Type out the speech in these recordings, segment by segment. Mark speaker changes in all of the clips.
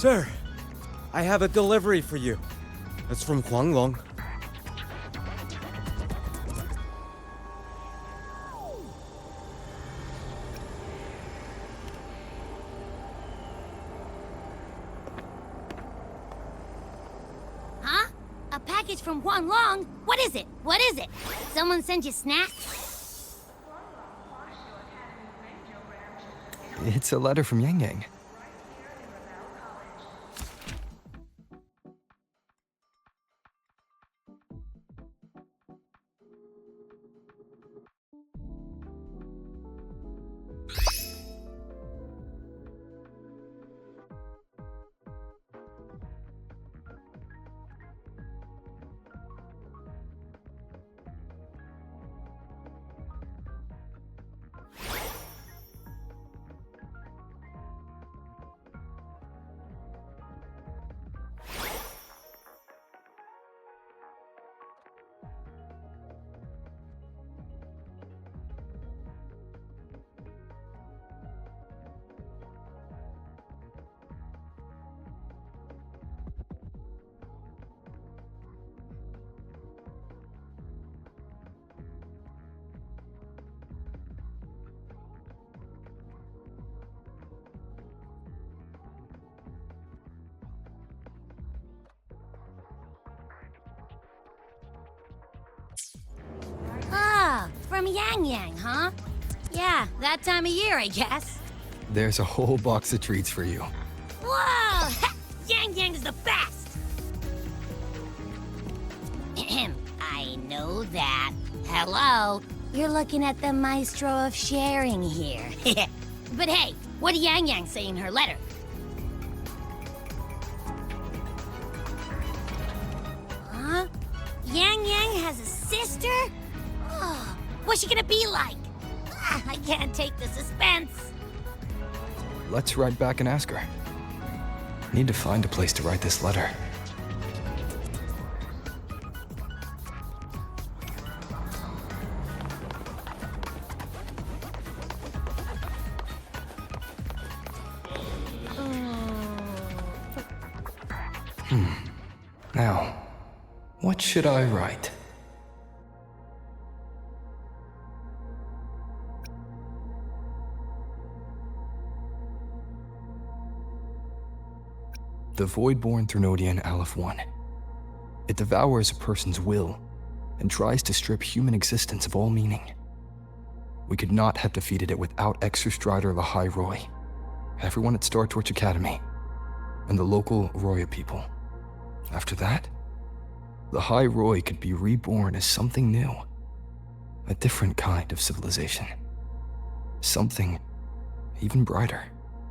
Speaker 1: Sir, I have a delivery for you. It's from Xuanling.
Speaker 2: Huh? A package from Xuanling? What is it? What is it? Someone send you snacks?
Speaker 3: It's a letter from Yang Yang.
Speaker 2: Ah, from Yang Yang, huh? Yeah, that time of year, I guess.
Speaker 3: There's a whole box of treats for you.
Speaker 2: Whoa! Yang Yang's the best! Ahem, I know that. Hello? You're looking at the maestro of sharing here. But hey, what did Yang Yang say in her letter? Huh? Yang Yang has a sister? Oh, what's she gonna be like? Ah, I can't take the suspense.
Speaker 3: Let's write back and ask her. Need to find a place to write this letter. Now, what should I write? The Void-born Threnodian Aleph 1. It devours a person's will and tries to strip human existence of all meaning. We could not have defeated it without Exostrider the High Roy, everyone at Star Torch Academy, and the local Roya people. After that, the High Roy could be reborn as something new, a different kind of civilization, something even brighter.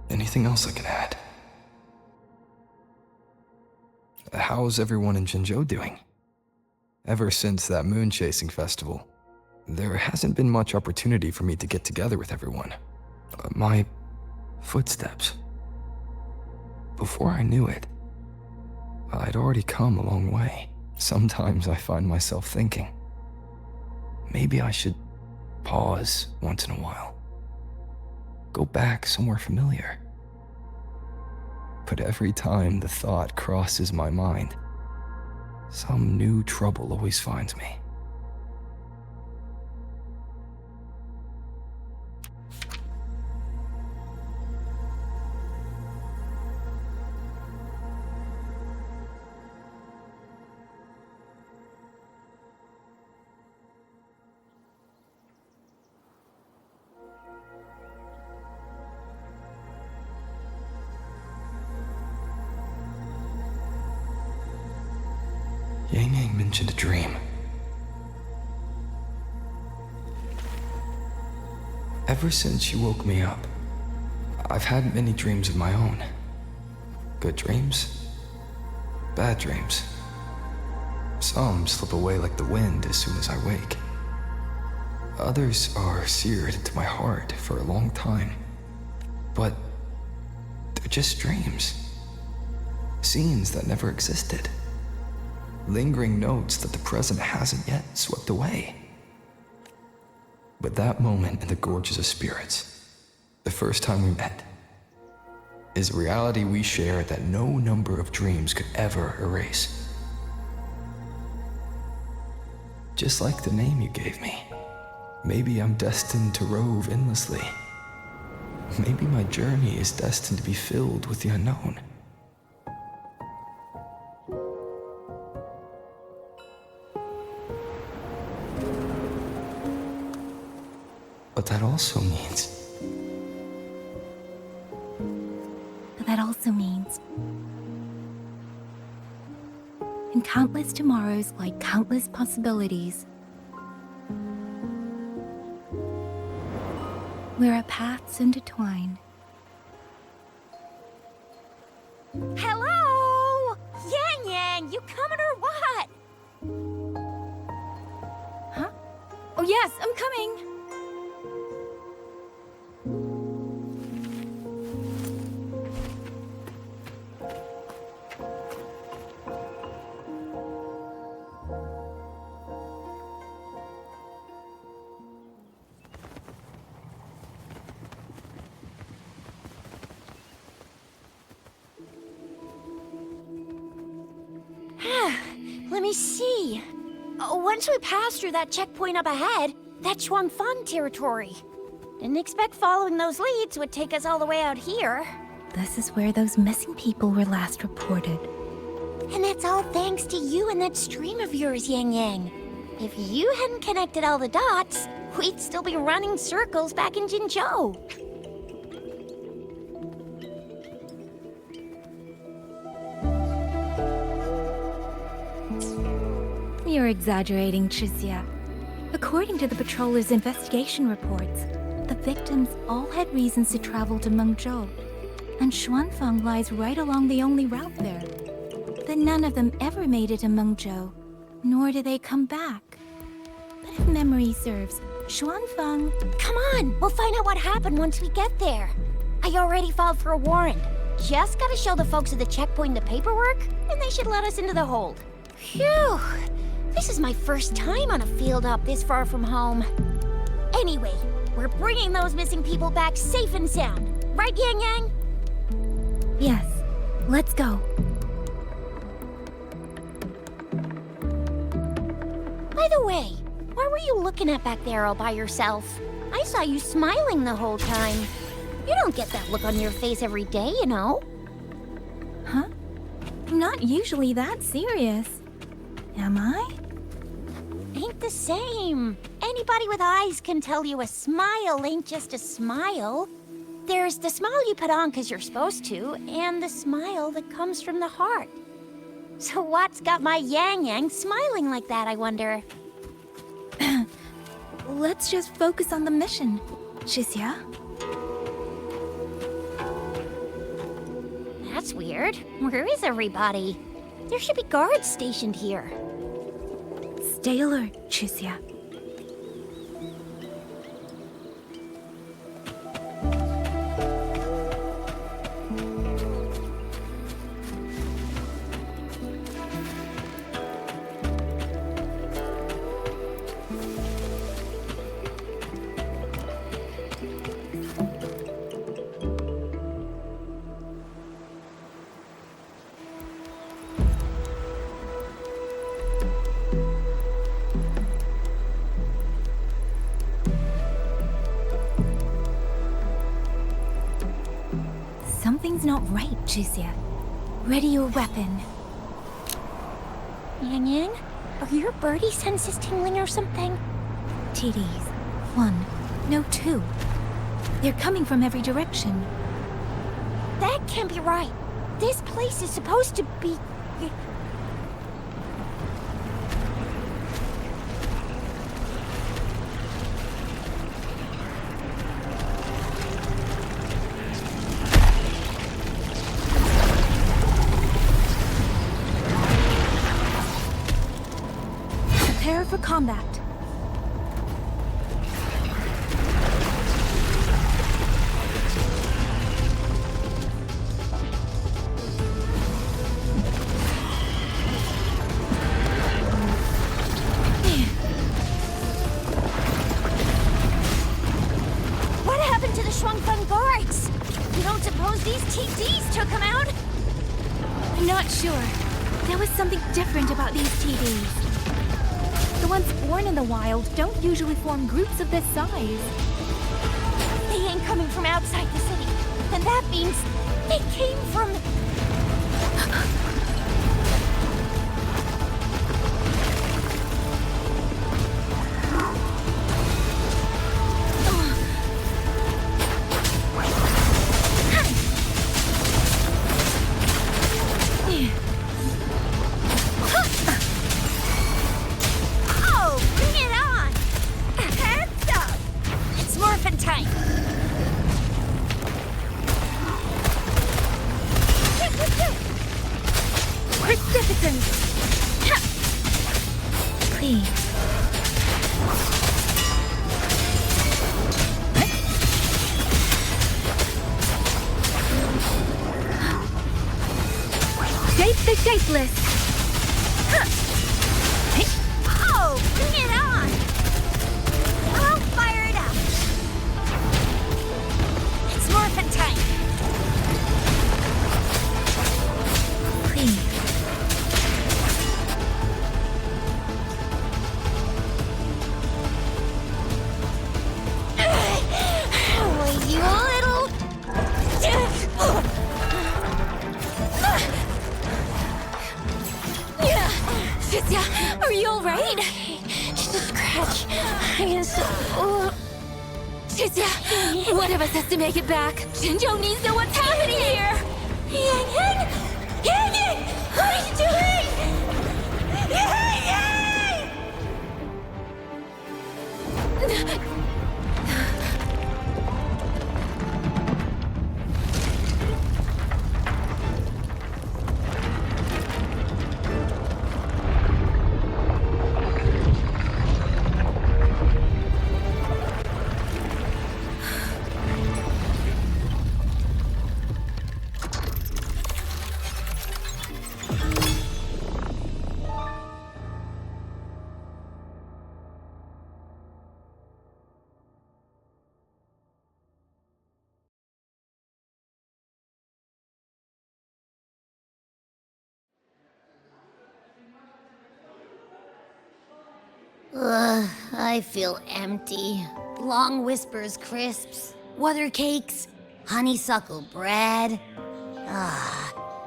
Speaker 3: Anything else I can add? How's everyone in Mengzhou doing? Ever since that moon-chasing festival, there hasn't been much opportunity for me to get together with everyone. My footsteps. Before I knew it, I'd already come a long way. Sometimes I find myself thinking, maybe I should pause once in a while. Go back somewhere familiar. But every time the thought crosses my mind, some new trouble always finds me. Yang Yang mentioned a dream. Ever since she woke me up, I've had many dreams of my own. Good dreams, bad dreams. Some slip away like the wind as soon as I wake. Others are seared into my heart for a long time. But they're just dreams. Scenes that never existed. Lingering notes that the present hasn't yet swept away. But that moment in the Gorges of Spirits, the first time we met, is a reality we share that no number of dreams could ever erase. Just like the name you gave me. Maybe I'm destined to rove endlessly. Maybe my journey is destined to be filled with the unknown. But that also means...
Speaker 4: in countless tomorrows lie countless possibilities. Where our paths intertwine.
Speaker 2: Hello? Yang Yang, you coming or what?
Speaker 4: Huh? Oh yes, I'm coming!
Speaker 2: Let me see. Once we pass through that checkpoint up ahead, that's Xuanling territory. Didn't expect following those leads would take us all the way out here.
Speaker 4: This is where those missing people were last reported.
Speaker 2: And that's all thanks to you and that stream of yours, Yang Yang. If you hadn't connected all the dots, we'd still be running circles back in Jinzhou.
Speaker 4: You're exaggerating, Chixia. According to the patroller's investigation reports, the victims all had reasons to travel to Mengzhou, and Xuanling lies right along the only route there. But none of them ever made it to Mengzhou, nor did they come back. But if memory serves, Xuanling...
Speaker 2: Come on, we'll find out what happened once we get there. I already filed for a warrant. Just gotta show the folks at the checkpoint the paperwork, and they should let us into the hold. Phew! This is my first time on a field up this far from home. Anyway, we're bringing those missing people back safe and sound. Right, Yang Yang?
Speaker 4: Yes, let's go.
Speaker 2: By the way, what were you looking at back there all by yourself? I saw you smiling the whole time. You don't get that look on your face every day, you know.
Speaker 4: Huh? I'm not usually that serious. Am I?
Speaker 2: Ain't the same. Anybody with eyes can tell you a smile ain't just a smile. There's the smile you put on 'cause you're supposed to, and the smile that comes from the heart. So what's got my Yang Yang smiling like that, I wonder?
Speaker 4: Let's just focus on the mission, Chixia.
Speaker 2: That's weird. Where is everybody? There should be guards stationed here.
Speaker 4: Stay alert, Chixia. Something's not right, Chixia. Ready your weapon.
Speaker 2: Yang Yang, are your birdie senses tingling or something?
Speaker 4: TDs. 1, no 2. They're coming from every direction.
Speaker 2: That can't be right. This place is supposed to be...
Speaker 4: Prepare for combat.
Speaker 2: What happened to the Xuanling guards? You don't Don't suppose these TDs took him out?
Speaker 4: I'm not sure. There was something different about these TDs. The ones born in the wild don't usually form groups of this size.
Speaker 2: They ain't coming from outside the city. And that means they came from... Oh, bring it on! Heads up! It's morphin' time!
Speaker 4: Precipitance! Please. Shape the shapeless!
Speaker 2: Oh, bring it on! I'll fire it up! It's morphin' time!
Speaker 4: Please.
Speaker 2: Will you little...
Speaker 4: Shizia, are you alright?
Speaker 2: Just a scratch. I guess...
Speaker 4: Shizia, one of us has to make it back. Jinzhou needs to know what's happening here.
Speaker 2: Yang Yang! Yang Yang! What are you doing? Yang Yang! I feel empty. Long whispers crisps, weather cakes, honeysuckle bread.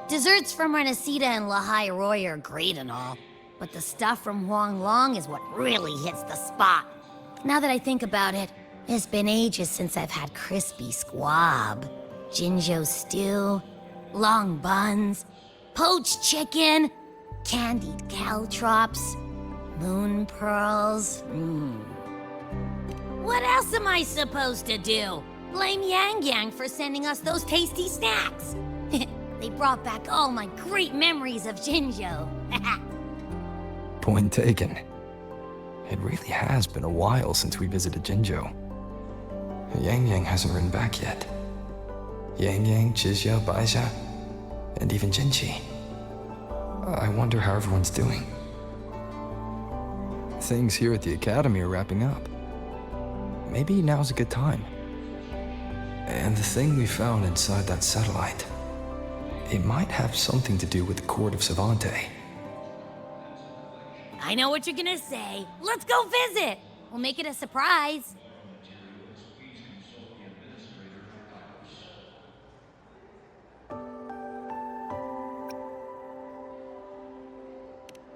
Speaker 2: Desserts from Renacita and Lahai Roy are great and all, but the stuff from Xuanling is what really hits the spot. Now that I think about it, it's been ages since I've had crispy squab, Jinzhou stew, long buns, poached chicken, candied caltrops, moon pearls. What else am I supposed to do? Blame Yang Yang for sending us those tasty snacks. They brought back all my great memories of Jinzhou.
Speaker 3: Point taken. It really has been a while since we visited Jinzhou. Yang Yang hasn't written back yet. Yang Yang, Zhizhou, Baixia, and even Jinqi. I wonder how everyone's doing. Things here at the Academy are wrapping up. Maybe now's a good time. And the thing we found inside that satellite, it might have something to do with the Court of Savante.
Speaker 2: I know what you're gonna say. Let's go visit. We'll make it a surprise.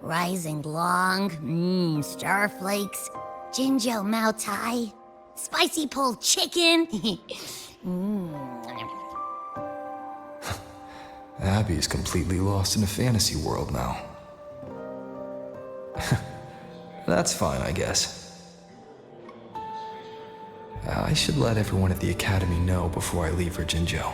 Speaker 2: Rising Long, starflakes, Jinzhou Mao Tai, spicy pulled chicken.
Speaker 3: Abby's completely lost in a fantasy world now. That's fine, I guess. I should let everyone at the Academy know before I leave for Jinzhou.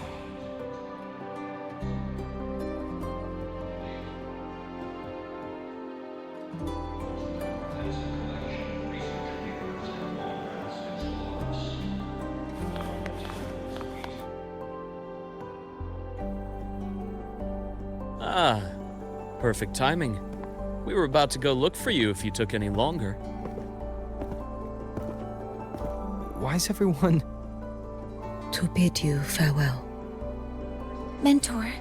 Speaker 5: Ah, perfect timing. We were about to go look for you if you took any longer.
Speaker 3: Why is everyone...
Speaker 6: To bid you farewell.
Speaker 4: Mentor,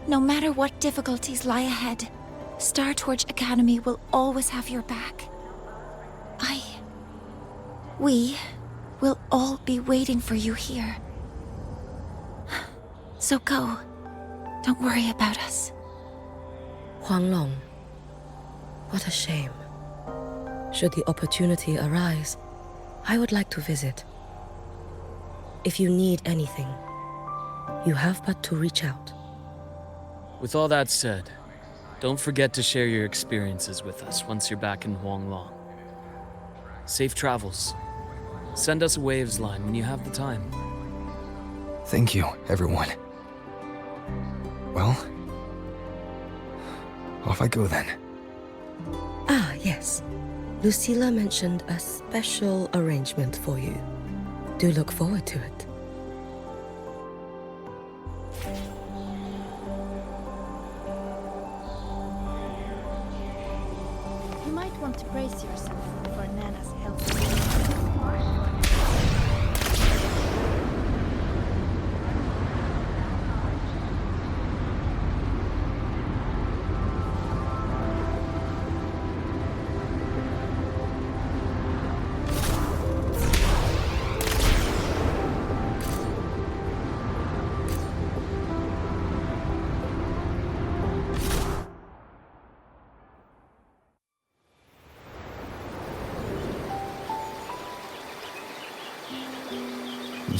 Speaker 4: No matter what difficulties lie ahead, Star Torch Academy will always have your back. We will all be waiting for you here. So go. Don't worry about us.
Speaker 6: Xuanling, what a shame. Should the opportunity arise, I would like to visit. If you need anything, you have but to reach out.
Speaker 5: With all that said, don't forget to share your experiences with us once you're back in Xuanling. Safe travels. Send us a waves line when you have the time.
Speaker 3: Thank you, everyone. Well, off I go then.
Speaker 6: Ah, yes. Lucilla mentioned a special arrangement for you. Do look forward to it.
Speaker 4: You might want to brace yourself for Nana's help.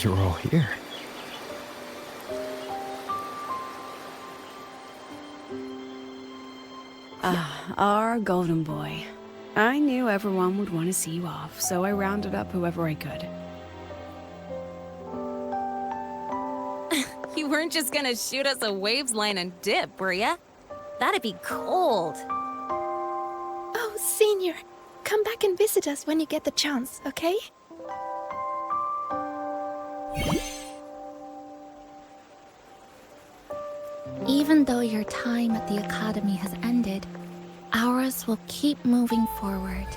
Speaker 3: You're all here.
Speaker 7: Our golden boy. I knew everyone would want to see you off, so I rounded up whoever I could.
Speaker 8: You weren't just gonna shoot us a waves line and dip, were ya? That'd be cold.
Speaker 4: Oh, Senior, come back and visit us when you get the chance, okay? Even though your time at the Academy has ended, ours will keep moving forward.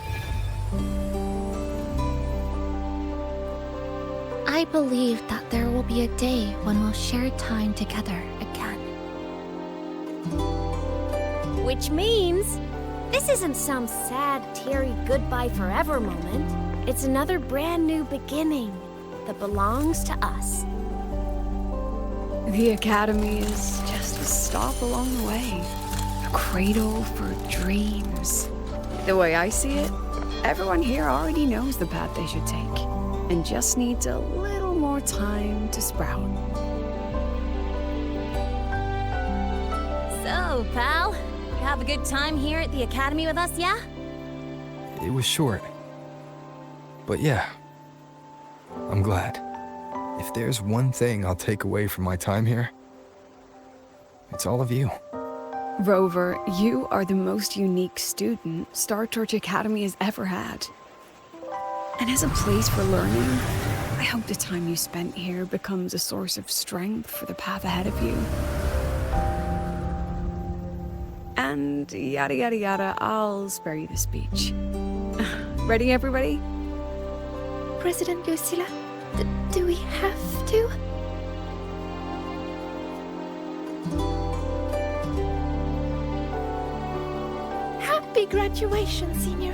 Speaker 4: I believe that there will be a day when we'll share time together again.
Speaker 2: Which means this isn't some sad, teary goodbye forever moment. It's another brand new beginning that belongs to us.
Speaker 7: The Academy is just a stop along the way. A cradle for dreams. The way I see it, everyone here already knows the path they should take, and just needs a little more time to sprout.
Speaker 8: So, pal, you have a good time here at the Academy with us, yeah?
Speaker 3: It was short. But yeah, I'm glad. If there's one thing I'll take away from my time here, it's all of you.
Speaker 7: Rover, you are the most unique student Star Torch Academy has ever had. And as a place for learning, I hope the time you spent here becomes a source of strength for the path ahead of you. And yada yada yada, I'll spare you the speech. Ready, everybody?
Speaker 4: President Lucilla, do we have to? Happy graduation, Senior.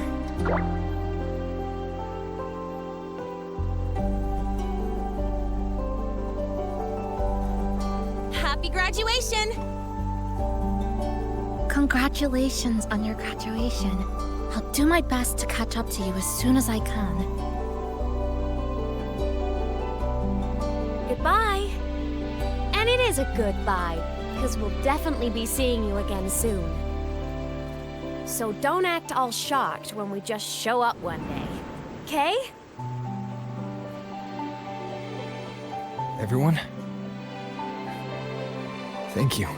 Speaker 8: Happy graduation!
Speaker 4: Congratulations on your graduation. I'll do my best to catch up to you as soon as I can.
Speaker 2: Goodbye. And it is a goodbye, because we'll definitely be seeing you again soon. So don't act all shocked when we just show up one day, okay?
Speaker 3: Everyone, thank you.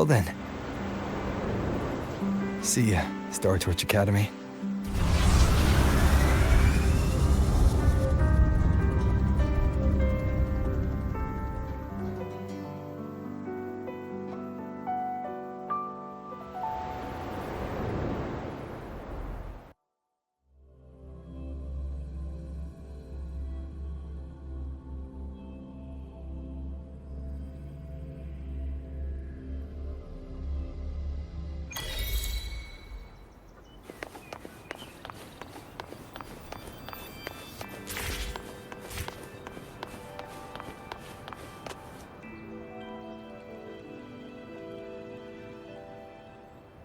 Speaker 3: well then. See ya, Star Torch Academy.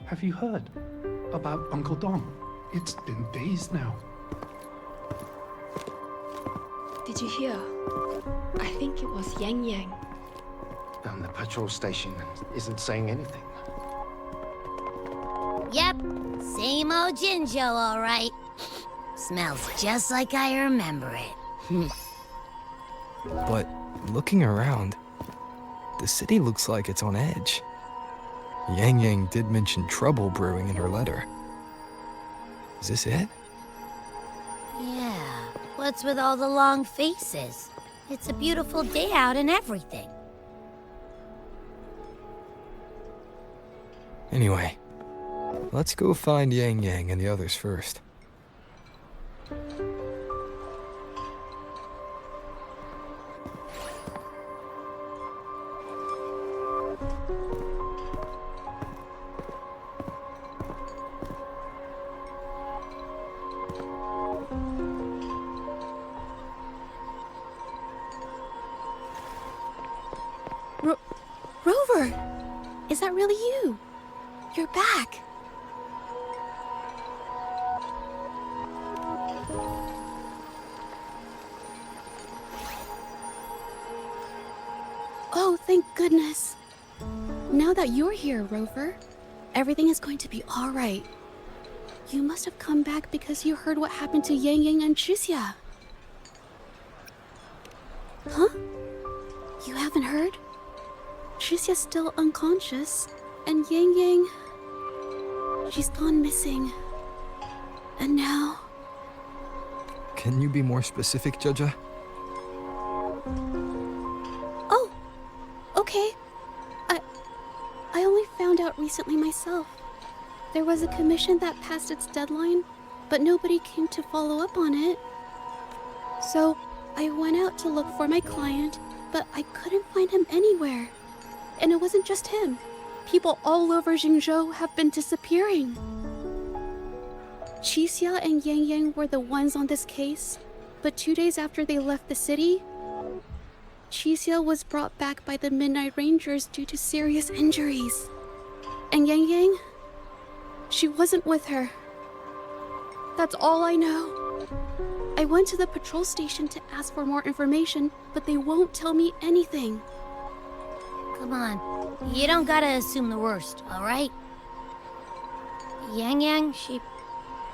Speaker 9: Have you heard about Uncle Dom? It's been days now.
Speaker 10: Did you hear? I think it was Yang Yang.
Speaker 11: And the patrol station isn't saying anything.
Speaker 2: Yep, same old Jinzhou, all right. Smells just like I remember it.
Speaker 3: But looking around, the city looks like it's on edge. Yang Yang did mention trouble brewing in her letter. Is this it?
Speaker 2: Yeah, what's with all the long faces? It's a beautiful day out and everything.
Speaker 3: Anyway, let's go find Yang Yang and the others first.
Speaker 10: Rover! Is that really you? You're back! Oh, thank goodness. Now that you're here, Rover, everything is going to be alright. You must have come back because you heard what happened to Yang Yang and Xuxia. Huh? You haven't heard? Xuxia's still unconscious, and Yang Yang... she's gone missing. And now...
Speaker 3: Can you be more specific, Jaja?
Speaker 10: Oh! Okay. I only found out recently myself. There was a commission that passed its deadline, but nobody came to follow up on it. So, I went out to look for my client, but I couldn't find him anywhere. And it wasn't just him. People all over Mengzhou have been disappearing. Xuxia and Yang Yang were the ones on this case, but 2 days after they left the city, Xuxia was brought back by the Midnight Rangers due to serious injuries. And Yang Yang, she wasn't with her. That's all I know. I went to the patrol station to ask for more information, but they won't tell me anything.
Speaker 2: Come on, you don't gotta assume the worst, all right? Yang Yang,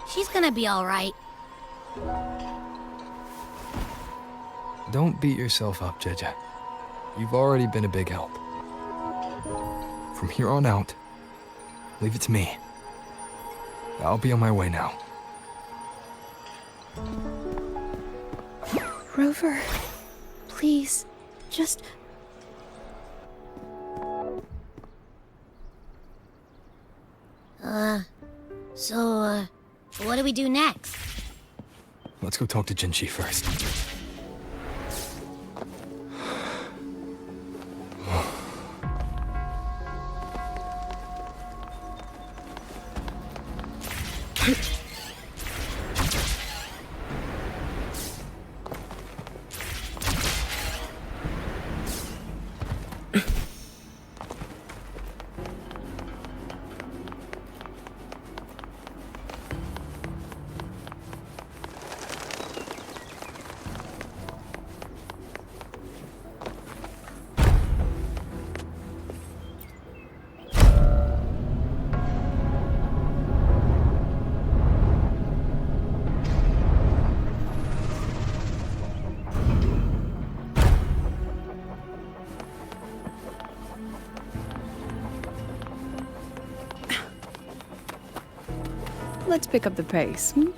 Speaker 2: she's gonna be all right.
Speaker 3: Don't beat yourself up, Jaja. You've already been a big help. From here on out, leave it to me. I'll be on my way now.
Speaker 10: Rover, please, just...
Speaker 2: So, what do we do next?
Speaker 3: Let's go talk to Jinchi first.
Speaker 7: Let's pick up the pace, hmm?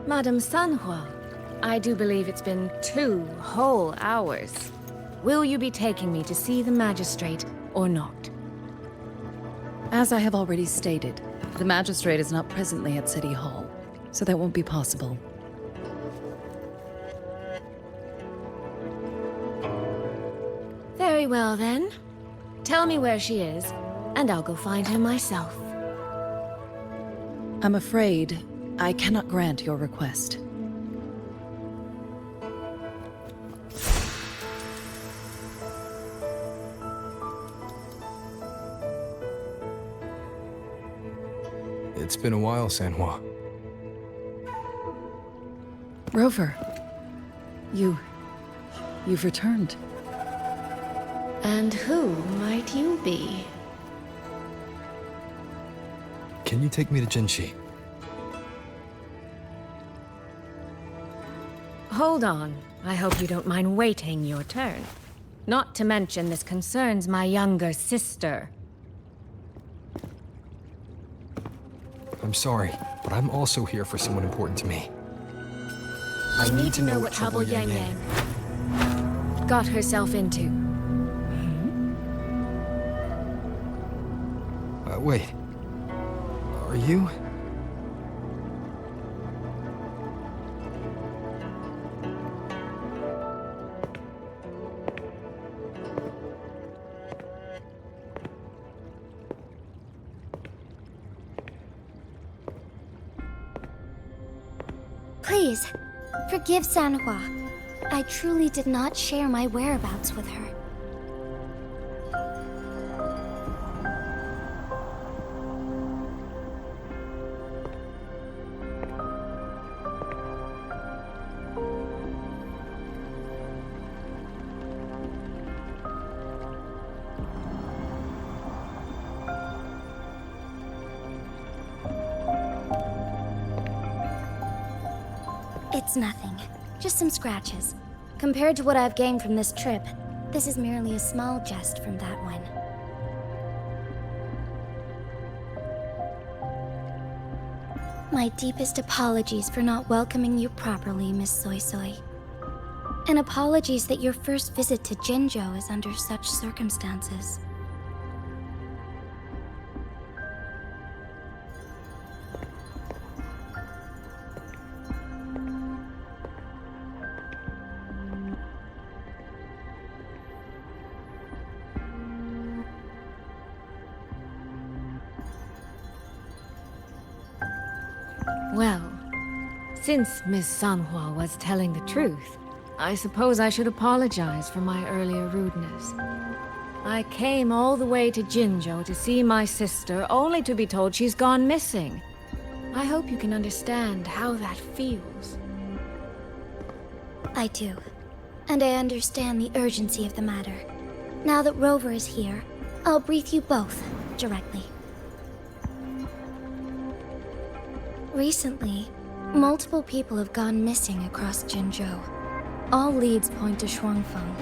Speaker 12: Madame Sanhua, I do believe it's been 2 whole hours. Will you be taking me to see the magistrate or not?
Speaker 13: As I have already stated, the magistrate is not presently at City Hall, so that won't be possible.
Speaker 12: Very well then. Tell me where she is, and I'll go find her myself.
Speaker 13: I'm afraid I cannot grant your request.
Speaker 3: It's been a while, Sanhua.
Speaker 13: Rover, you've returned.
Speaker 12: And who might you be?
Speaker 3: Can you take me to Jinshi?
Speaker 12: Hold on. I hope you don't mind waiting your turn. Not to mention this concerns my younger sister.
Speaker 3: I'm sorry, but I'm also here for someone important to me.
Speaker 12: I need to know what trouble Yang Yang got herself into.
Speaker 3: Wait. Are you?
Speaker 2: Please, forgive Sanhua. I truly did not share my whereabouts with her. It's nothing. Just some scratches. Compared to what I've gained from this trip, this is merely a small jest from that one. My deepest apologies for not welcoming you properly, Miss Soy Soy. And apologies that your first visit to Jinzhou is under such circumstances.
Speaker 12: Well, since Miss Sanhua was telling the truth, I suppose I should apologize for my earlier rudeness. I came all the way to Jinzhou to see my sister, only to be told she's gone missing. I hope you can understand how that feels.
Speaker 2: I do. And I understand the urgency of the matter. Now that Rover is here, I'll brief you both directly. Recently, multiple people have gone missing across Jinzhou.
Speaker 4: All leads point to Xuanfeng.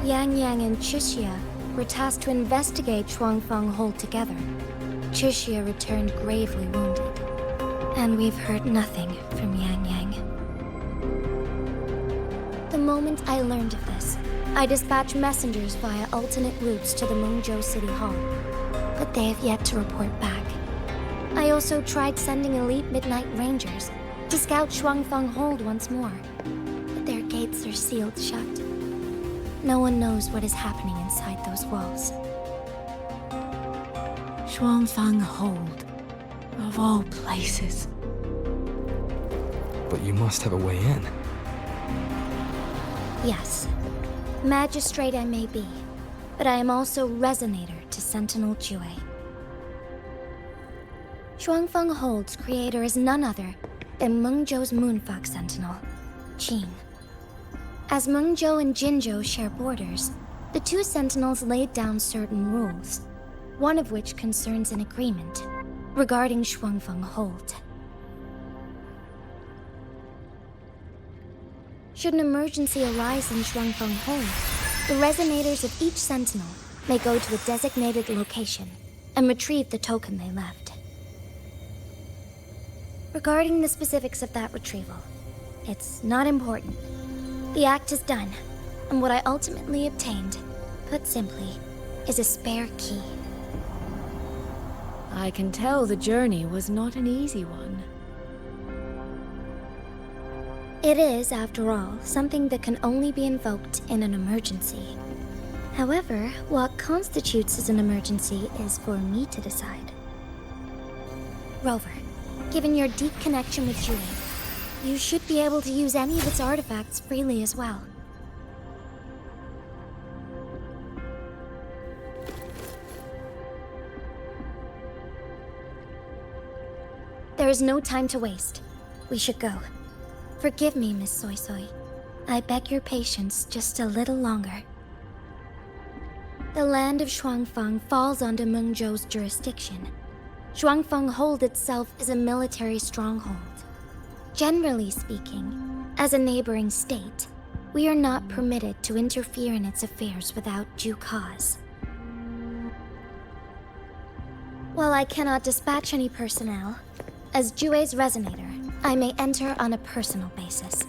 Speaker 4: Yang Yang and Chixia were tasked to investigate Xuanfeng Hold together. Chixia returned gravely wounded, and we've heard nothing from Yang Yang. The moment I learned of this, I dispatched messengers via alternate routes to the Mengzhou City Hall, but they have yet to report back. I also tried sending elite Midnight Rangers to scout Xuanfeng Hold once more, but their gates are sealed shut. No one knows what is happening inside those walls.
Speaker 12: Xuanfeng Hold. Of all places.
Speaker 3: But you must have a way in.
Speaker 4: Yes. Magistrate I may be, but I am also Resonator to Sentinel Jue. Xuanfeng Hold's creator is none other than Mengzhou's Moonfuck Sentinel, Qin. As Mengzhou and Jinzhou share borders, the two Sentinels laid down certain rules, one of which concerns an agreement regarding Xuanfeng Hold. Should an emergency arise in Xuanfeng Hold, the resonators of each Sentinel may go to a designated location and retrieve the token they left. Regarding the specifics of that retrieval, it's not important. The act is done, and what I ultimately obtained, put simply, is a spare key.
Speaker 12: I can tell the journey was not an easy one.
Speaker 4: It is, after all, something that can only be invoked in an emergency. However, what constitutes as an emergency is for me to decide. Rover, given your deep connection with Jue, you should be able to use any of its artifacts freely as well. There is no time to waste. We should go. Forgive me, Miss Soy Soy. I beg your patience just a little longer. The land of Xuanfeng falls under Mengzhou's jurisdiction. Xuanfeng Hold itself is a military stronghold. Generally speaking, as a neighboring state, we are not permitted to interfere in its affairs without due cause. While I cannot dispatch any personnel, as Jue's Resonator, I may enter on a personal basis.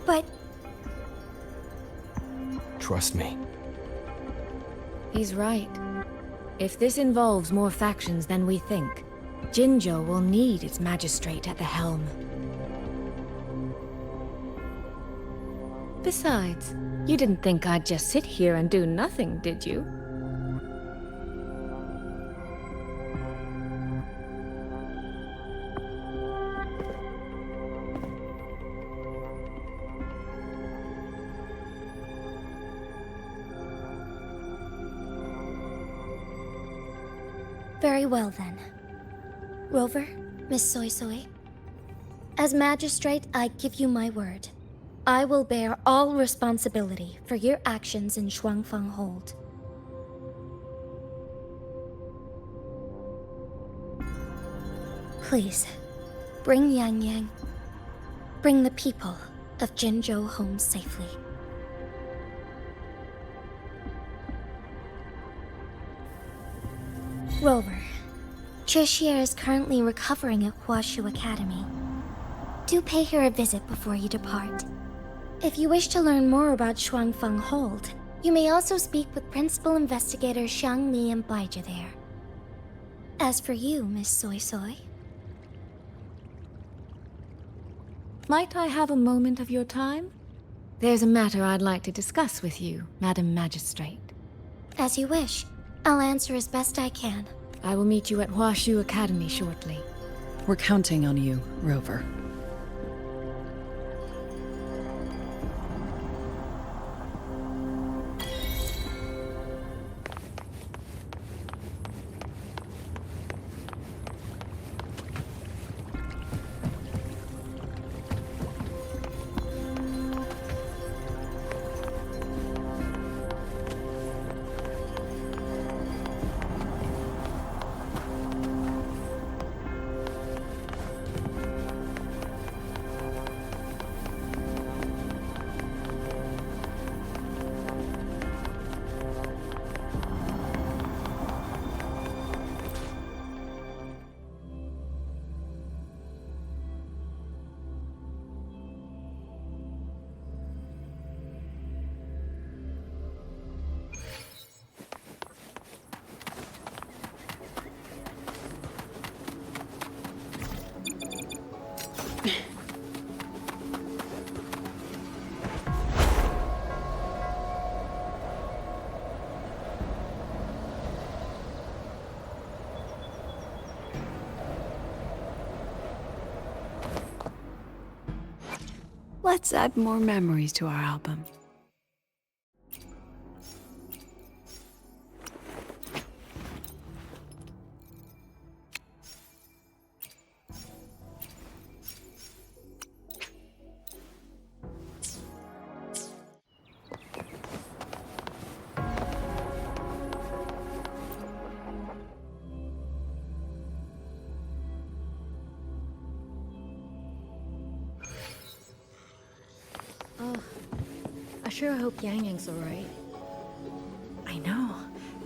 Speaker 4: But...
Speaker 3: Trust me.
Speaker 12: He's right. If this involves more factions than we think, Jinzhou will need its magistrate at the helm. Besides, you didn't think I'd just sit here and do nothing, did you?
Speaker 4: Very well then. Rover, Miss Soy Soy. As magistrate, I give you my word. I will bear all responsibility for your actions in Xuanfeng Hold. Please, bring Yang Yang. Bring the people of Jinzhou home safely. Rover, Chixia is currently recovering at Huashu Academy. Do pay her a visit before you depart. If you wish to learn more about Xuanfeng Hold, you may also speak with Principal Investigator Xiangli and Baija there. As for you, Miss Soy Soy...
Speaker 12: Might I have a moment of your time? There's a matter I'd like to discuss with you, Madam Magistrate.
Speaker 4: As you wish. I'll answer as best I can.
Speaker 12: I will meet you at Huashu Academy shortly.
Speaker 13: We're counting on you, Rover.
Speaker 7: Let's add more memories to our album.
Speaker 4: Oh, I sure hope Yang Yang's alright. I know.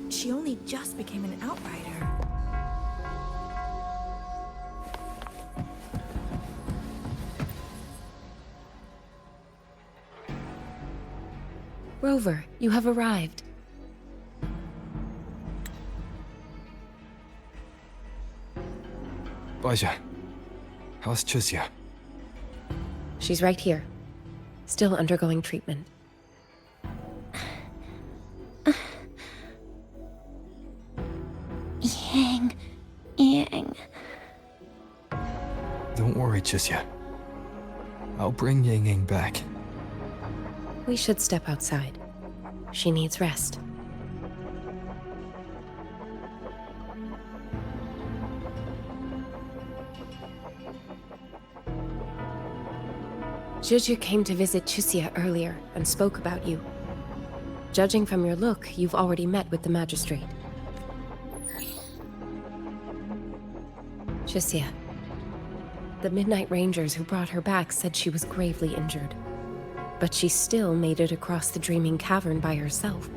Speaker 4: She only just became an outrider.
Speaker 6: Rover, you have arrived.
Speaker 3: Baja, how's Chixia?
Speaker 6: She's right here, still undergoing treatment.
Speaker 2: Yang.
Speaker 3: Don't worry, Chixia. I'll bring Yang Yang back.
Speaker 6: We should step outside. She needs rest. Juju came to visit Chixia earlier and spoke about you. Judging from your look, you've already met with the magistrate. Chixia, the Midnight Rangers who brought her back said she was gravely injured. But she still made it across the Dreaming Cavern by herself.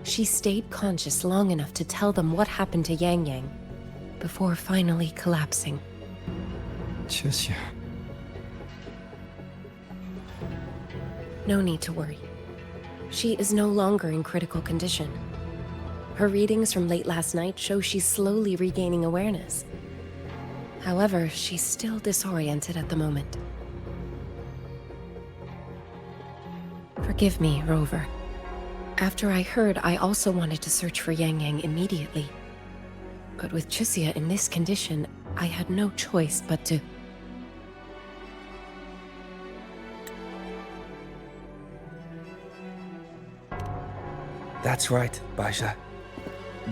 Speaker 6: She stayed conscious long enough to tell them what happened to Yang Yang, before finally collapsing.
Speaker 3: Chixia.
Speaker 6: No need to worry. She is no longer in critical condition. Her readings from late last night show she's slowly regaining awareness. However, she's still disoriented at the moment. Forgive me, Rover. After I heard, I also wanted to search for Yang Yang immediately. But with Chixia in this condition, I had no choice but to...
Speaker 14: That's right, Baja.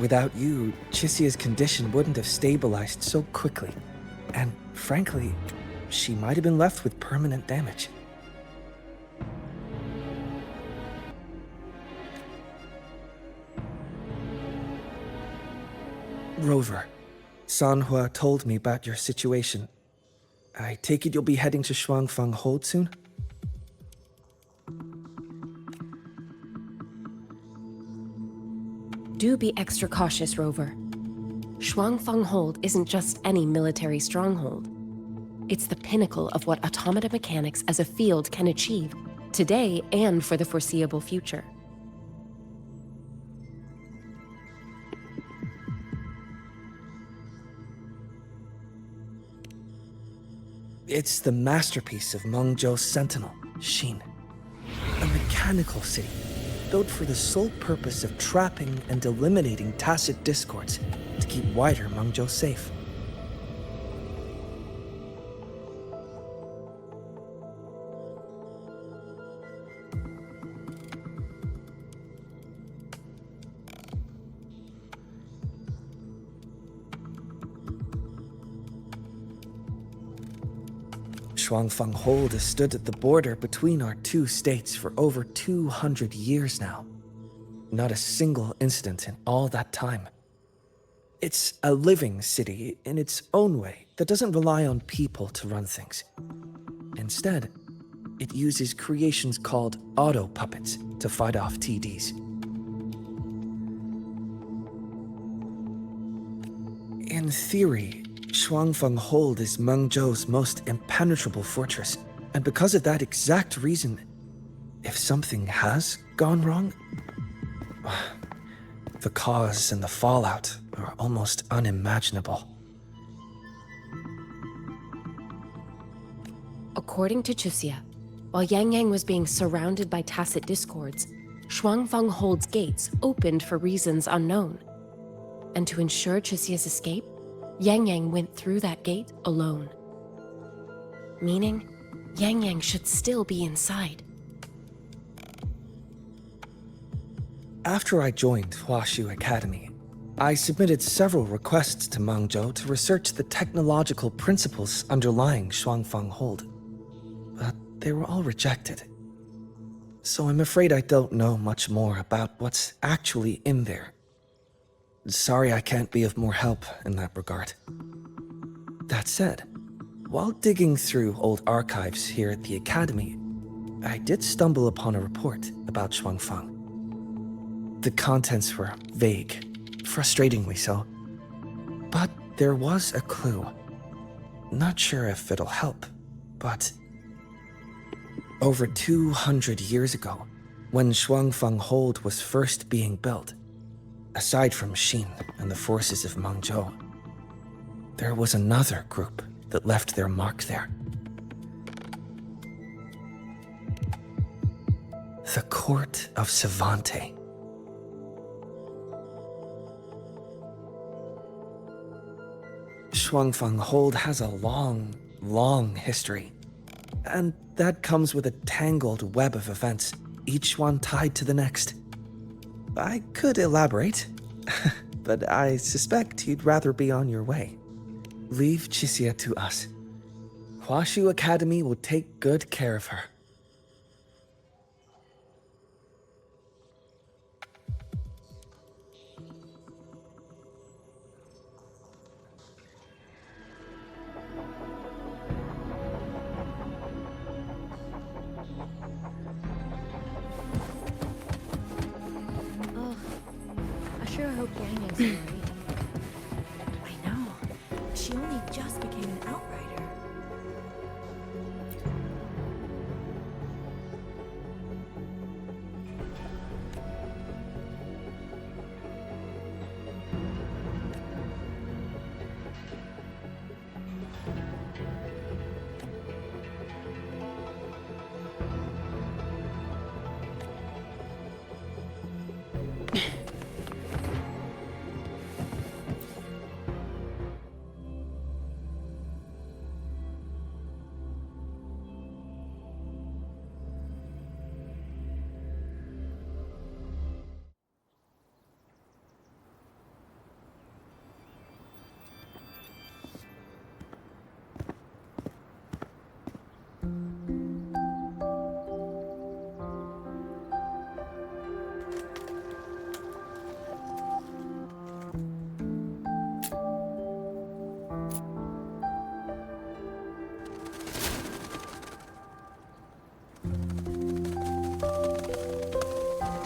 Speaker 14: Without you, Chixia's condition wouldn't have stabilized so quickly. And frankly, she might have been left with permanent damage. Rover, Sanhua told me about your situation. I take it you'll be heading to Xuanfang Hold soon?
Speaker 6: Do be extra cautious, Rover. Xuanfang Hold isn't just any military stronghold. It's the pinnacle of what automata mechanics as a field can achieve, today and for the foreseeable future.
Speaker 14: It's the masterpiece of Mengzhou's sentinel, Xin. A mechanical city, built for the sole purpose of trapping and eliminating tacit discords to keep wider Mengzhou safe. Xuanfang Hold has stood at the border between our two states for over 200 years now. Not a single incident in all that time. It's a living city in its own way that doesn't rely on people to run things. Instead, it uses creations called auto-puppets to fight off TDs. In theory, Xuanfang Hold is Mengzhou's most impenetrable fortress, and because of that exact reason, if something has gone wrong, the cause and the fallout are almost unimaginable.
Speaker 15: According to Chuxia, while Yang Yang was being surrounded by tacit discords, Xuanfeng Hold's gates opened for reasons unknown. And to ensure Chuxia's escape, Yang Yang went through that gate alone. Meaning, Yang Yang should still be inside.
Speaker 14: After I joined Huaxu Academy, I submitted several requests to Mengzhou to research the technological principles underlying Xuanfeng Hold, but they were all rejected. So I'm afraid I don't know much more about what's actually in there. Sorry I can't be of more help in that regard. That said, while digging through old archives here at the Academy, I did stumble upon a report about Xuanfeng. The contents were vague, frustratingly so. But there was a clue. Not sure if it'll help, but over 200 years ago, when Xuanfeng Hold was first being built, aside from Xin and the forces of Mengzhou, there was another group that left their mark there. The Court of Savante. Xuanfeng Hold has a long history. And that comes with a tangled web of events, each one tied to the next. I could elaborate, but I suspect you'd rather be on your way. Leave Chuxia to us. Huaxu Academy will take good care of her.
Speaker 4: I sure hope Yang Yang's alright. I know. She only just became an outrider.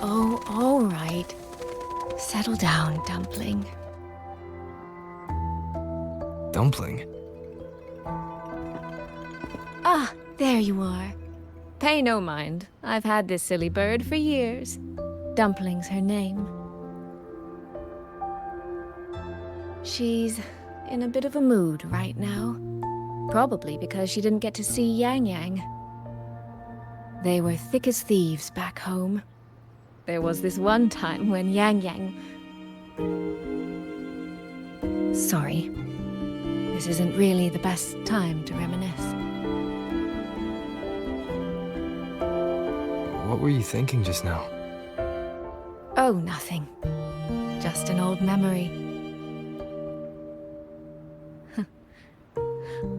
Speaker 4: Oh, all right. Settle down, Dumpling.
Speaker 3: Dumpling?
Speaker 12: Ah, there you are. Pay no mind. I've had this silly bird for years. Dumpling's her name. She's in a bit of a mood right now. Probably because she didn't get to see Yang Yang. They were thick as thieves back home. There was this one time when Yang Yang... Sorry. This isn't really the best time to reminisce.
Speaker 3: What were you thinking just now?
Speaker 12: Oh, nothing. Just an old memory.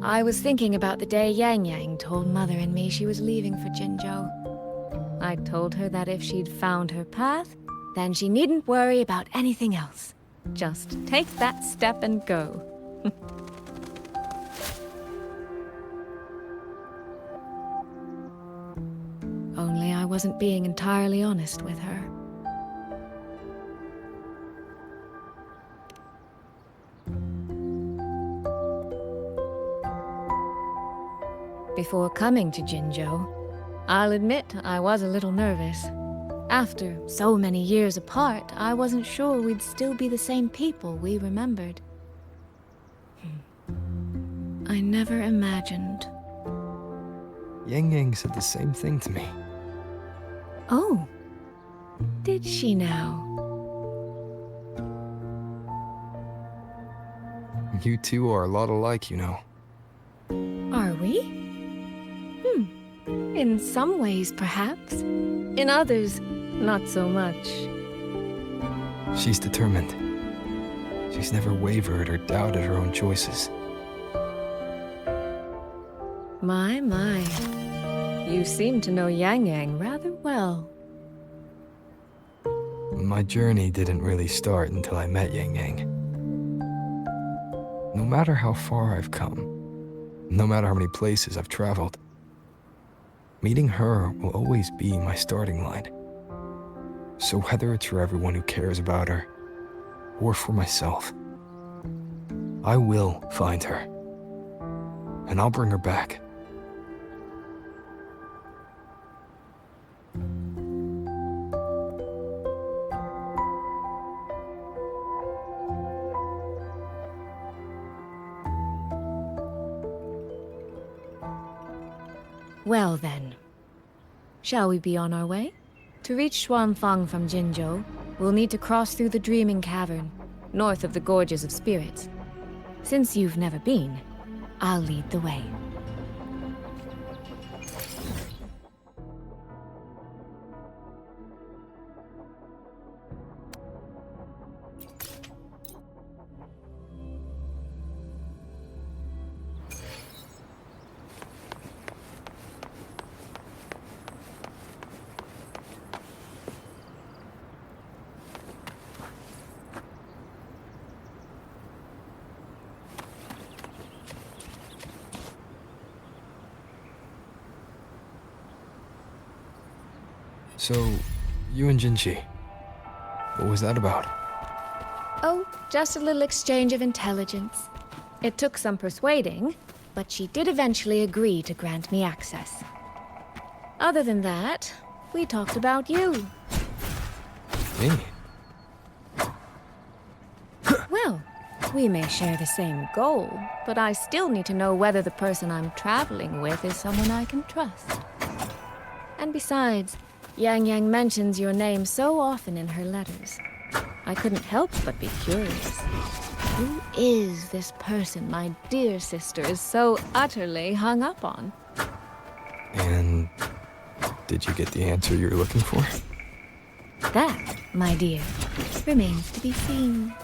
Speaker 12: I was thinking about the day Yang Yang told Mother and me she was leaving for Jinzhou. I told her that if she'd found her path, then she needn't worry about anything else. Just take that step and go. Only I wasn't being entirely honest with her. Before coming to Jinzhou, I'll admit I was a little nervous. After so many years apart, I wasn't sure we'd still be the same people we remembered. I never imagined.
Speaker 3: Yang Yang said the same thing to me.
Speaker 12: Oh, did she now?
Speaker 3: You two are a lot alike, you know.
Speaker 12: Are we? In some ways, perhaps. In others, not so much.
Speaker 3: She's determined. She's never wavered or doubted her own choices.
Speaker 12: My. You seem to know Yang Yang rather well.
Speaker 3: My journey didn't really start until I met Yang Yang. No matter how far I've come, no matter how many places I've traveled, meeting her will always be my starting line. So whether it's for everyone who cares about her, or for myself, I will find her. And I'll bring her back.
Speaker 12: Well then, shall we be on our way? To reach Xuanfang from Jinzhou, we'll need to cross through the Dreaming Cavern, north of the Gorges of Spirits. Since you've never been, I'll lead the way.
Speaker 3: So, you and Jinji, what was that about?
Speaker 12: Oh, just a little exchange of intelligence. It took some persuading, but she did eventually agree to grant me access. Other than that, we talked about you.
Speaker 3: Me?
Speaker 12: Well, we may share the same goal, but I still need to know whether the person I'm traveling with is someone I can trust. And besides, Yang Yang mentions your name so often in her letters. I couldn't help but be curious. Who is this person my dear sister is so utterly hung up on?
Speaker 3: And did you get the answer you were looking for?
Speaker 12: That, my dear, remains to be seen.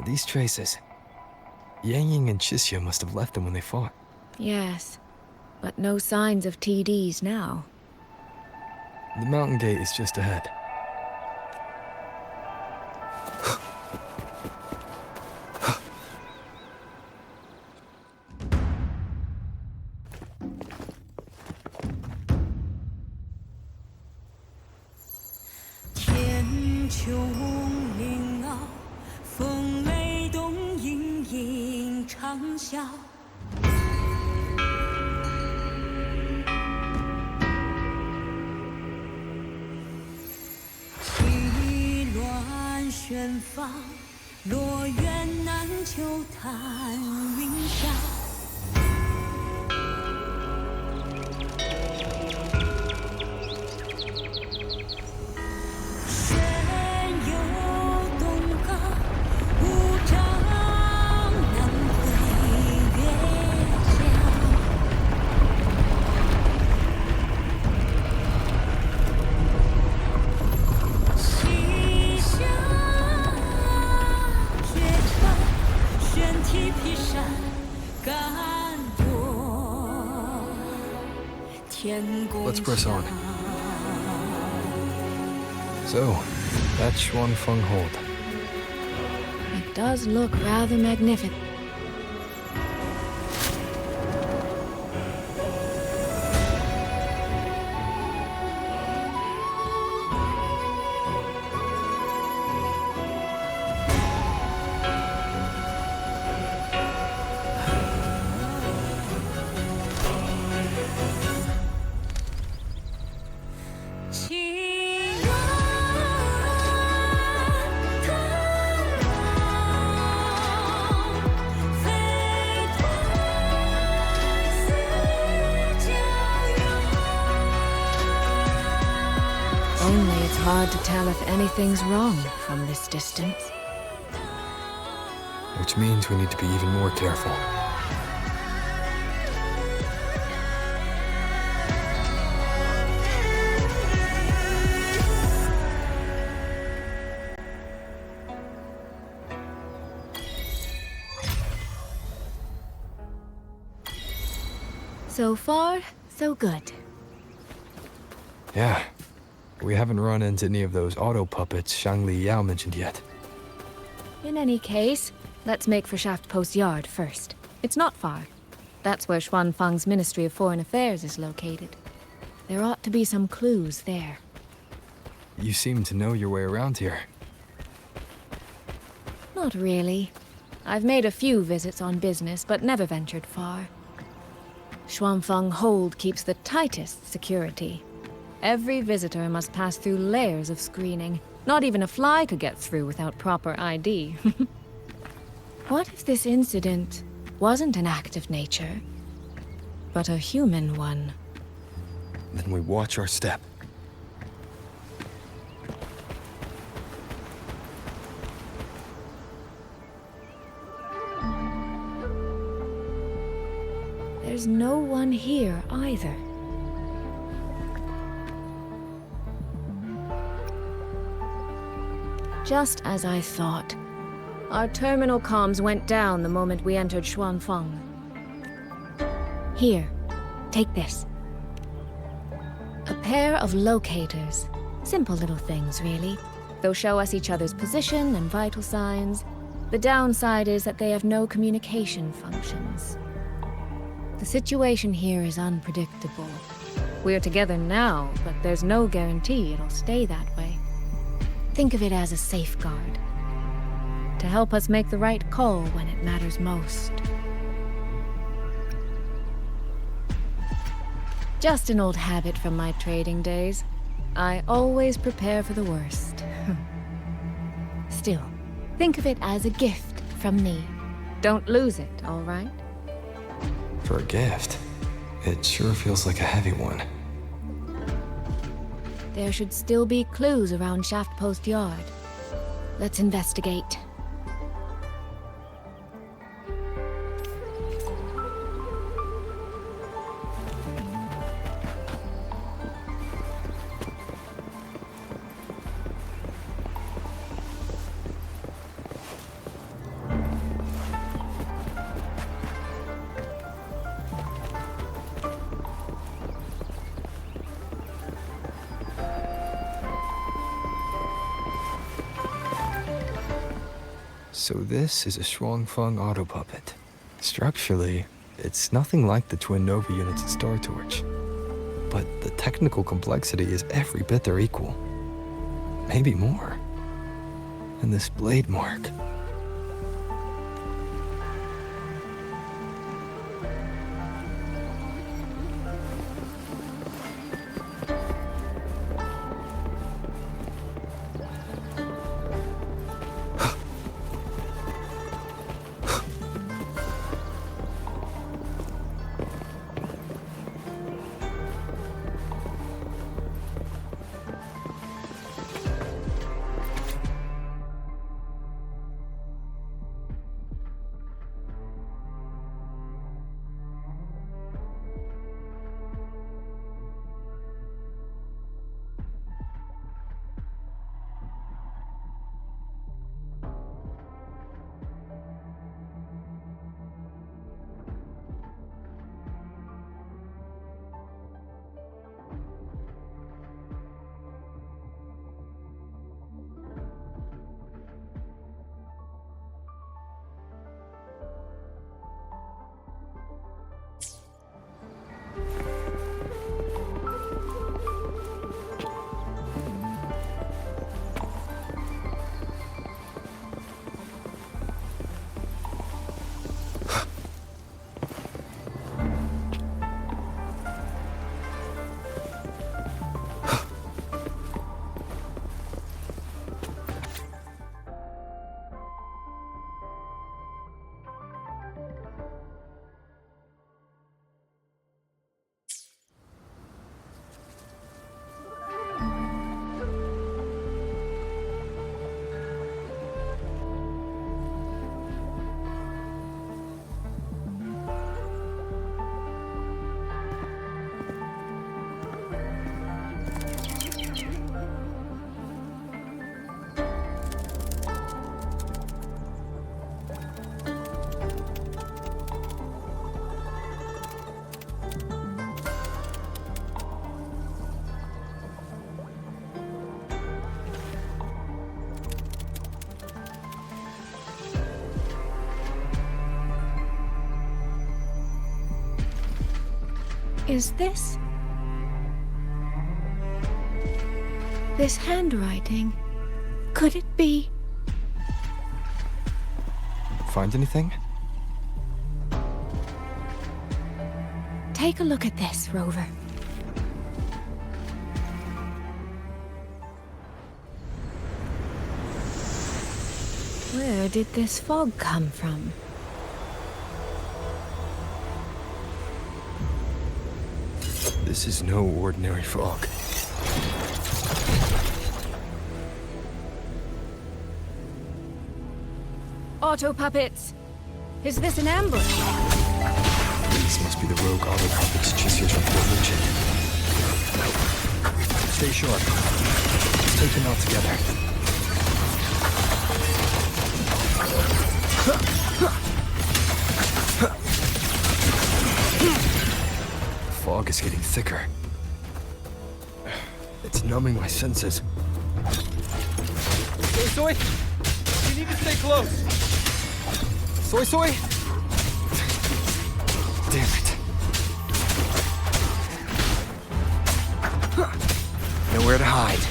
Speaker 3: These traces. Yang Yang and Chixia must have left them when they fought.
Speaker 12: Yes, but no signs of TDs now.
Speaker 3: The mountain gate is just ahead.
Speaker 16: 远方，落雁南秋潭云下。玄游东瀛，无障南回月江。西下绝川，玄梯劈山，干过天宫。
Speaker 3: Let's press on. So, that's Xuanfeng Hold.
Speaker 12: It does look rather magnificent. Only it's hard to tell if anything's wrong from this distance.
Speaker 3: Which means we need to be even more careful.
Speaker 12: So far, so good.
Speaker 3: Yeah. We haven't run into any of those auto puppets Shangli Yao mentioned yet.
Speaker 12: In any case, let's make for Shaft Post Yard first. It's not far. That's where Xuanfeng's Ministry of Foreign Affairs is located. There ought to be some clues there.
Speaker 3: You seem to know your way around here.
Speaker 12: Not really. I've made a few visits on business, but never ventured far. Xuanfeng Hold keeps the tightest security. Every visitor must pass through layers of screening. Not even a fly could get through without proper ID. What if this incident wasn't an act of nature, but a human one?
Speaker 3: Then we watch our step.
Speaker 12: There's no one here either. Just as I thought. Our terminal comms went down the moment we entered Xuanfeng. Here, take this. A pair of locators. Simple little things, really. They'll show us each other's position and vital signs. The downside is that they have no communication functions. The situation here is unpredictable. We're together now, but there's no guarantee it'll stay that way. Think of it as a safeguard, to help us make the right call when it matters most. Just an old habit from my trading days. I always prepare for the worst. Still, think of it as a gift from me. Don't lose it, all right?
Speaker 3: For a gift, it sure feels like a heavy one.
Speaker 12: There should still be clues around Shaft Post Yard. Let's investigate.
Speaker 3: So this is a Xuanfeng auto puppet. Structurally, it's nothing like the twin Nova units at Star Torch. But the technical complexity is every bit their equal. Maybe more. And this blade mark.
Speaker 4: Is this... this handwriting? Could it be...
Speaker 3: Find anything?
Speaker 4: Take a look at this, Rover. Where did this fog come from?
Speaker 3: This is no ordinary fog.
Speaker 12: Auto puppets! Is this an ambush?
Speaker 3: These must be the rogue auto puppets Chisia's report mentioned. Stay sharp. Let's take them out together. The fog is getting thicker. It's numbing my senses.
Speaker 1: Soy Soy! You need to stay close! Soy Soy!
Speaker 3: Damn it. Nowhere to hide.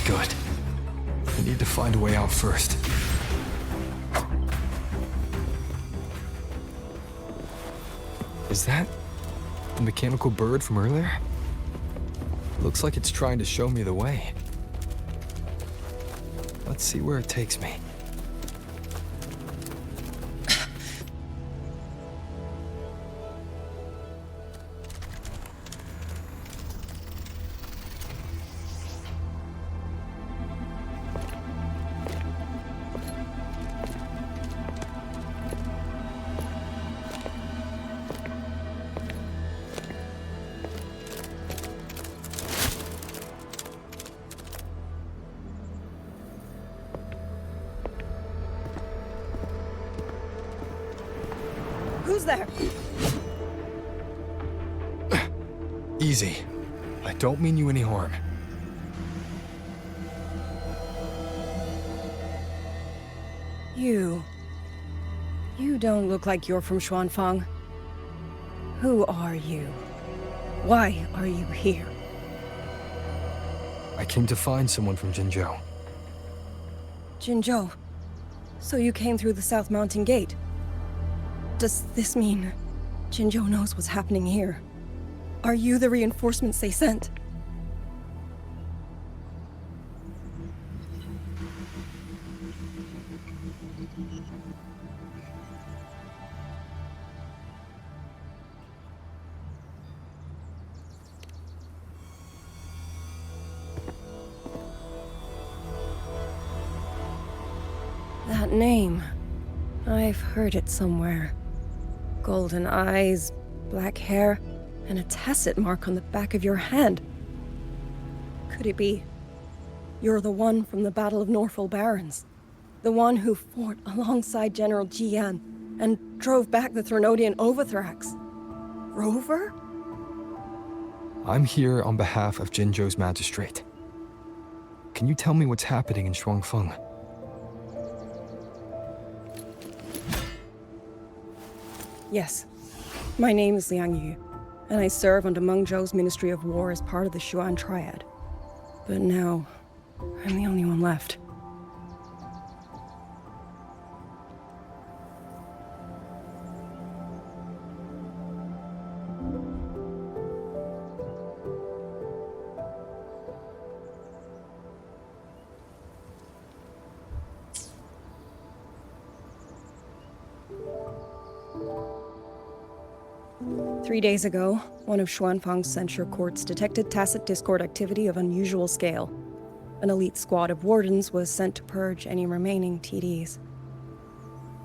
Speaker 3: Good. I need to find a way out first. Is that the mechanical bird from earlier? Looks like it's trying to show me the way. Let's see where it takes me.
Speaker 15: Who's there?
Speaker 3: Easy. I don't mean you any harm.
Speaker 15: You don't look like you're from Xuanfang. Who are you? Why are you here?
Speaker 3: I came to find someone from Mengzhou.
Speaker 15: Mengzhou. So you came through the South Mountain Gate? Does this mean Mengzhou knows what's happening here? Are you the reinforcements they sent? That name. I've heard it somewhere. Golden eyes, black hair, and a tacit mark on the back of your hand. Could it be you're the one from the Battle of Norfolk Barrens? The one who fought alongside General Jian and drove back the Thrunodian Overthrax? Rover?
Speaker 3: I'm here on behalf of Jinzhou's magistrate. Can you tell me what's happening in Xuanfeng?
Speaker 15: Yes. My name is Liang Yu, and I serve under Mengzhou's Ministry of War as part of the Xuan Triad. But now, I'm the only one left. Three days ago, one of Xuanfang's censure courts detected tacit discord activity of unusual scale. An elite squad of wardens was sent to purge any remaining TDs.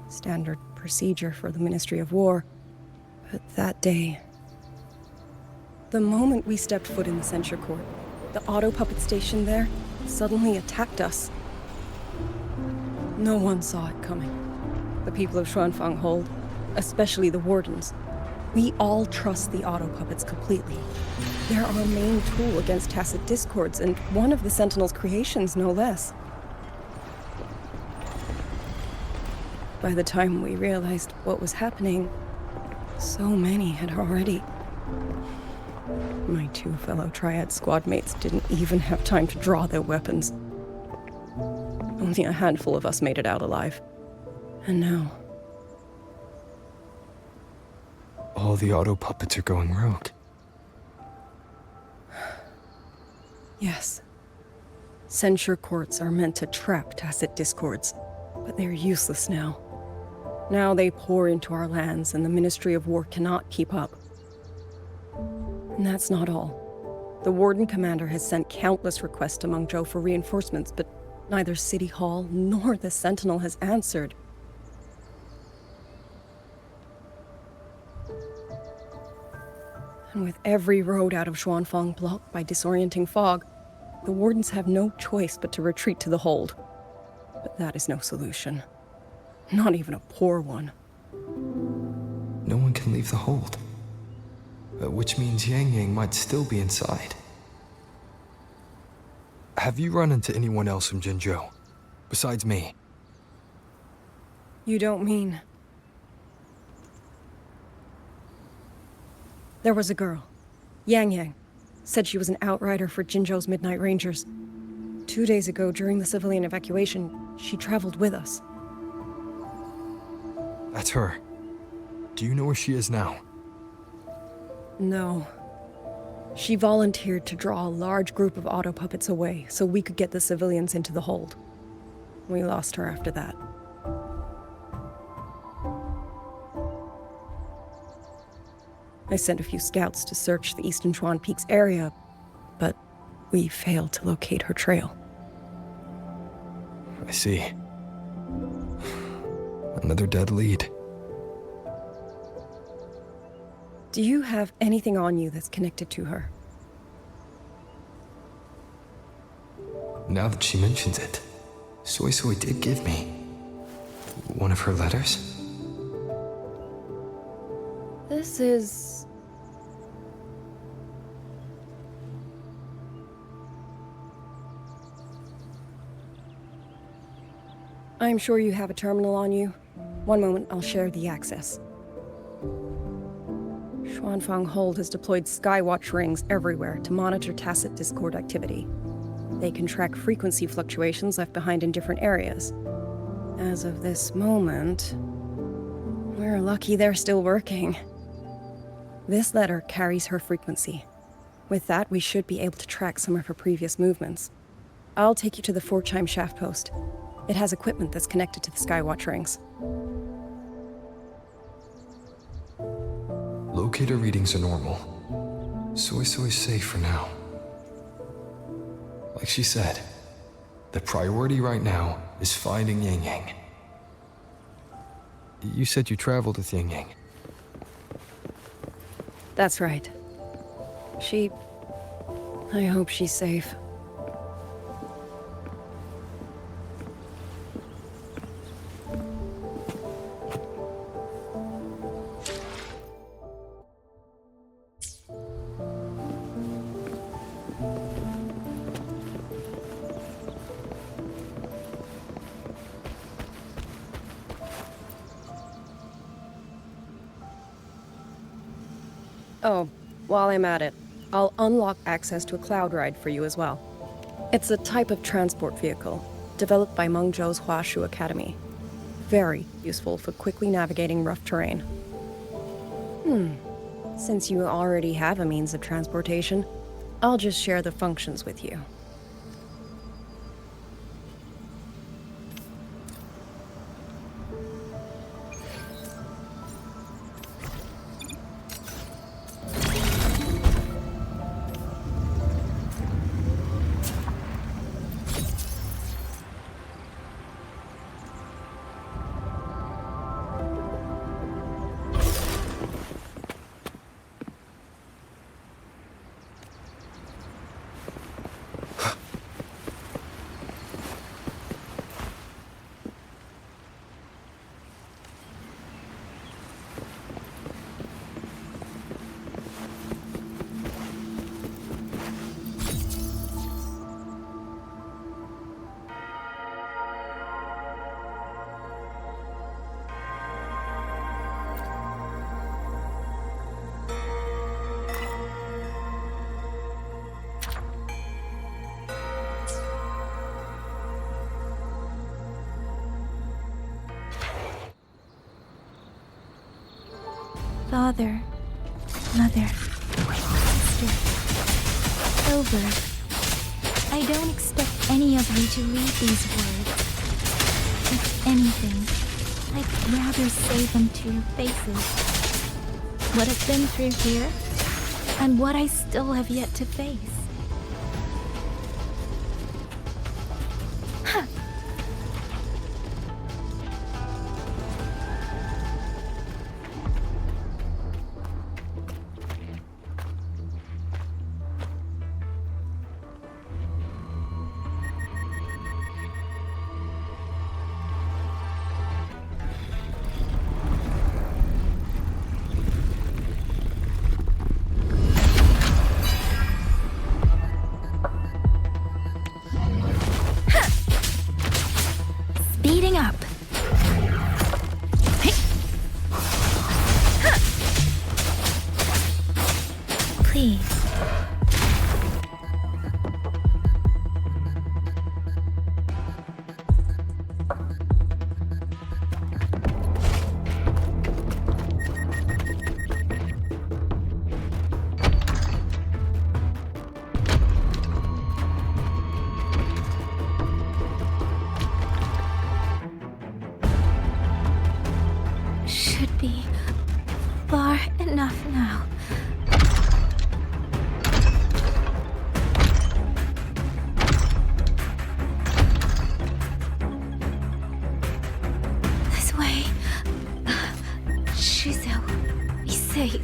Speaker 15: Standard procedure for the Ministry of War. But that day, the moment we stepped foot in the censure court, the auto puppet station there suddenly attacked us. No one saw it coming. The people of Xuanfang Hold, especially the wardens,
Speaker 17: We all trust the auto puppets completely. They're our main tool against tacit discords, and one of the Sentinel's creations, no less. By the time we realized what was happening, so many had already... My 2 fellow Triad squad mates didn't even have time to draw their weapons. Only a handful of us made it out alive. And now...
Speaker 3: All the auto puppets are going rogue.
Speaker 17: Yes. Censure courts are meant to trap tacit discords, but they're useless now. Now they pour into our lands, and the Ministry of War cannot keep up. And that's not all. The Warden Commander has sent countless requests to Mengzhou for reinforcements, but neither City Hall nor the Sentinel has answered. And with every road out of Xuanfang blocked by disorienting fog, the Wardens have no choice but to retreat to the hold. But that is no solution. Not even a poor one.
Speaker 3: No one can leave the hold. Which means Yang Yang might still be inside. Have you run into anyone else from Jinzhou, besides me?
Speaker 17: You don't mean... There was a girl, Yang Yang. Said she was an outrider for Jinzhou's Midnight Rangers. 2 days ago, during the civilian evacuation, she traveled with us.
Speaker 3: That's her. Do you know where she is now?
Speaker 17: No. She volunteered to draw a large group of auto puppets away so we could get the civilians into the hold. We lost her after that. I sent a few scouts to search the Eastern Chuan Peaks area, but we failed to locate her trail.
Speaker 3: I see. Another dead lead.
Speaker 17: Do you have anything on you that's connected to her?
Speaker 3: Now that she mentions it, Soy Soy did give me one of her letters.
Speaker 17: This is... I'm sure you have a terminal on you. One moment, I'll share the access. Xuanfang Hold has deployed Skywatch rings everywhere to monitor tacit discord activity. They can track frequency fluctuations left behind in different areas. As of this moment, we're lucky they're still working. This letter carries her frequency. With that, we should be able to track some of her previous movements. I'll take you to the 4-chime shaft post. It has equipment that's connected to the Skywatch rings.
Speaker 3: Locator readings are normal. Soy Soy's safe for now. Like she said, the priority right now is finding Yang Yang. You said you traveled with Yang Yang.
Speaker 17: That's right. I hope she's safe. Oh, while I'm at it, I'll unlock access to a cloud ride for you as well. It's a type of transport vehicle, developed by Mengzhou's Huashu Academy. Very useful for quickly navigating rough terrain. Since you already have a means of transportation, I'll just share the functions with you.
Speaker 4: Father, mother, sister, over. I don't expect any of you to read these words. If anything, I'd rather say them to your faces. What I've been through here, and what I still have yet to face. Speeding up. Please. Should be far enough now. This way. Shizu, be safe.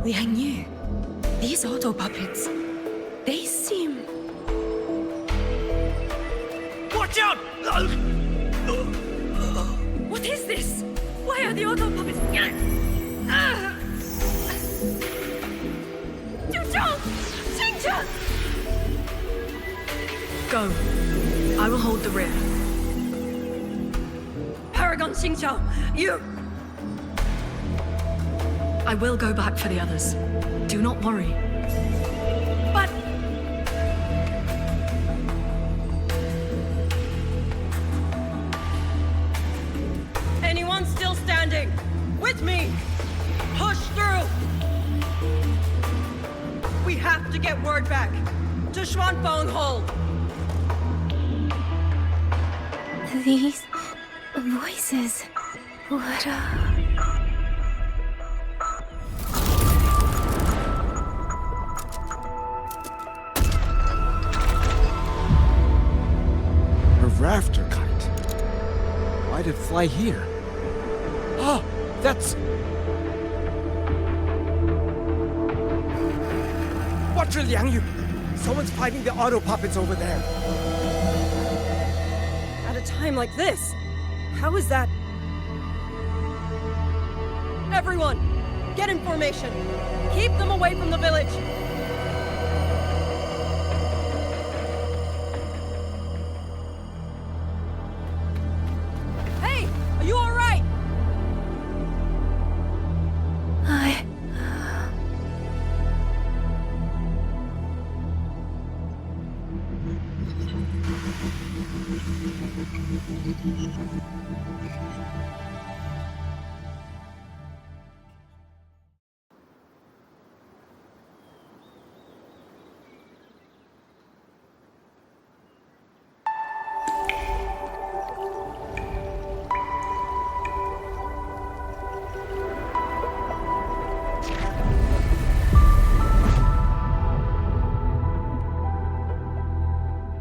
Speaker 6: Liang Yu, these auto puppets, they seem...
Speaker 18: Watch out!
Speaker 6: What is this? Why are the auto puppets...
Speaker 18: Go. I will hold the rear.
Speaker 6: Paragon Xingqiao, you...
Speaker 18: I will go back for the others. Do not worry.
Speaker 6: But...
Speaker 19: Anyone still standing? With me! Push through! We have to get word back to Xuanfeng Hall.
Speaker 4: These voices. What
Speaker 1: A rafter kite. Why'd it fly here? Ah, that's... Watch your Liang Yu! Someone's fighting the auto puppets over there.
Speaker 19: At a time like this, how is that? Everyone, get in formation. Keep them away from the village. Hey, are you all right?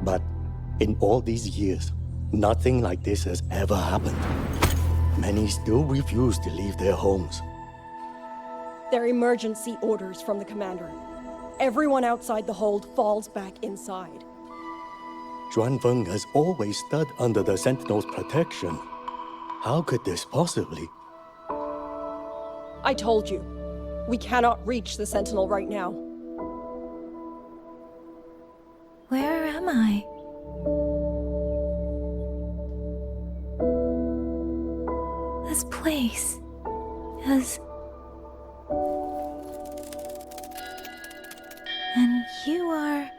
Speaker 20: But in all these years, nothing like this has ever happened. Many still refuse to leave their homes.
Speaker 19: They're emergency orders from the commander. Everyone outside the hold falls back inside.
Speaker 20: Xuanfeng has always stood under the Sentinel's protection. How could this possibly?
Speaker 19: I told you. We cannot reach the Sentinel right now.
Speaker 4: Where am I? This place is... And you are...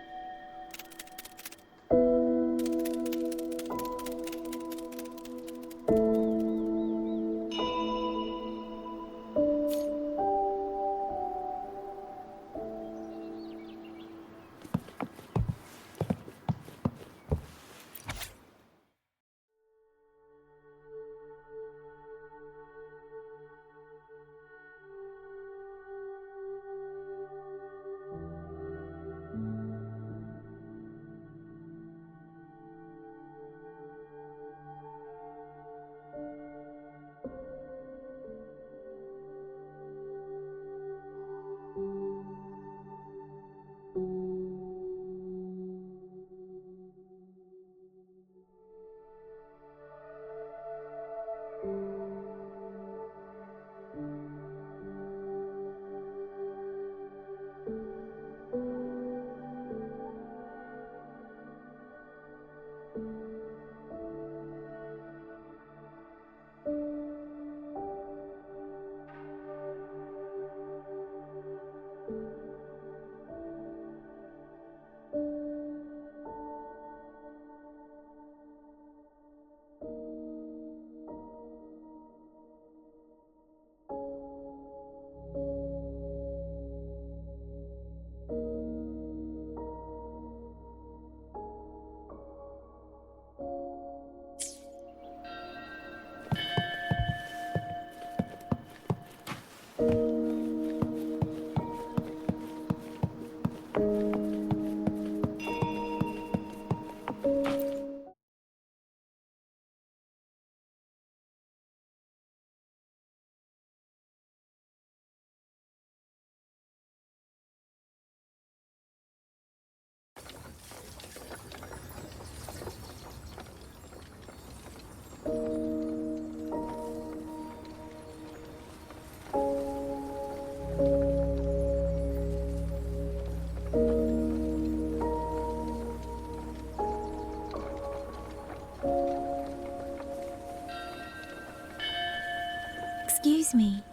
Speaker 4: Excuse me.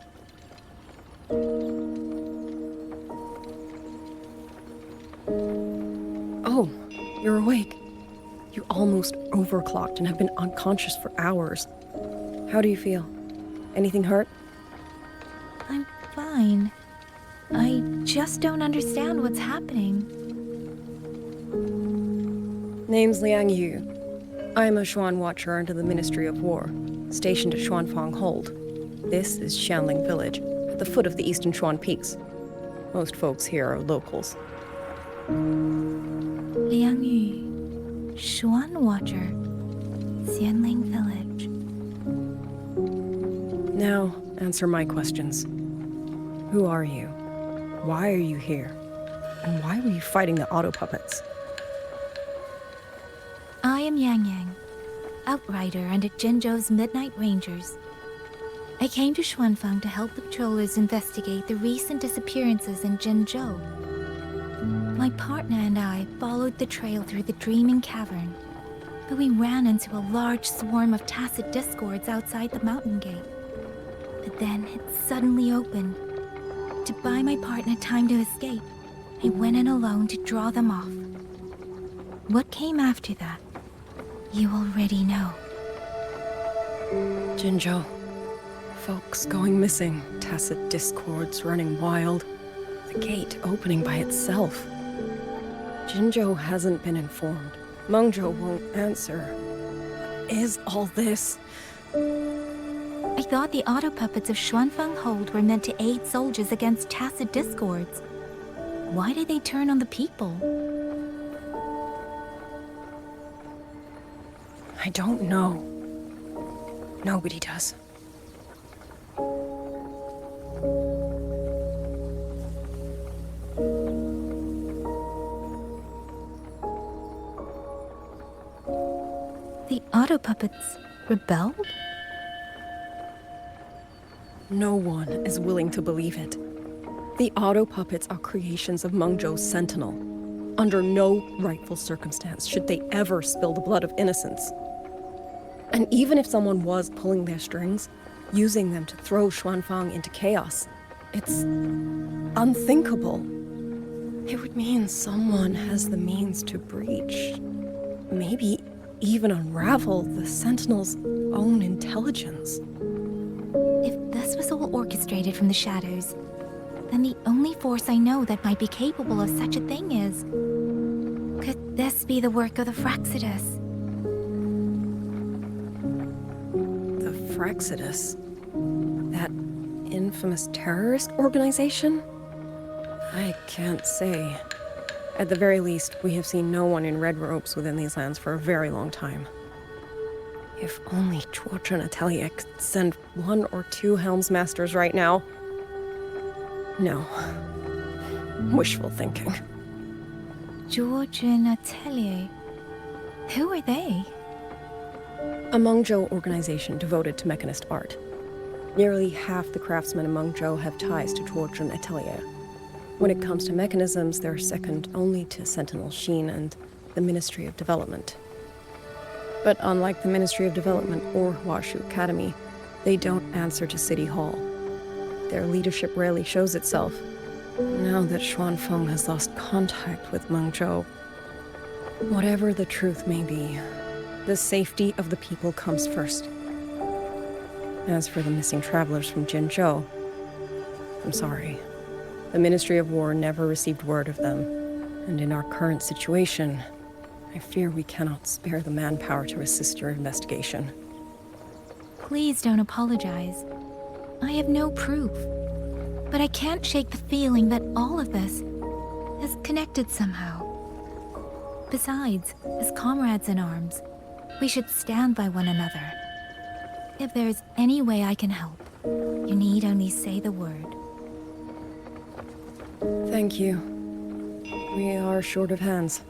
Speaker 17: Oh, you're awake. You almost overclocked and have been unconscious for hours. How do you feel? Anything hurt?
Speaker 4: I'm fine. I just don't understand what's happening.
Speaker 17: Name's Liang Yu. I'm a Xuan Watcher under the Ministry of War, stationed at Xuanfang Hold. This is Xuanling Village, at the foot of the Eastern Xuan Peaks. Most folks here are locals.
Speaker 4: Liang Yu, Xuan Watcher, Xuanling Village.
Speaker 17: Now, answer my questions. Who are you? Why are you here? And why were you fighting the auto puppets?
Speaker 4: I am Yang Yang, Outrider under Jinzhou's Midnight Rangers. I came to Xuanfang to help the patrollers investigate the recent disappearances in Jinzhou. My partner and I followed the trail through the Dreaming Cavern, but we ran into a large swarm of tacit discords outside the mountain gate. But then it suddenly opened. To buy my partner time to escape, I went in alone to draw them off. What came after that, you already know.
Speaker 17: Jinzhou. Folks going missing, tacit discords running wild, the gate opening by itself. Jinzhou hasn't been informed. Mengzhou won't answer. What is all this?
Speaker 4: I thought the auto puppets of Xuanfang Hold were meant to aid soldiers against tacit discords. Why did they turn on the people?
Speaker 17: I don't know. Nobody does.
Speaker 4: auto puppets rebelled?
Speaker 17: No one is willing to believe it. The auto puppets are creations of Mengzhou's sentinel. Under no rightful circumstance should they ever spill the blood of innocents. And even if someone was pulling their strings, using them to throw Xuanfang into chaos, it's unthinkable. It would mean someone has the means to breach, maybe even unravel the Sentinel's own intelligence.
Speaker 4: If this was all orchestrated from the shadows, then the only force I know that might be capable of such a thing is... Could this be the work of the Fraxidus?
Speaker 17: The Fraxidus? That infamous terrorist organization? I can't say. At the very least, we have seen no one in red robes within these lands for a very long time. If only George and Atelier could send 1 or 2 Helmsmasters right now. No. Wishful thinking.
Speaker 4: George and Atelier? Who are they?
Speaker 17: A Mengzhou organization devoted to mechanist art. Nearly half the craftsmen in Mengzhou have ties to George and Atelier. When it comes to mechanisms, they're second only to Sentinel Sheen and the Ministry of Development. But unlike the Ministry of Development or Huashu Academy, they don't answer to City Hall. Their leadership rarely shows itself. Now that Xuanfeng has lost contact with Mengzhou, whatever the truth may be, the safety of the people comes first. As for the missing travelers from Jinzhou, I'm sorry. The Ministry of War never received word of them, and in our current situation, I fear we cannot spare the manpower to assist your investigation.
Speaker 4: Please don't apologize. I have no proof. But I can't shake the feeling that all of this is connected somehow. Besides, as comrades in arms, we should stand by one another. If there's any way I can help, you need only say the word.
Speaker 17: Thank you. We are short of hands.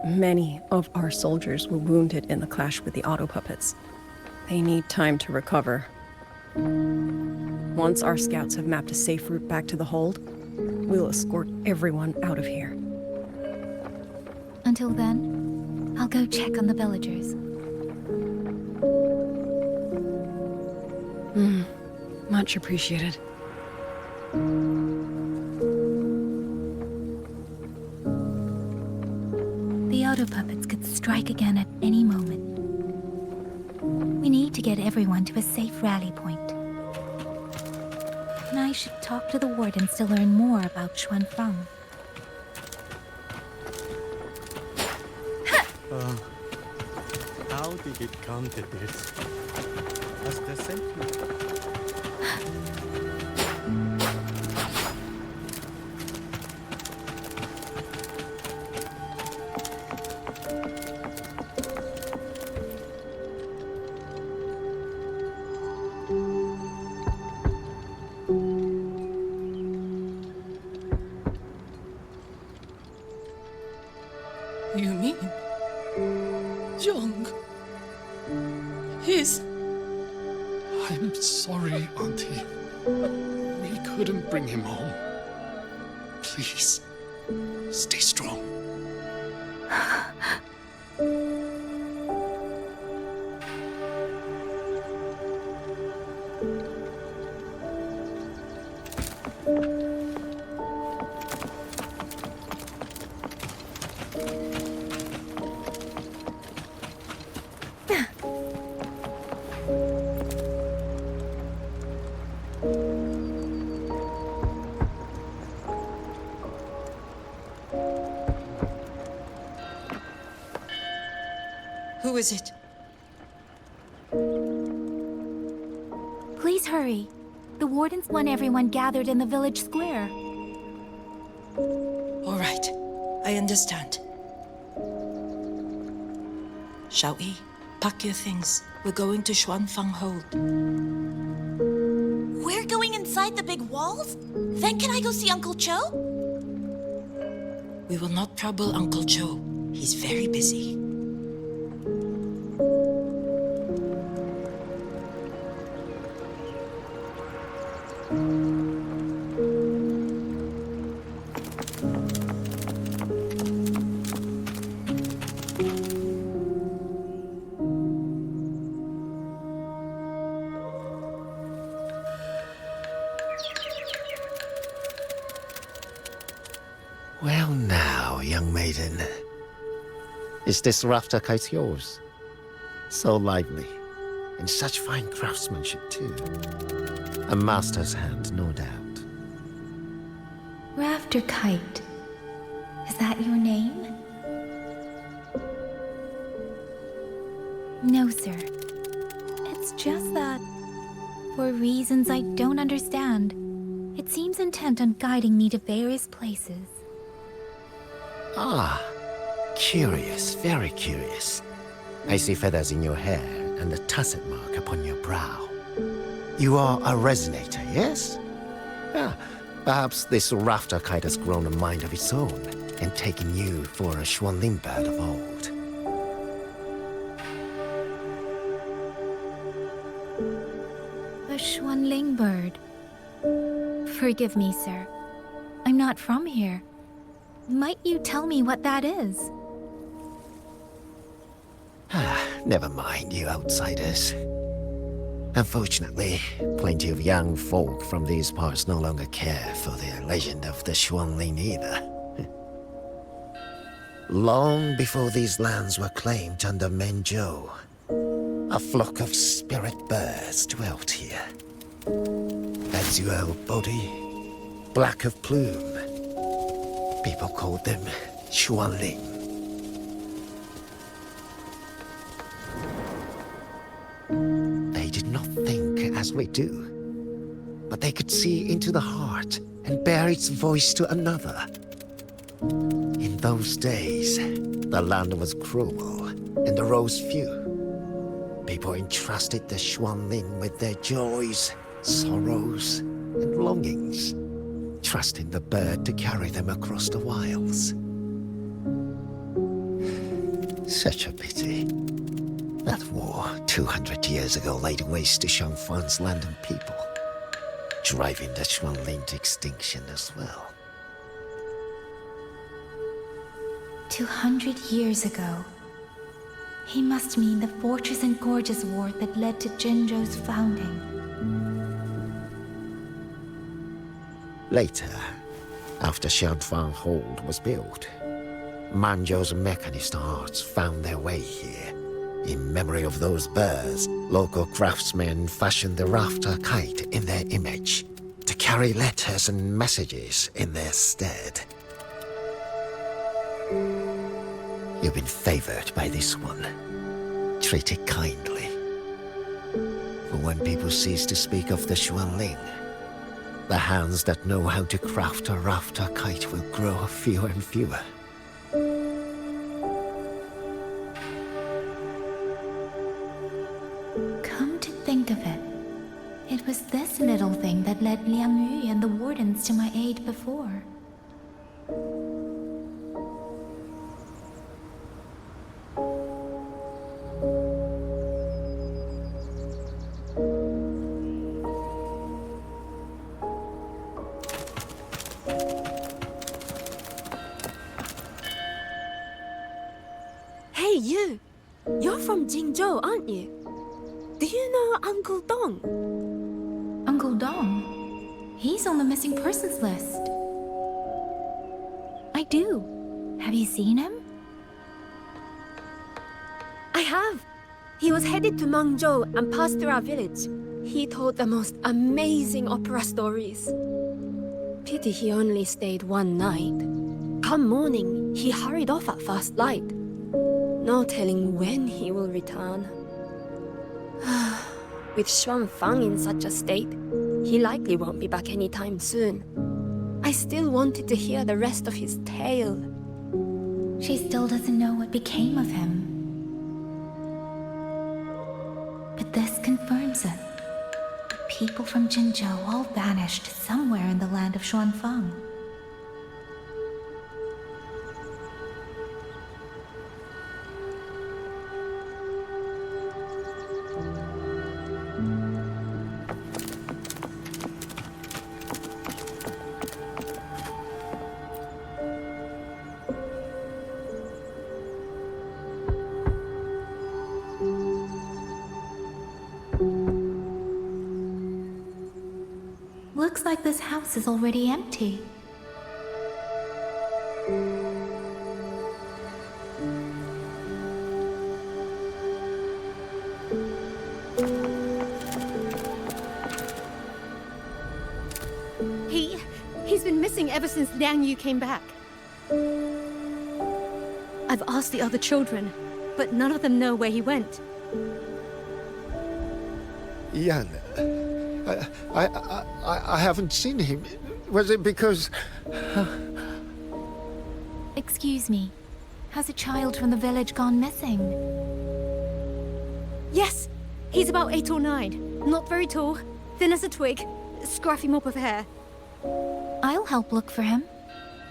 Speaker 17: Many of our soldiers were wounded in the clash with the auto puppets. They need time to recover. Once our scouts have mapped a safe route back to the hold, we'll escort everyone out of here.
Speaker 4: Until then, I'll go check on the villagers.
Speaker 17: Much appreciated.
Speaker 4: The auto puppets could strike again at any moment. We need to get everyone to a safe rally point. And I should talk to the wardens to learn more about Xuanfeng.
Speaker 11: How did it come to this? As the Sentinel.
Speaker 18: You mean... Young... He's...
Speaker 9: I'm sorry, Auntie. We couldn't bring him home. Please, stay strong.
Speaker 18: Who is it?
Speaker 4: Please hurry. The wardens want everyone gathered in the village square.
Speaker 18: All right, I understand. Shall we? Pack your things. We're going to Xuanfeng Hold.
Speaker 2: We're going inside the big walls? Then can I go see Uncle Joe?
Speaker 18: We will not trouble Uncle Joe. He's very busy.
Speaker 21: Well now, young maiden. Is this rafter kite yours? So lively, and such fine craftsmanship too. A master's hand, no doubt.
Speaker 4: Rafter Kite. Is that your name? No, sir. It's just that, for reasons I don't understand, it seems intent on guiding me to various places.
Speaker 21: Ah, curious, very curious. I see feathers in your hair and a tusset mark upon your brow. You are a resonator, yes? Ah, perhaps this rafter kite has grown a mind of its own and taken you for a Xuanling bird of old.
Speaker 4: A Xuanling bird. Forgive me, sir. I'm not from here. Might you tell me what that is?
Speaker 21: Never mind, you outsiders. Unfortunately, plenty of young folk from these parts no longer care for the legend of the Xuanling either. Long before these lands were claimed under Mengzhou, a flock of spirit birds dwelt here. Azure body, black of plume. People called them Xuanling. They did not think as we do, but they could see into the heart and bear its voice to another. In those days, the land was cruel and the roads few. People entrusted the Xuanling with their joys, sorrows, and longings, trusting the bird to carry them across the wilds. Such a pity. That war 200 years ago laid waste to Shangfan's land and people, driving the Xuanling to extinction as well.
Speaker 4: 200 years ago. He must mean the Fortress and Gorges War that led to Jinzhou's founding.
Speaker 21: Later, after Xianfang Hold was built, Mengzhou's mechanist arts found their way here. In memory of those birds, local craftsmen fashioned the rafter kite in their image to carry letters and messages in their stead. You've been favored by this one. Treat it kindly. For when people cease to speak of the Xuanling, the hands that know how to craft a rafter kite will grow fewer and fewer.
Speaker 4: Come to think of it, it was this little thing that led Liang Yu and the wardens to my aid before.
Speaker 15: Hey, you! You're from Jingzhou, aren't you? Do you know Uncle Dong?
Speaker 4: Uncle Dong? He's on the missing persons list. I do. Have you seen him?
Speaker 15: I have. He was headed to Mengzhou and passed through our village. He told the most amazing opera stories. Pity he only stayed one night. Come morning, he hurried off at first light. No telling when he will return. With Xuanfang in such a state, he likely won't be back anytime soon. I still wanted to hear the rest of his tale.
Speaker 4: She still doesn't know what became of him. But this confirms it. The people from Jinzhou all vanished somewhere in the land of Xuanfang. Looks like this house is already empty.
Speaker 5: ever since Liang Yu came back. I've asked the other children, but none of them know where he went.
Speaker 21: Yan, I haven't seen him. Was it because...
Speaker 4: Excuse me. Has a child from the village gone missing?
Speaker 5: Yes! He's about 8 or 9. Not very tall, thin as a twig, scruffy mop of hair.
Speaker 4: I'll help look for him.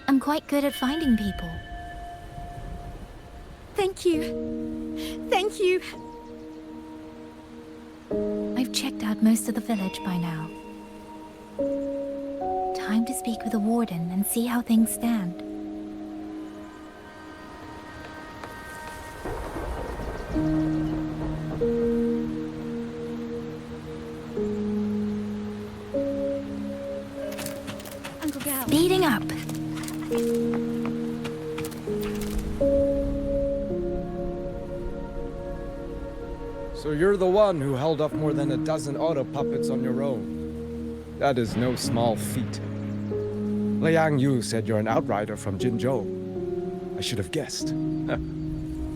Speaker 4: I'm quite good at finding people.
Speaker 5: Thank you. Thank you.
Speaker 4: I've checked out most of the village by now. Time to speak with the warden and see how things stand.
Speaker 5: Uncle Gao.
Speaker 4: Speeding up.
Speaker 1: So you're the one who held up more than a dozen auto puppets on your own. That is no small feat. Liang Yu said you're an outrider from Jinzhou. I should have guessed.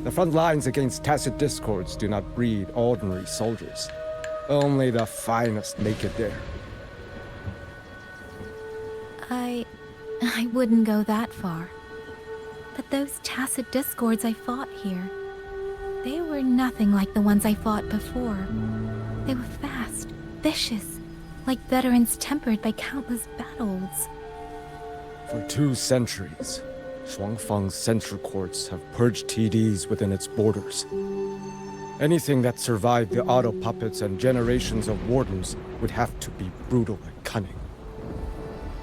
Speaker 1: The front lines against tacit discords do not breed ordinary soldiers. Only the finest make it there.
Speaker 4: I wouldn't go that far. But those tacit discords I fought here, they were nothing like the ones I fought before. They were fast, vicious, like veterans tempered by countless battles.
Speaker 1: For 2 centuries, Xuanfang's censor courts have purged TDs within its borders. Anything that survived the auto puppets and generations of wardens would have to be brutal and cunning.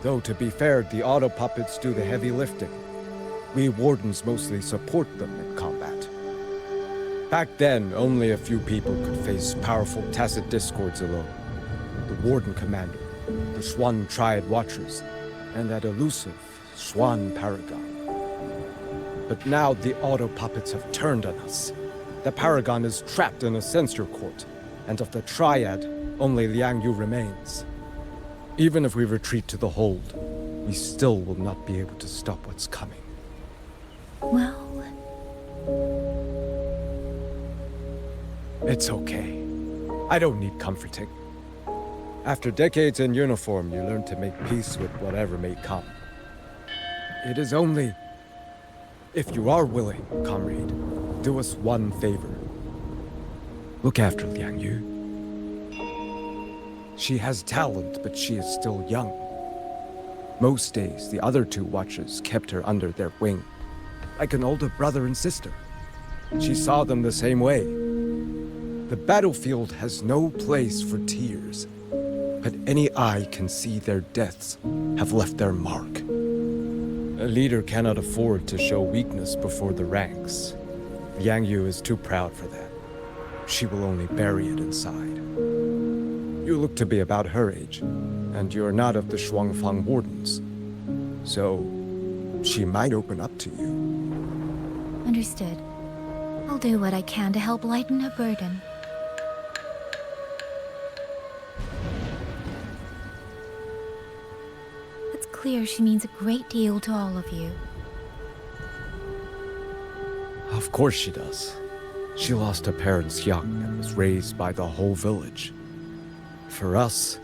Speaker 1: Though to be fair, the auto puppets do the heavy lifting. We wardens mostly support them in combat. Back then, only a few people could face powerful tacit discords alone. The warden commander, the Xuan Triad Watchers, and that elusive Xuan Paragon. But now the auto puppets have turned on us. The Paragon is trapped in a censor court, and of the Triad, only Liang Yu remains. Even if we retreat to the hold, we still will not be able to stop what's coming.
Speaker 4: Well...
Speaker 1: It's okay. I don't need comforting. After decades in uniform, you learn to make peace with whatever may come. It is only... If you are willing, comrade, do us one favor. Look after Liang Yu. She has talent, but she is still young. Most days, the other 2 watchers kept her under their wing, like an older brother and sister. She saw them the same way. The battlefield has no place for tears, but any eye can see their deaths have left their mark. A leader cannot afford to show weakness before the ranks. Liang Yu is too proud for that. She will only bury it inside. You look to be about her age, and you're not of the Xuanfang Wardens. So, she might open up to you.
Speaker 4: Understood. I'll do what I can to help lighten her burden. It's clear she means a great deal to all of you.
Speaker 1: Of course she does. She lost her parents young and was raised by the whole village. For us,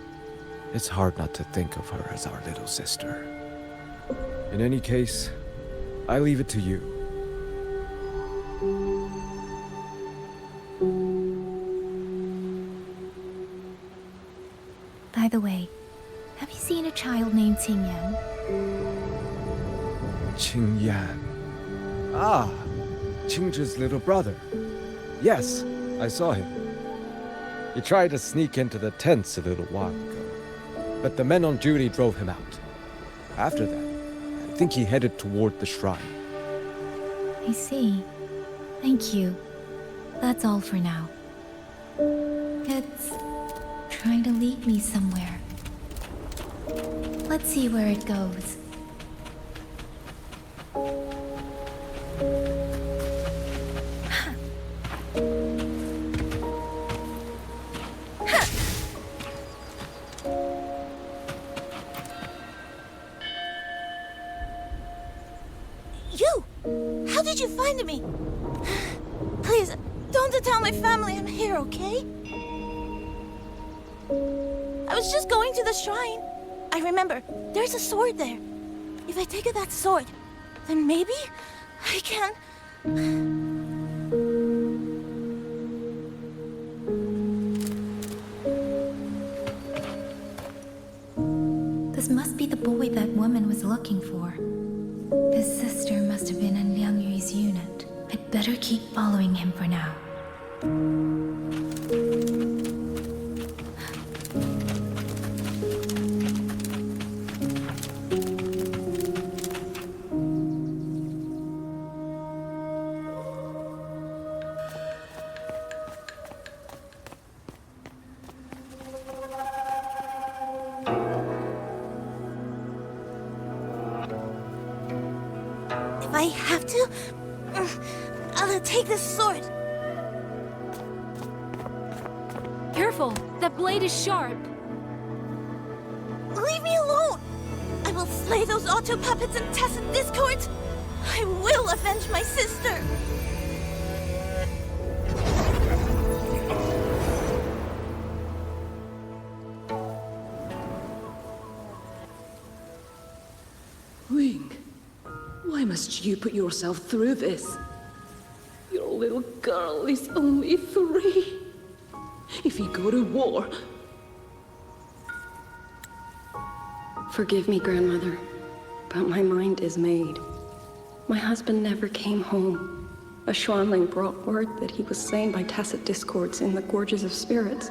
Speaker 1: it's hard not to think of her as our little sister. In any case, I leave it to you.
Speaker 4: By the way, have you seen a child named Qingyan?
Speaker 1: Qingyan. Ah, Qingzhi's little brother. Yes, I saw him. He tried to sneak into the tents a little while ago, but the men on duty drove him out. After that, I think he headed toward the shrine.
Speaker 4: I see. Thank you. That's all for now. It's trying to lead me somewhere. Let's see where it goes.
Speaker 8: You! How did you find me? Please, don't tell my family I'm here, okay? I was just going to the shrine. I remember, there's a sword there. If I take that sword, then maybe I can...
Speaker 4: This must be the boy that woman was looking for. His sister must have been in Liang Yu's unit. I'd better keep following him for now.
Speaker 8: If I have to, I'll take this sword.
Speaker 5: Careful! That blade is sharp!
Speaker 8: Leave me alone! I will slay those auto puppets and tacit discords! I will avenge my sister!
Speaker 22: Wing, why must you put yourself through this? Your little girl is only 3. If you go to war...
Speaker 17: Forgive me, Grandmother, but my mind is made. My husband never came home. A Xuanling brought word that he was slain by tacit discords in the Gorges of Spirits.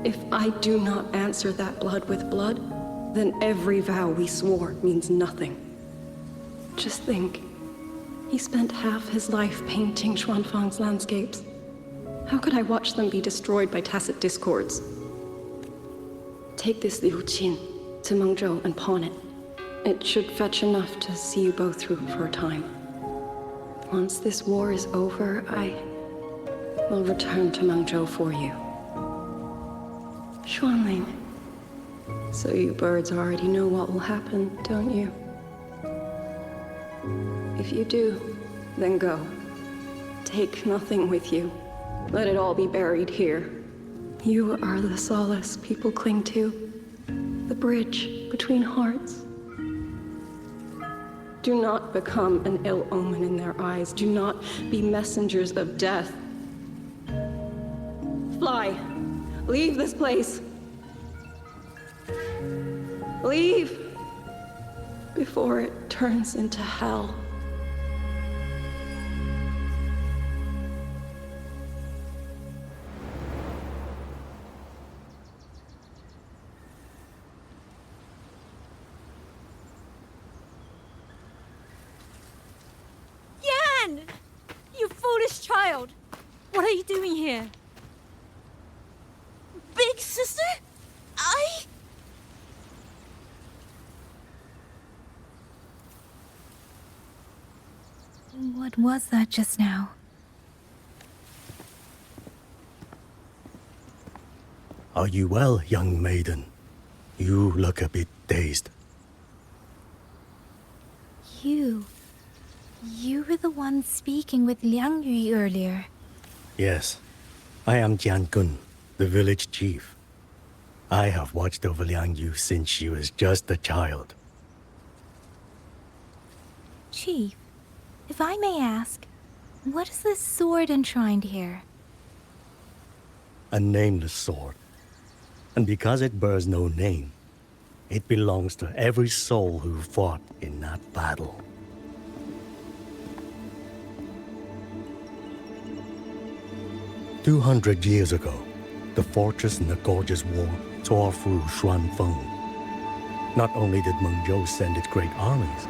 Speaker 17: If I do not answer that blood with blood, then every vow we swore means nothing. Just think, he spent half his life painting Xuanfang's landscapes. How could I watch them be destroyed by tacit discords? Take this Liu Qin to Mengzhou and pawn it. It should fetch enough to see you both through for a time. Once this war is over, I will return to Mengzhou for you. Xuanling. So you birds already know what will happen, don't you? If you do, then go. Take nothing with you. Let it all be buried here. You are the solace people cling to, the bridge between hearts. Do not become an ill omen in their eyes. Do not be messengers of death. Fly. Leave this place. Leave before it turns into hell.
Speaker 5: Yan! You foolish child! What are you doing here?
Speaker 8: Big sister?
Speaker 4: What was that just now?
Speaker 20: Are you well, young maiden? You look a bit dazed.
Speaker 4: You were the one speaking with Liang Yu earlier.
Speaker 20: Yes, I am Jian Gun, the village chief. I have watched over Liang Yu since she was just a child.
Speaker 4: Chief, if I may ask, what is this sword enshrined here?
Speaker 20: A nameless sword. And because it bears no name, it belongs to every soul who fought in that battle. "200 years ago, the fortress in the Gorgeous War tore through Xuanfeng. Not only did Mengzhou send its great armies,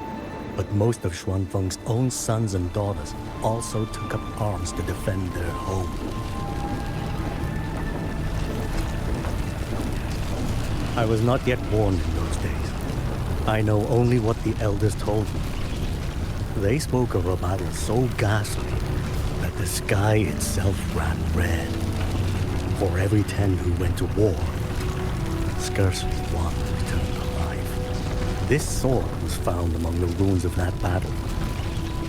Speaker 20: but most of Xuanfeng's own sons and daughters also took up arms to defend their home. I was not yet born in those days. I know only what the elders told me. They spoke of a battle so ghastly that the sky itself ran red. For every 10 who went to war, scarcely one returned alive. This sword was found among the ruins of that battle.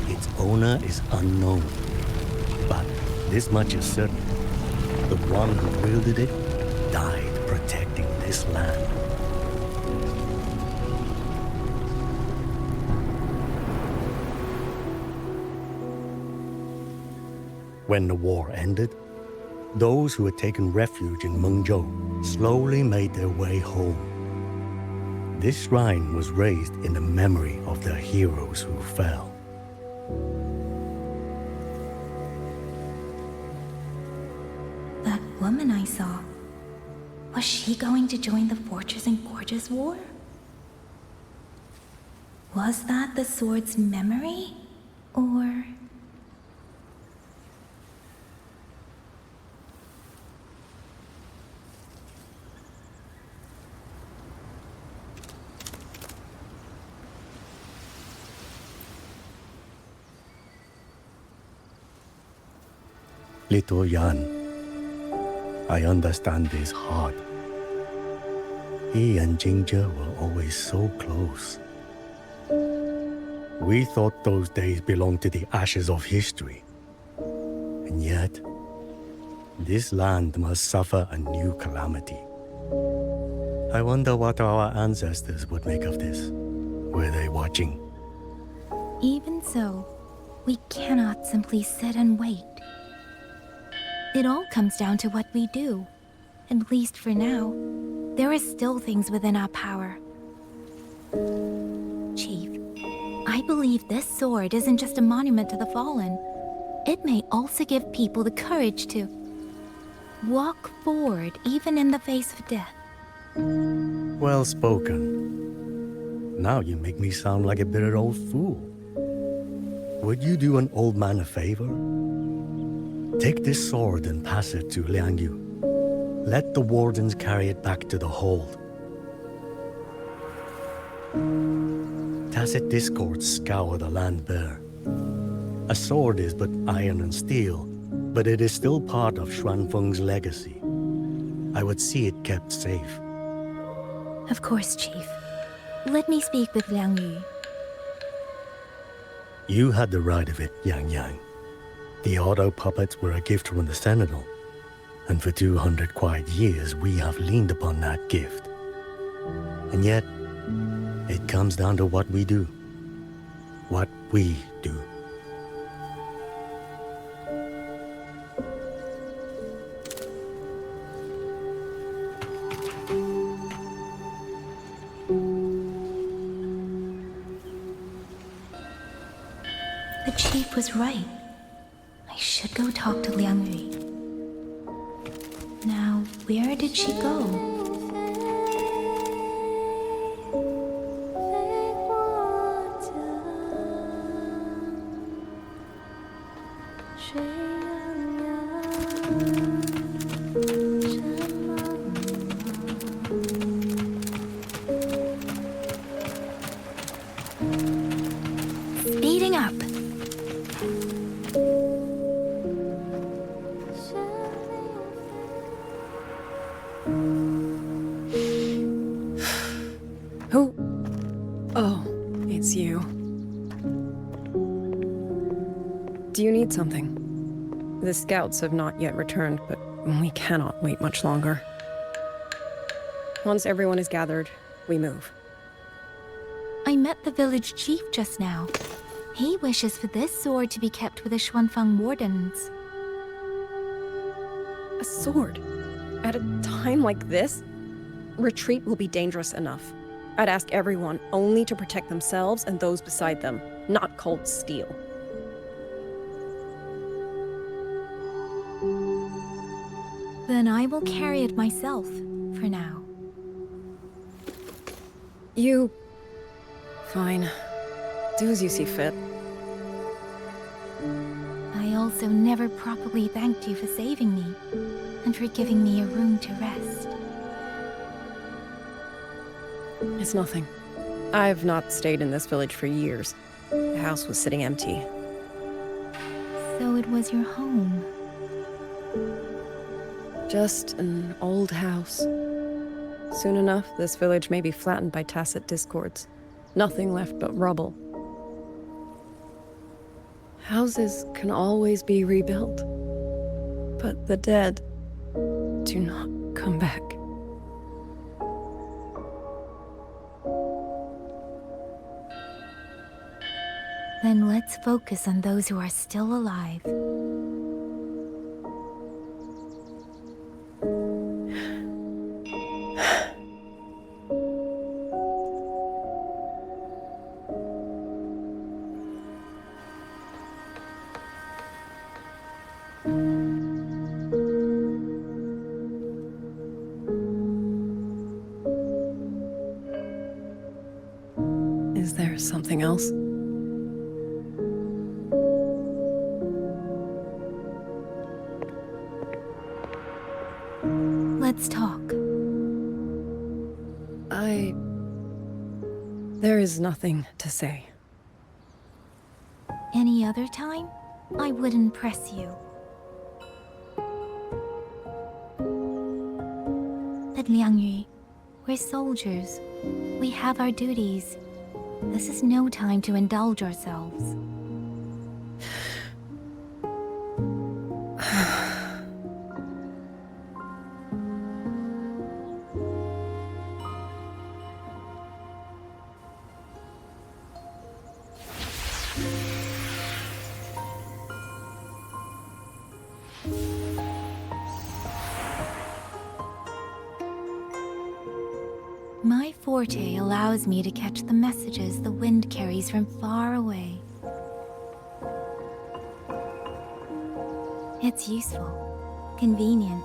Speaker 20: Its owner is unknown. But this much is certain. The one who wielded it died protecting this land. When the war ended, those who had taken refuge in Mengzhou slowly made their way home. This shrine was raised in the memory of the heroes who fell.
Speaker 4: That woman I saw, was she going to join the Fortress and Gorges War? Was that the sword's memory? Or...
Speaker 20: Little Yan, I understand his heart. He and Jingzhe were always so close. We thought those days belonged to the ashes of history. And yet, this land must suffer a new calamity. I wonder what our ancestors would make of this. Were they watching?
Speaker 4: Even so, we cannot simply sit and wait. It all comes down to what we do. At least for now, there are still things within our power. Chief, I believe this sword isn't just a monument to the fallen. It may also give people the courage to walk forward even in the face of death.
Speaker 20: Well spoken. Now you make me sound like a bitter old fool. Would you do an old man a favor? Take this sword and pass it to Liang Yu. Let the wardens carry it back to the hold. Tacit discords scour the land bare. A sword is but iron and steel, but it is still part of Xuanfeng's legacy. I would see it kept safe.
Speaker 4: Of course, Chief. Let me speak with Liang Yu.
Speaker 20: You had the right of it, Yang Yang. The auto puppets were a gift from the Sentinel, and for 200 quiet years we have leaned upon that gift. And yet, it comes down to what we do. What we do.
Speaker 4: The Chief was right. I should go talk to Liang Yu. Now, where did she go? Speeding up.
Speaker 17: Who? Oh, it's you. Do you need something? The scouts have not yet returned, but we cannot wait much longer. Once everyone is gathered, we move.
Speaker 4: I met the village chief just now. He wishes for this sword to be kept with the Xuanfeng wardens.
Speaker 17: A sword? At a time like this? Retreat will be dangerous enough. I'd ask everyone only to protect themselves and those beside them, not cold steel.
Speaker 4: Then I will carry it myself, for now.
Speaker 17: You... Fine. Do as you see fit.
Speaker 4: I also never properly thanked you for saving me, and for giving me a room to rest.
Speaker 17: It's nothing. I've not stayed in this village for years. The house was sitting empty.
Speaker 4: So it was your home.
Speaker 17: Just an old house. Soon enough, this village may be flattened by tacit discords. Nothing left but rubble. Houses can always be rebuilt, but the dead do not come back.
Speaker 4: Then let's focus on those who are still alive.
Speaker 17: Is there something else?
Speaker 4: Let's talk.
Speaker 17: There is nothing to say.
Speaker 4: Any other time, I wouldn't press you. But Liangyu, we're soldiers. We have our duties. This is no time to indulge ourselves. My forte allows me to catch the messages the wind carries from far away. It's useful, convenient.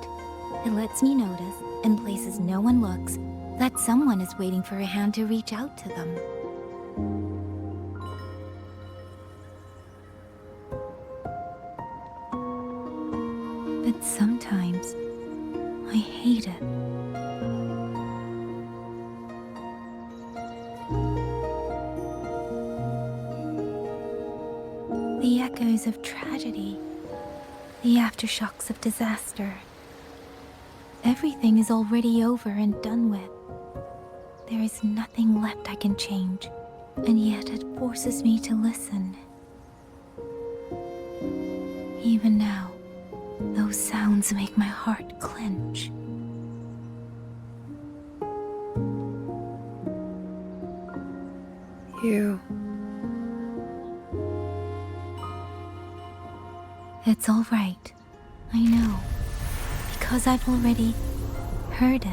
Speaker 4: It lets me notice, in places no one looks, that someone is waiting for a hand to reach out to them. But sometimes, I hate it. The echoes of tragedy, the aftershocks of disaster. Everything is already over and done with. There is nothing left I can change, and yet it forces me to listen. Even now, those sounds make my heart clench.
Speaker 17: You...
Speaker 4: It's all right. I know. Because I've already heard it.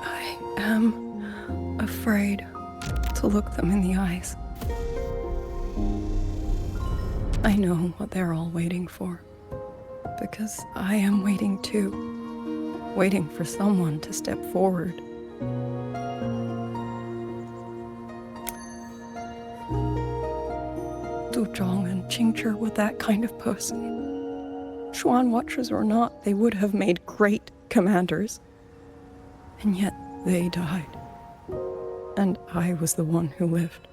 Speaker 17: I am afraid to look them in the eyes. I know what they're all waiting for, because I am waiting too, waiting for someone to step forward. Du Zhong and Qingzhi were that kind of person. Xuan Watchers or not, they would have made great commanders. And yet they died. And I was the one who lived.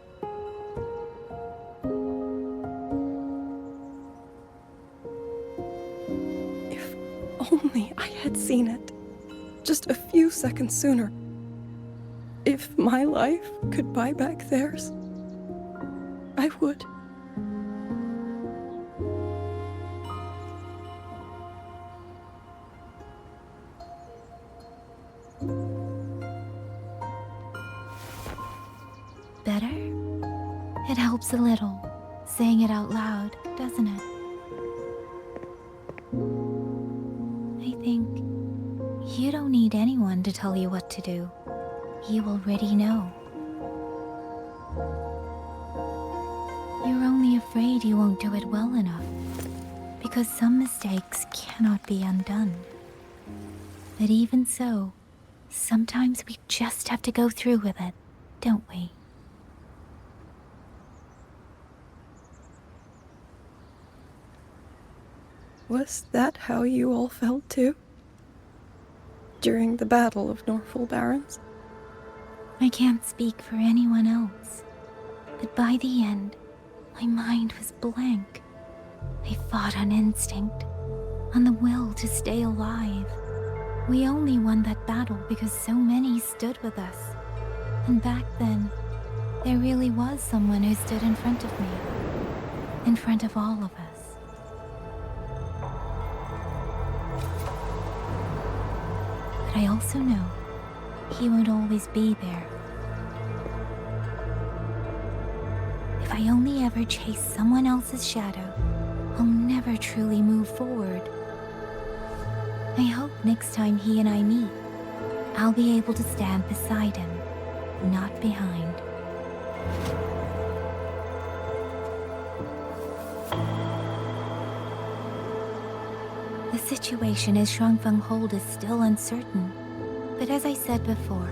Speaker 17: If only I had seen it, just a few seconds sooner. If my life could buy back theirs, I would.
Speaker 4: Better? It helps a little, saying it out loud, doesn't it? I think you don't need anyone to tell you what to do. You already know. You're only afraid you won't do it well enough, because some mistakes cannot be undone. But even so, sometimes we just have to go through with it, don't we?
Speaker 17: Was that how you all felt too? during the Battle of Norfolk Barrens?
Speaker 4: I can't speak for anyone else, but by the end, my mind was blank. I fought on instinct, on the will to stay alive. We only won that battle because so many stood with us. And back then, there really was someone who stood in front of me. In front of all of us. But I also know he won't always be there. If I only ever chase someone else's shadow, I'll never truly move forward. I hope next time he and I meet, I'll be able to stand beside him, not behind. The situation as Xuanfeng Hold is still uncertain, but as I said before,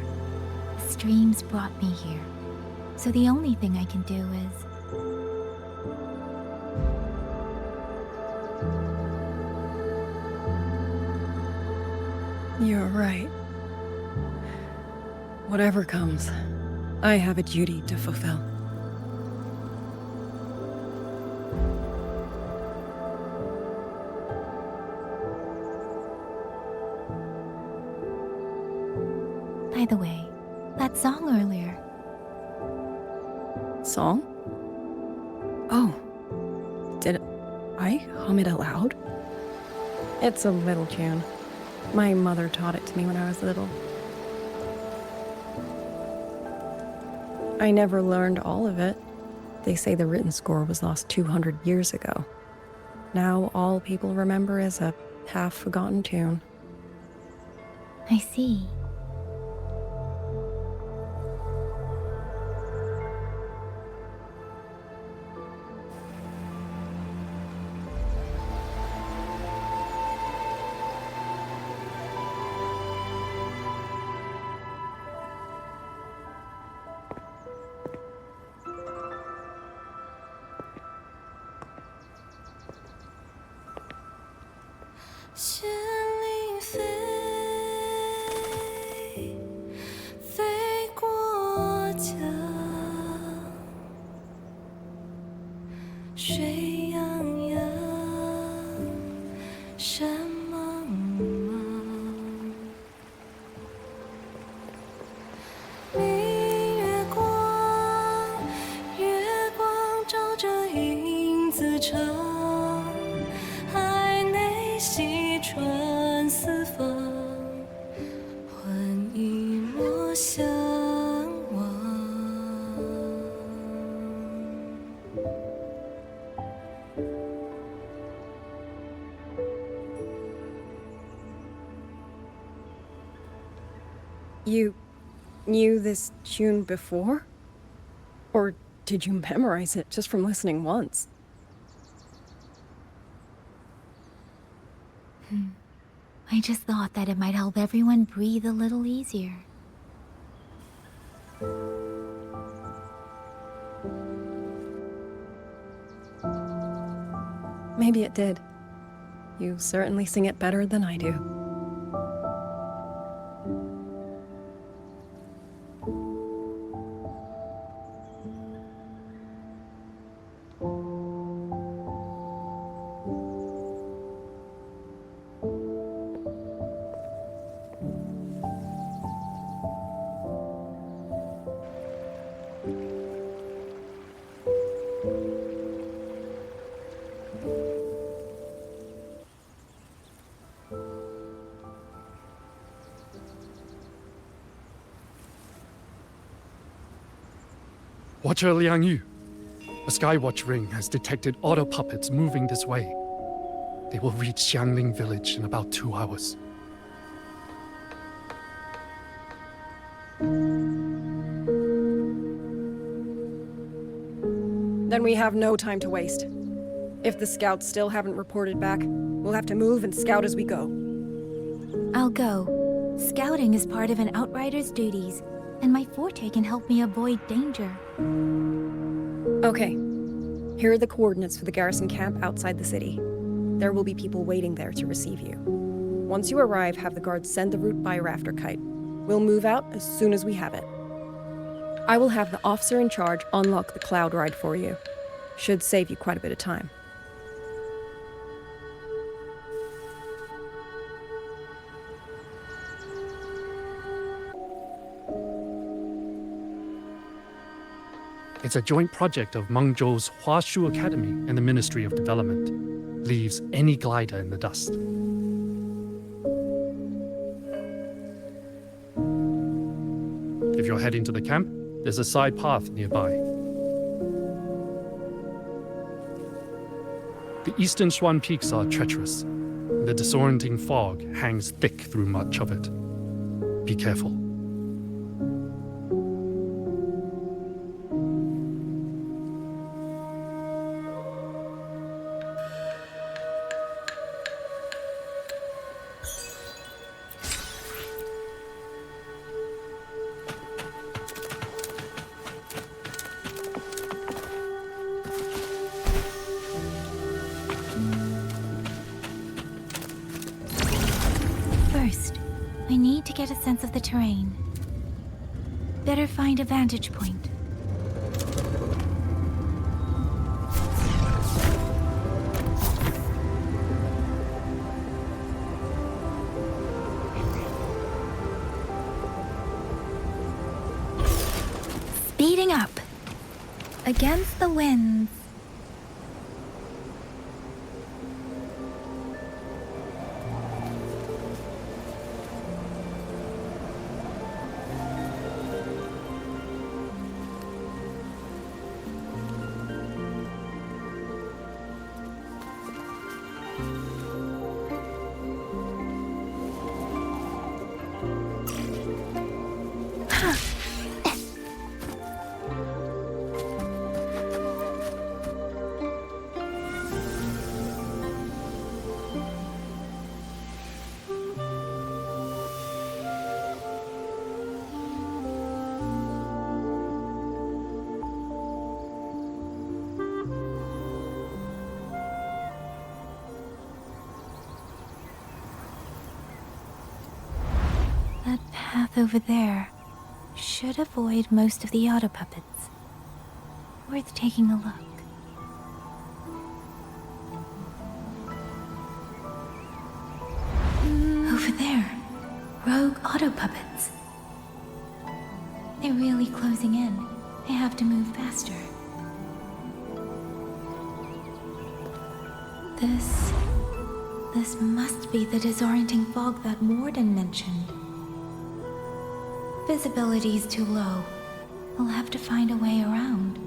Speaker 4: the streams brought me here, so the only thing I can do is...
Speaker 17: You're right. Whatever comes, I have a duty to fulfill.
Speaker 4: By the way, that song earlier.
Speaker 17: Song? Oh. Did I hum it aloud? It's a little tune. My mother taught it to me when I was little. I never learned all of it. They say the written score was lost 200 years ago. Now all people remember is a half-forgotten tune.
Speaker 4: I see.
Speaker 17: You knew this tune before? Or did you memorize it just from listening once?
Speaker 4: I just thought that it might help everyone breathe a little easier.
Speaker 17: Maybe it did. You certainly sing it better than I do.
Speaker 9: Watcher Liang Yu, a Skywatch ring has detected auto puppets moving this way. They will reach Xuanling village in about 2 hours.
Speaker 17: Then we have no time to waste. If the scouts still haven't reported back, we'll have to move and scout as we go.
Speaker 4: I'll go. Scouting is part of an outrider's duties, and my forte can help me avoid danger.
Speaker 17: Okay. Here are the coordinates for the garrison camp outside the city. There will be people waiting there to receive you. Once you arrive, have the guards send the route by rafter kite. We'll move out as soon as we have it. I will have the officer in charge unlock the cloud ride for you. Should save you quite a bit of time.
Speaker 9: It's a joint project of Mengzhou's Huashu Academy and the Ministry of Development. Leaves any glider in the dust. If you're heading to the camp, there's a side path nearby. The eastern Xuan peaks are treacherous. The disorienting fog hangs thick through much of it. Be careful.
Speaker 4: First, I need to get a sense of the terrain. Better find a vantage point. Speeding up. Against the winds. That path over there should avoid most of the auto puppets. Worth taking a look. Over there, rogue auto puppets. They're really closing in. I have to move faster. This must be the disorienting fog that Morden mentioned. Visibility's too low. I'll have to find a way around.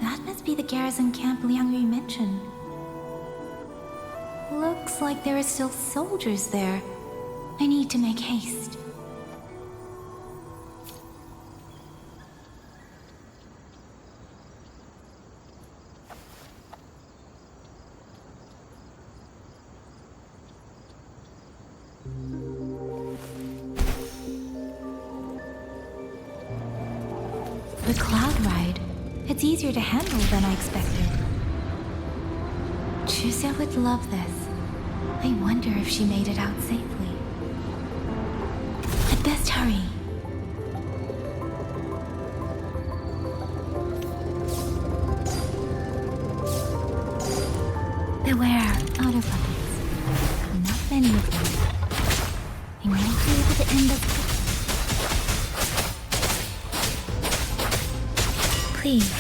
Speaker 4: That must be the garrison camp Liang Yu mentioned. Looks like there are still soldiers there. I need to make haste. The cloud ride. It's easier to handle than I expected. Xusia would love this. I wonder if she made it out safely. I'd best hurry. Beware, auto puppets. Not many of them. I might be able to end this. Please.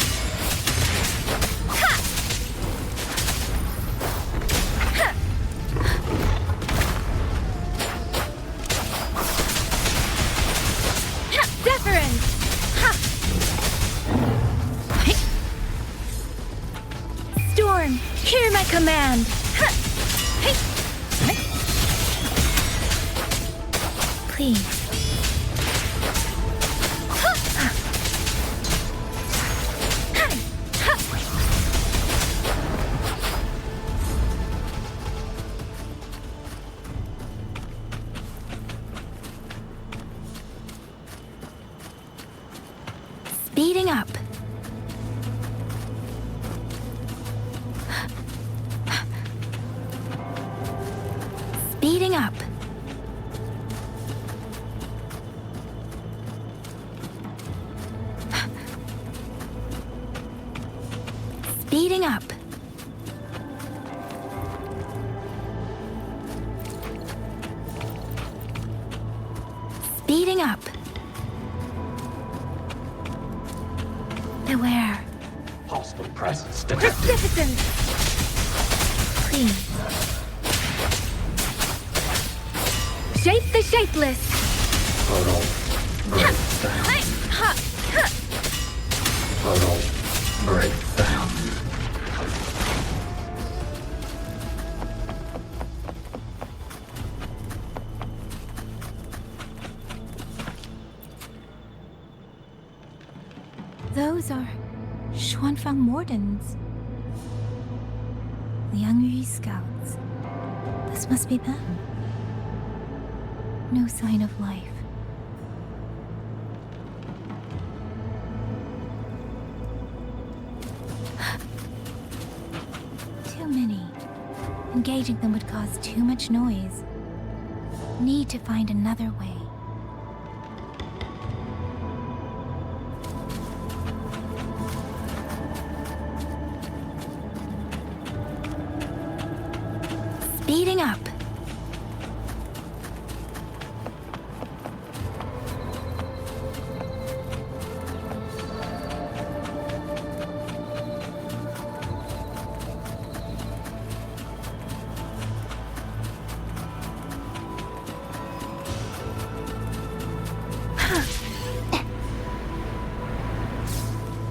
Speaker 4: Storm, hear my command. Please. Speeding up. Speeding up. Speeding up. Speeding up. Beware.
Speaker 10: Hostile presence detected.
Speaker 4: Citizens! Please. Shape the shapeless!
Speaker 10: Puddle. Break down. Puddle. Break down.
Speaker 4: Those are Xuanfang Wardens. Liang Yu scouts. This must be them. No sign of life. Too many. Engaging them would cause too much noise. Need to find another way. Speeding up.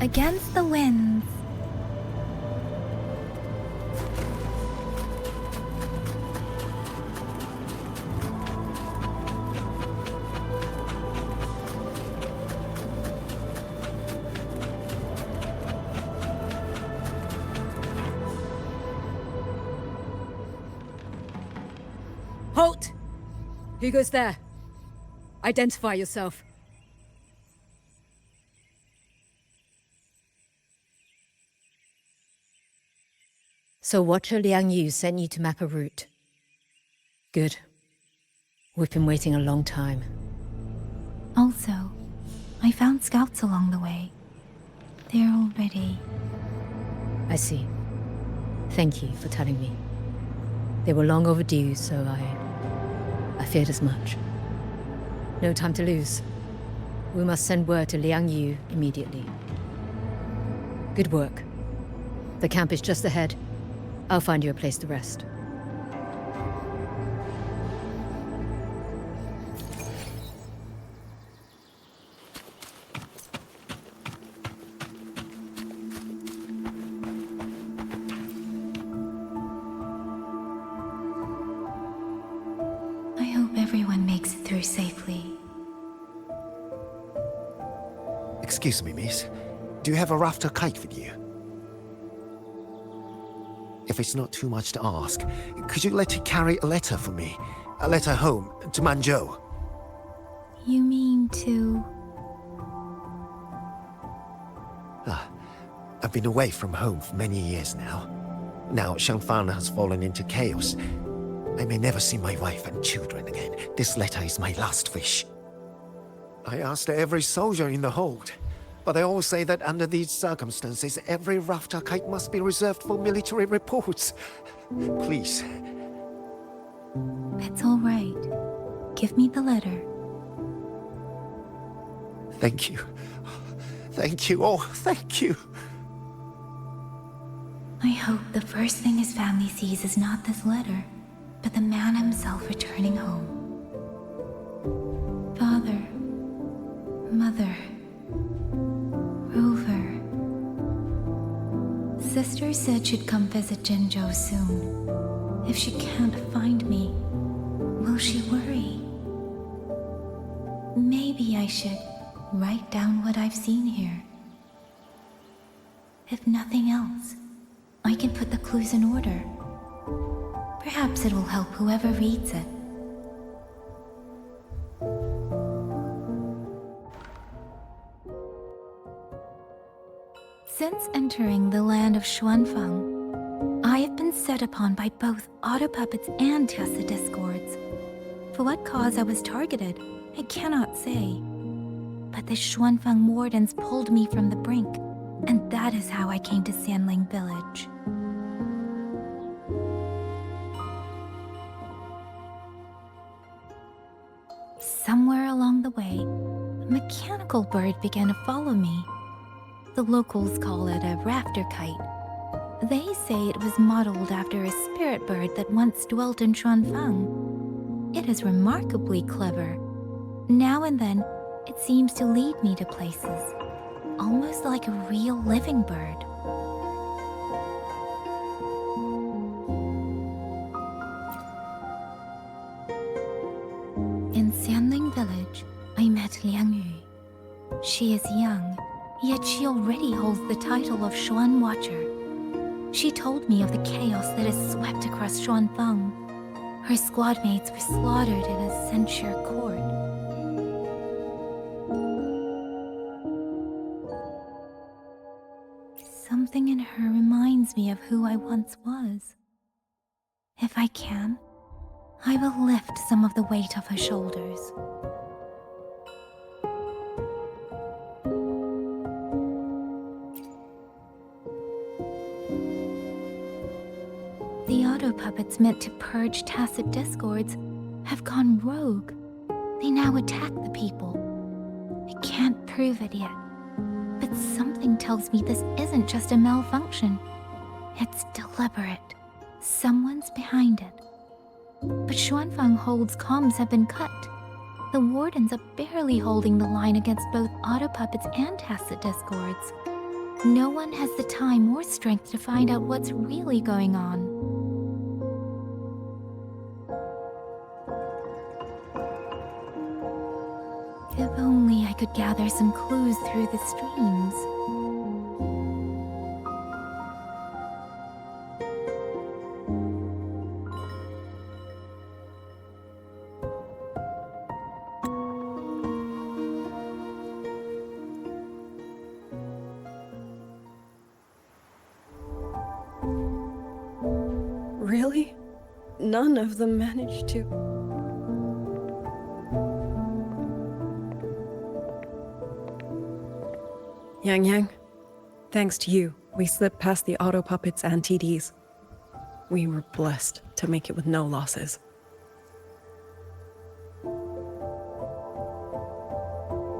Speaker 4: Against the winds.
Speaker 13: Halt! Who goes there? Identify yourself.
Speaker 23: So Watcher Liang Yu sent you to map a route. Good. We've been waiting a long time.
Speaker 4: Also, I found scouts along the way. They're all ready.
Speaker 23: I see. Thank you for telling me. They were long overdue, so I feared as much. No time to lose. We must send word to Liang Yu immediately. Good work. The camp is just ahead. I'll find you a place to rest.
Speaker 4: I hope everyone makes it through safely.
Speaker 21: Excuse me, miss. Do you have a rafter kite with you? If it's not too much to ask, could you let it carry a letter for me? A letter home, to Mengzhou.
Speaker 4: You mean to...
Speaker 21: I've been away from home for many years now. Now Xiangfang has fallen into chaos. I may never see my wife and children again. This letter is my last wish. I asked every soldier in the hold, but they all say that under these circumstances, every rafter kite must be reserved for military reports. Please.
Speaker 4: It's all right. Give me the letter.
Speaker 21: Thank you. Thank you. Oh, thank you.
Speaker 4: I hope the first thing his family sees is not this letter, but the man himself returning home. Father, Mother, Rover. Sister said she'd come visit Mengzhou soon. If she can't find me, will she worry? Maybe I should write down what I've seen here. If nothing else, I can put the clues in order. Perhaps it will help whoever reads it. Since entering the land of Xuanfang, I have been set upon by both auto puppets and Tessa discords. For what cause I was targeted, I cannot say. But the Xuanfeng wardens pulled me from the brink, and that is how I came to Xuanling village. Somewhere along the way, a mechanical bird began to follow me. The locals call it a rafter kite. They say it was modeled after a spirit bird that once dwelt in Xuanfeng. It is remarkably clever. Now and then, it seems to lead me to places, almost like a real living bird. In Xuanling village, I met Liang Yu. She is young, yet she already holds the title of Xuan Watcher. She told me of the chaos that has swept across Xuanfeng. Her squad mates were slaughtered in a censure court. Something in her reminds me of who I once was. If I can, I will lift some of the weight off her shoulders. The auto puppets meant to purge tacit discords have gone rogue. They now attack the people. I can't prove it yet, but something tells me this isn't just a malfunction. It's deliberate. Someone's behind it. But Xuanfeng Hold's comms have been cut. The wardens are barely holding the line against both auto puppets and tacit discords. No one has the time or strength to find out what's really going on. If only I could gather some clues through the streams.
Speaker 17: Really? None of them managed to... Yang, thanks to you, we slipped past the auto puppets and TDs. We were blessed to make it with no losses.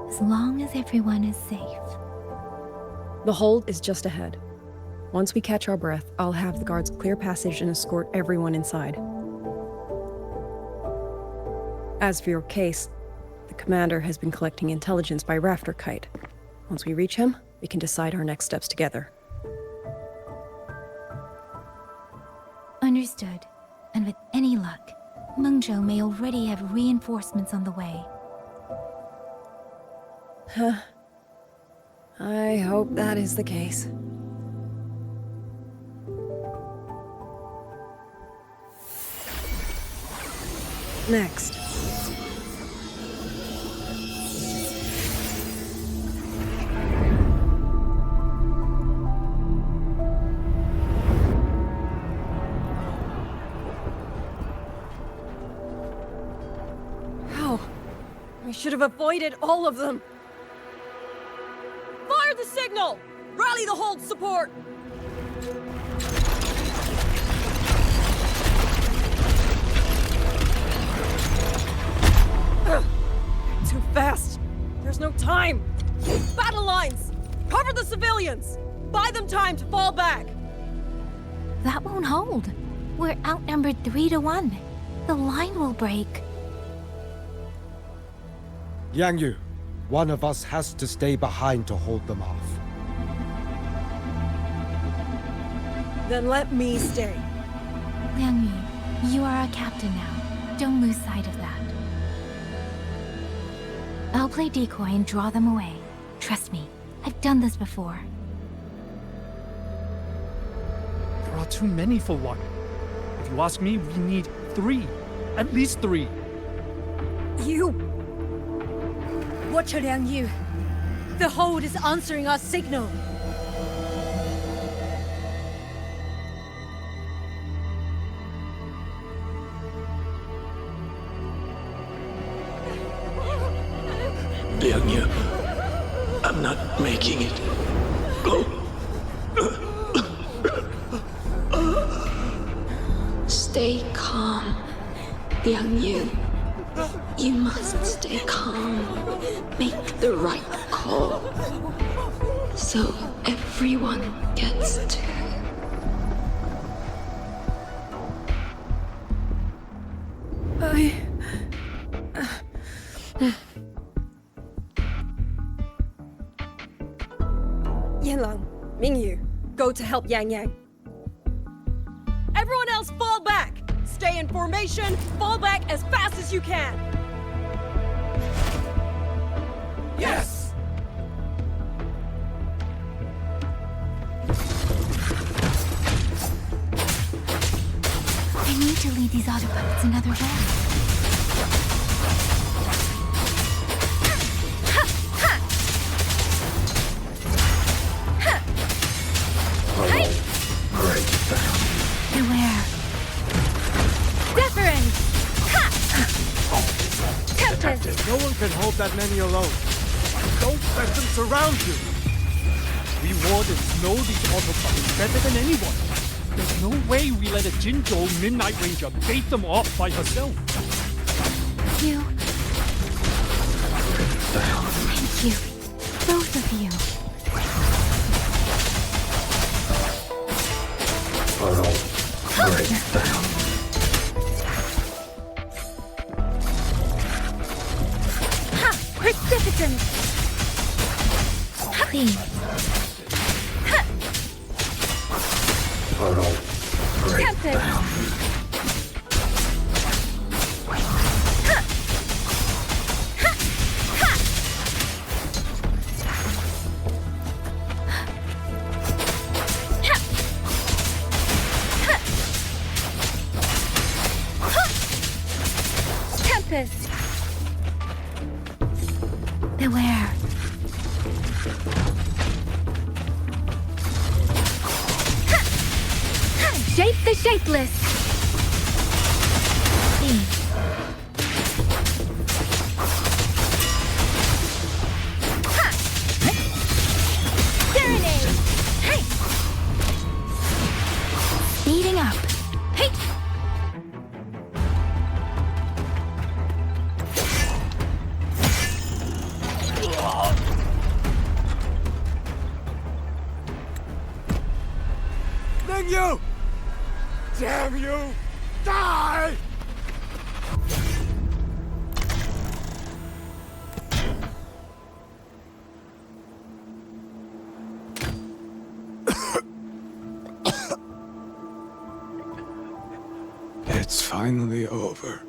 Speaker 4: As long as everyone is safe.
Speaker 17: The hold is just ahead. Once we catch our breath, I'll have the guards clear passage and escort everyone inside. As for your case, the commander has been collecting intelligence by rafter kite. Once we reach him, we can decide our next steps together.
Speaker 4: Understood. And with any luck, Mengzhou may already have reinforcements on the way.
Speaker 17: Huh. I hope that is the case. Next. How? I should have avoided all of them.
Speaker 19: Fire the signal! Rally the hold support!
Speaker 17: Too fast! There's no time!
Speaker 19: Battle lines! Cover the civilians! Buy them time to fall back!
Speaker 4: That won't hold. We're outnumbered 3 to 1. The line will break.
Speaker 1: Yang Yu, one of us has to stay behind to hold them off.
Speaker 19: Then let me stay.
Speaker 4: Liang Yu, you are our captain now. Don't lose sight of that. I'll play decoy and draw them away. Trust me, I've done this before.
Speaker 9: There are too many for one. If you ask me, we need 3. At least 3.
Speaker 13: You! Watcher Liang Yu! The hold is answering our signal!
Speaker 22: Liang Yu, you must stay calm. Make the right call. So everyone gets to.
Speaker 19: Yanlang, Mingyu, go to help Yang Yang. Everyone else fall back! Stay in formation, fall back as fast as you can!
Speaker 1: Yes!
Speaker 4: I need to lead these auto puppets another way. Beware.
Speaker 13: Deference! Tempest!
Speaker 1: No one can hold that many alone. Don't let them surround you.
Speaker 9: We wardens know these auto puppets better than anyone. There's no way we let a Jinzhou Midnight Ranger bait them off by herself.
Speaker 4: You. Thank you. Both of you.
Speaker 10: Puddle breaks down.
Speaker 13: Ha! Precipitant!
Speaker 4: Please.
Speaker 10: Puddle breaks
Speaker 13: Tempest!
Speaker 10: down.
Speaker 13: Tempest!
Speaker 4: Beware.
Speaker 13: Shape the shapeless!
Speaker 4: Please.
Speaker 13: Serenade! Hey!
Speaker 4: Speeding up.
Speaker 13: Hey!
Speaker 1: Mingyu! Damn you! Die! It's finally over.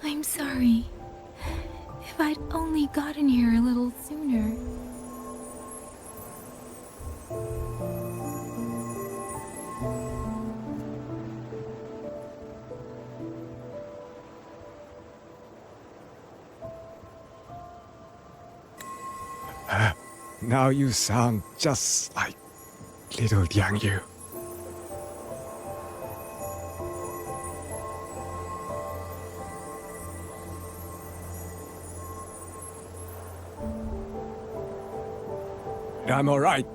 Speaker 4: I'm sorry. If I'd only gotten here a little sooner.
Speaker 1: Now you sound just like little Yang Yu. I'm all right.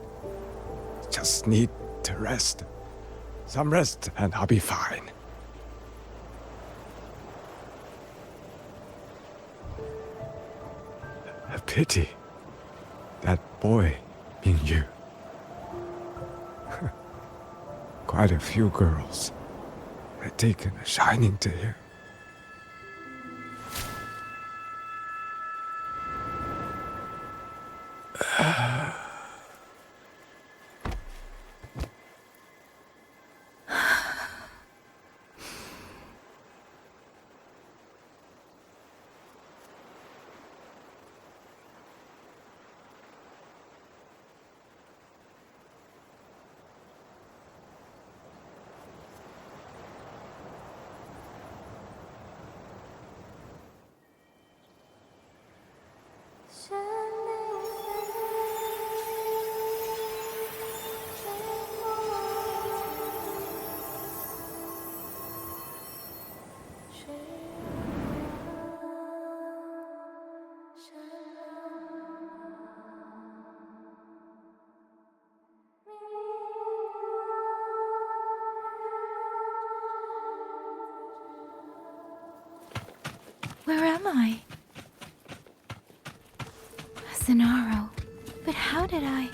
Speaker 1: Just need to rest. Some rest and I'll be fine. A pity. That boy, Mingyu. Quite a few girls had taken a shining to him.
Speaker 4: Where am I? Zenaro. But how did I...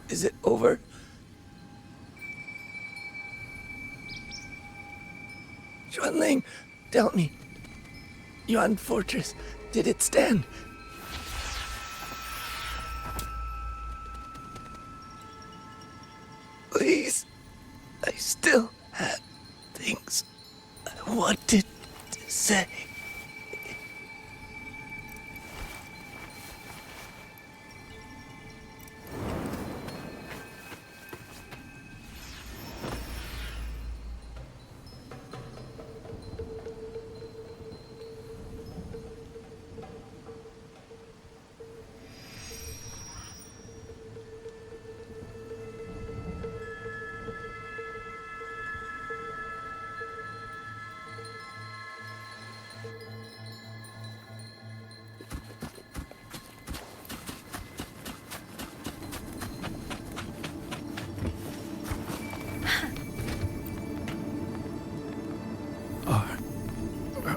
Speaker 7: Is it over? Xuanling, tell me. Yuan Fortress, did it stand? Please, I still had things I wanted to say.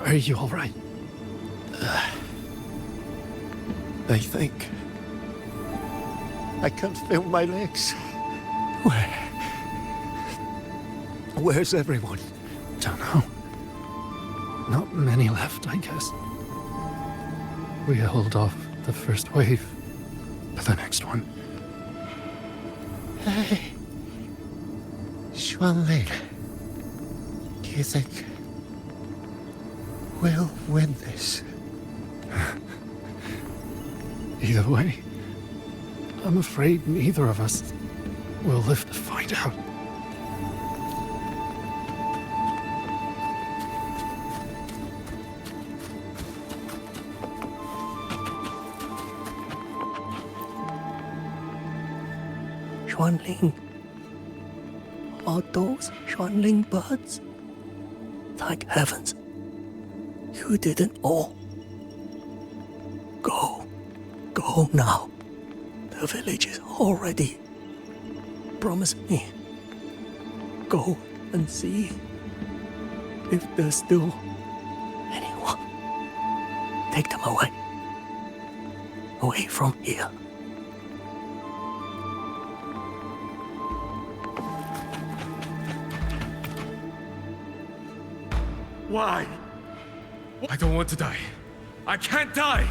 Speaker 9: Are you all right?
Speaker 21: I think I can't feel my legs. Where's everyone?
Speaker 9: Don't know. Not many left, I guess. We held off the first wave, but the next one.
Speaker 21: Hey, Xuanling, do you think we'll win this?
Speaker 9: Either way, I'm afraid neither of us will live to find out.
Speaker 7: Xuanling. Are those Xuanling birds? Thank heavens. You didn't all. Go now. The village is all ready. Promise me. Go and see if there's still anyone. Take them away. Away from here.
Speaker 1: Why? I don't want to die. I can't die!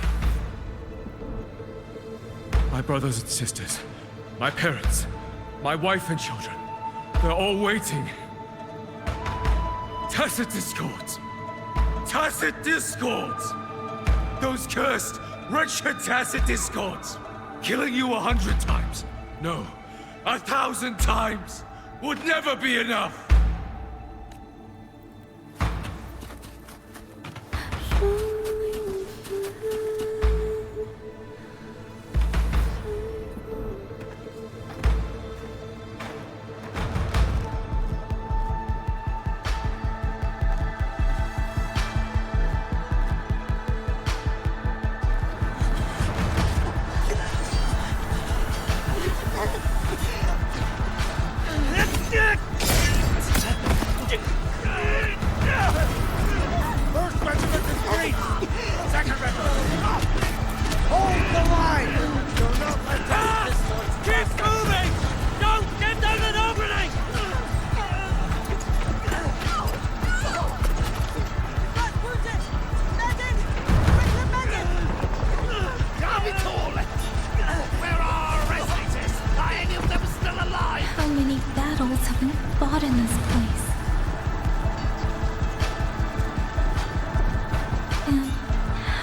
Speaker 1: My brothers and sisters, my parents, my wife and children, they're all waiting. Tacit discords! Tacit discords! Those cursed, wretched tacit discords! Killing you 100 times, no, 1,000 times, would never be enough!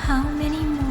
Speaker 4: How many more?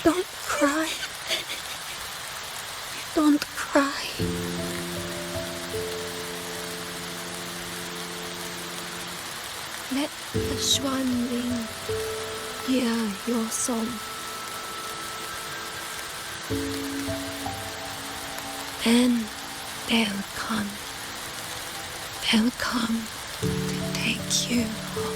Speaker 13: Don't cry. Don't cry. Let the Xuanling hear your song. Then they'll come. They'll come to take you home.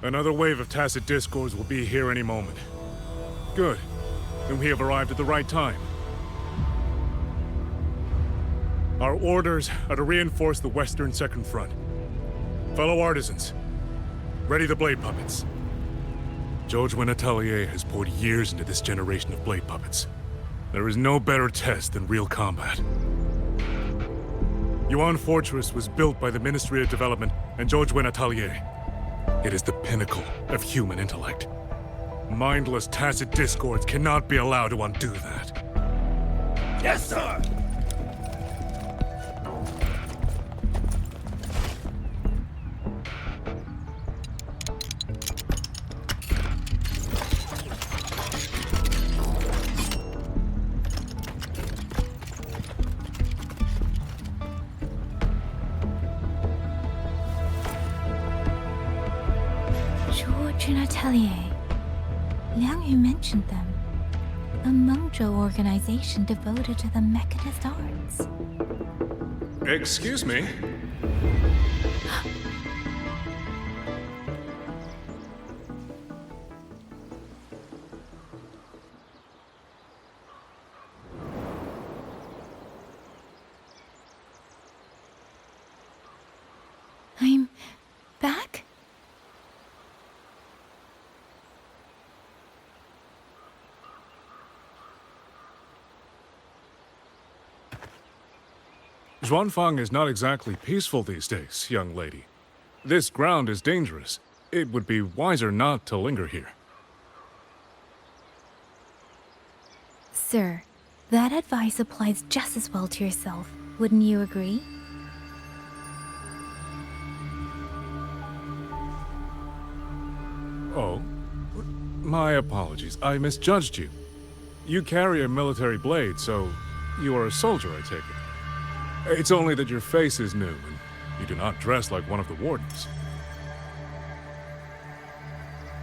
Speaker 12: Another wave of tacit discords will be here any moment. Good. Then we have arrived at the right time. Our orders are to reinforce the Western Second Front. Fellow artisans, ready the blade puppets. Zhou Atelier has poured years into this generation of blade puppets. There is no better test than real combat. Yuan Fortress was built by the Ministry of Development and Zhou Atelier. It is the pinnacle of human intellect. Mindless tacit discords cannot be allowed to undo that.
Speaker 10: Yes, sir!
Speaker 4: Atelier. Liang Yu mentioned them. A Mengzhou organization devoted to the mechanist arts.
Speaker 12: Excuse me?
Speaker 4: I'm back?
Speaker 12: Xuanfang is not exactly peaceful these days, young lady. This ground is dangerous. It would be wiser not to linger here.
Speaker 4: Sir, that advice applies just as well to yourself. Wouldn't you agree?
Speaker 12: Oh? My apologies. I misjudged you. You carry a military blade, so you are a soldier, I take it. It's only that your face is new, and you do not dress like one of the wardens.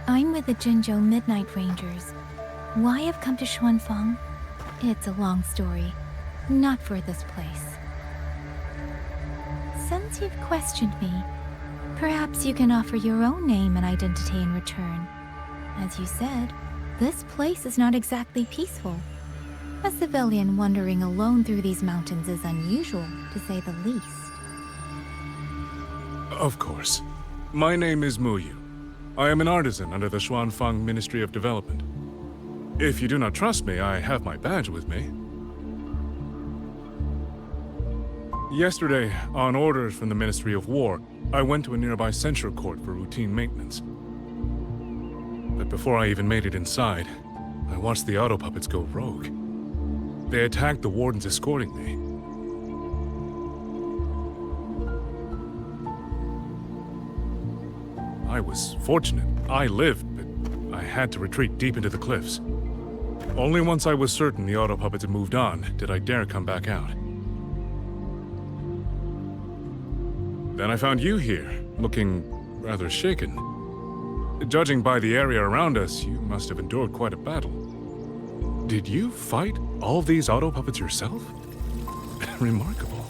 Speaker 4: I'm with the Mengzhou Midnight Rangers. Why I've come to Xuanfang? It's a long story. Not for this place. Since you've questioned me, perhaps you can offer your own name and identity in return. As you said, this place is not exactly peaceful. A civilian wandering alone through these mountains is unusual, to say the least.
Speaker 12: Of course. My name is Muyu. I am an artisan under the Xuanfang Ministry of Development. If you do not trust me, I have my badge with me. Yesterday, on orders from the Ministry of War, I went to a nearby censure court for routine maintenance. But before I even made it inside, I watched the auto puppets go rogue. They attacked the wardens escorting me. I was fortunate. I lived, but I had to retreat deep into the cliffs. Only once I was certain the auto puppets had moved on did I dare come back out. Then I found you here, looking rather shaken. Judging by the area around us, you must have endured quite a battle. Did you fight all these auto puppets yourself? Remarkable.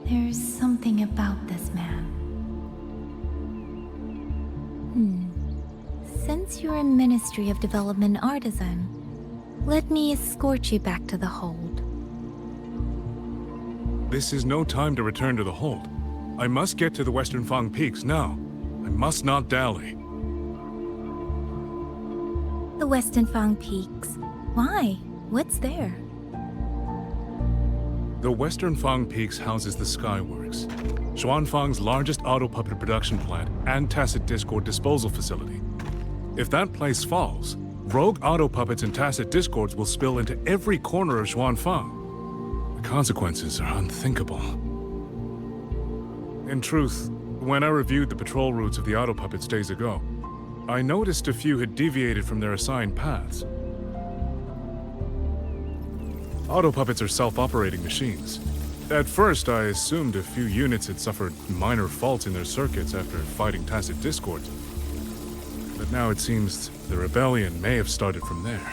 Speaker 4: There's something about this man. Since you're a Ministry of Development artisan, let me escort you back to the hold.
Speaker 12: This is no time to return to the hold. I must get to the Western Fang Peaks now. I must not dally.
Speaker 4: The Western Fang Peaks? Why? What's there?
Speaker 12: The Western Fang Peaks houses the Skyworks, Xuanfang's largest auto puppet production plant and tacit discord disposal facility. If that place falls, rogue auto puppets and tacit discords will spill into every corner of Xuanfang. The consequences are unthinkable. In truth, when I reviewed the patrol routes of the auto puppets days ago, I noticed a few had deviated from their assigned paths. Auto puppets are self-operating machines. At first, I assumed a few units had suffered minor faults in their circuits after fighting tacit discords. But now it seems the rebellion may have started from there.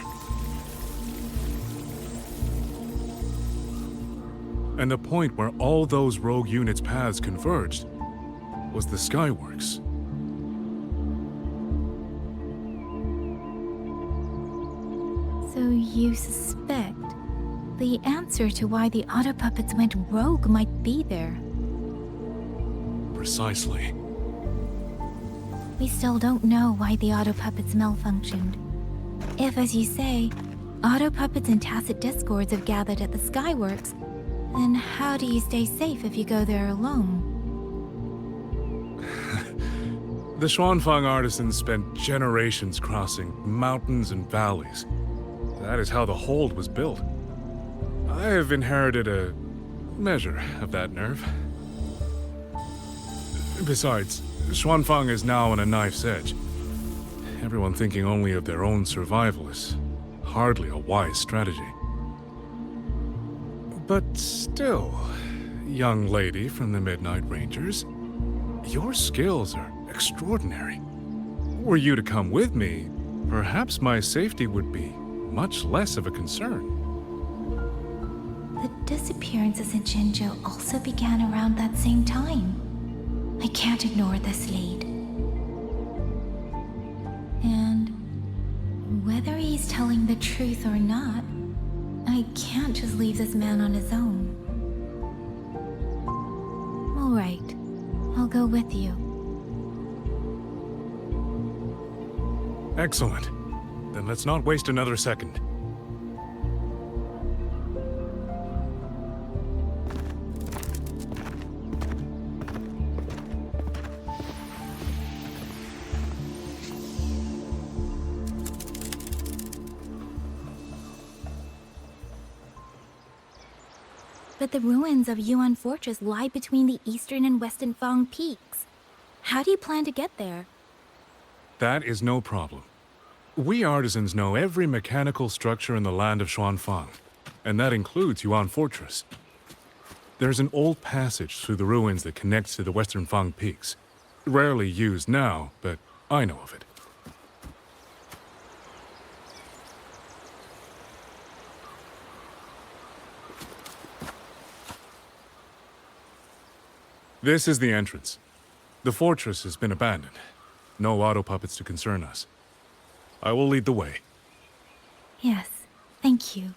Speaker 12: And the point where all those rogue units' paths converged was the Skyworks.
Speaker 4: So you suspect the answer to why the auto puppets went rogue might be there?
Speaker 12: Precisely.
Speaker 4: We still don't know why the auto puppets malfunctioned. If, as you say, auto puppets and tacit discords have gathered at the Skyworks, then how do you stay safe if you go there alone?
Speaker 12: The Xuanfang artisans spent generations crossing mountains and valleys. That is how the hold was built. I have inherited a measure of that nerve. Besides, Xuanfang is now on a knife's edge. Everyone thinking only of their own survival is hardly a wise strategy. But still, young lady from the Midnight Rangers, your skills are extraordinary. Were you to come with me, perhaps my safety would be much less of a concern.
Speaker 4: The disappearances in Mengzhou also began around that same time. I can't ignore this lead. And whether he's telling the truth or not, I can't just leave this man on his own. All right, I'll go with you.
Speaker 12: Excellent. Then let's not waste another second.
Speaker 4: But the ruins of Yuan Fortress lie between the eastern and western Fang peaks. How do you plan to get there?
Speaker 12: That is no problem. We artisans know every mechanical structure in the land of Xuanfang, and that includes Yuan Fortress. There's an old passage through the ruins that connects to the western Fang peaks. Rarely used now, but I know of it. This is the entrance. The fortress has been abandoned. No auto puppets to concern us. I will lead the way.
Speaker 4: Yes, thank you.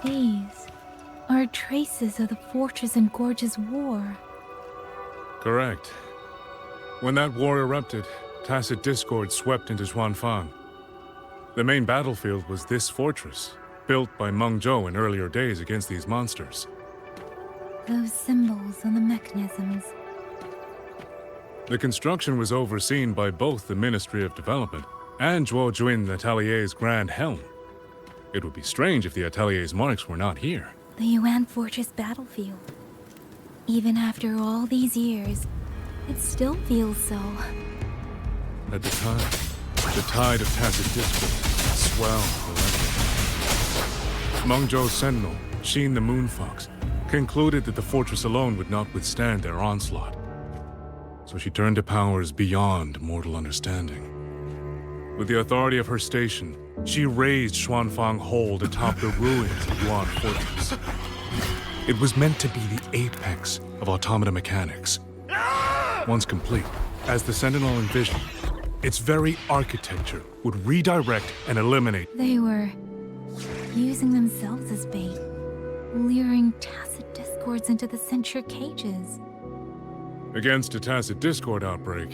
Speaker 4: These are traces of the Fortress and Gorge's war.
Speaker 12: Correct. When that war erupted, tacit discord swept into Xuanfang. The main battlefield was this fortress, built by Mengzhou in earlier days against these monsters.
Speaker 4: Those symbols on the mechanisms.
Speaker 12: The construction was overseen by both the Ministry of Development and Zhuo Jun Atelier's Grand Helm. It would be strange if the Atelier's marks were not here.
Speaker 4: The Yuan Fortress battlefield. Even after all these years, it still feels so.
Speaker 12: At the time, the tide of tacit discord swelled relentlessly. Mengzhou's sentinel, Xin the Moonfox, concluded that the fortress alone would not withstand their onslaught. So she turned to powers beyond mortal understanding. With the authority of her station, she raised Xuanfang Hold atop the ruins of Yuan Fortress. It was meant to be the apex of automata mechanics. Once complete, as the Sentinel envisioned, its very architecture would redirect and eliminate.
Speaker 4: They were using themselves as bait, luring tacit discords into the censure cages.
Speaker 12: Against a tacit discord outbreak,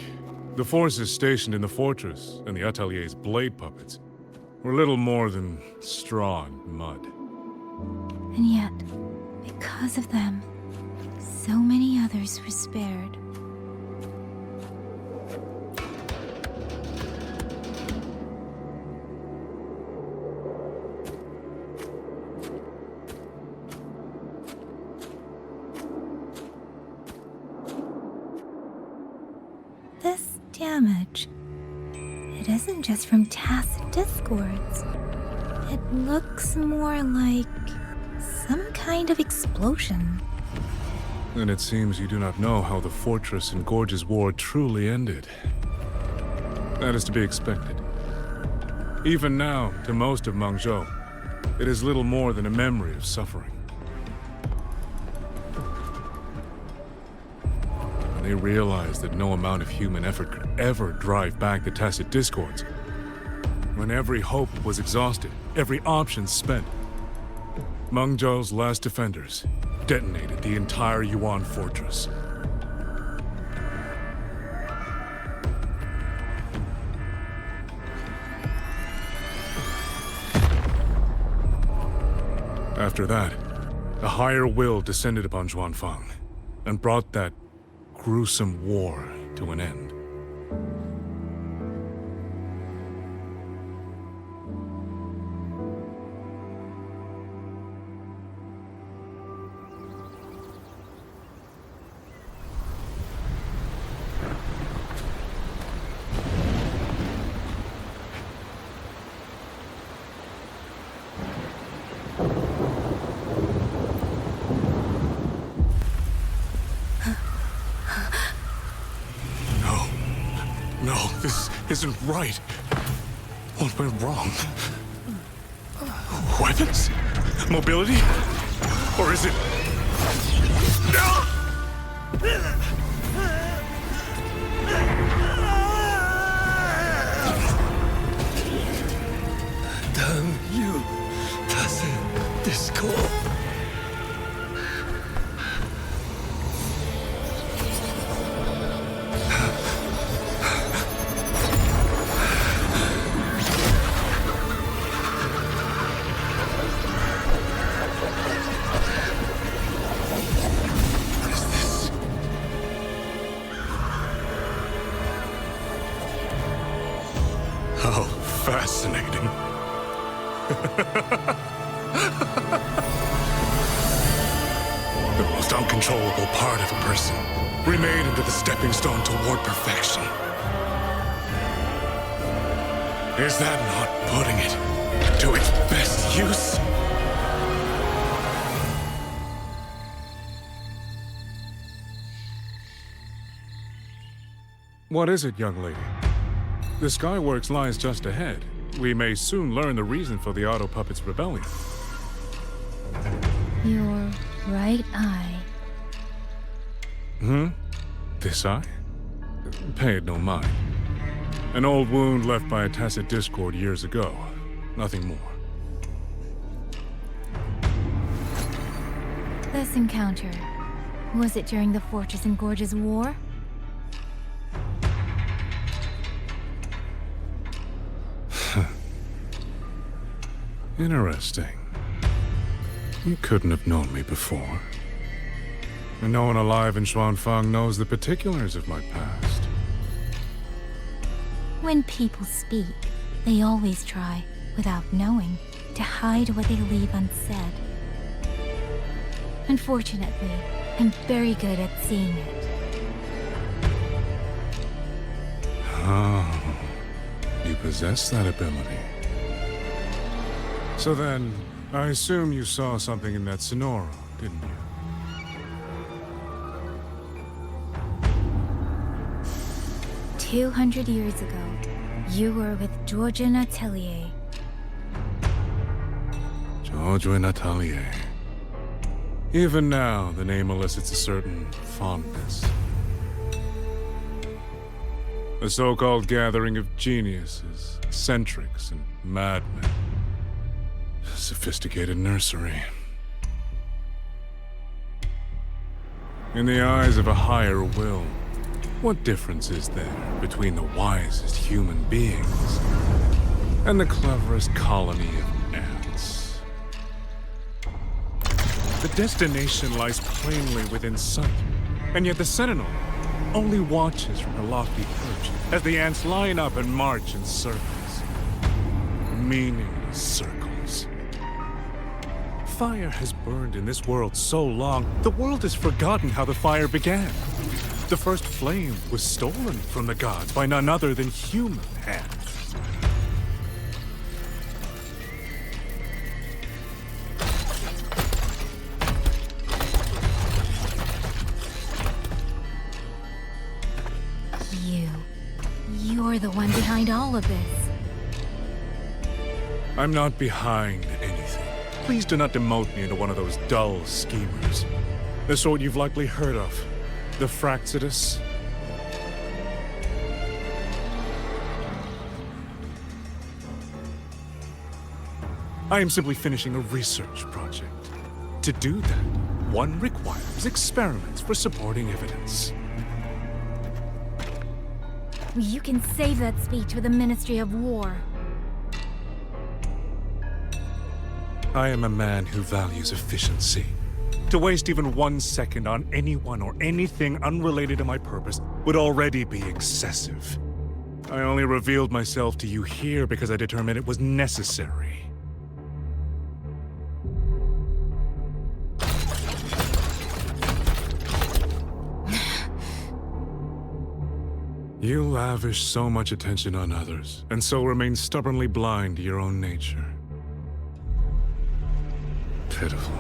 Speaker 12: the forces stationed in the fortress and the Atelier's blade puppets were little more than straw and mud.
Speaker 4: And yet, because of them, so many others were spared. This damage, it isn't just from tacit discords. It looks more like some kind of explosion.
Speaker 12: Then it seems you do not know how the Fortress and Gorge's war truly ended. That is to be expected. Even now, to most of Mengzhou, it is little more than a memory of suffering. When they realized that no amount of human effort could ever drive back the tacit discords, when every hope was exhausted, every option spent, Mengzhou's last defenders detonated the entire Yuan Fortress. After that, a higher will descended upon Xuanfang and brought that gruesome war to an end. No, this isn't right. What went wrong? Weapons? Mobility? Or is it...
Speaker 7: Damn you, Tacit Discord.
Speaker 12: How fascinating. The most uncontrollable part of a person, remade into the stepping stone toward perfection. Is that not putting it to its best use? What is it, young lady? The Skyworks lies just ahead. We may soon learn the reason for the Auto Puppets' rebellion.
Speaker 4: Your right eye.
Speaker 12: This eye? Pay it no mind. An old wound left by a Tacit Discord years ago. Nothing more.
Speaker 4: This encounter, was it during the Fortress and Gorges War?
Speaker 12: Interesting. You couldn't have known me before. And no one alive in Xuanfang knows the particulars of my past.
Speaker 4: When people speak, they always try, without knowing, to hide what they leave unsaid. Unfortunately, I'm very good at seeing it.
Speaker 12: Oh, you possess that ability. So then, I assume you saw something in that Sonora, didn't you?
Speaker 4: 200 years ago, you were with Georgian Atelier.
Speaker 12: Georgian Atelier. Even now, the name elicits a certain fondness. A so-called gathering of geniuses, eccentrics, and madmen. Sophisticated nursery. In the eyes of a higher will, what difference is there between the wisest human beings and the cleverest colony of ants? The destination lies plainly within sight, and yet the Sentinel only watches from her lofty perch as the ants line up and march in circles. Meaningless circles. Fire has burned in this world so long, the world has forgotten how the fire began. The first flame was stolen from the gods by none other than human hands.
Speaker 4: You're the one behind all of this.
Speaker 12: I'm not behind anything. Please do not demote me into one of those dull schemers. The sort you've likely heard of. The Fraxidus. I am simply finishing a research project. To do that, one requires experiments for supporting evidence.
Speaker 4: You can save that speech with the Ministry of War.
Speaker 12: I am a man who values efficiency. To waste even 1 second on anyone or anything unrelated to my purpose would already be excessive. I only revealed myself to you here because I determined it was necessary. You lavish so much attention on others, and so remain stubbornly blind to your own nature. Pitiful.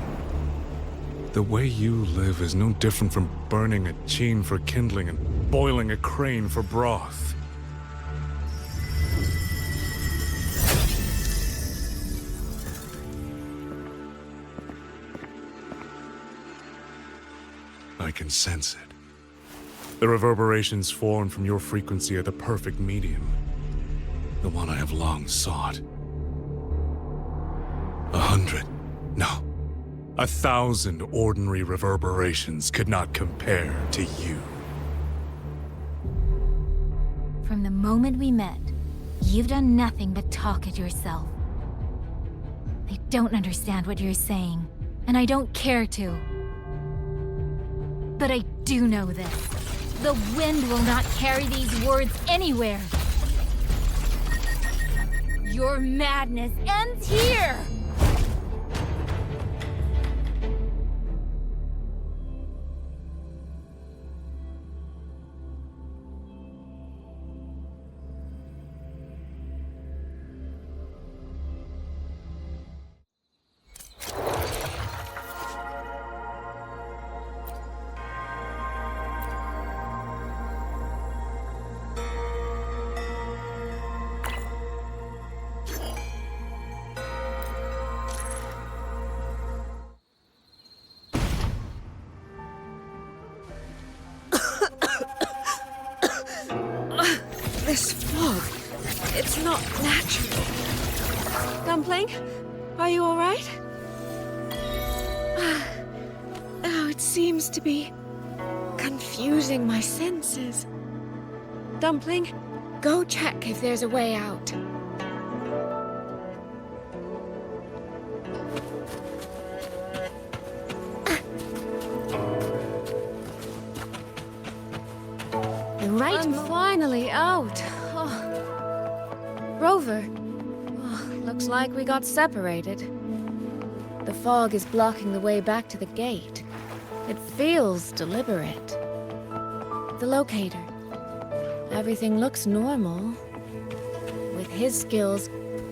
Speaker 12: The way you live is no different from burning a chin for kindling and boiling a crane for broth. I can sense it. The reverberations formed from your frequency are the perfect medium. The one I have long sought. 100, no, 1,000 ordinary reverberations could not compare to you.
Speaker 4: From the moment we met, you've done nothing but talk at yourself. I don't understand what you're saying, and I don't care to. But I do know this. The wind will not carry these words anywhere. Your madness ends here!
Speaker 13: This fog, it's not natural. Dumpling, are you all right? Oh, it seems to be confusing my senses. Dumpling, go check if there's a way out.
Speaker 15: I'm finally out. Oh. Rover, looks like we got separated. The fog is blocking the way back to the gate. It feels deliberate. The locator. Everything looks normal. With his skills,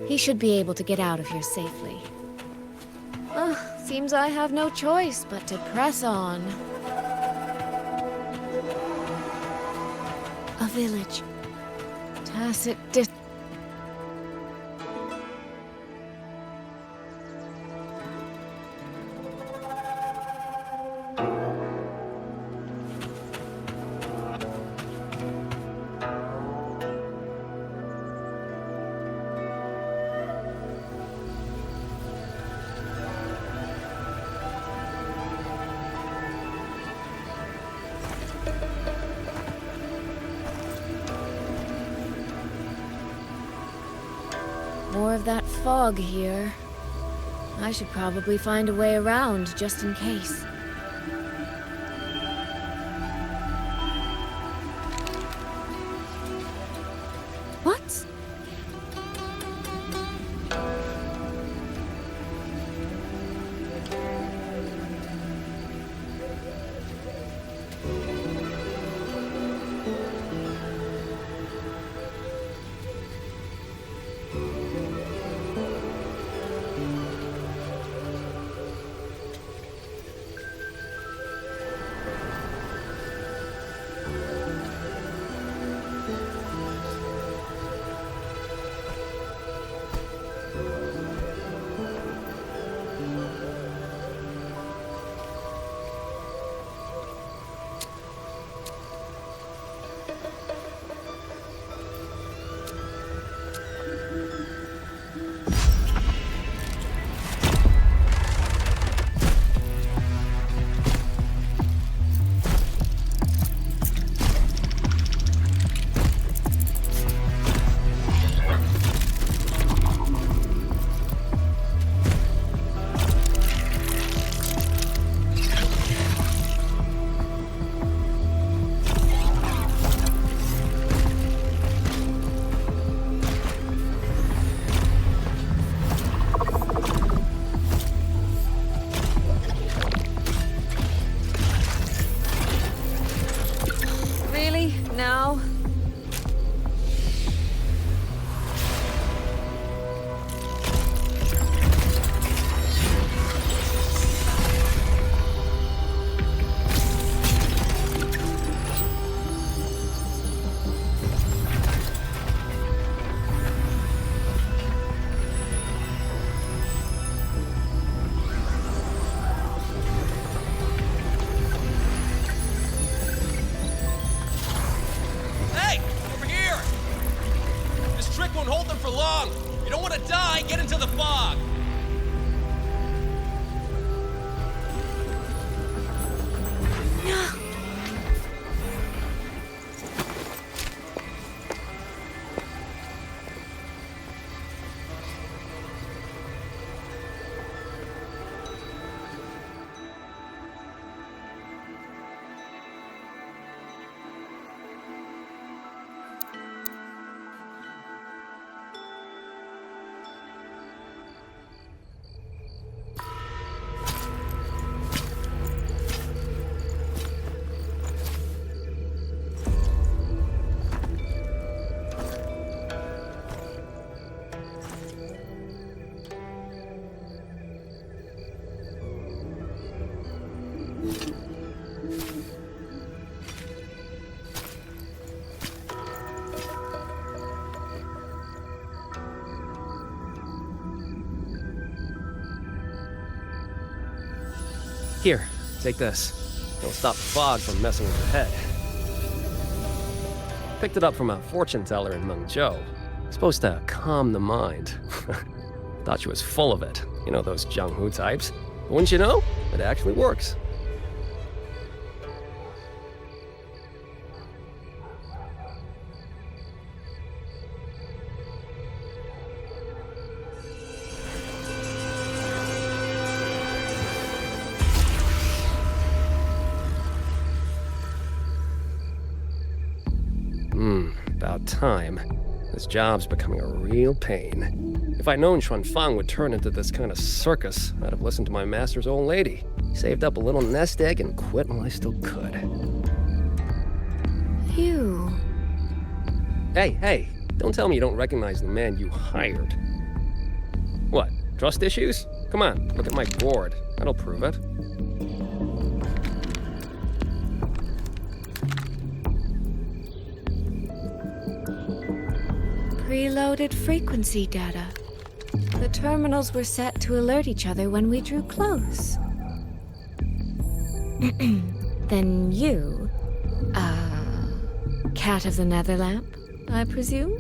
Speaker 15: he should be able to get out of here safely. Seems I have no choice but to press on. A village. Tacit More of that fog here. I should probably find a way around, just in case. What?
Speaker 3: effect won't hold them for long. You don't want to die, get into the fog. Here, take this. It'll stop the fog from messing with your head. Picked it up from a fortune teller in Mengzhou. Supposed to calm the mind. Thought she was full of it. You know those Jianghu types. But wouldn't you know? It actually works. About time. This job's becoming a real pain. If I'd known Xuanfang would turn into this kind of circus, I'd have listened to my master's old lady. Saved up a little nest egg and quit while I still could.
Speaker 23: You.
Speaker 3: Hey, don't tell me you don't recognize the man you hired. What, trust issues? Come on, look at my board. That'll prove it.
Speaker 13: Preloaded frequency data. The terminals were set to alert each other when we drew close. Then you, cat of the Netherlamp, I presume?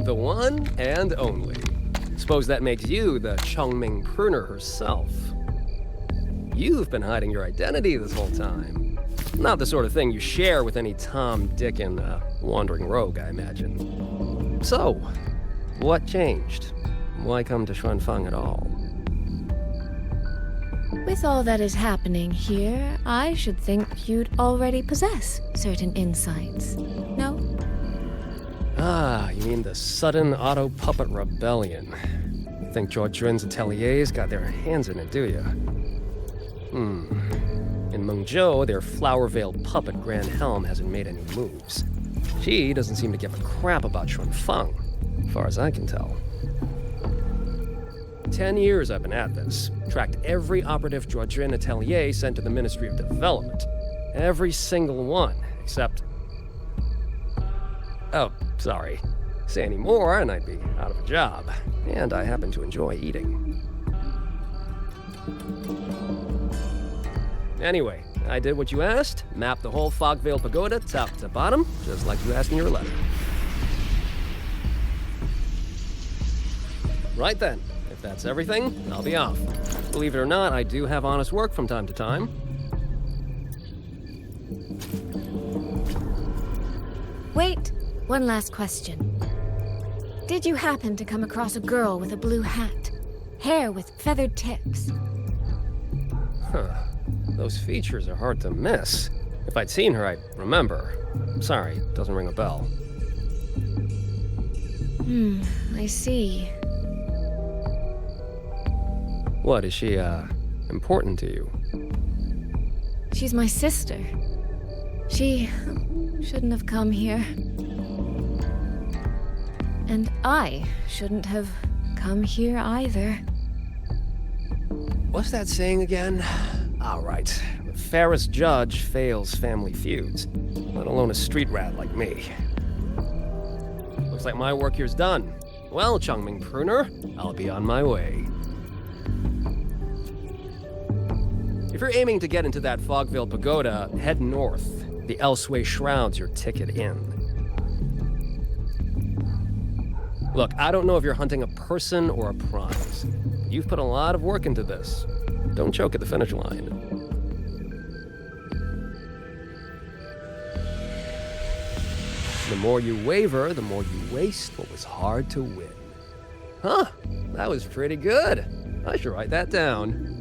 Speaker 3: The one and only. Suppose that makes you the Chongming pruner herself. You've been hiding your identity this whole time. Not the sort of thing you share with any Tom, Dick, and wandering rogue, I imagine. So, what changed? Why come to Xuanfang at all?
Speaker 13: With all that is happening here, I should think you'd already possess certain insights. No?
Speaker 3: Ah, you mean the sudden auto-puppet rebellion. You think Zhuojuan's ateliers got their hands in it, do you? In Mengzhou, their flower-veiled puppet Grand Helm hasn't made any moves. She doesn't seem to give a crap about Xuanfang, as far as I can tell. 10 years I've been at this. Tracked every operative Zhuojuan atelier sent to the Ministry of Development. Every single one, except... Oh, sorry. Say any more and I'd be out of a job. And I happen to enjoy eating. Anyway, I did what you asked, mapped the whole Fog-Veiled Pagoda top to bottom, just like you asked in your letter. Right then, if that's everything, I'll be off. Believe it or not, I do have honest work from time to time.
Speaker 13: Wait, one last question. Did you happen to come across a girl with a blue hat? Hair with feathered tips?
Speaker 3: Huh. Those features are hard to miss. If I'd seen her, I'd remember. Sorry, doesn't ring a bell.
Speaker 13: I see.
Speaker 3: What, is she, important to you?
Speaker 13: She's my sister. She shouldn't have come here. And I shouldn't have come here either.
Speaker 3: What's that saying again? All right. The fairest judge fails family feuds, let alone a street rat like me. Looks like my work here's done. Well, Chongming Pruner, I'll be on my way. If you're aiming to get into that Fog-Veiled Pagoda, head north. The Elseway shrouds your ticket in. Look, I don't know if you're hunting a person or a prize. You've put a lot of work into this. Don't choke at the finish line. The more you waver, the more you waste what was hard to win. Huh, that was pretty good. I should write that down.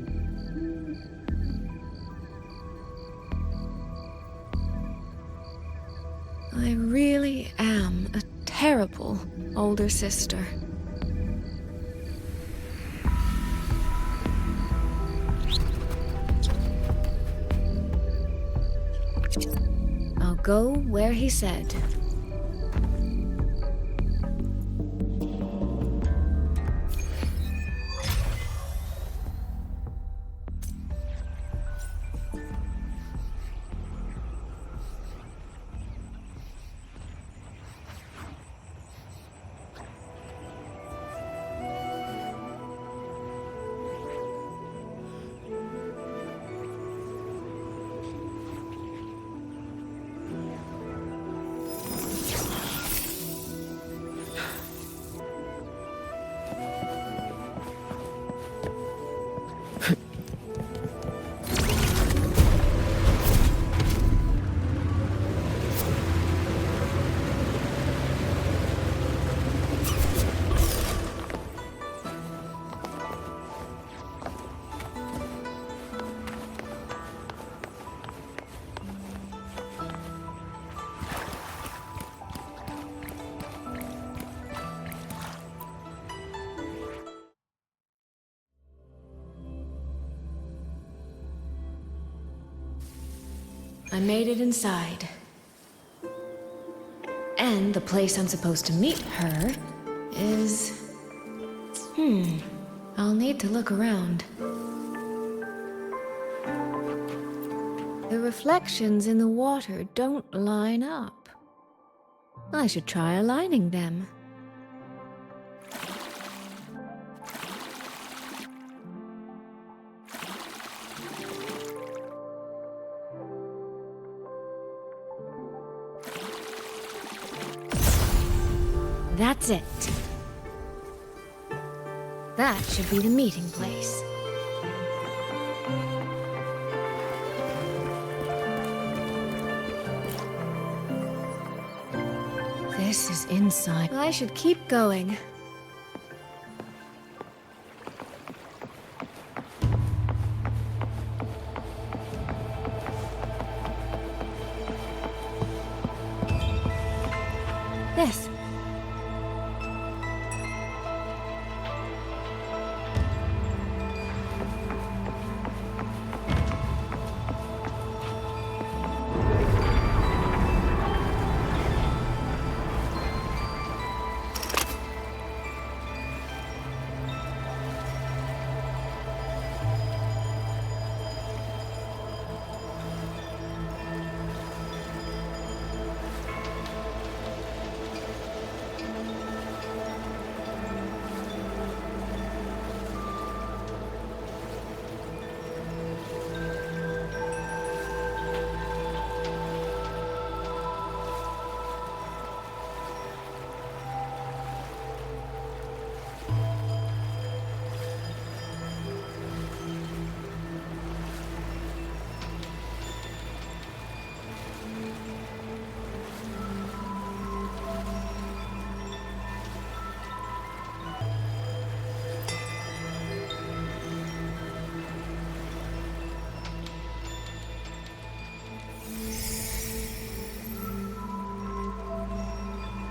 Speaker 13: I really am a terrible older sister. I'll go where he said. I made it inside. And the place I'm supposed to meet her is... I'll need to look around. The reflections in the water don't line up. I should try aligning them. That's it. That should be the meeting place. This is inside. I should keep going. This.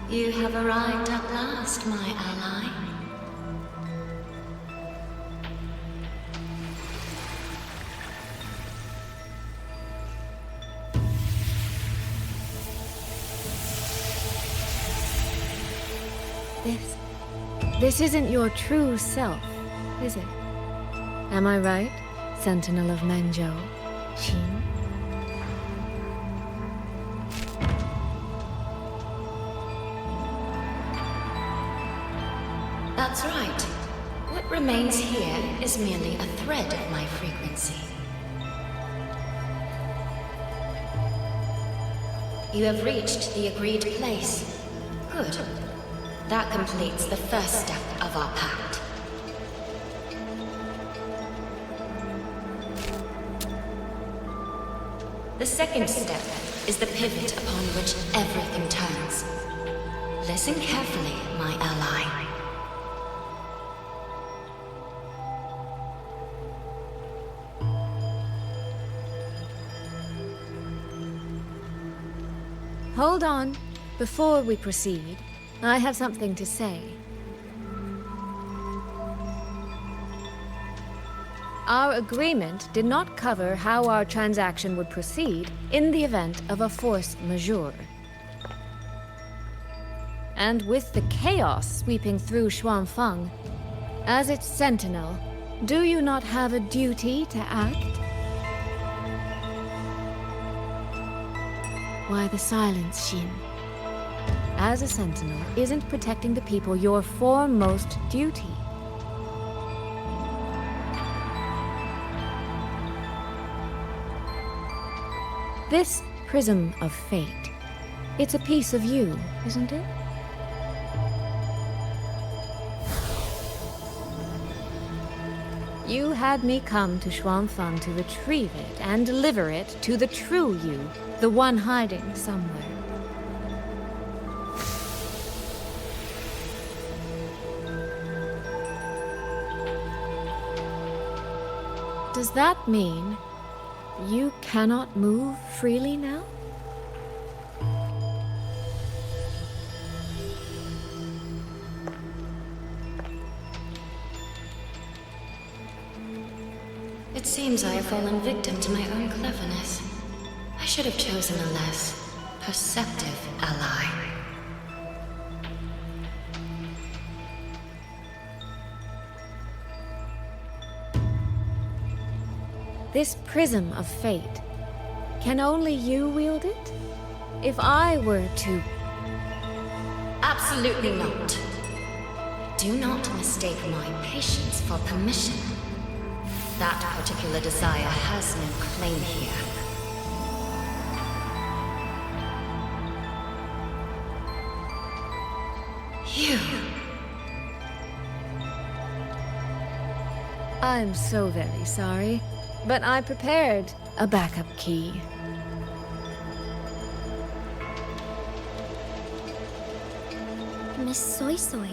Speaker 6: You have arrived at last, my ally.
Speaker 13: This isn't your true self, is it? Am I right, Sentinel of Mengzhou, Xin?
Speaker 6: That's right. What remains here is merely a thread of my frequency. You have reached the agreed place. Good. That completes the first step of our pact. The second step is the pivot upon which everything turns. Listen carefully, my ally.
Speaker 23: Hold on. Before we proceed, I have something to say. Our agreement did not cover how our transaction would proceed in the event of a force majeure. And with the chaos sweeping through Xuanfang, as its sentinel, do you not have a duty to act? Why the silence, Xin? As a sentinel, isn't protecting the people your foremost duty? This prism of fate, it's a piece of you, isn't it? You had me come to Xuanfang to retrieve it and deliver it to the true you, the one hiding somewhere. Does that mean you cannot move freely now?
Speaker 6: It seems I have fallen victim to my own cleverness. I should have chosen a less perceptive ally.
Speaker 23: This prism of fate, can only you wield it? If I were to...
Speaker 6: Absolutely not. Do not mistake my patience for permission. That particular desire has no claim here. You...
Speaker 23: I'm so very sorry, but I prepared a backup key.
Speaker 2: Miss Soy Soy,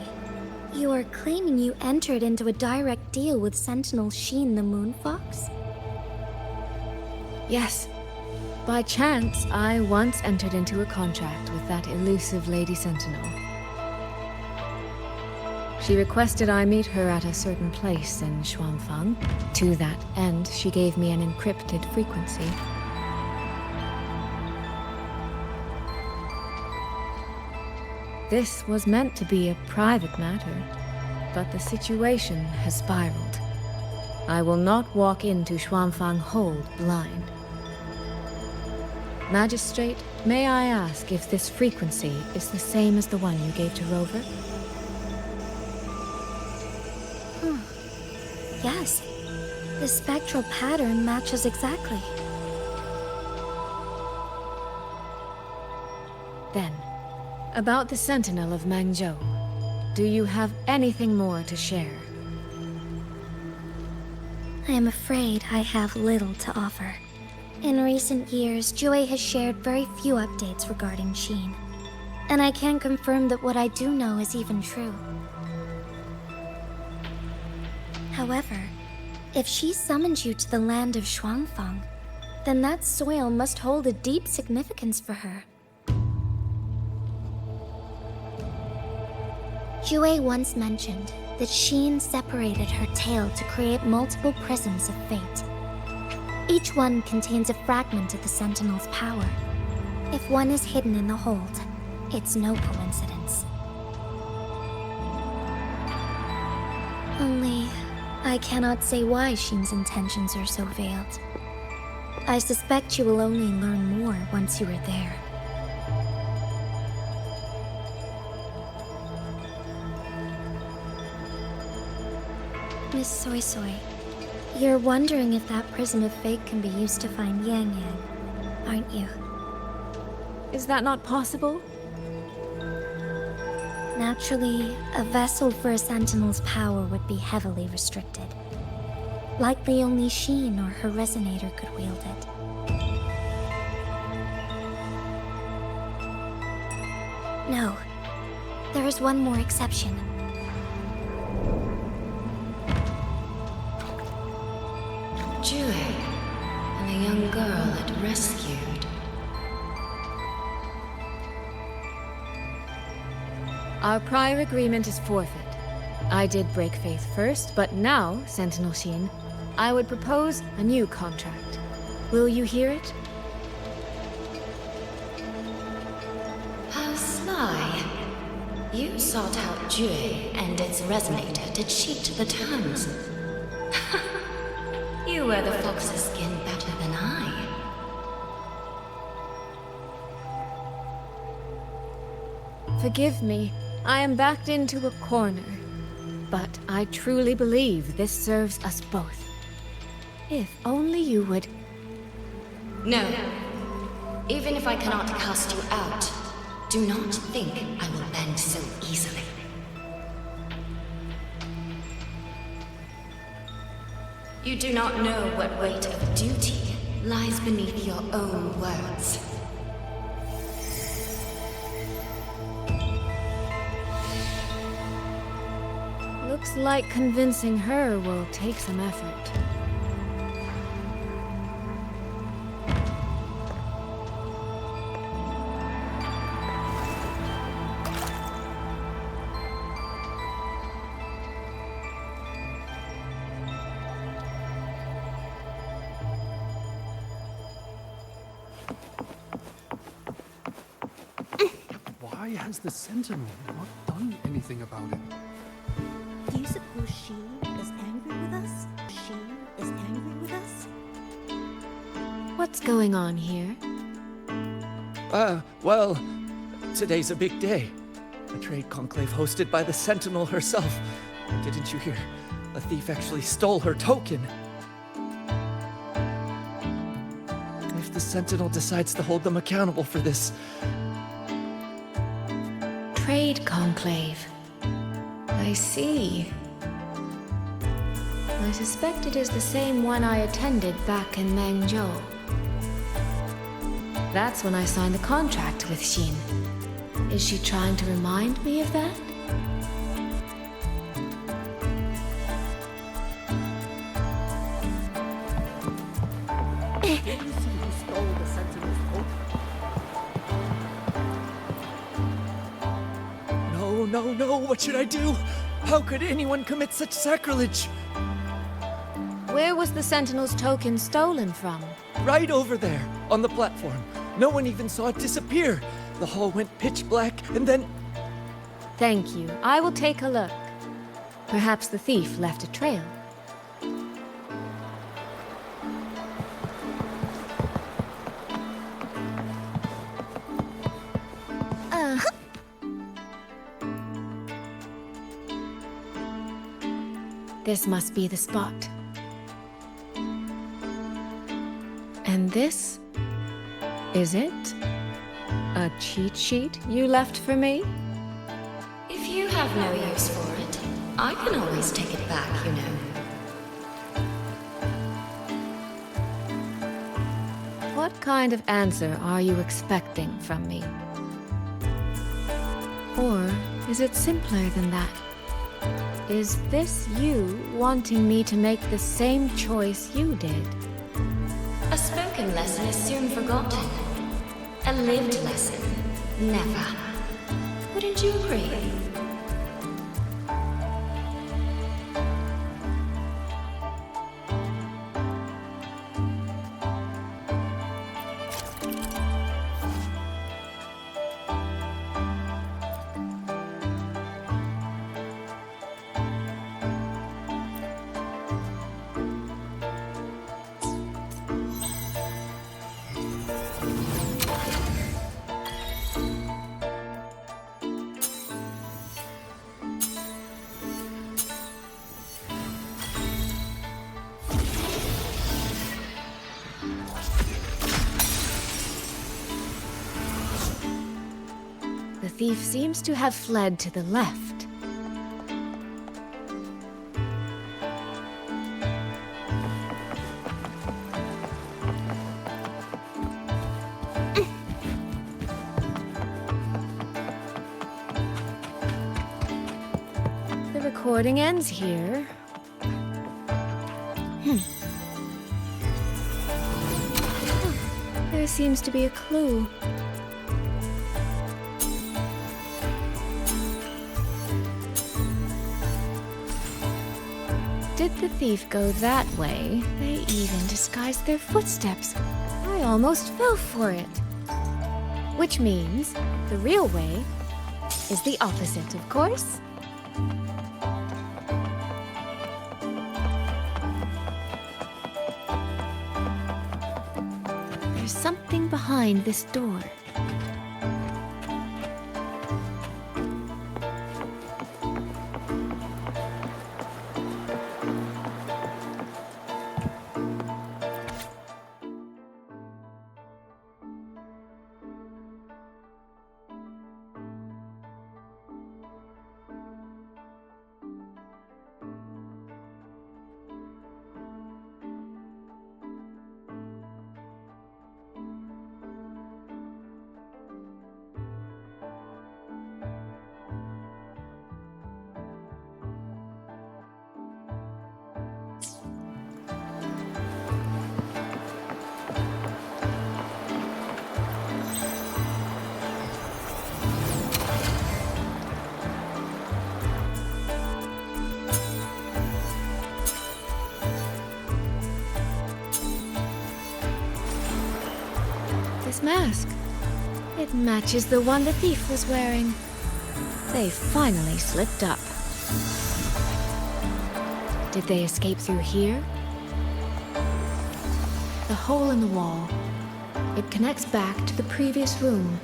Speaker 2: you are claiming you entered into a direct deal with Sentinel Sheen the Moonfox?
Speaker 23: Yes. By chance, I once entered into a contract with that elusive Lady Sentinel. She requested I meet her at a certain place in Xuanfang. To that end, she gave me an encrypted frequency. This was meant to be a private matter, but the situation has spiraled. I will not walk into Xuanfang Hold blind. Magistrate, may I ask if this frequency is the same as the one you gave to Rover?
Speaker 2: Yes. The spectral pattern matches exactly.
Speaker 23: Then, about the Sentinel of Mengzhou, do you have anything more to share?
Speaker 2: I am afraid I have little to offer. In recent years, Jue has shared very few updates regarding Sheen. And I can confirm that what I do know is even true. However, if she summons you to the land of Xuanfang, then that soil must hold a deep significance for her. Jue once mentioned that Sheen separated her tail to create multiple prisms of fate. Each one contains a fragment of the Sentinel's power. If one is hidden in the hold, it's no coincidence. Only, I cannot say why Sheen's intentions are so veiled. I suspect you will only learn more once you are there. Miss Soy Soy, you're wondering if that prism of fate can be used to find Yang Yang, aren't you?
Speaker 23: Is that not possible?
Speaker 2: Naturally, a vessel for a Sentinel's power would be heavily restricted. Likely only Sheen or her resonator could wield it. No. There is one more exception.
Speaker 6: Jue, and the young girl it rescued.
Speaker 11: Our prior agreement is forfeit. I did break faith first, but now, Sentinel Sheen, I would propose a new contract. Will you hear it?
Speaker 6: How sly. You sought out Jue and its resonator to cheat the terms. You wear the fox's skin better than I.
Speaker 11: Forgive me. I am backed into a corner. But I truly believe this serves us both. If only you would...
Speaker 6: No. Even if I cannot cast you out, do not think I will bend so easily. You do not know what weight of duty lies beneath your own words.
Speaker 11: Looks like convincing her will take some effort.
Speaker 9: Why has the Sentinel not done anything about it?
Speaker 2: Do you suppose she is angry with us? She is angry with us?
Speaker 11: What's going on here?
Speaker 14: Well, today's a big day. A trade conclave hosted by the Sentinel herself. Didn't you hear? A thief actually stole her token. If the Sentinel decides to hold them accountable for this...
Speaker 11: Trade conclave. I see. I suspect it is the same one I attended back in Mengzhou. That's when I signed the contract with Sheen. Is she trying to remind me of that?
Speaker 14: Did you see who stole the Sentinel's token? No, what should I do? How could anyone commit such sacrilege?
Speaker 11: Where was the Sentinel's token stolen from?
Speaker 14: Right over there, on the platform. No one even saw it disappear. The hall went pitch black, and then...
Speaker 11: Thank you. I will take a look. Perhaps the thief left a trail. This must be the spot. And this is it? A cheat sheet you left for me?
Speaker 6: If you have no use for it, I can always take it back, you know.
Speaker 11: What kind of answer are you expecting from me? Or is it simpler than that? Is this you wanting me to make the same choice you did?
Speaker 6: A spoken lesson is soon forgotten. A lived lesson, never. Wouldn't you agree?
Speaker 11: thief seems to have fled to the left. The recording ends here. There seems to be a clue. Did the thief go that way? They even disguised their footsteps. I almost fell for it. Which means the real way is the opposite, of course. There's something behind this door. This mask. It matches the one the thief was wearing. They finally slipped up. Did they escape through here? The hole in the wall. It connects back to the previous room.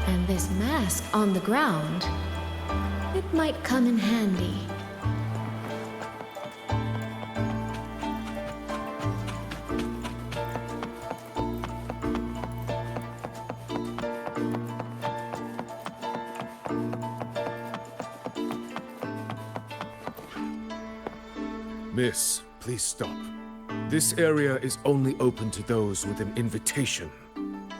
Speaker 11: And this mask on the ground, it might come in handy.
Speaker 1: Miss, please stop. This area is only open to those with an invitation.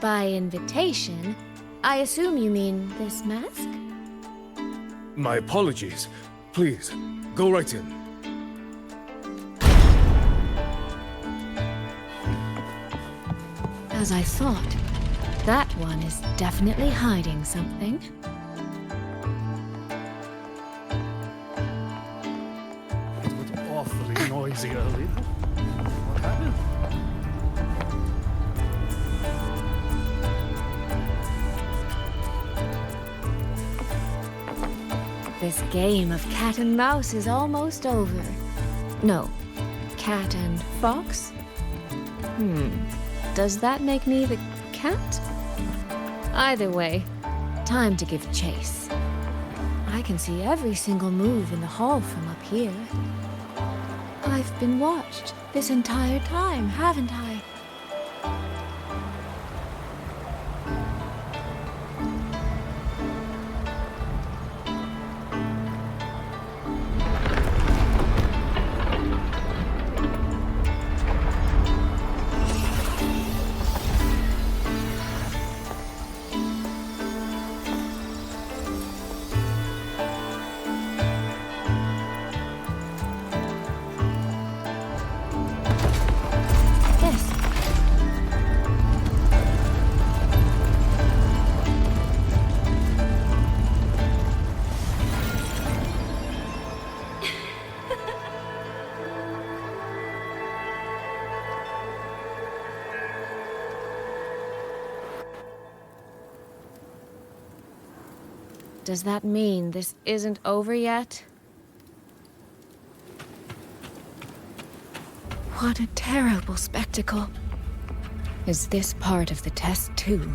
Speaker 11: By invitation, I assume you mean this mask?
Speaker 1: My apologies. Please, go right in.
Speaker 11: As I thought, that one is definitely hiding something.
Speaker 9: Awfully noisy earlier. What happened?
Speaker 11: This game of cat and mouse is almost over. No, cat and fox? Does that make me the cat? Either way, time to give chase. I can see every single move in the hall from up here. I've been watched this entire time, haven't I? Does that mean this isn't over yet? What a terrible spectacle. Is this part of the test too?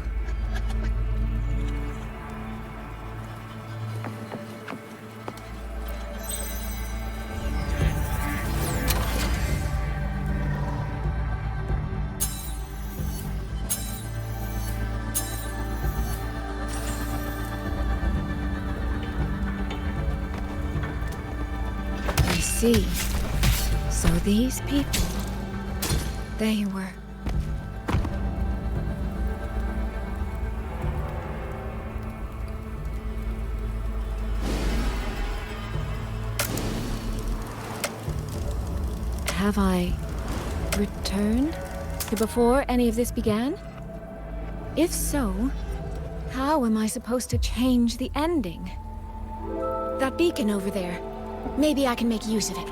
Speaker 11: see. So these people, they were... Have I returned to before any of this began? If so, how am I supposed to change the ending? That beacon over there, maybe I can make use of it.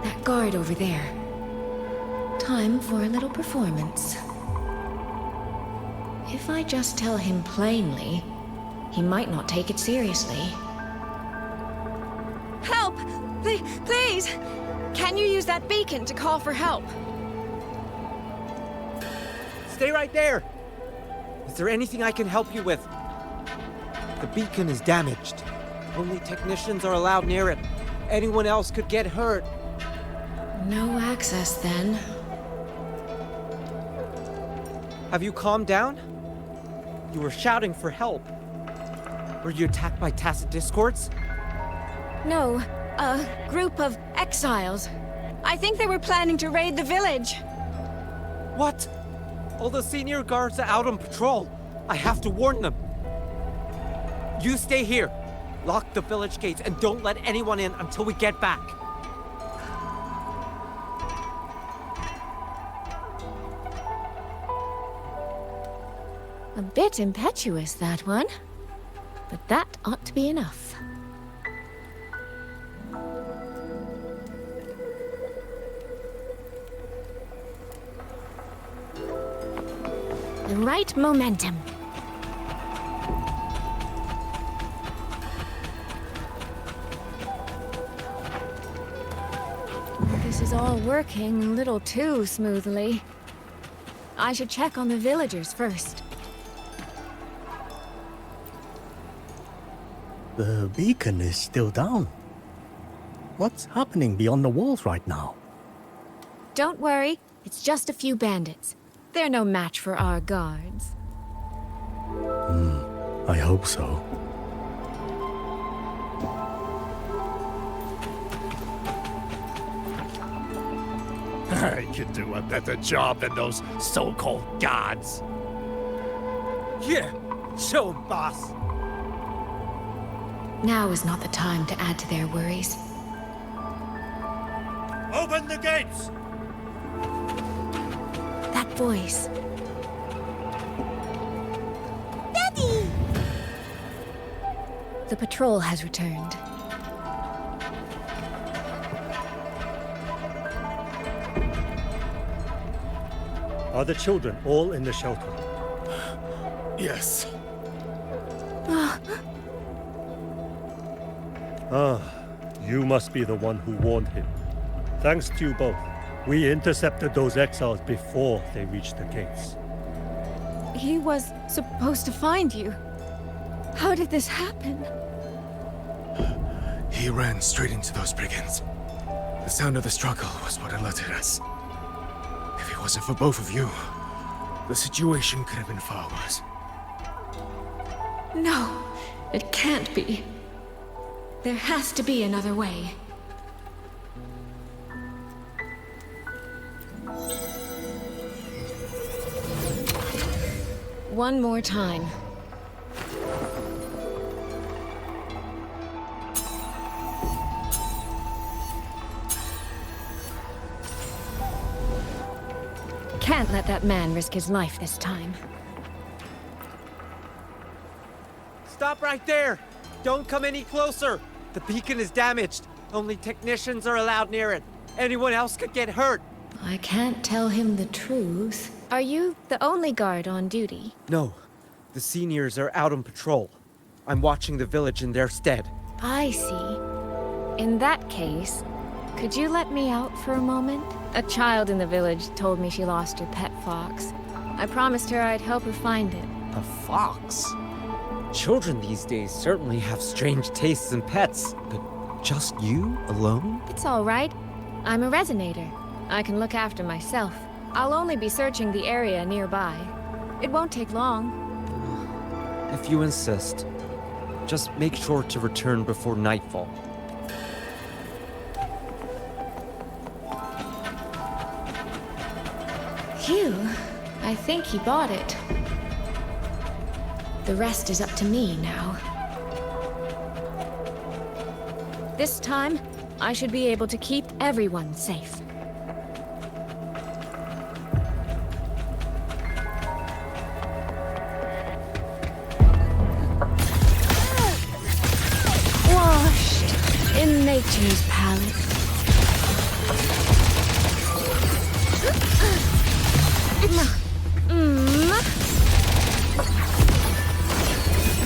Speaker 11: That guard over there. Time for a little performance. If I just tell him plainly, he might not take it seriously.
Speaker 13: Help! Please! Can you use that beacon to call for help?
Speaker 5: Stay right there! Is there anything I can help you with? The beacon is damaged. Only technicians are allowed near it. Anyone else could get hurt.
Speaker 11: No access, then.
Speaker 5: Have you calmed down? You were shouting for help. Were you attacked by Tacit Discords?
Speaker 13: No, a group of exiles. I think they were planning to raid the village.
Speaker 5: What? All the senior guards are out on patrol. I have to warn them. You stay here. Lock the village gates and don't let anyone in until we get back.
Speaker 11: A bit impetuous, that one. But that ought to be enough. The right momentum. This is all working a little too smoothly. I should check on the villagers first.
Speaker 20: The beacon is still down. What's happening beyond the walls right now?
Speaker 11: Don't worry, it's just a few bandits. They're no match for our guards.
Speaker 20: I hope so.
Speaker 10: I can do a better job than those so-called gods.
Speaker 5: Here, show 'em, boss.
Speaker 11: Now is not the time to add to their worries.
Speaker 10: Open the gates!
Speaker 11: That voice.
Speaker 8: Daddy!
Speaker 11: The patrol has returned.
Speaker 20: Are the children all in the shelter?
Speaker 12: Yes.
Speaker 20: You must be the one who warned him. Thanks to you both. We intercepted those exiles before they reached the gates.
Speaker 13: He was supposed to find you. How did this happen?
Speaker 12: He ran straight into those brigands. The sound of the struggle was what alerted us. If it wasn't for both of you, the situation could have been far worse.
Speaker 13: No, it can't be. There has to be another way.
Speaker 11: One more time. Can't let that man risk his life this time.
Speaker 5: Stop right there! Don't come any closer! The beacon is damaged. Only technicians are allowed near it. Anyone else could get hurt.
Speaker 11: I can't tell him the truth. Are you the only guard on duty?
Speaker 5: No. The seniors are out on patrol. I'm watching the village in their stead.
Speaker 11: I see. In that case, could you let me out for a moment? A child in the village told me she lost her pet fox. I promised her I'd help her find it.
Speaker 5: A fox? Children these days certainly have strange tastes in pets, but just you alone?
Speaker 11: It's all right. I'm a resonator. I can look after myself. I'll only be searching the area nearby. It won't take long.
Speaker 5: If you insist, just make sure to return before nightfall.
Speaker 11: Phew. I think he bought it. The rest is up to me now. This time, I should be able to keep everyone safe. Washed in nature's palette.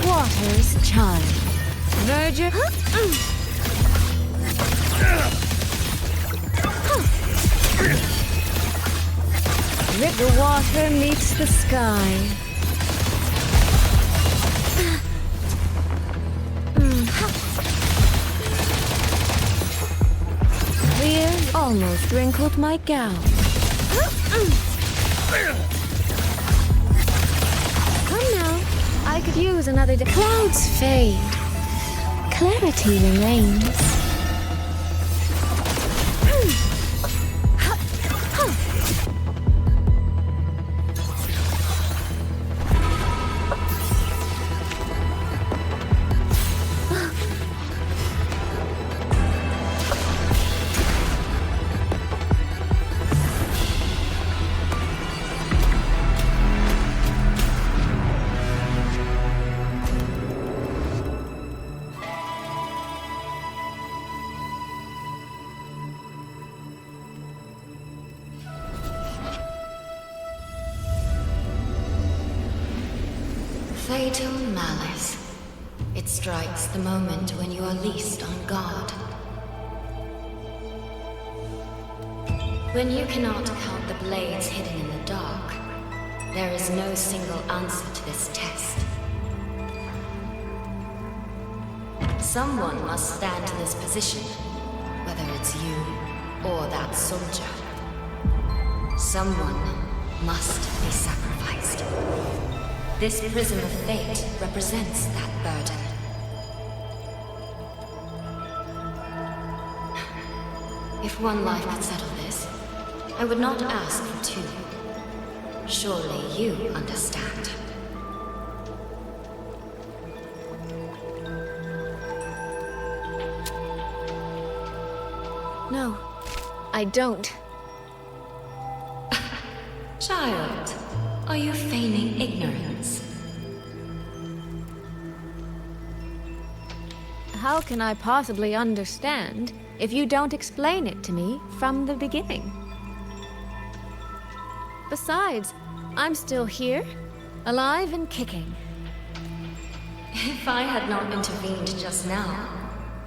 Speaker 11: Water's child. Virgin. The water meets the sky. Clear almost wrinkled my gown. Come now, I could use another day. Clouds fade. Clarity remains.
Speaker 6: Fatal malice. It strikes the moment when you are least on guard. When you cannot count the blades hidden in the dark, there is no single answer to this test. Someone must stand in this position, whether it's you or that soldier. Someone must be sacrificed. This prism of fate represents that burden. If one life could settle this, I would not ask for two. Surely you understand.
Speaker 11: No, I don't.
Speaker 6: Child, are you feigning ignorance?
Speaker 11: How can I possibly understand if you don't explain it to me from the beginning? Besides, I'm still here, alive and kicking.
Speaker 6: If I had not intervened just now,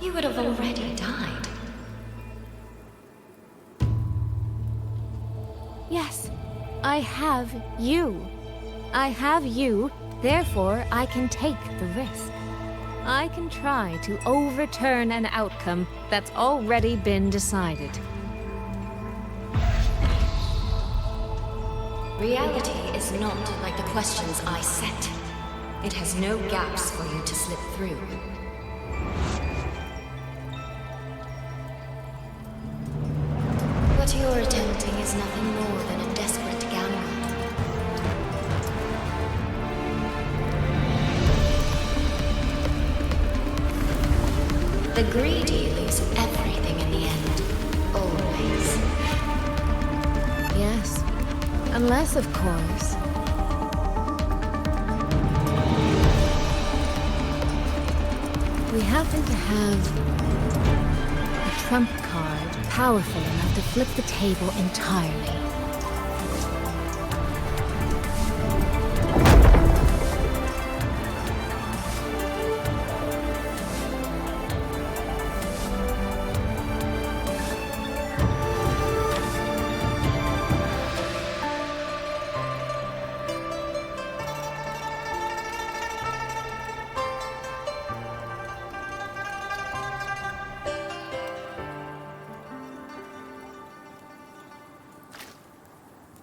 Speaker 6: you would have already died.
Speaker 11: Yes, I have you. I have you, therefore I can take the risk. I can try to overturn an outcome that's already been decided.
Speaker 6: Reality is not like the questions I set. It has no gaps for you to slip through. What you're attempting is nothing more than a desperate gamble. The greedy lose everything in the end. Always.
Speaker 11: Yes, unless, of course, we happen to have a trump card powerful enough to flip the table entirely.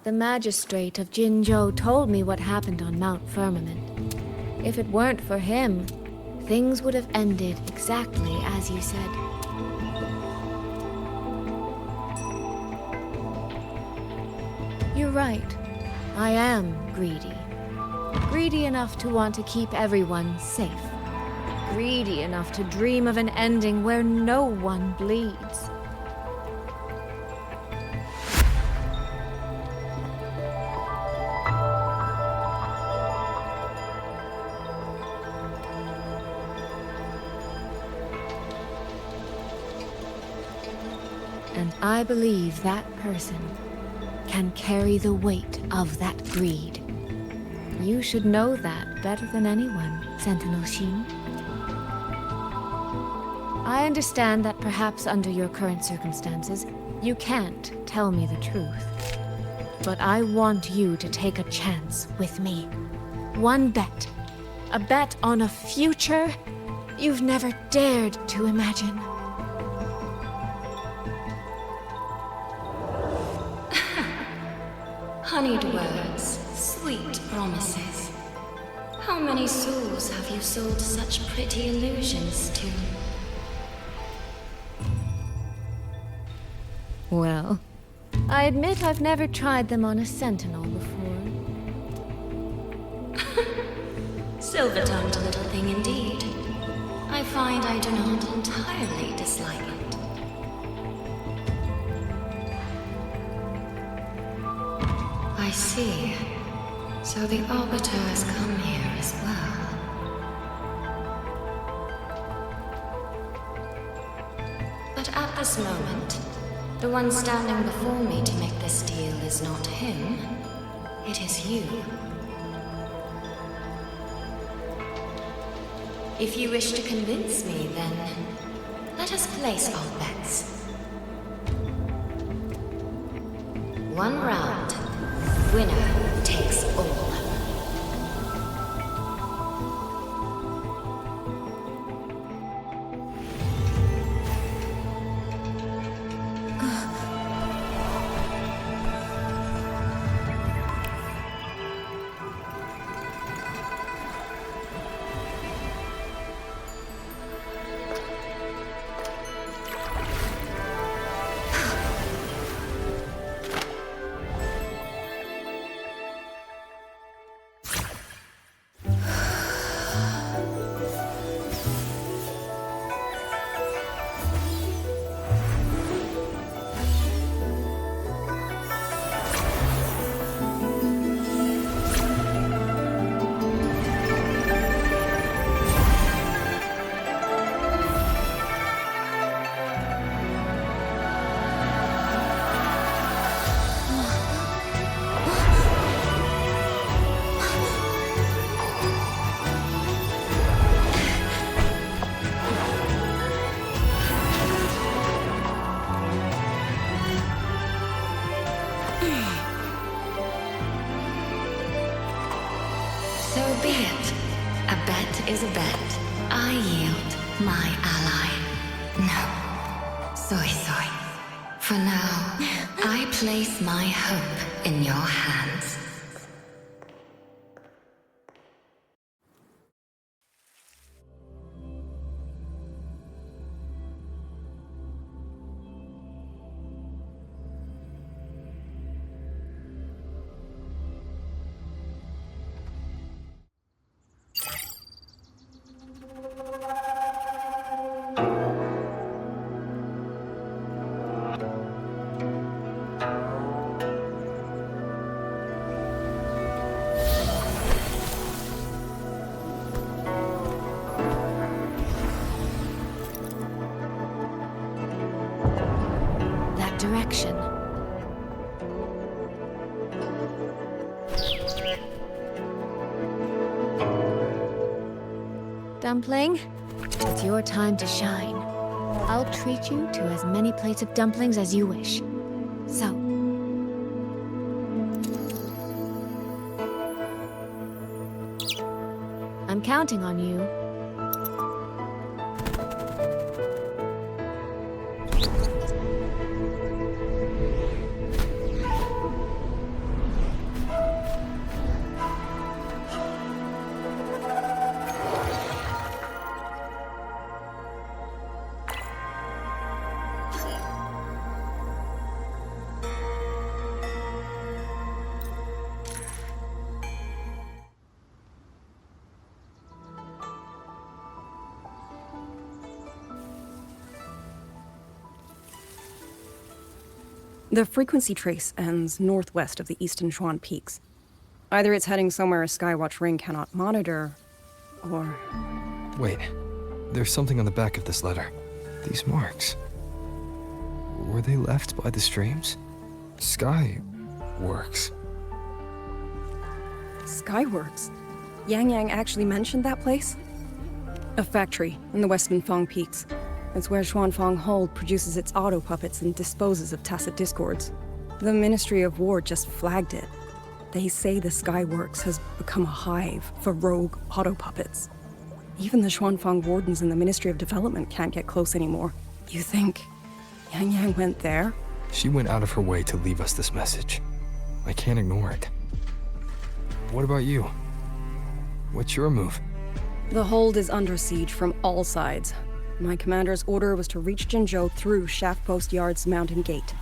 Speaker 11: The magistrate of Jinzhou told me what happened on Mount Firmament. If it weren't for him, things would have ended exactly as you said. You're right. I am greedy. Greedy enough to want to keep everyone safe. Greedy enough to dream of an ending where no one bleeds. And I believe that person can carry the weight of that greed. You should know that better than anyone, Sentinel Xin. I understand that perhaps under your current circumstances, you can't tell me the truth. But I want you to take a chance with me. One bet. A bet on a future you've never dared to imagine.
Speaker 6: Honeyed words, sweet promises. How many souls have you sold such pretty illusions to?
Speaker 11: Well, I admit I've never tried them on a sentinel before.
Speaker 6: Silver-tongued little thing indeed. I find I do not entirely dislike it. I see. So the Arbiter has come here as well. But at this moment, the one standing before me to make this deal is not him. It is you. If you wish to convince me, then let us place our bets. One round. Winner takes all. So be it. A bet is a bet. I yield my ally. No. Soy. For now, I place my hope in your hands.
Speaker 11: Direction. Dumpling, it's your time to shine. I'll treat you to as many plates of dumplings as you wish. So, I'm counting on you.
Speaker 19: The frequency trace ends northwest of the Eastern Xuan Peaks. Either it's heading somewhere a Skywatch ring cannot monitor, or...
Speaker 16: Wait, there's something on the back of this letter. These marks. Were they left by the streams? Skyworks.
Speaker 19: Skyworks? Yang Yang actually mentioned that place? A factory in the Western Fang Peaks. It's where Xuanfang Hold produces its auto puppets and disposes of tacit discords. The Ministry of War just flagged it. They say the Skyworks has become a hive for rogue auto puppets. Even the Xuanfang wardens in the Ministry of Development can't get close anymore. You think Yang Yang went there?
Speaker 16: She went out of her way to leave us this message. I can't ignore it. What about you? What's your move?
Speaker 19: The hold is under siege from all sides. My commander's order was to reach Jinzhou through Shaft Post Yard's mountain gate,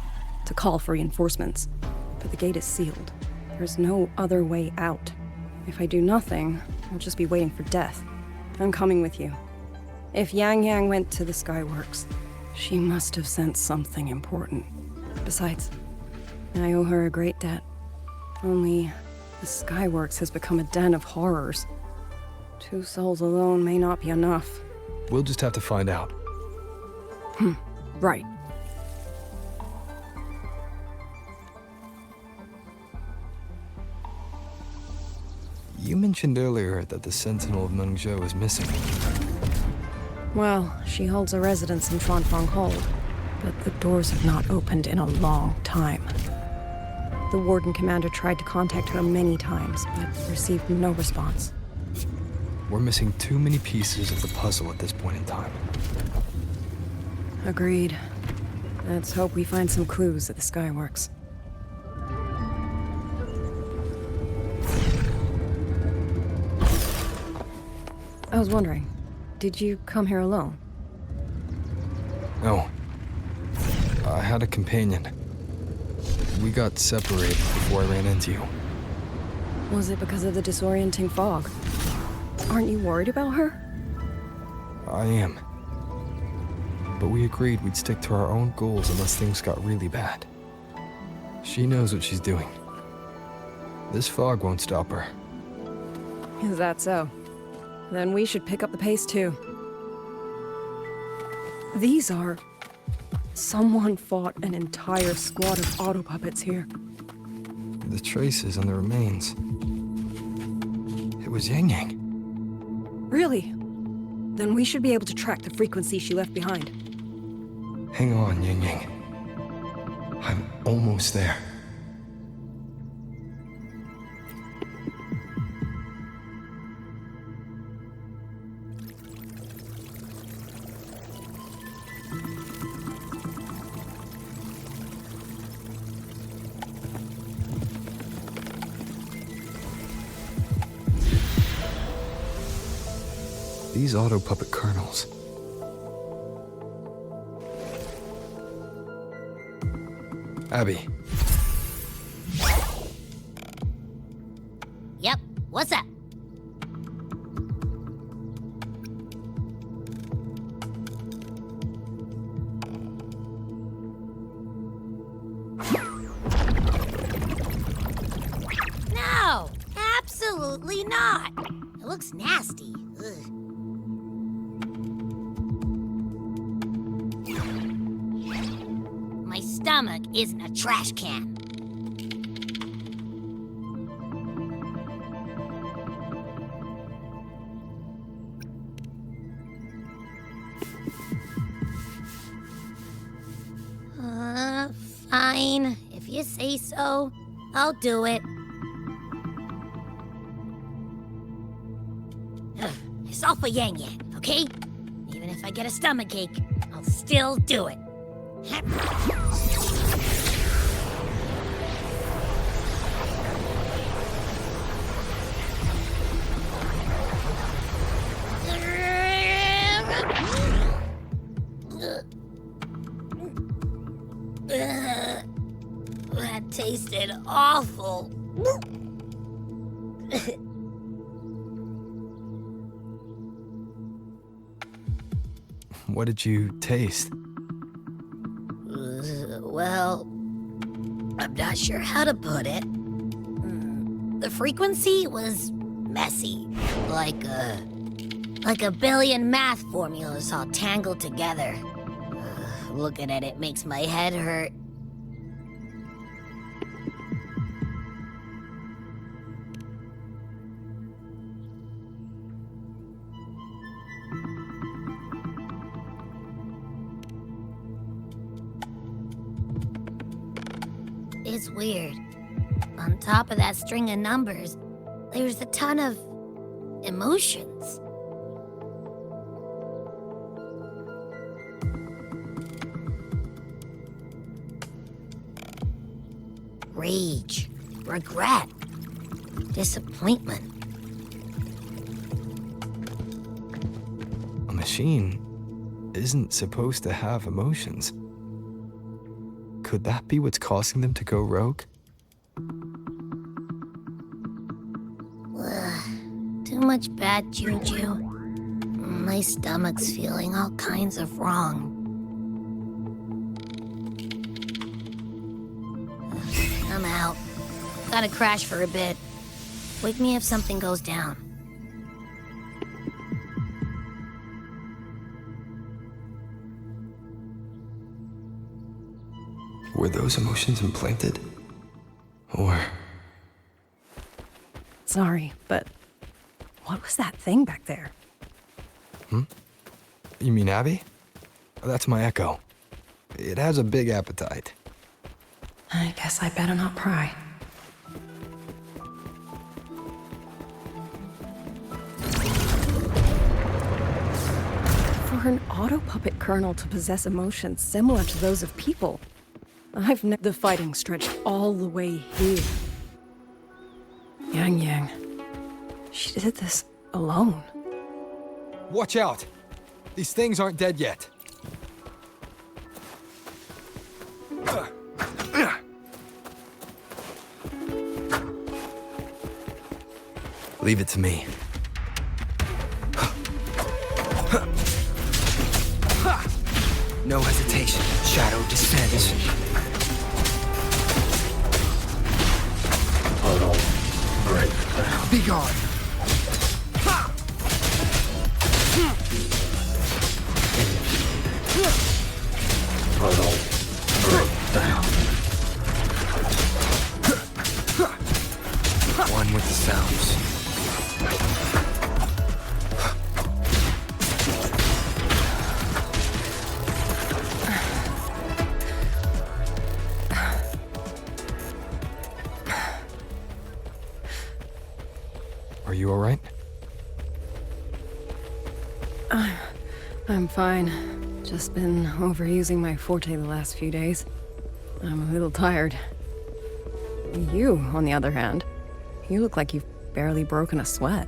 Speaker 19: to call for reinforcements. But the gate is sealed. There's no other way out. If I do nothing, I'll just be waiting for death. I'm coming with you. If Yang Yang went to the Skyworks, she must have sent something important. Besides, I owe her a great debt. Only, the Skyworks has become a den of horrors. 2 souls alone may not be enough.
Speaker 16: We'll just have to find out.
Speaker 19: Right.
Speaker 16: You mentioned earlier that the Sentinel of Mengzhou is missing.
Speaker 19: Well, she holds a residence in Xuanfang Hold, but the doors have not opened in a long time. The Warden Commander tried to contact her many times, but received no response.
Speaker 16: We're missing too many pieces of the puzzle at this point in time.
Speaker 19: Agreed. Let's hope we find some clues at the Skyworks. I was wondering, did you come here alone?
Speaker 16: No. I had a companion. We got separated before I ran into you.
Speaker 19: Was it because of the disorienting fog? Aren't you worried about her?
Speaker 16: I am. But we agreed we'd stick to our own goals unless things got really bad. She knows what she's doing. This fog won't stop her.
Speaker 19: Is that so? Then we should pick up the pace too. These are... Someone fought an entire squad of auto puppets here.
Speaker 16: The traces on the remains. It was Yang Yang.
Speaker 19: Really? Then we should be able to track the frequency she left behind.
Speaker 16: Hang on, Yang Yang. I'm almost there. These auto puppet kernels. Abby.
Speaker 2: Yep, what's up? No, absolutely not. It looks nasty. Ugh. My stomach isn't a trash can. Fine. If you say so, I'll do it. It's all for Yang Yang, okay? Even if I get a stomachache, I'll still do it. That tasted awful.
Speaker 16: What did you taste?
Speaker 2: Well, I'm not sure how to put it. The frequency was messy, like a billion math formulas all tangled together. Looking at it makes my head hurt. It's weird. On top of that string of numbers, there's a ton of emotions. Rage, regret, disappointment.
Speaker 16: A machine isn't supposed to have emotions. Could that be what's causing them to go rogue?
Speaker 2: Too much bad juju. My stomach's feeling all kinds of wrong. I'm out. Gotta crash for a bit. Wake me if something goes down.
Speaker 16: Were those emotions implanted? Or...
Speaker 19: Sorry, but what was that thing back there?
Speaker 16: You mean Abby? That's my echo. It has a big appetite.
Speaker 19: I guess I better not pry. For an auto-puppet kernel to possess emotions similar to those of people, the fighting stretched all the way here. Yang, she did this alone.
Speaker 16: Watch out! These things aren't dead yet. Leave it to me. No hesitation. Shadow descends. Be gone. One with the sounds. Are you all right?
Speaker 19: I'm fine. Just been overusing my forte the last few days. I'm a little tired. You, on the other hand, you look like you've barely broken a sweat.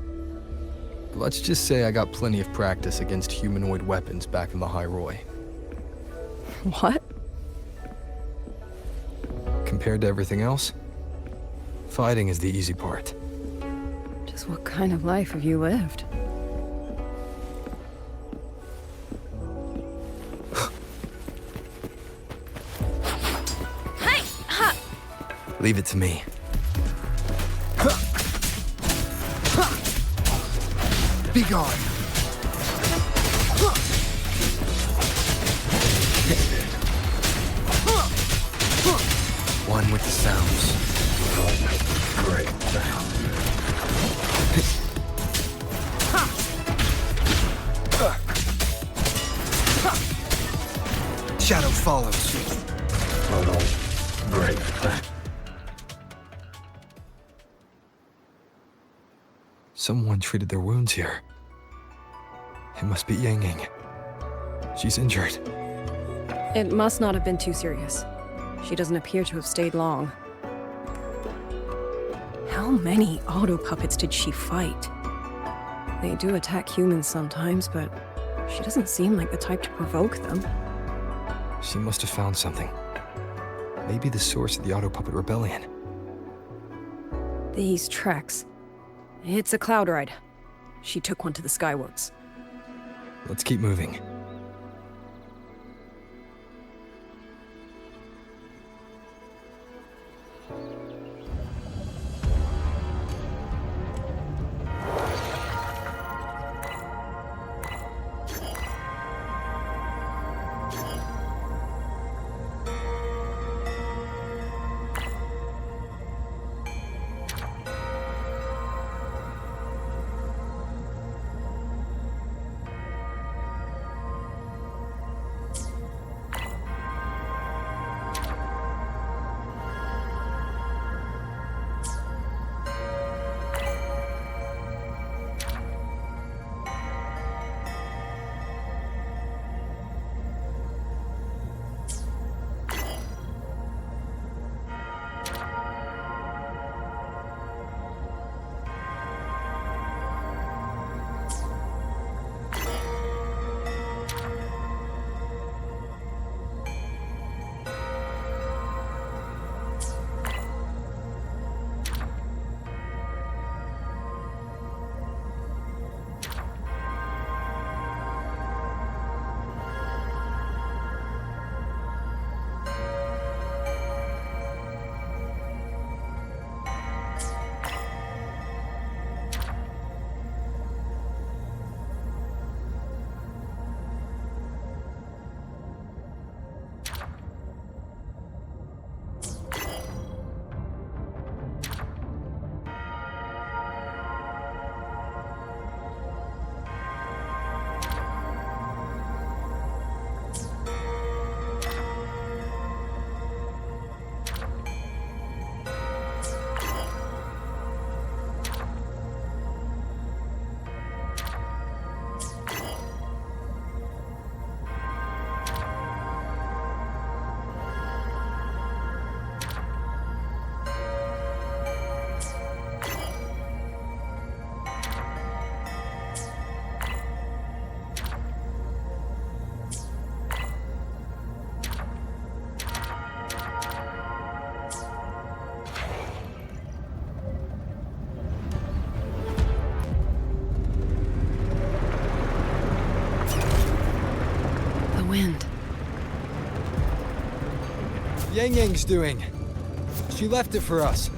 Speaker 16: Let's just say I got plenty of practice against humanoid weapons back in the High Roy.
Speaker 19: What?
Speaker 16: Compared to everything else, fighting is the easy part.
Speaker 19: Just what kind of life have you lived?
Speaker 2: Hey! Ha!
Speaker 16: Leave it to me. Be gone. One with the sounds. Great. Shadow follows. Great. Someone treated their wounds here. It must be Yang Yang. She's injured.
Speaker 19: It must not have been too serious. She doesn't appear to have stayed long. How many auto-puppets did she fight? They do attack humans sometimes, but she doesn't seem like the type to provoke them.
Speaker 16: She must have found something. Maybe the source of the auto-puppet rebellion.
Speaker 19: These treks. It's a cloud ride. She took one to the Skyworks.
Speaker 16: Let's keep moving.
Speaker 1: Yang Yang's doing? She left it for us.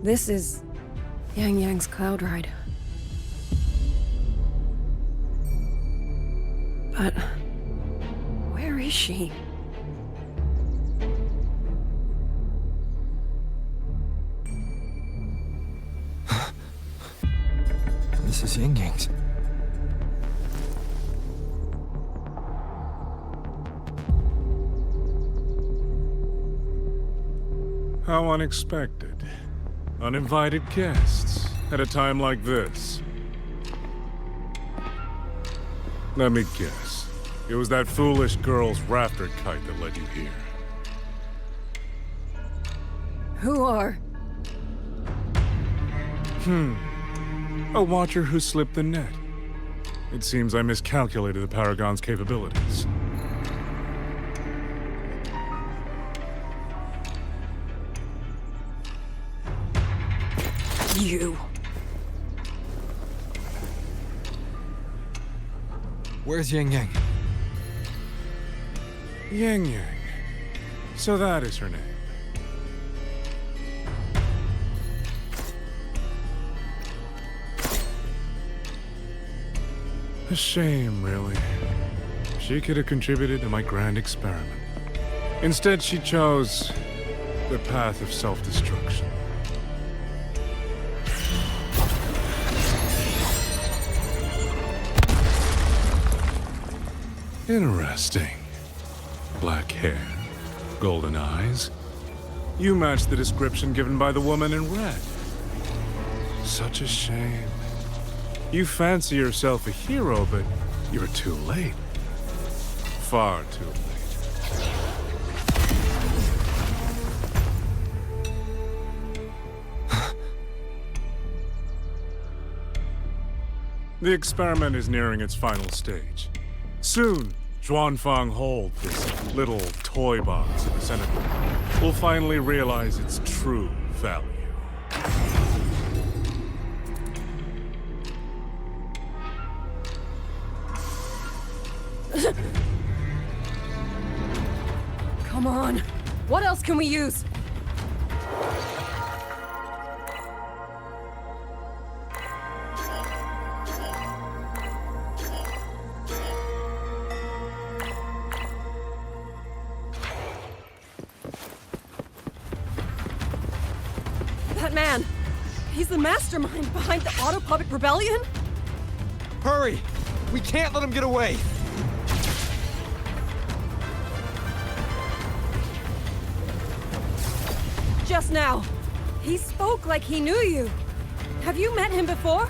Speaker 19: This is Yang Yang's cloud ride. But where is she?
Speaker 16: This is Yang Yang's.
Speaker 12: How unexpected. Uninvited guests at a time like this. Let me guess. It was that foolish girl's rafter kite that led you here.
Speaker 19: Who are?
Speaker 12: A watcher who slipped the net. It seems I miscalculated the Paragon's capabilities.
Speaker 19: You.
Speaker 1: Where's Yang Yang?
Speaker 12: Yang Yang. So that is her name. A shame, really. She could have contributed to my grand experiment. Instead, she chose the path of self-destruction. Interesting. Black hair, golden eyes. You match the description given by the woman in red. Such a shame. You fancy yourself a hero, but you're too late. Far too late. The experiment is nearing its final stage. Soon, Xuanfang Hold, this little toy box in the center, will finally realize its true value.
Speaker 19: Come on. What else can we use? That man! He's the mastermind behind the Auto Puppet Rebellion?
Speaker 1: Hurry! We can't let him get away!
Speaker 19: Just now, he spoke like he knew you. Have you met him before?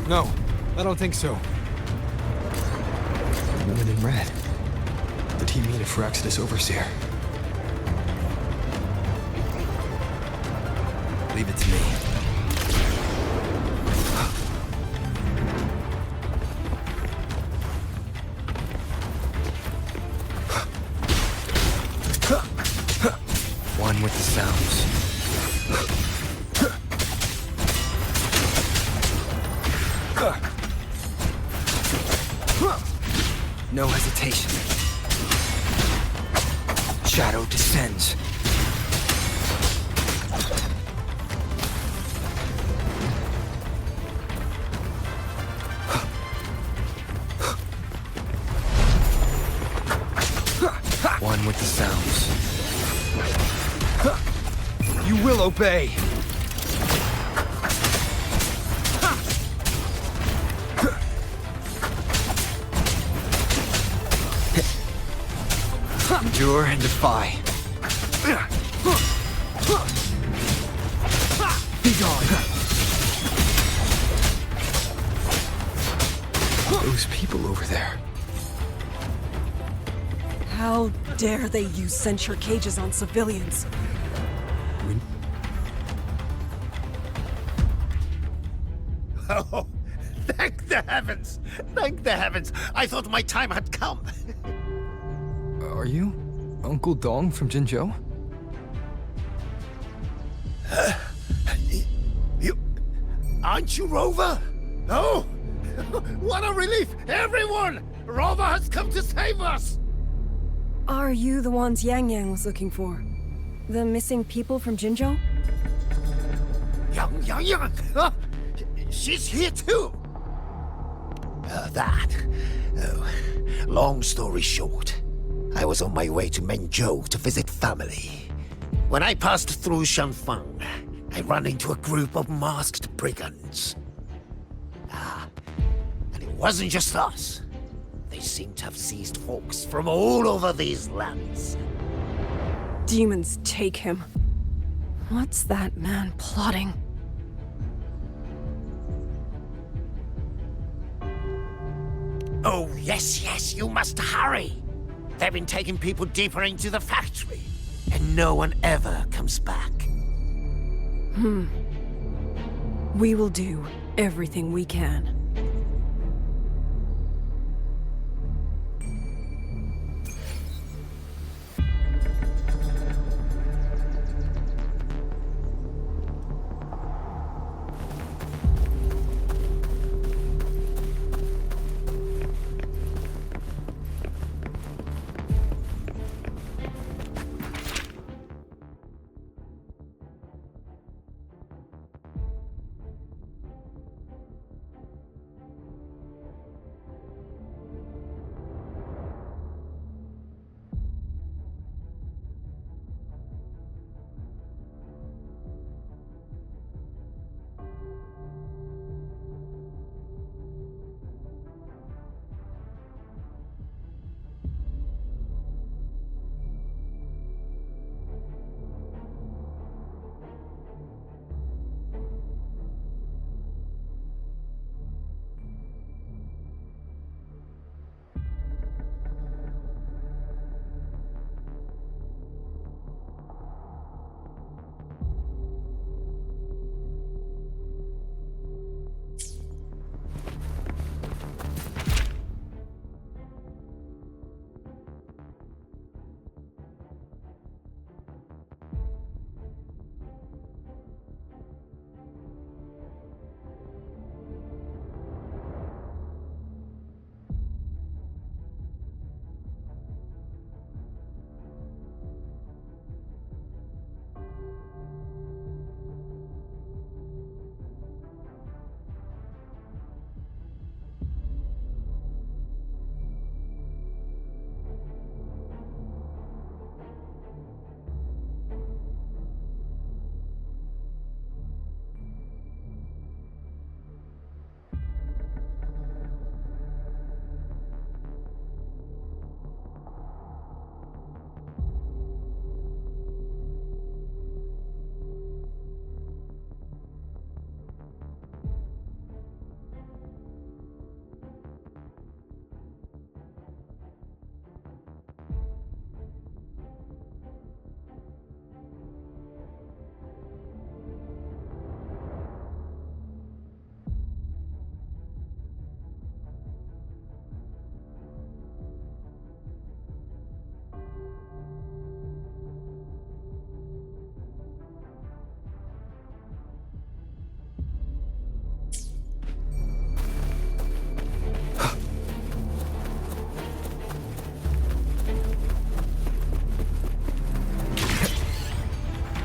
Speaker 1: No, I don't think so.
Speaker 16: The woman in red. The team leader for Exodus Overseer. Leave it to me. One with the sounds. No hesitation. Shadow descends. One with the sounds. You will obey!
Speaker 14: Endure and defy. Be gone. Those people over there.
Speaker 19: How dare they use censure cages on civilians?
Speaker 10: Oh, thank the heavens! Thank the heavens! I thought my time had come.
Speaker 16: Are you Uncle Dong from Jinzhou?
Speaker 10: You... Aren't you Rover? Oh! What a relief! Everyone! Rover has come to save us!
Speaker 19: Are you the ones Yang Yang was looking for? The missing people from Jinzhou?
Speaker 10: Yang! She's here too! Oh, long story short, I was on my way to Mengzhou to visit family. When I passed through Shanfeng, I ran into a group of masked brigands. And it wasn't just us. They seem to have seized folks from all over these lands.
Speaker 19: Demons take him. What's that man plotting?
Speaker 10: Oh, yes, you must hurry. They've been taking people deeper into the factory, and no one ever comes back.
Speaker 19: We will do everything we can.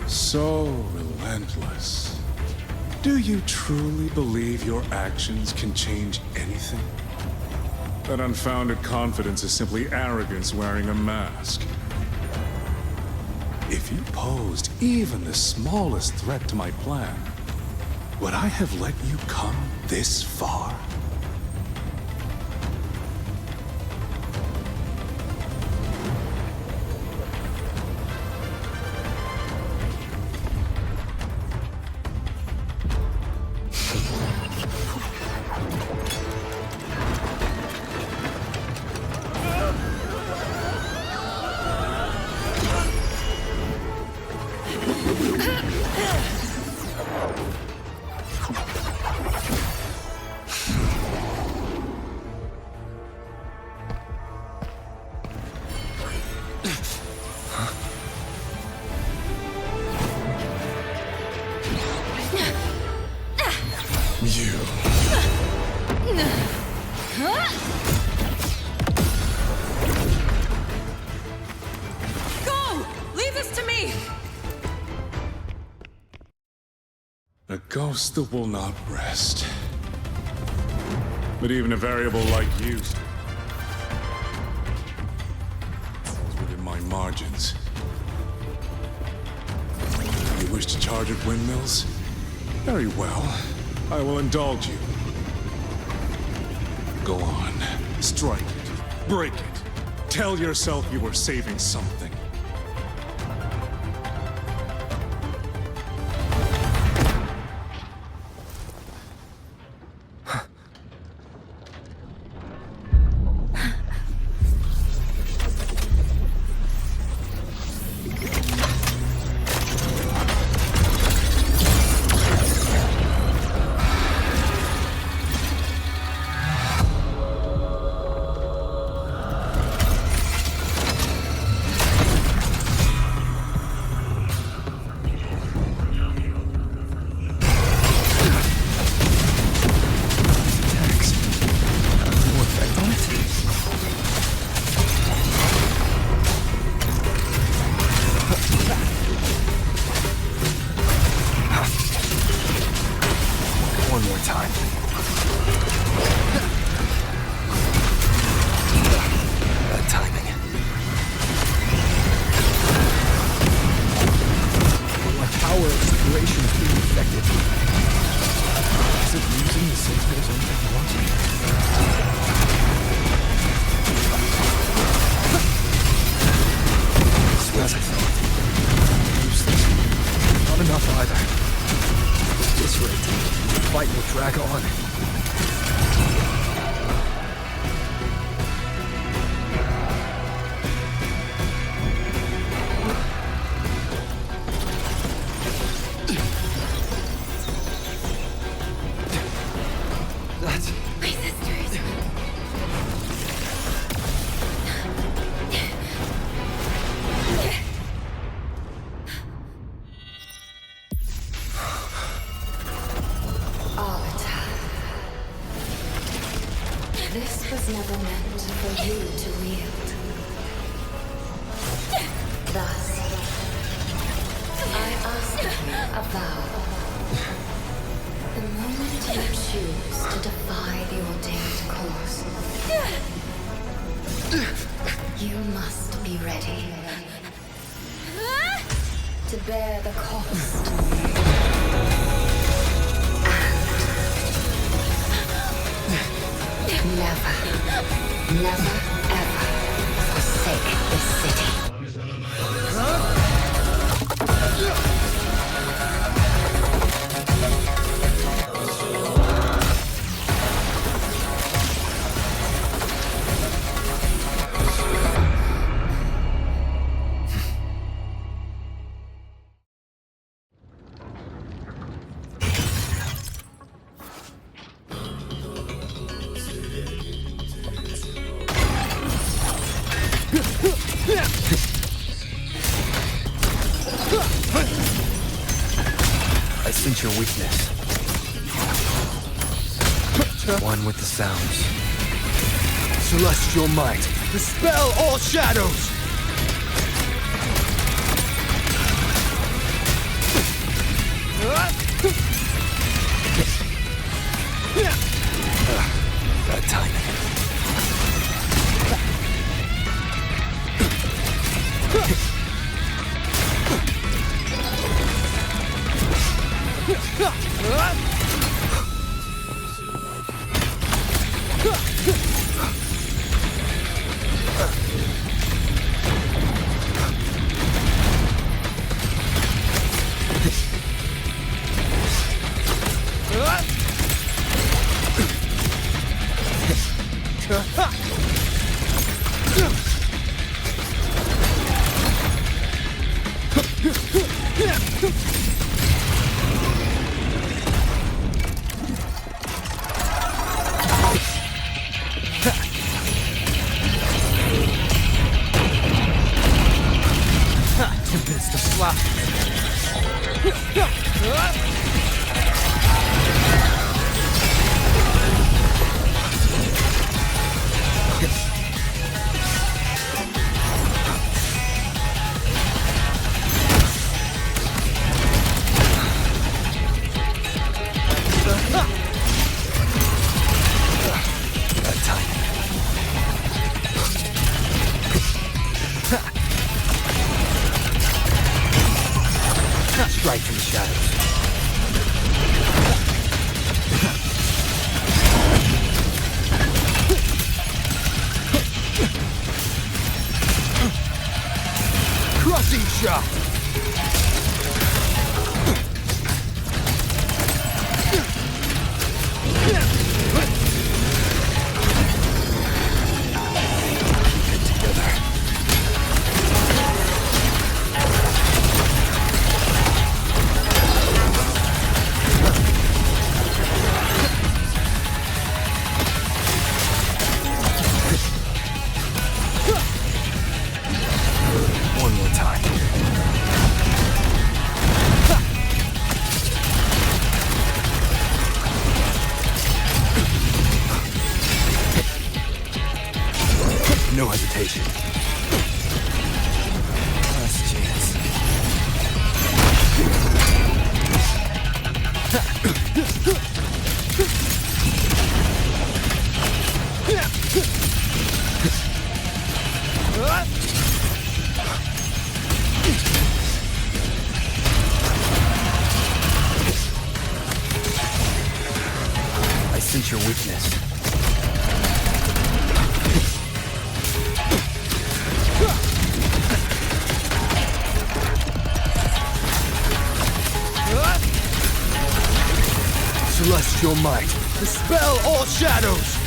Speaker 12: So relentless. Do you truly believe your actions can change anything? That unfounded confidence is simply arrogance wearing a mask. If you posed even the smallest threat to my plan, would I have let you come this far? A ghost that will not rest. But even a variable like you is within my margins. You wish to charge at windmills? Very well. I will indulge you. Go on. Strike it. Break it. Tell yourself you were saving something.
Speaker 6: This was never meant for you to wield. Thus, I ask you a vow. The moment you choose to defy the ordained course, you must be ready to bear the cost. Never, never, ever forsake this city.
Speaker 16: I sense your weakness. One with the sounds. Celestial might, dispel all shadows! Bad timing. Tempest to slap.
Speaker 1: strike from the shadows. Crushing shot! Get together. One more time. No hesitation. Last chance. I sense your weakness. Celestial might, dispel all shadows!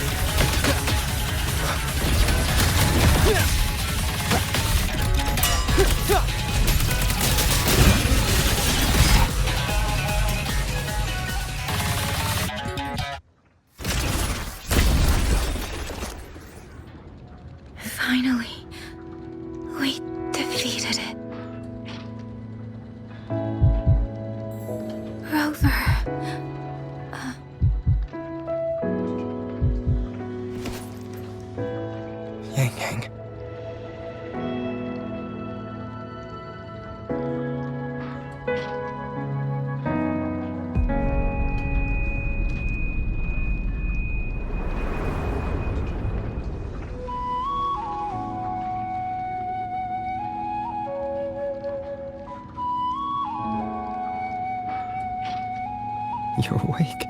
Speaker 4: Finally, we defeated it. Rover.
Speaker 16: Yang. You're awake.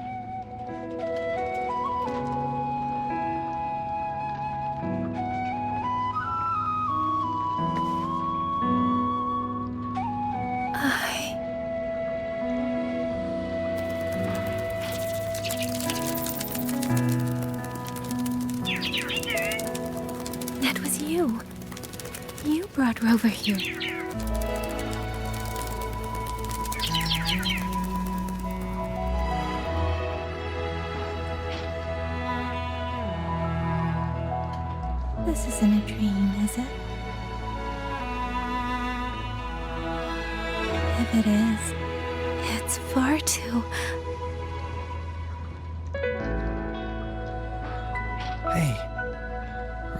Speaker 4: That was you. You brought Rover here. This isn't a dream, is it? If it is, it's far too...
Speaker 16: Hey,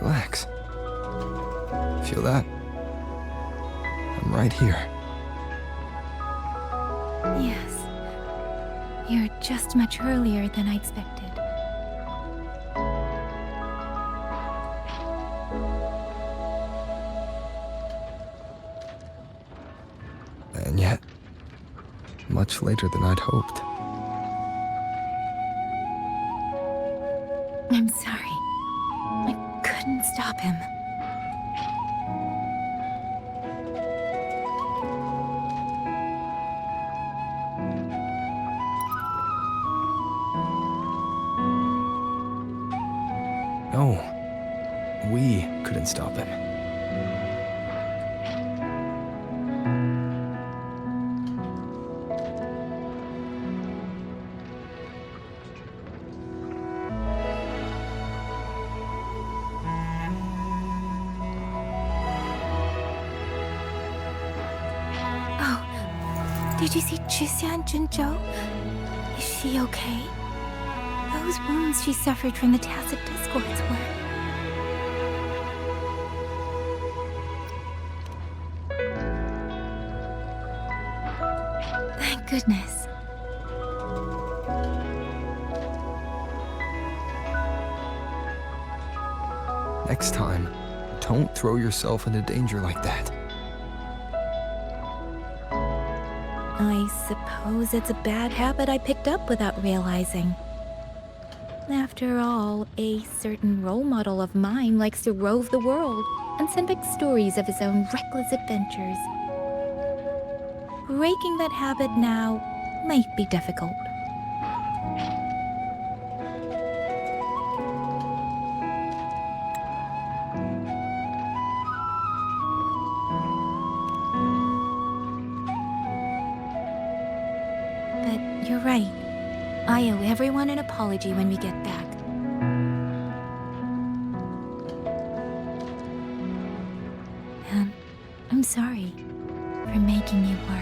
Speaker 16: relax. Feel that? I'm right here.
Speaker 4: Yes. You're just much earlier than I expected.
Speaker 16: And yet, much later than I'd hoped.
Speaker 4: I'm sorry. I couldn't stop him.
Speaker 16: No, we couldn't stop him.
Speaker 4: Did you see Chixia and Zhenzhou? Is she okay? Those wounds she suffered from the tacit discords were... Thank goodness.
Speaker 16: Next time, don't throw yourself into danger like that.
Speaker 4: I suppose it's a bad habit I picked up without realizing. After all, a certain role model of mine likes to rove the world and send back stories of his own reckless adventures. Breaking that habit now might be difficult. But you're right. I owe everyone an apology when we get back. And I'm sorry for making you worry.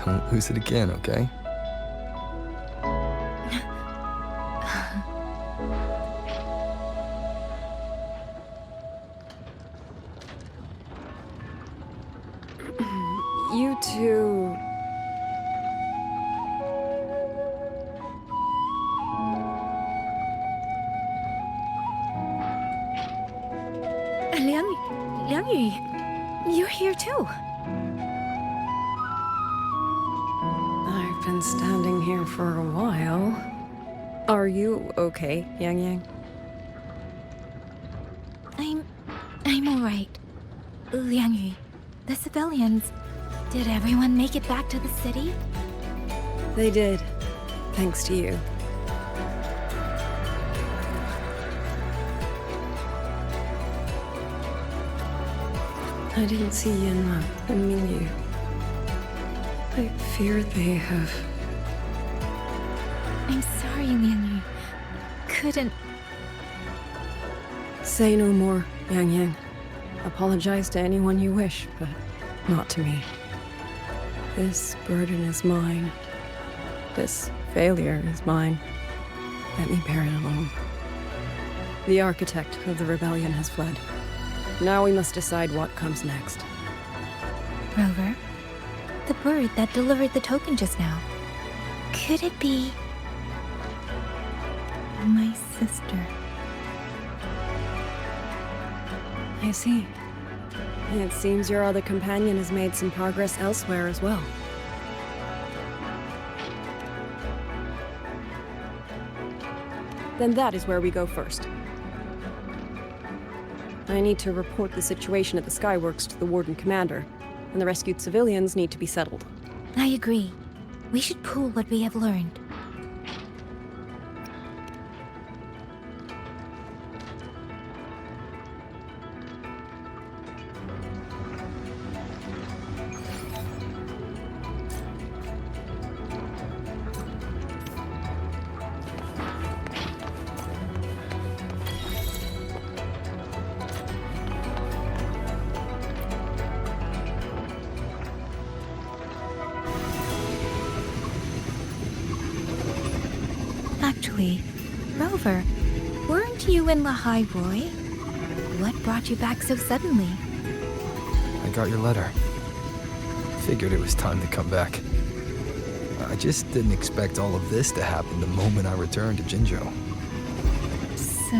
Speaker 16: Don't lose it again, okay?
Speaker 19: You two...
Speaker 4: Liang Yu, you're here too.
Speaker 19: I've been standing here for a while. Are you okay, Yang Yang?
Speaker 4: I'm alright. Liang Yu, the civilians, did everyone make it back to the city?
Speaker 19: They did, thanks to you. I didn't see Yanma and Mingyu. I fear they have...
Speaker 4: I'm sorry, Liang Yu. Couldn't...
Speaker 19: Say no more, Yang Yang. Apologize to anyone you wish, but not to me. This burden is mine. This failure is mine. Let me bear it alone. The architect of the rebellion has fled. Now we must decide what comes next.
Speaker 4: Rover, the bird that delivered the token just now. Could it be... my sister?
Speaker 19: I see. It seems your other companion has made some progress elsewhere as well. Then that is where we go first. I need to report the situation at the Skyworks to the Warden Commander, and the rescued civilians need to be settled.
Speaker 4: I agree. We should pool what we have learned. Actually, Rover, weren't you in Lahai Roy? What brought you back so suddenly?
Speaker 16: I got your letter. Figured it was time to come back. I just didn't expect all of this to happen the moment I returned to Jinzhou.
Speaker 4: So,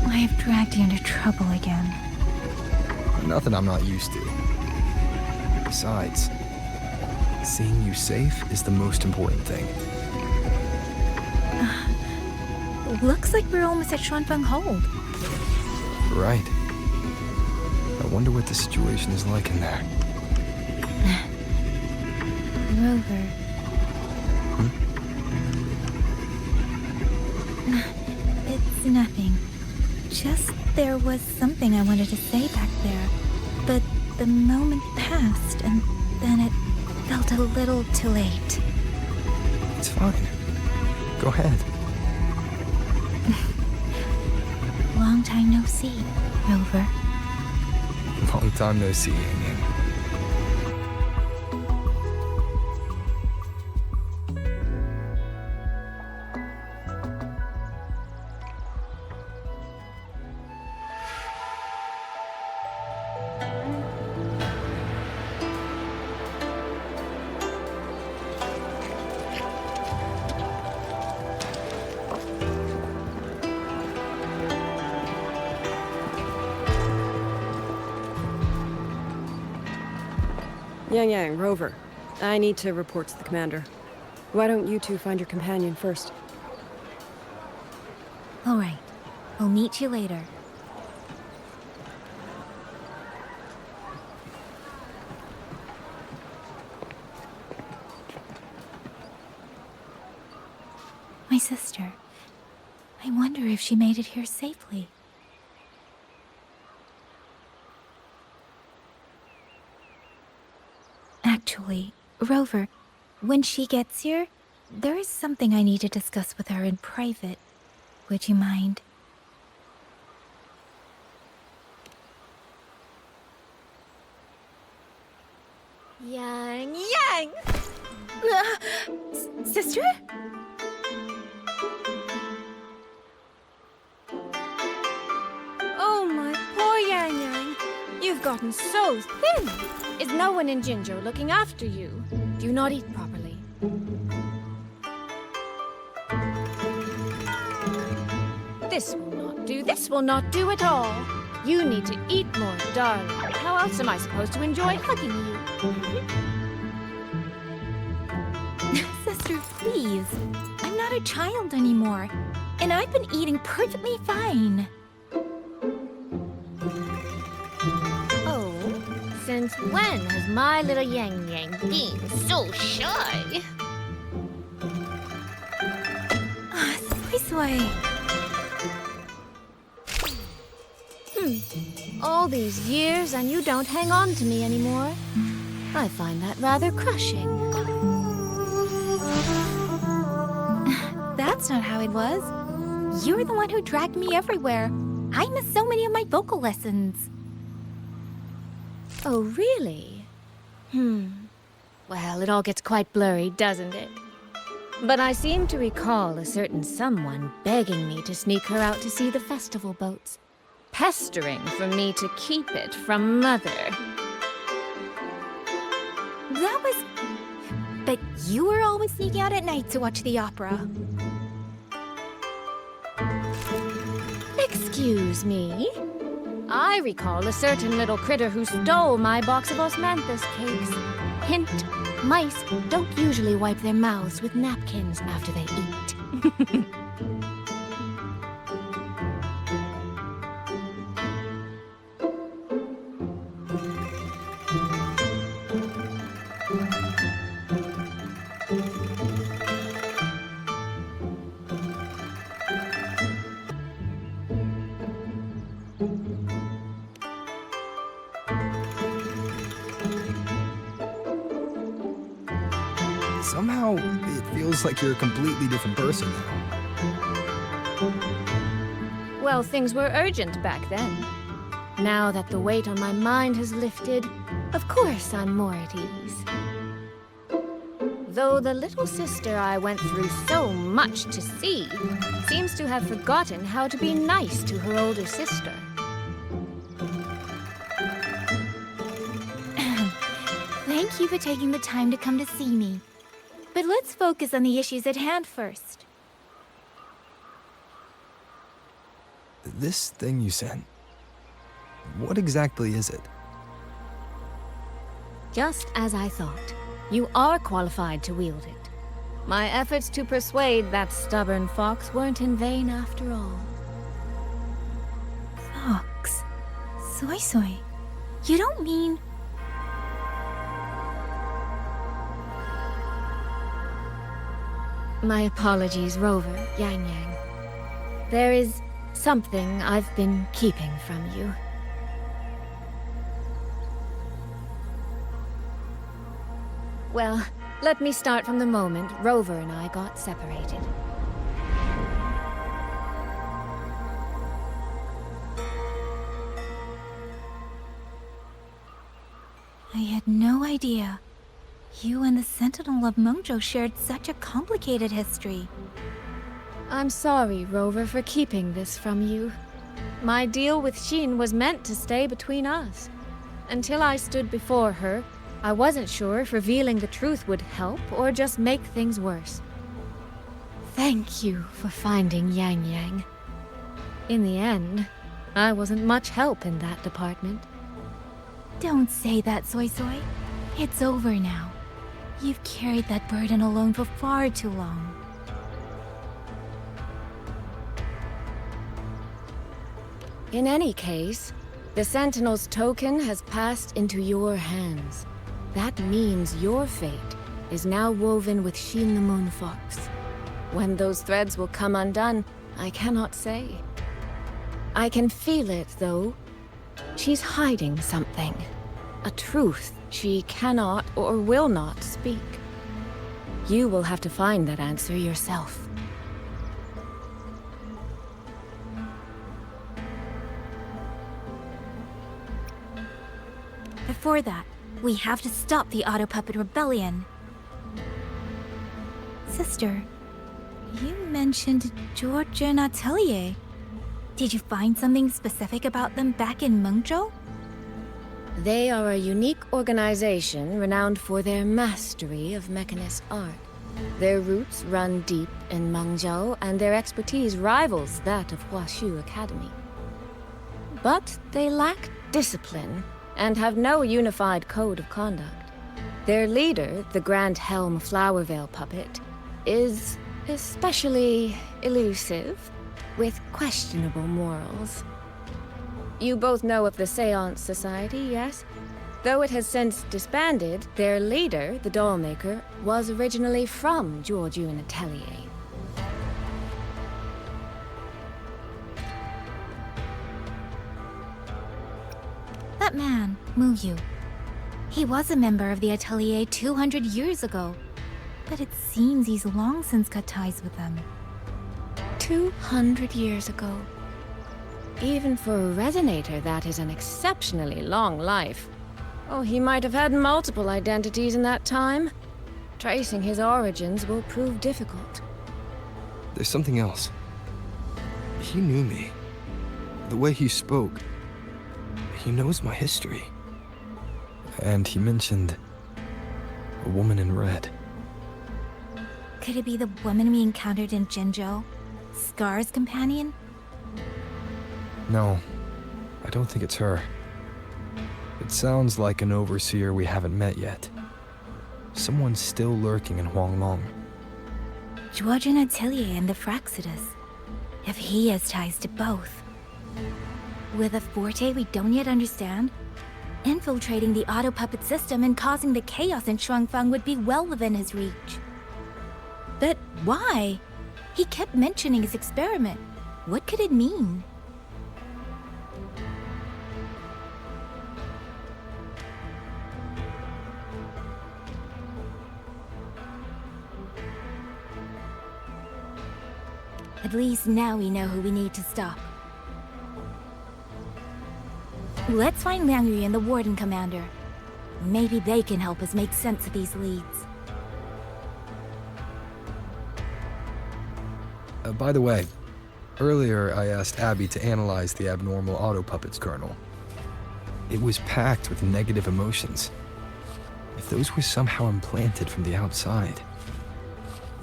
Speaker 4: I have dragged you into trouble again.
Speaker 16: Nothing I'm not used to. Besides, seeing you safe is the most important thing.
Speaker 4: Looks like we're almost at Xuanfeng Hold.
Speaker 16: Right. I wonder what the situation is like in there.
Speaker 4: Rover. It's nothing. Just there was something I wanted to say back there. But the moment passed, and then it felt a little too late.
Speaker 16: It's fine. Go ahead.
Speaker 4: Long time no see, Rover.
Speaker 16: time no see, Yang Yang.
Speaker 19: Yang Yang, Rover. I need to report to the commander. Why don't you two find your companion first?
Speaker 4: All right. I'll meet you later. My sister. I wonder if she made it here safely. Actually, Rover, when she gets here, there is something I need to discuss with her in private. Would you mind?
Speaker 13: Yang Yang!
Speaker 4: Sister?
Speaker 13: Oh, my poor Yang Yang. You've gotten so thin. Is no one in Jinzhou looking after you? Do you not eat properly? This will not do. This will not do at all. You need to eat more, darling. How else am I supposed to enjoy hugging you?
Speaker 4: Sister, please. I'm not a child anymore. And I've been eating perfectly fine.
Speaker 13: Oh, since when has my little Yang Yang been so shy?
Speaker 4: Soy.
Speaker 13: All these years and you don't hang on to me anymore. I find that rather crushing.
Speaker 4: That's not how it was. You were the one who dragged me everywhere. I missed so many of my vocal lessons.
Speaker 13: Oh, really? Well, it all gets quite blurry, doesn't it? But I seem to recall a certain someone begging me to sneak her out to see the festival boats. Pestering for me to keep it from Mother.
Speaker 4: That was... But you were always sneaking out at night to watch the opera.
Speaker 13: Excuse me? I recall a certain little critter who stole my box of osmanthus cakes. Hint, mice don't usually wipe their mouths with napkins after they eat.
Speaker 16: Somehow, it feels like you're a completely different person now.
Speaker 13: Well, things were urgent back then. Now that the weight on my mind has lifted, of course I'm more at ease. Though the little sister I went through so much to see seems to have forgotten how to be nice to her older sister.
Speaker 4: Thank you for taking the time to come to see me. But let's focus on the issues at hand first.
Speaker 16: This thing you sent, what exactly is it?
Speaker 13: Just as I thought. You are qualified to wield it. My efforts to persuade that stubborn fox weren't in vain after all.
Speaker 4: Fox? Soy. You don't mean...
Speaker 13: My apologies, Rover, Yang Yang. There is something I've been keeping from you. Well, let me start from the moment Rover and I got separated.
Speaker 4: I had no idea. You and the Sentinel of Mengzhou shared such a complicated history.
Speaker 13: I'm sorry, Rover, for keeping this from you. My deal with Xin was meant to stay between us. Until I stood before her, I wasn't sure if revealing the truth would help or just make things worse. Thank you for finding Yang Yang. In the end, I wasn't much help in that department.
Speaker 4: Don't say that, Soy Soy. It's over now. You've carried that burden alone for far too long.
Speaker 13: In any case, the Sentinel's token has passed into your hands. That means your fate is now woven with Xin the Moon Fox. When those threads will come undone, I cannot say. I can feel it, though. She's hiding something. A truth she cannot or will not speak. You will have to find that answer yourself.
Speaker 4: Before that, we have to stop the Auto Puppet Rebellion. Sister, you mentioned George and Atelier. Did you find something specific about them back in Mengzhou?
Speaker 13: They are a unique organization renowned for their mastery of mechanist art. Their roots run deep in Mengzhou, and their expertise rivals that of Huaxu Academy. But they lack discipline and have no unified code of conduct. Their leader, the Grand Helm Flowervale puppet, is especially elusive, with questionable morals. You both know of the Seance Society, yes? Though it has since disbanded, their leader, the Dollmaker, was originally from Giorgio and Atelier.
Speaker 4: That man, Muyu. He was a member of the Atelier 200 years ago, but it seems he's long since cut ties with them.
Speaker 13: 200 years ago. Even for a resonator, that is an exceptionally long life. Oh, he might have had multiple identities in that time. Tracing his origins will prove difficult.
Speaker 16: There's something else. He knew me. The way he spoke. He knows my history. And he mentioned a woman in red.
Speaker 4: Could it be the woman we encountered in Jinzhou? Scar's companion?
Speaker 16: No, I don't think it's her. It sounds like an overseer we haven't met yet. Someone still lurking in Xuanling.
Speaker 4: Georgian Atelier and the Fraxidus. If he has ties to both. With a forte we don't yet understand, infiltrating the auto puppet system and causing the chaos in Xuanfeng would be well within his reach. But why? He kept mentioning his experiment. What could it mean? At least now we know who we need to stop. Let's find Liang Yu and the Warden Commander. Maybe they can help us make sense of these leads.
Speaker 16: By the way, earlier I asked Abby to analyze the abnormal auto puppet's kernel. It was packed with negative emotions. If those were somehow implanted from the outside.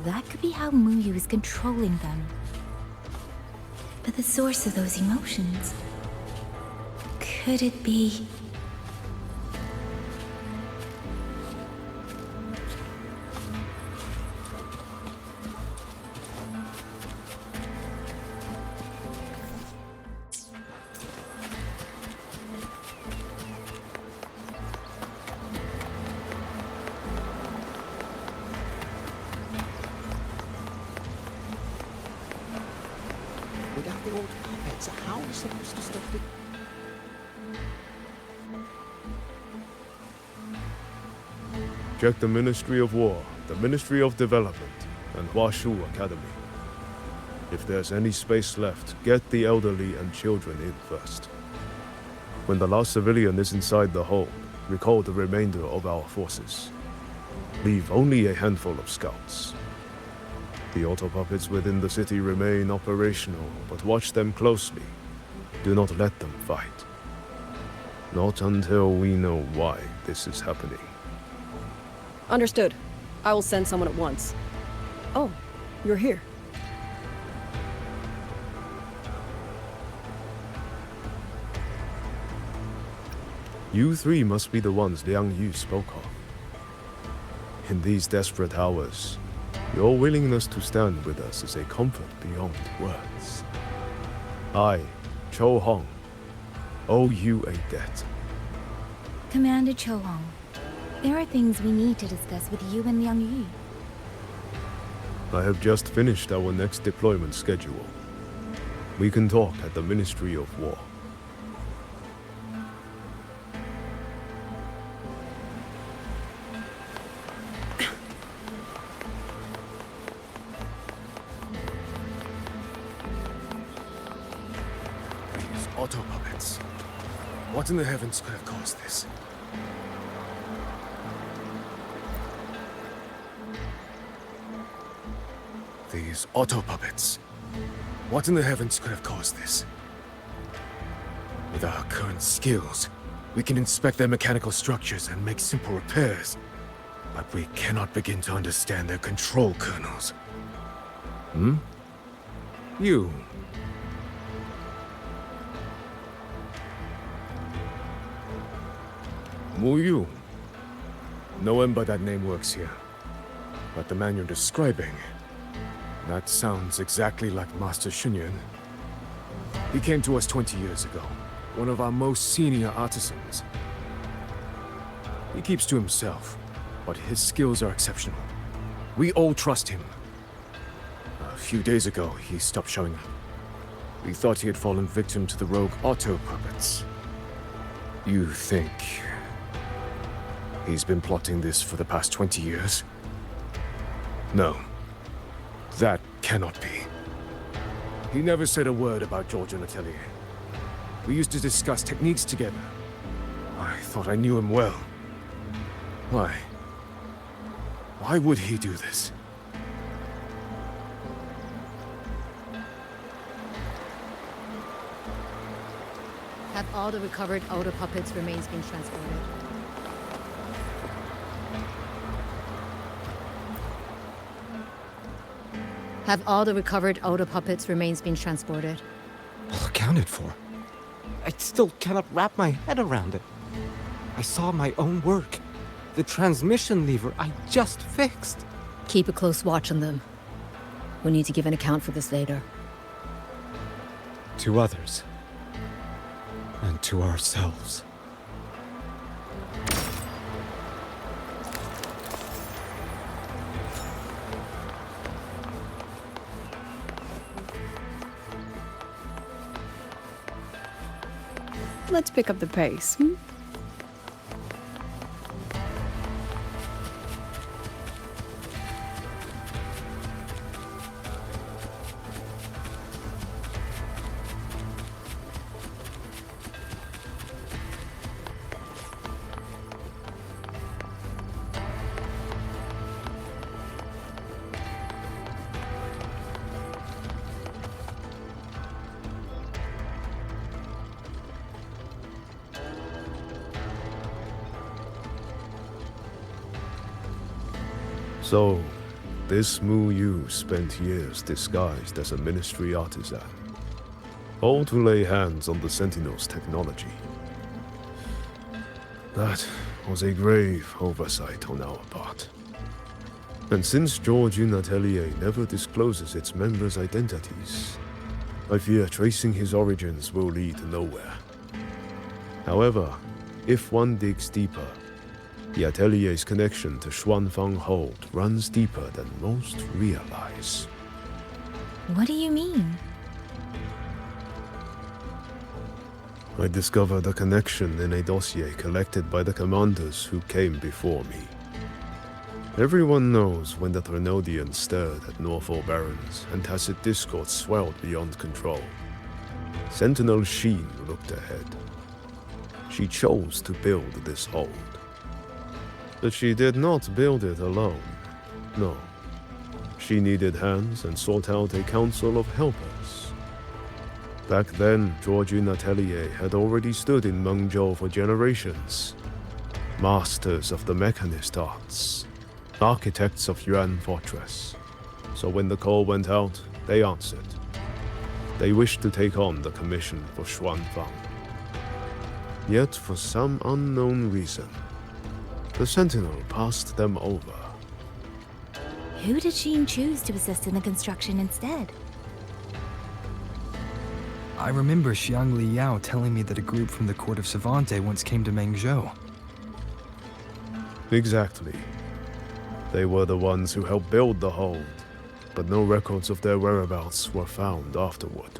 Speaker 4: That could be how Muyu is controlling them. But the source of those emotions... could it be...
Speaker 21: Without the old puppets, how are we supposed to stop the...
Speaker 12: Check the Ministry of War, the Ministry of Development, and Huaxu Academy. If there's any space left, get the elderly and children in first. When the last civilian is inside the hold,
Speaker 17: recall the remainder of our forces. Leave only a handful of scouts. The auto puppets within the city remain operational, but watch them closely. Do not let them fight. Not until we know why this is happening.
Speaker 19: Understood. I will send someone at once. Oh, you're here.
Speaker 17: You three must be the ones Liang Yu spoke of. In these desperate hours, your willingness to stand with us is a comfort beyond words. I, Cho Hong, owe you a debt.
Speaker 4: Commander Cho Hong, there are things we need to discuss with you and Liang Yu.
Speaker 17: I have just finished our next deployment schedule. We can talk at the Ministry of War.
Speaker 1: These auto puppets. What in the heavens could have caused this? These auto puppets. What in the heavens could have caused this? With our current skills, we can inspect their mechanical structures and make simple repairs. But we cannot begin to understand their control kernels. Hmm? You. Mu Yu. No one but that name works here. But the man you're describing... that sounds exactly like Master Xunyuan. He came to us 20 years ago. One of our most senior artisans. He keeps to himself, but his skills are exceptional. We all trust him. A few days ago, he stopped showing up. We thought he had fallen victim to the rogue auto puppets. You think... he's been plotting this for the past 20 years? No. That cannot be. He never said a word about George and Atelier. We used to discuss techniques together. I thought I knew him well. Why? Why would he do this?
Speaker 23: Have all the recovered auto puppets' remains been transported? Have all the recovered auto puppets' remains been transported?
Speaker 5: All accounted for. I still cannot wrap my head around it. I saw my own work. The transmission lever I just fixed.
Speaker 23: Keep a close watch on them. We need to give an account for this later.
Speaker 1: To others. And to ourselves.
Speaker 19: Let's pick up the pace.
Speaker 17: So, this Mu Yu spent years disguised as a ministry artisan. All to lay hands on the Sentinel's technology. That was a grave oversight on our part. And since George Yun Atelier never discloses its members' identities, I fear tracing his origins will lead nowhere. However, if one digs deeper, the Atelier's connection to Xuanfang Hold runs deeper than most realize.
Speaker 4: What do you mean?
Speaker 17: I discovered a connection in a dossier collected by the commanders who came before me. Everyone knows when the Thrенodians stirred at Norfolk Barrens and tacit discord swelled beyond control. Sentinel Sheen looked ahead. she chose to build this hold. But she did not build it alone. No. She needed hands and sought out a council of helpers. Back then, Georgian Atelier had already stood in Mengzhou for generations. Masters of the mechanist arts. Architects of Yuan Fortress. So when the call went out, they answered. They wished to take on the commission for Xuanfang. Yet, for some unknown reason, the Sentinel passed them over.
Speaker 4: Who did Xin choose to assist in the construction instead?
Speaker 16: I remember Xiang Li Yao telling me that a group from the court of Savante once came to Mengzhou.
Speaker 17: Exactly. They were the ones who helped build the hold, but no records of their whereabouts were found afterward.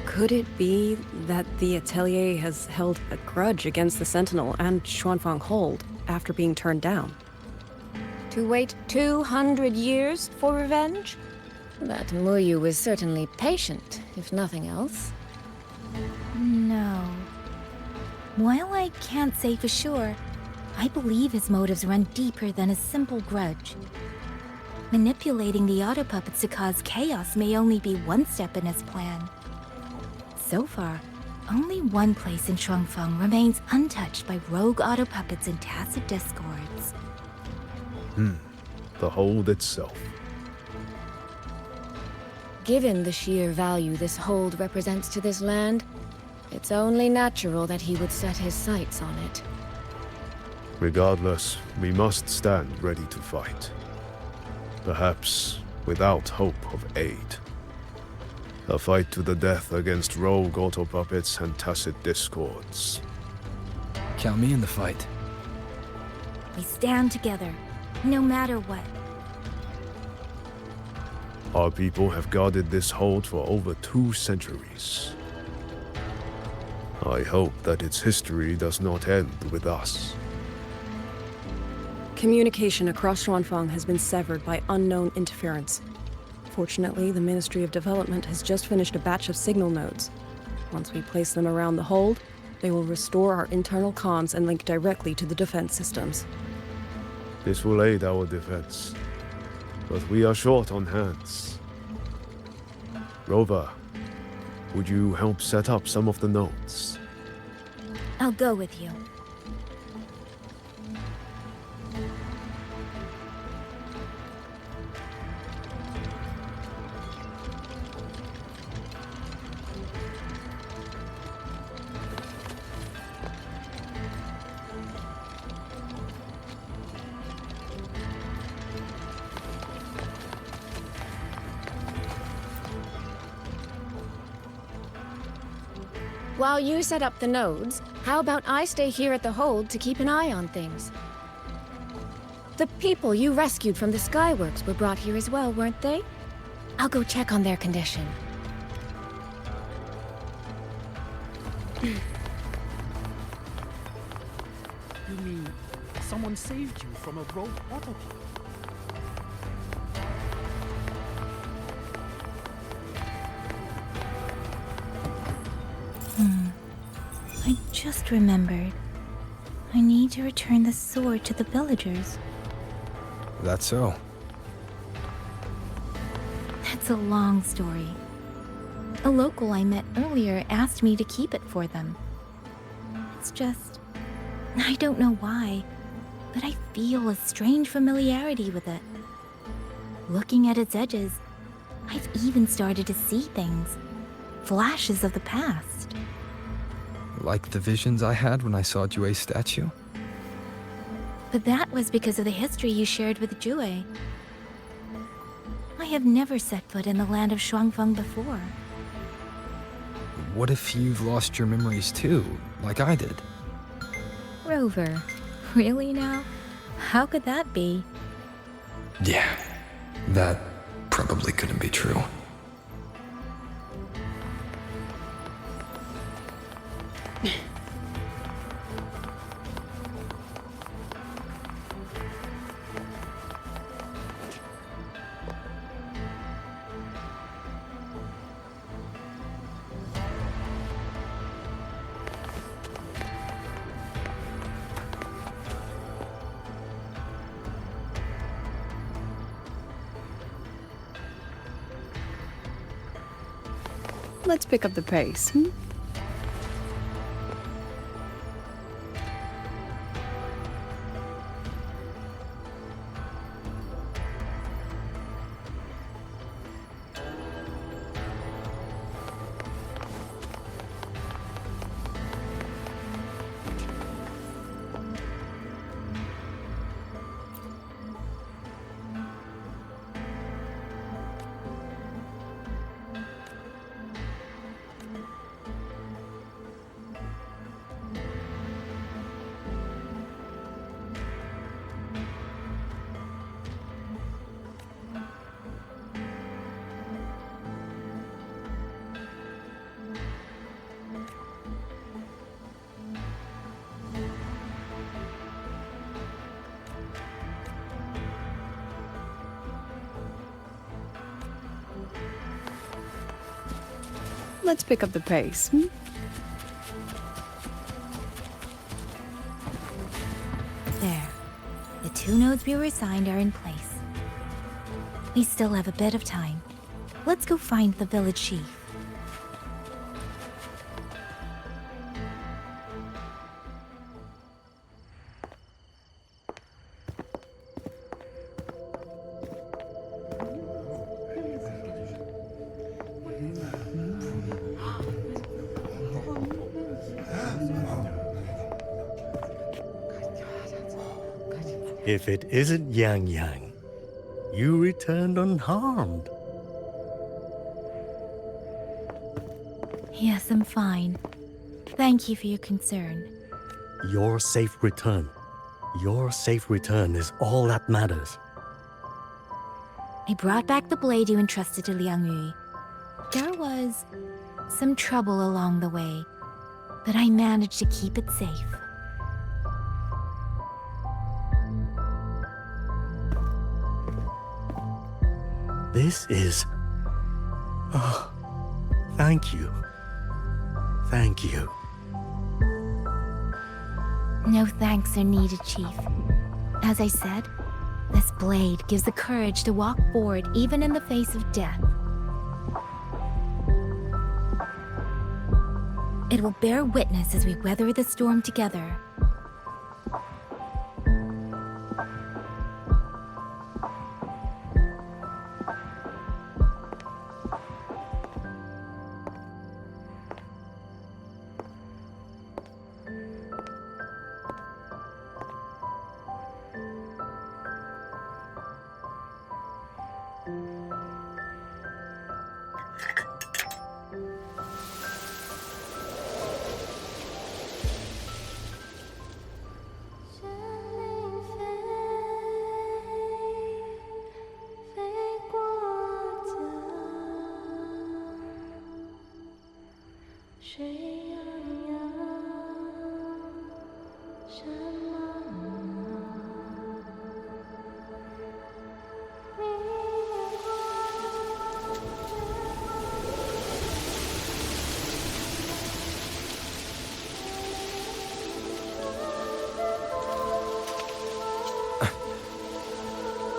Speaker 19: Could it be that the Atelier has held a grudge against the Sentinel and Xuanfang Hold after being turned down?
Speaker 13: To wait 200 years for revenge? That Muyu was certainly patient, if nothing else.
Speaker 4: No. While I can't say for sure, I believe his motives run deeper than a simple grudge. Manipulating the auto puppets to cause chaos may only be one step in his plan. So far, only one place in Shuangfeng remains untouched by rogue auto puppets and tacit discords.
Speaker 17: The hold itself.
Speaker 13: Given the sheer value this hold represents to this land, it's only natural that he would set his sights on it.
Speaker 17: Regardless, we must stand ready to fight. Perhaps without hope of aid. A fight to the death against rogue auto puppets and tacit discords.
Speaker 16: Count me in the fight.
Speaker 4: We stand together, no matter what.
Speaker 17: Our people have guarded this hold for over 2 centuries. I hope that its history does not end with us.
Speaker 19: Communication across Xuanfang has been severed by unknown interference. Fortunately, the Ministry of Development has just finished a batch of signal nodes. Once we place them around the hold, they will restore our internal comms and link directly to the defense systems.
Speaker 17: This will aid our defense. But we are short on hands. Rover, would you help set up some of the nodes?
Speaker 4: I'll go with you.
Speaker 13: While you set up the nodes, how about I stay here at the hold to keep an eye on things? The people you rescued from the Skyworks were brought here as well, weren't they? I'll go check on their condition.
Speaker 9: You mean someone saved you from a rogue autopilot?
Speaker 4: I just remembered. I need to return the sword to the villagers.
Speaker 16: That's so.
Speaker 4: That's a long story. A local I met earlier asked me to keep it for them. It's just... I don't know why, but I feel a strange familiarity with it. Looking at its edges, I've even started to see things. Flashes of the past.
Speaker 16: Like the visions I had when I saw Jue's statue?
Speaker 4: But that was because of the history you shared with Jue. I have never set foot in the land of Shuangfeng before.
Speaker 16: What if you've lost your memories too, like I did?
Speaker 4: Rover, really now? How could that be?
Speaker 16: Yeah, that probably couldn't be true.
Speaker 19: Let's pick up the pace, hmm? Let's pick up the pace, hmm?
Speaker 4: There. The 2 nodes we were assigned are in place. We still have a bit of time. Let's go find the village chief.
Speaker 20: If it isn't Yang Yang, you returned unharmed.
Speaker 4: Yes, I'm fine. Thank you for your concern.
Speaker 20: Your safe return. Your safe return is all that matters.
Speaker 4: I brought back the blade you entrusted to Liang Yu. There was some trouble along the way, but I managed to keep it safe.
Speaker 20: This is... Oh, thank you. Thank you.
Speaker 4: No thanks are needed, Chief. As I said, this blade gives the courage to walk forward even in the face of death. It will bear witness as we weather the storm together.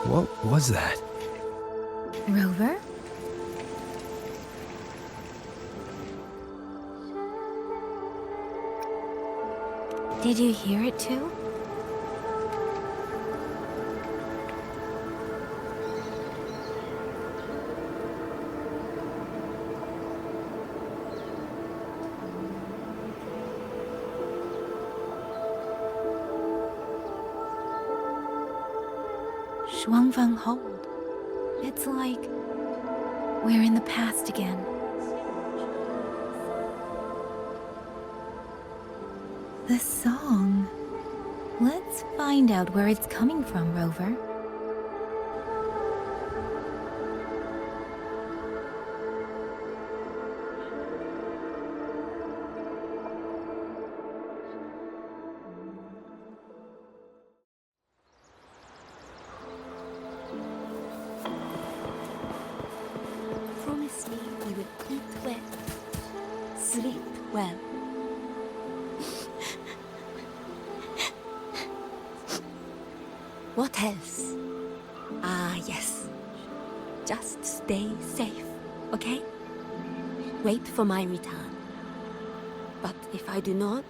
Speaker 16: What was that?
Speaker 4: Rover? Did you hear it too? Xuanling hold. It's like we're in the past again. The song. Let's find out where it's coming from, Rover.
Speaker 8: Promise me you will eat well, sleep well. What else? Ah, yes. Just stay safe, okay?
Speaker 7: wait for my return. But if I do not,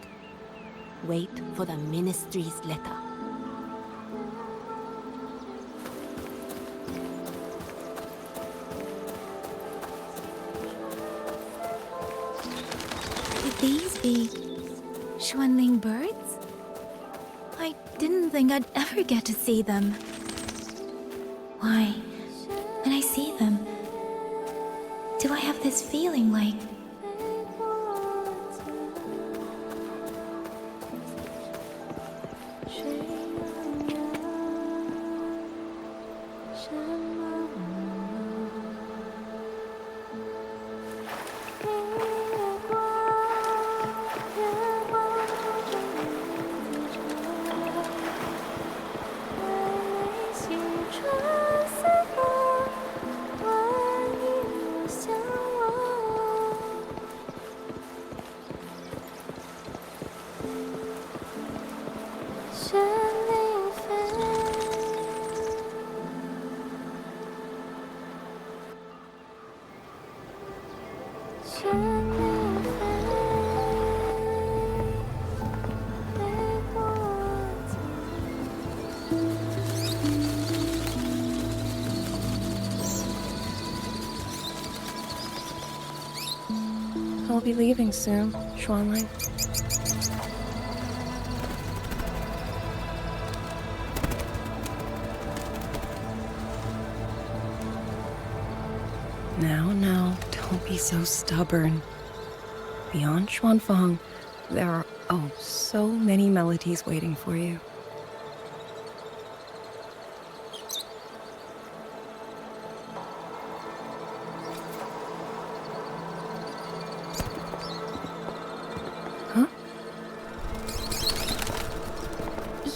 Speaker 7: wait for the Ministry's letter.
Speaker 4: Could these be Xuanling birds? I didn't think I'd ever get to see them. Why, when I see them, do I have this feeling like
Speaker 19: I'll be leaving soon, Xuanling. Now, don't be so stubborn. Beyond Xuanfang, there are, oh, so many melodies waiting for you.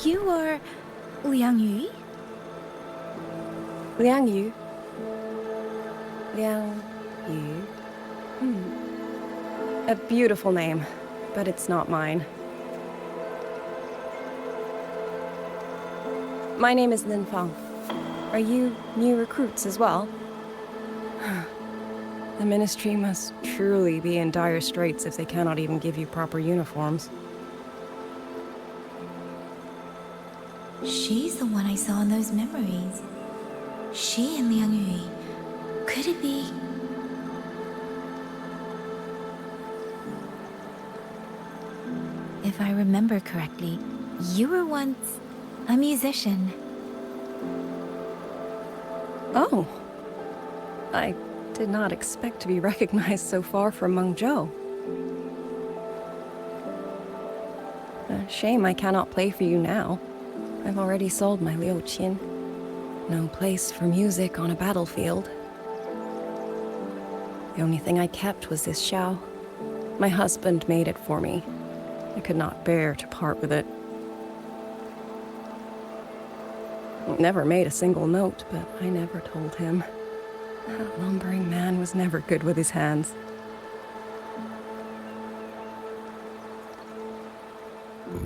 Speaker 4: you are Liang Yu?
Speaker 19: Liang Yu? Liang Yu? A beautiful name, but it's not mine. My name is Lin Fang. Are you new recruits as well? The Ministry must truly be in dire straits if they cannot even give you proper uniforms.
Speaker 4: She's the one I saw in those memories. She and Liang Yu. Could it be? If I remember correctly, you were once a musician.
Speaker 19: Oh. I did not expect to be recognized so far from Mengzhou. A shame I cannot play for you now. I've already sold my liuqin. No place for music on a battlefield. The only thing I kept was this xiao. My husband made it for me. I could not bear to part with it. Never made a single note, but I never told him. That lumbering man was never good with his hands.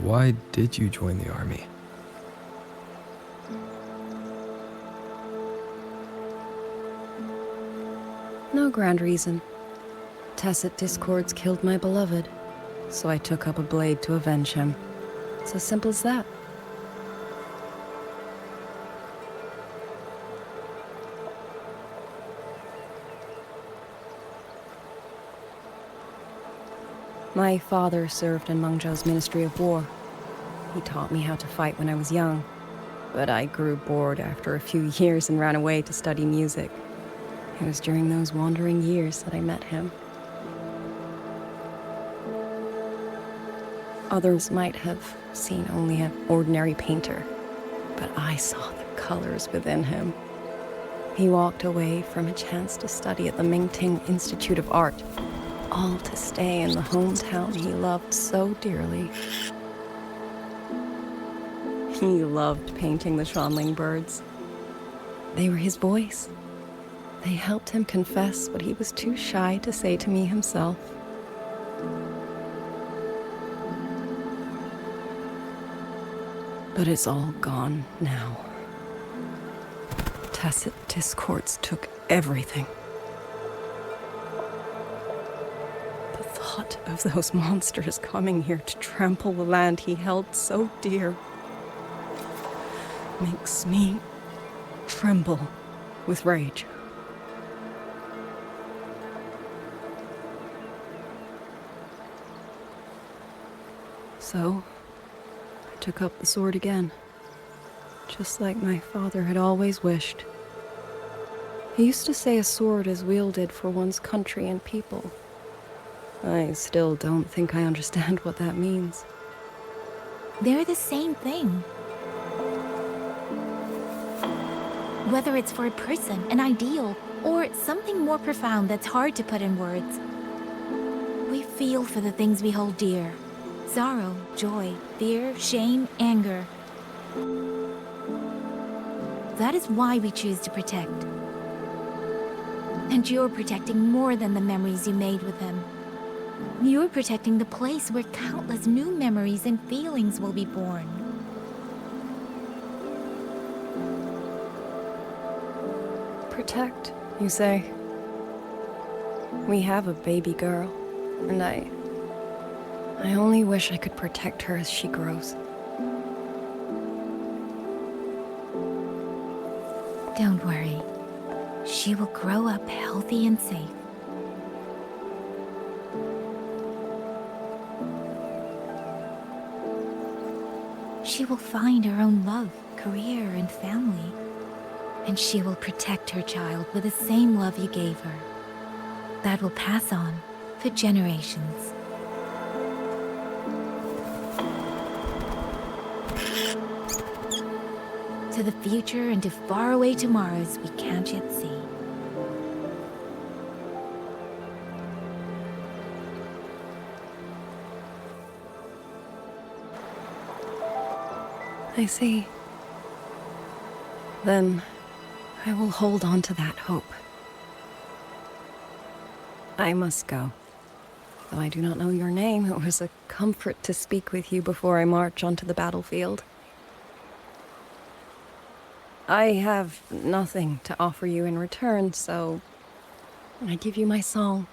Speaker 16: Why did you join the army?
Speaker 19: No grand reason. Tacit discords killed my beloved, so I took up a blade to avenge him. It's as simple as that. My father served in Mengzhou's Ministry of War. He taught me how to fight when I was young, but I grew bored after a few years and ran away to study music. It was during those wandering years that I met him. Others might have seen only an ordinary painter, but I saw the colors within him. He walked away from a chance to study at the Mingting Institute of Art, all to stay in the hometown he loved so dearly. He loved painting the Xuanling birds. They were his voice. They helped him confess what he was too shy to say to me himself. But it's all gone now. Tacit discords took everything. thought of those monsters coming here to trample the land he held so dear makes me tremble with rage. So, I took up the sword again, just like my father had always wished. He used to say a sword is wielded for one's country and people. I still don't think I understand what that means.
Speaker 4: They're the same thing. Whether it's for a person, an ideal, or something more profound that's hard to put in words. We feel for the things we hold dear. Sorrow, joy, fear, shame, anger. That is why we choose to protect. And you're protecting more than the memories you made with him. You're protecting the place where countless new memories and feelings will be born.
Speaker 19: Protect, you say? We have a baby girl, and I only wish I could protect her as she grows.
Speaker 4: Don't worry. She will grow up healthy and safe. She will find her own love, career, and family. And she will protect her child with the same love you gave her. That will pass on for generations. To the future and to faraway tomorrows we can't yet see.
Speaker 19: I see. Then I will hold on to that hope. I must go. Though I do not know your name, it was a comfort to speak with you before I march onto the battlefield. I have nothing to offer you in return, so I give you my song.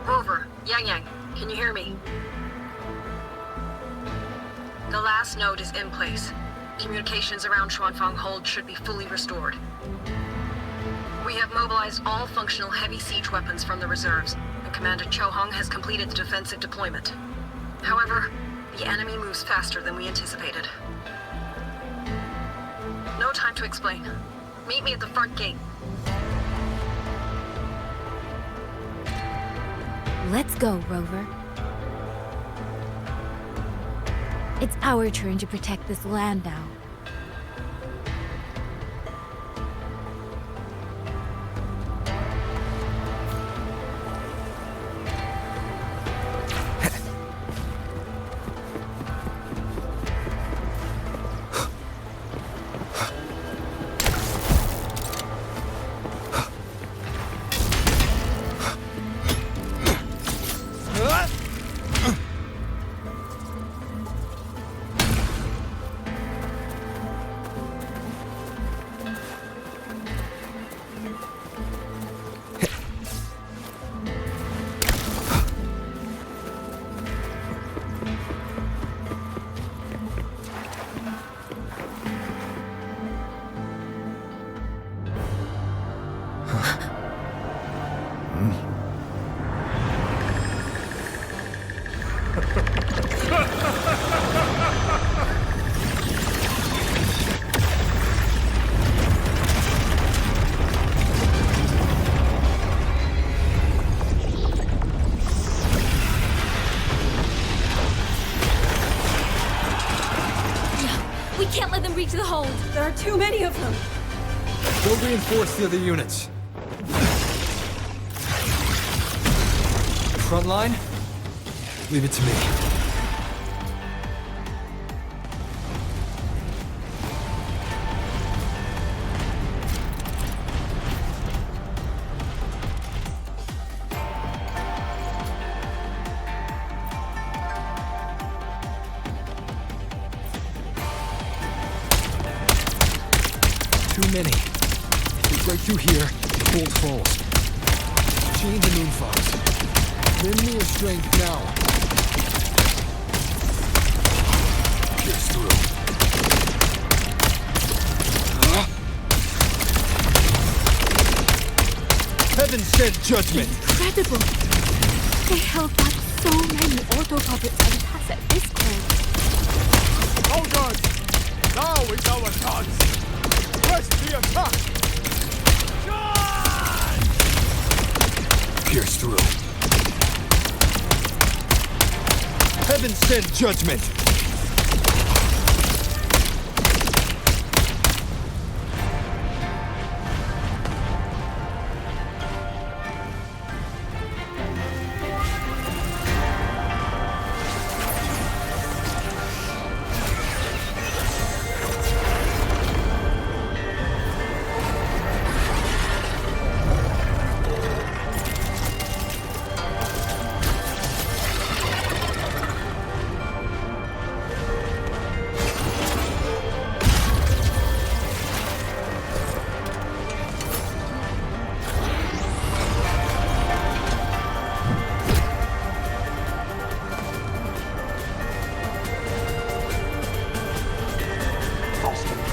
Speaker 15: Over. Yang, can you hear me? The last node is in place. Communications around Xuanfang Hold should be fully restored. We have mobilized all functional heavy siege weapons from the reserves, and Commander Chohong has completed the defensive deployment. However, the enemy moves faster than we anticipated. No time to explain. Meet me at the front gate.
Speaker 4: Let's go, Rover. It's our turn to protect this land now.
Speaker 19: To the hold! There are too many of them!
Speaker 16: Go reinforce the other units. Front line? Leave it to me. Too many. If we break through here, the hold falls. Chain the moonfogs. Lend me your strength now. Pierce through. Heaven sent judgment!
Speaker 4: Incredible! They held back so many auto puppets and pass at this point.
Speaker 1: Hold on! Now is our chance! Press the attack!
Speaker 16: Pierce through. Heaven sent judgment!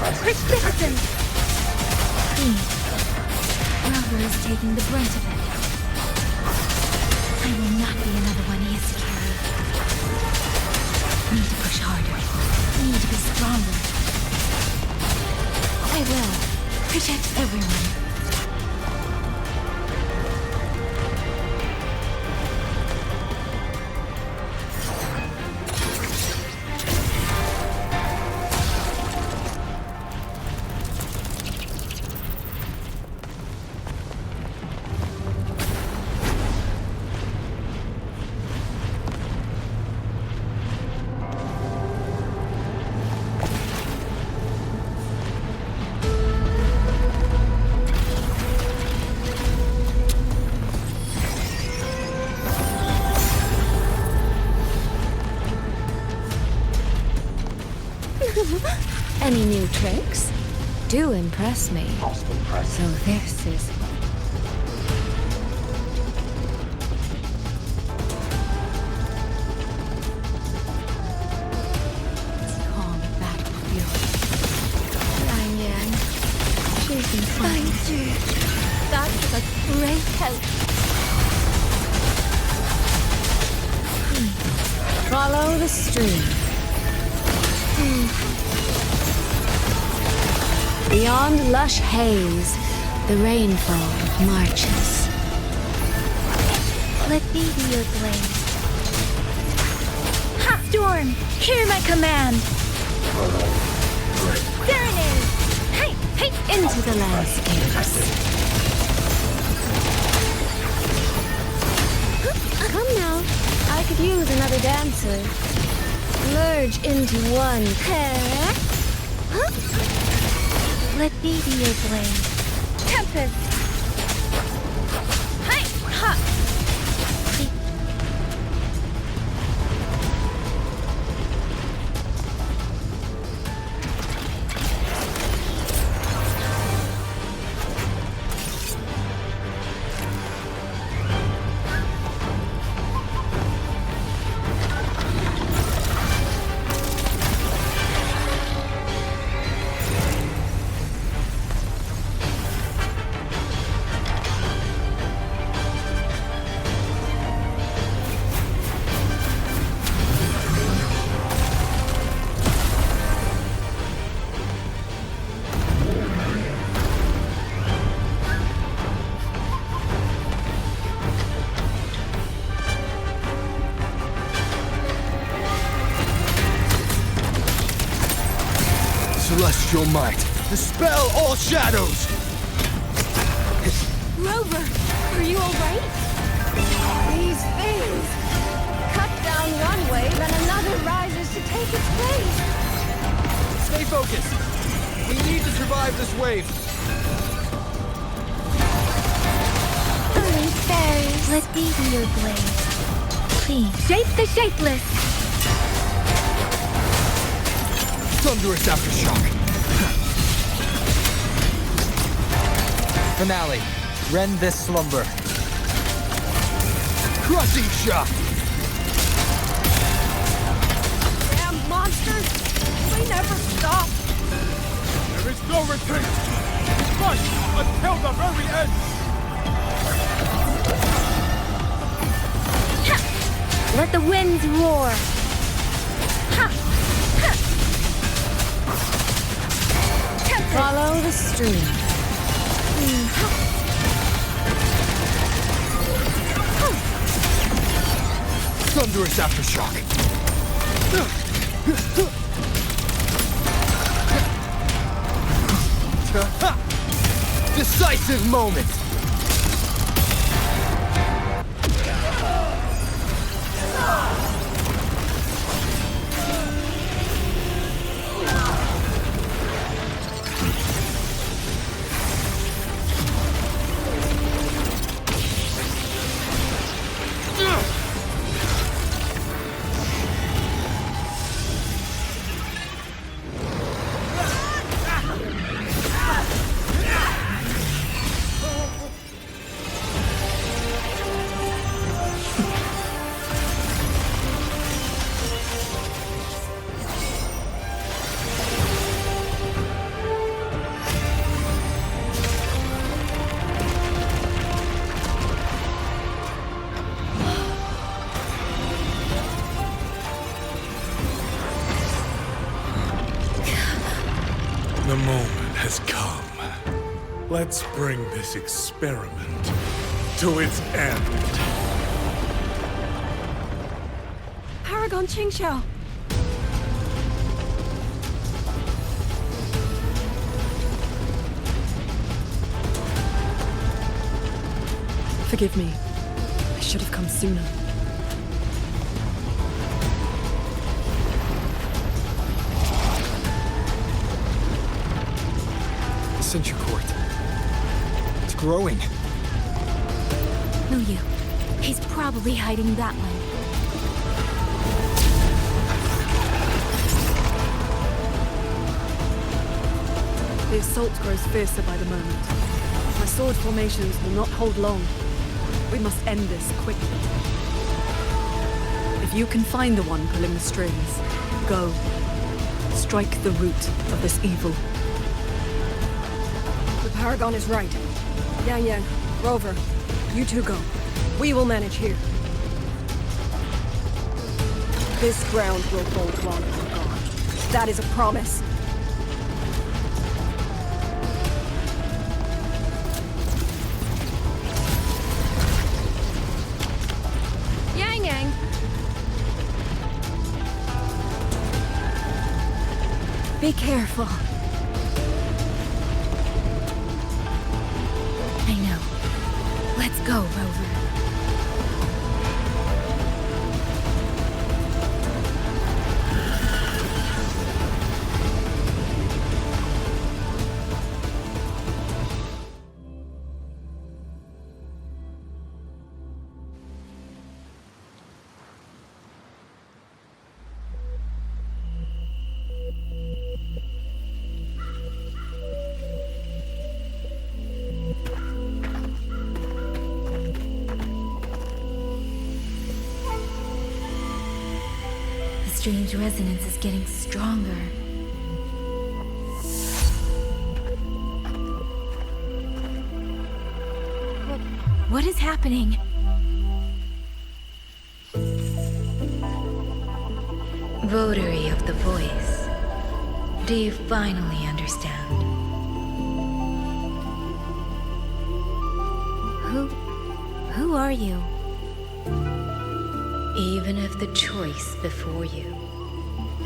Speaker 4: Persistent! Rubber is taking the brunt of it. I will not be another one he has to carry. Need to push harder. Need to be stronger. I will protect everyone.
Speaker 11: Any new tricks? Do impress me. So this is...
Speaker 4: Calm battlefield.
Speaker 11: Yang Yang. She's been fine.
Speaker 4: Thank you. That was a great help.
Speaker 11: Follow the stream. Beyond lush haze, the rainfall marches.
Speaker 4: Let me be your blade. Half Storm, hear my command. Serenade! Hey, hey!
Speaker 11: Into the landscapes. Come now, I could use another dancer. Merge into one.
Speaker 4: Let me be your blade. Tempest! Hi! Ha!
Speaker 1: Use your might. Dispel all shadows!
Speaker 8: Rover, are you alright?
Speaker 13: These things! Cut down one wave and another rises to take its place.
Speaker 1: Stay focused. We need to survive this wave.
Speaker 4: Fairies, let me be your blade. Please, shape the shapeless!
Speaker 1: Thunderous aftershock.
Speaker 3: Finale. Rend this slumber.
Speaker 1: Crushing shot.
Speaker 8: Damn monsters! They never stop!
Speaker 12: There is no retreat! Fight until the very end!
Speaker 4: Let the winds roar!
Speaker 11: Follow the stream.
Speaker 1: Thunderous aftershock. Decisive moment.
Speaker 12: The moment has come. Let's bring this experiment to its end.
Speaker 8: Paragon Qingxiao!
Speaker 19: Forgive me. I should have come sooner.
Speaker 1: The Sentry Court. It's growing.
Speaker 4: Luyu, he's probably hiding that way.
Speaker 19: The assault grows fiercer by the moment. My sword formations will not hold long. We must end this quickly. If you can find the one pulling the strings, go. Strike the root of this evil. The Paragon is right. Yang Yang, Rover, you two go. We will manage here. This ground will hold while you're gone. That is a promise.
Speaker 13: Yang Yang!
Speaker 4: Be careful. I know. Let's go, Rover. The strange resonance is getting stronger. What is happening? Votary of the voice. Do you finally understand? Who are you? Even if the choice before you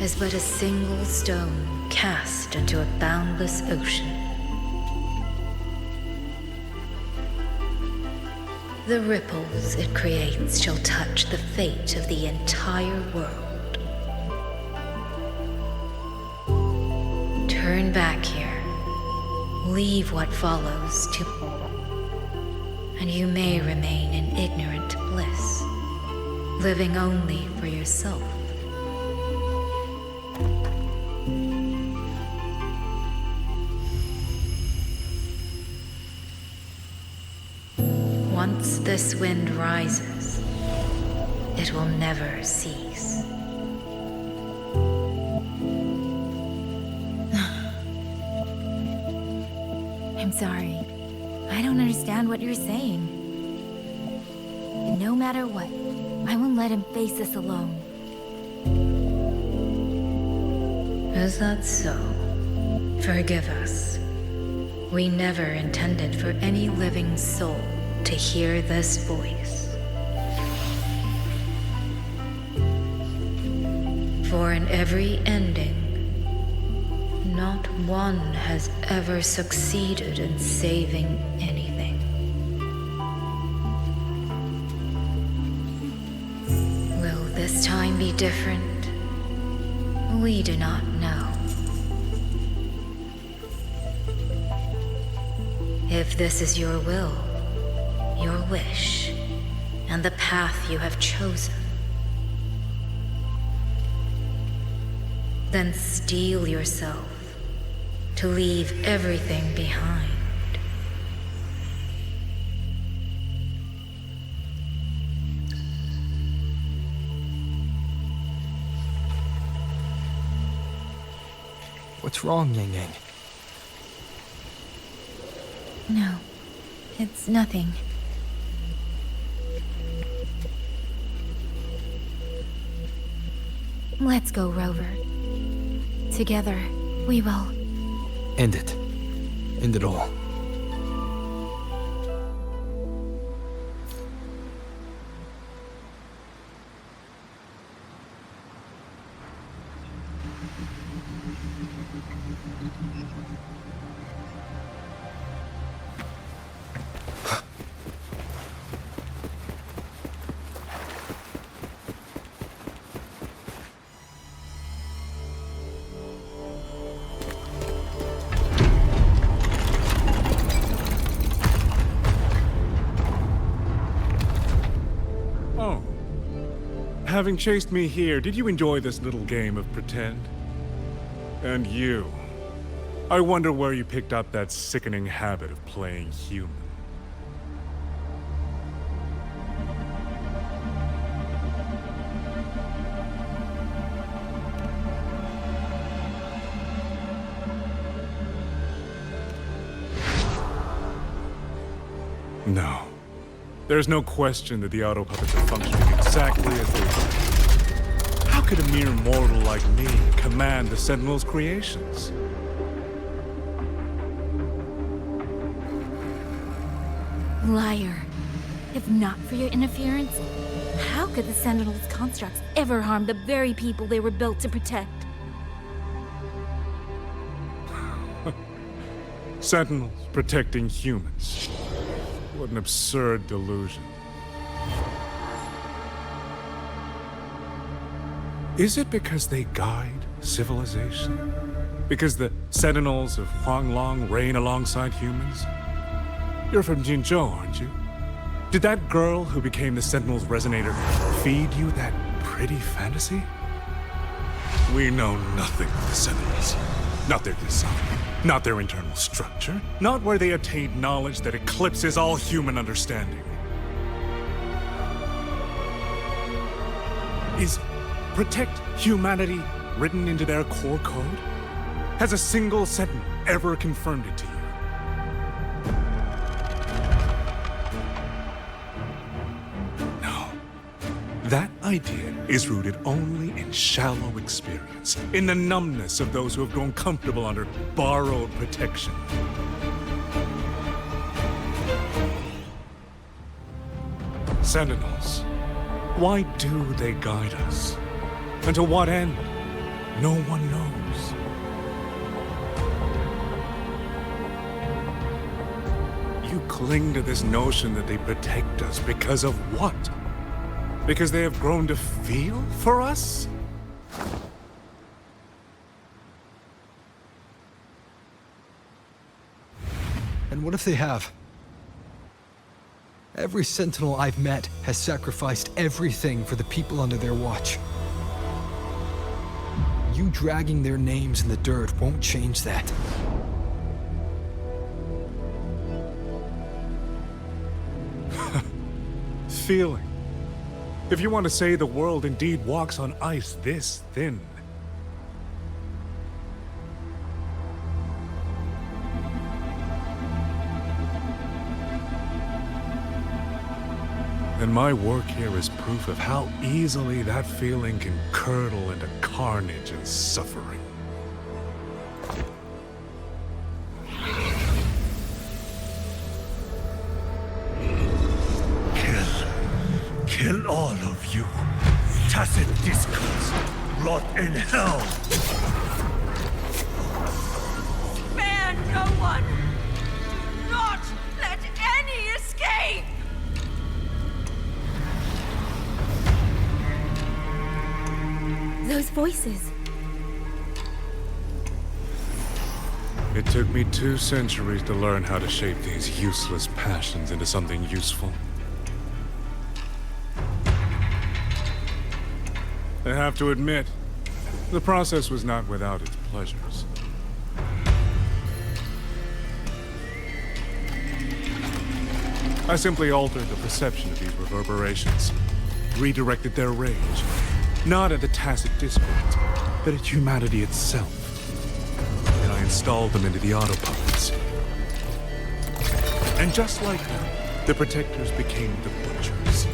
Speaker 4: is but a single stone cast into a boundless ocean. The ripples it creates shall touch the fate of the entire world. Turn back here. Leave what follows to... and you may remain in ignorant bliss, living only for yourself. Once this wind rises, it will never cease. I'm sorry. I don't understand what you're saying. No matter what, I won't let him face this alone. Is that so? Forgive us. We never intended for any living soul to hear this voice. For in every ending, not one has ever succeeded in saving anything. Will this time be different? We do not know. If this is your will, your wish, and the path you have chosen, then steel yourself to leave everything behind.
Speaker 16: What's wrong, Yang Yang?
Speaker 4: No, it's nothing. Let's go, Rover. Together, we will...
Speaker 16: End it. End it all.
Speaker 12: Having chased me here, did you enjoy this little game of pretend? And you? I wonder where you picked up that sickening habit of playing human. No. There's no question that the auto puppets are functioning exactly as they are. How could a mere mortal like me command the Sentinel's creations?
Speaker 4: Liar. If not for your interference, how could the Sentinel's constructs ever harm the very people they were built to protect?
Speaker 12: Sentinels protecting humans. What an absurd delusion. Is it because they guide civilization? Because the Sentinels of Xuanling reign alongside humans? You're from Mengzhou, aren't you? Did that girl who became the Sentinel's resonator feed you that pretty fantasy? We know nothing of the Sentinels. Not their design, not their internal structure, not where they attained knowledge that eclipses all human understanding. Is protect humanity written into their core code? Has a single Sentinel ever confirmed it to you? No. That idea is rooted only in shallow experience, in the numbness of those who have grown comfortable under borrowed protection. Sentinels, why do they guide us? And to what end? No one knows. You cling to this notion that they protect us because of what? Because they have grown to feel for us?
Speaker 16: And what if they have? Every sentinel I've met has sacrificed everything for the people under their watch. You dragging their names in the dirt won't change that.
Speaker 12: Feeling. If you want to say the world indeed walks on ice this thin. And my work here is proof of how easily that feeling can curdle into carnage and suffering.
Speaker 2: Kill all of you. Tacit discords, rot in hell.
Speaker 8: Spare no one! Do not let any escape!
Speaker 4: Those voices.
Speaker 12: It took me 2 centuries to learn how to shape these useless passions into something useful. I have to admit, the process was not without its pleasures. I simply altered the perception of these reverberations, redirected their rage, not at the tacit discords, but at humanity itself. And I installed them into the auto-puppets. And just like them, the protectors became the butchers.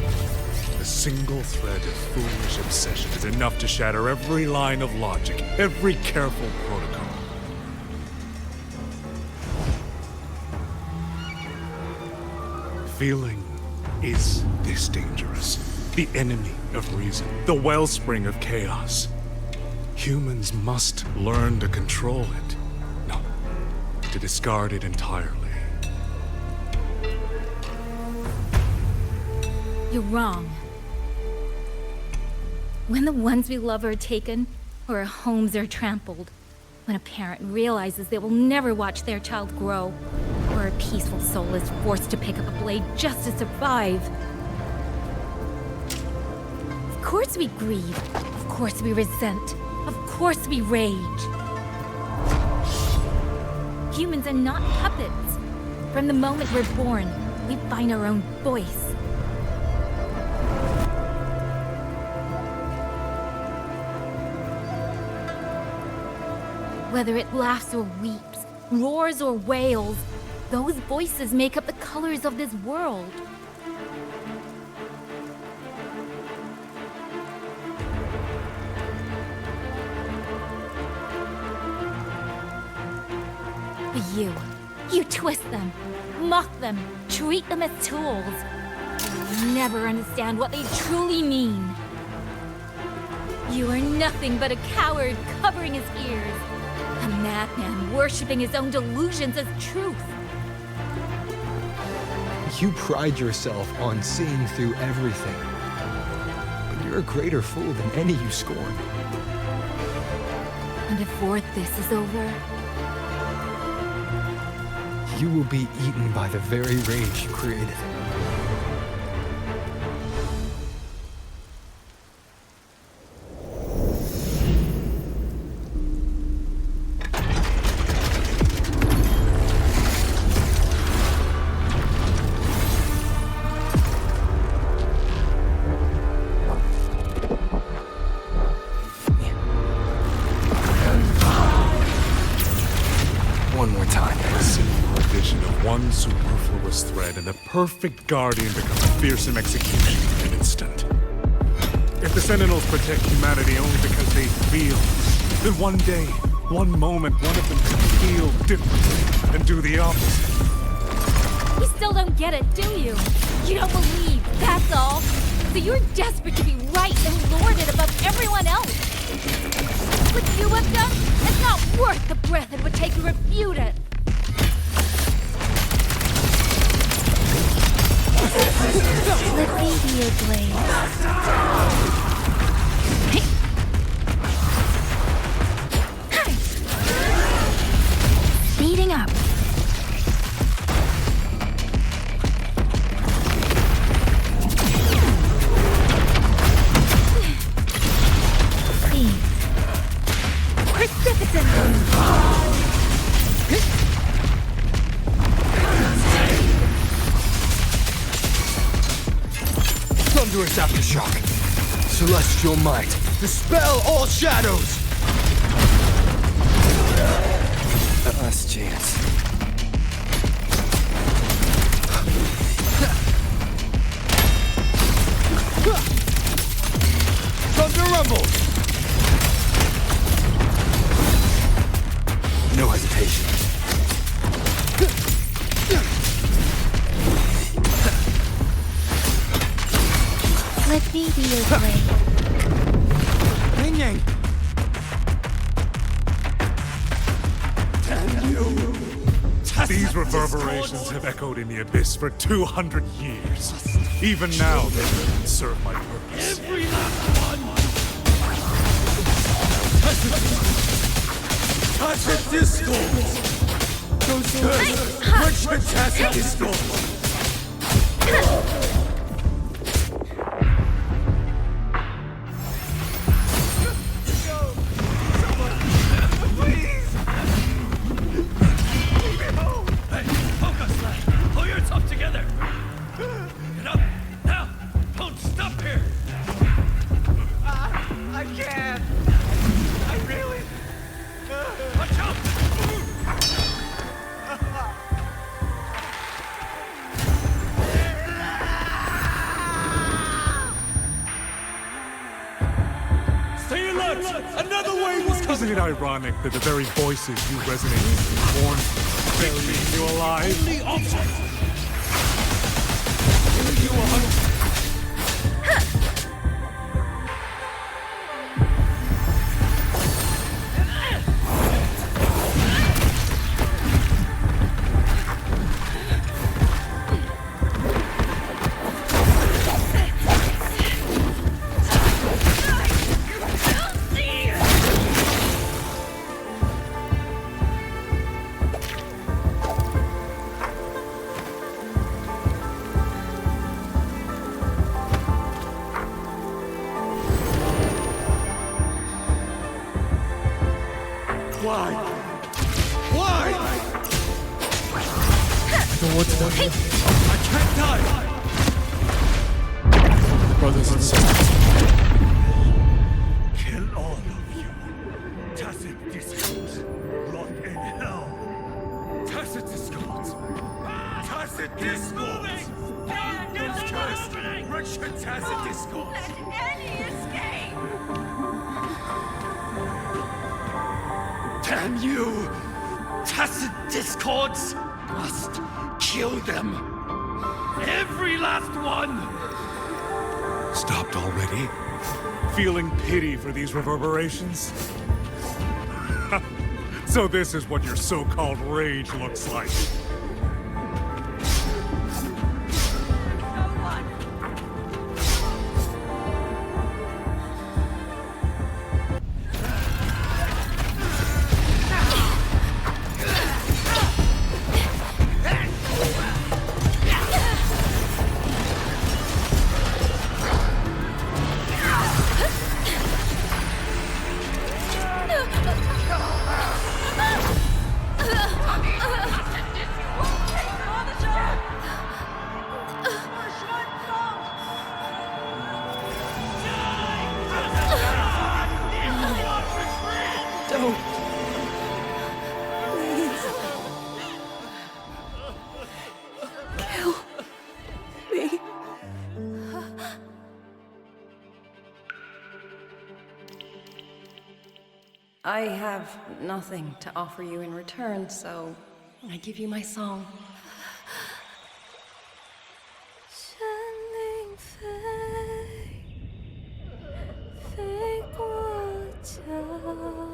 Speaker 12: A single thread of foolish obsession is enough to shatter every line of logic, every careful protocol. Feeling is this dangerous. The enemy of reason, the wellspring of chaos. Humans must learn to control it, no, to discard it entirely.
Speaker 4: You're wrong. When the ones we love are taken, or our homes are trampled, when a parent realizes they will never watch their child grow, or a peaceful soul is forced to pick up a blade just to survive. Of course we grieve, of course we resent, of course we rage. Humans are not puppets. From the moment we're born, we find our own voice. Whether it laughs or weeps, roars or wails, those voices make up the colors of this world. But you twist them, mock them, treat them as tools. You never understand what they truly mean. You are nothing but a coward covering his ears. A madman worshipping his own delusions as truth.
Speaker 16: You pride yourself on seeing through everything. But you're a greater fool than any you scorn.
Speaker 4: And before this is over,
Speaker 16: you will be eaten by the very rage you created.
Speaker 12: Perfect guardian becomes a fearsome execution in an instant. If the Sentinels protect humanity only because they feel, then one day, one moment, one of them could feel differently and do the opposite.
Speaker 4: You still don't get it, do you? You don't believe, that's all. So you're desperate to be right and lord it above everyone else.
Speaker 13: what you have done is not worth the breath it would take to refute it.
Speaker 4: Let me be your blade. Speeding up. Please. Precipitant.
Speaker 16: Thunderous aftershock. Celestial might. Dispel all shadows! A last chance. Thunder rumble! No hesitation.
Speaker 4: Let me be your blade.
Speaker 16: Ning.
Speaker 12: These reverberations have echoed in the abyss for 200 years. Even now, they don't serve my purpose.
Speaker 2: Every last one! Tacit discord! Those Richmond Tacit discord!
Speaker 12: Isn't it ironic that the very voices you resonate with warn burying you alive?
Speaker 2: Only option! Why? Why? I don't want to die. I can't die!
Speaker 12: Brothers and sisters.
Speaker 2: Kill all of you. Tacit discords. Rot in hell. Tacit discords. Tacit discords. Those cursed, wretched tacit discords.
Speaker 13: Any escape!
Speaker 2: Damn you! Tacit discords! Must kill them! Every last one!
Speaker 12: Stopped already? Feeling pity for these reverberations? So this is what your so-called rage looks like.
Speaker 19: I have nothing to offer you in return, so I give you my song.
Speaker 13: Xuanling飞过桥。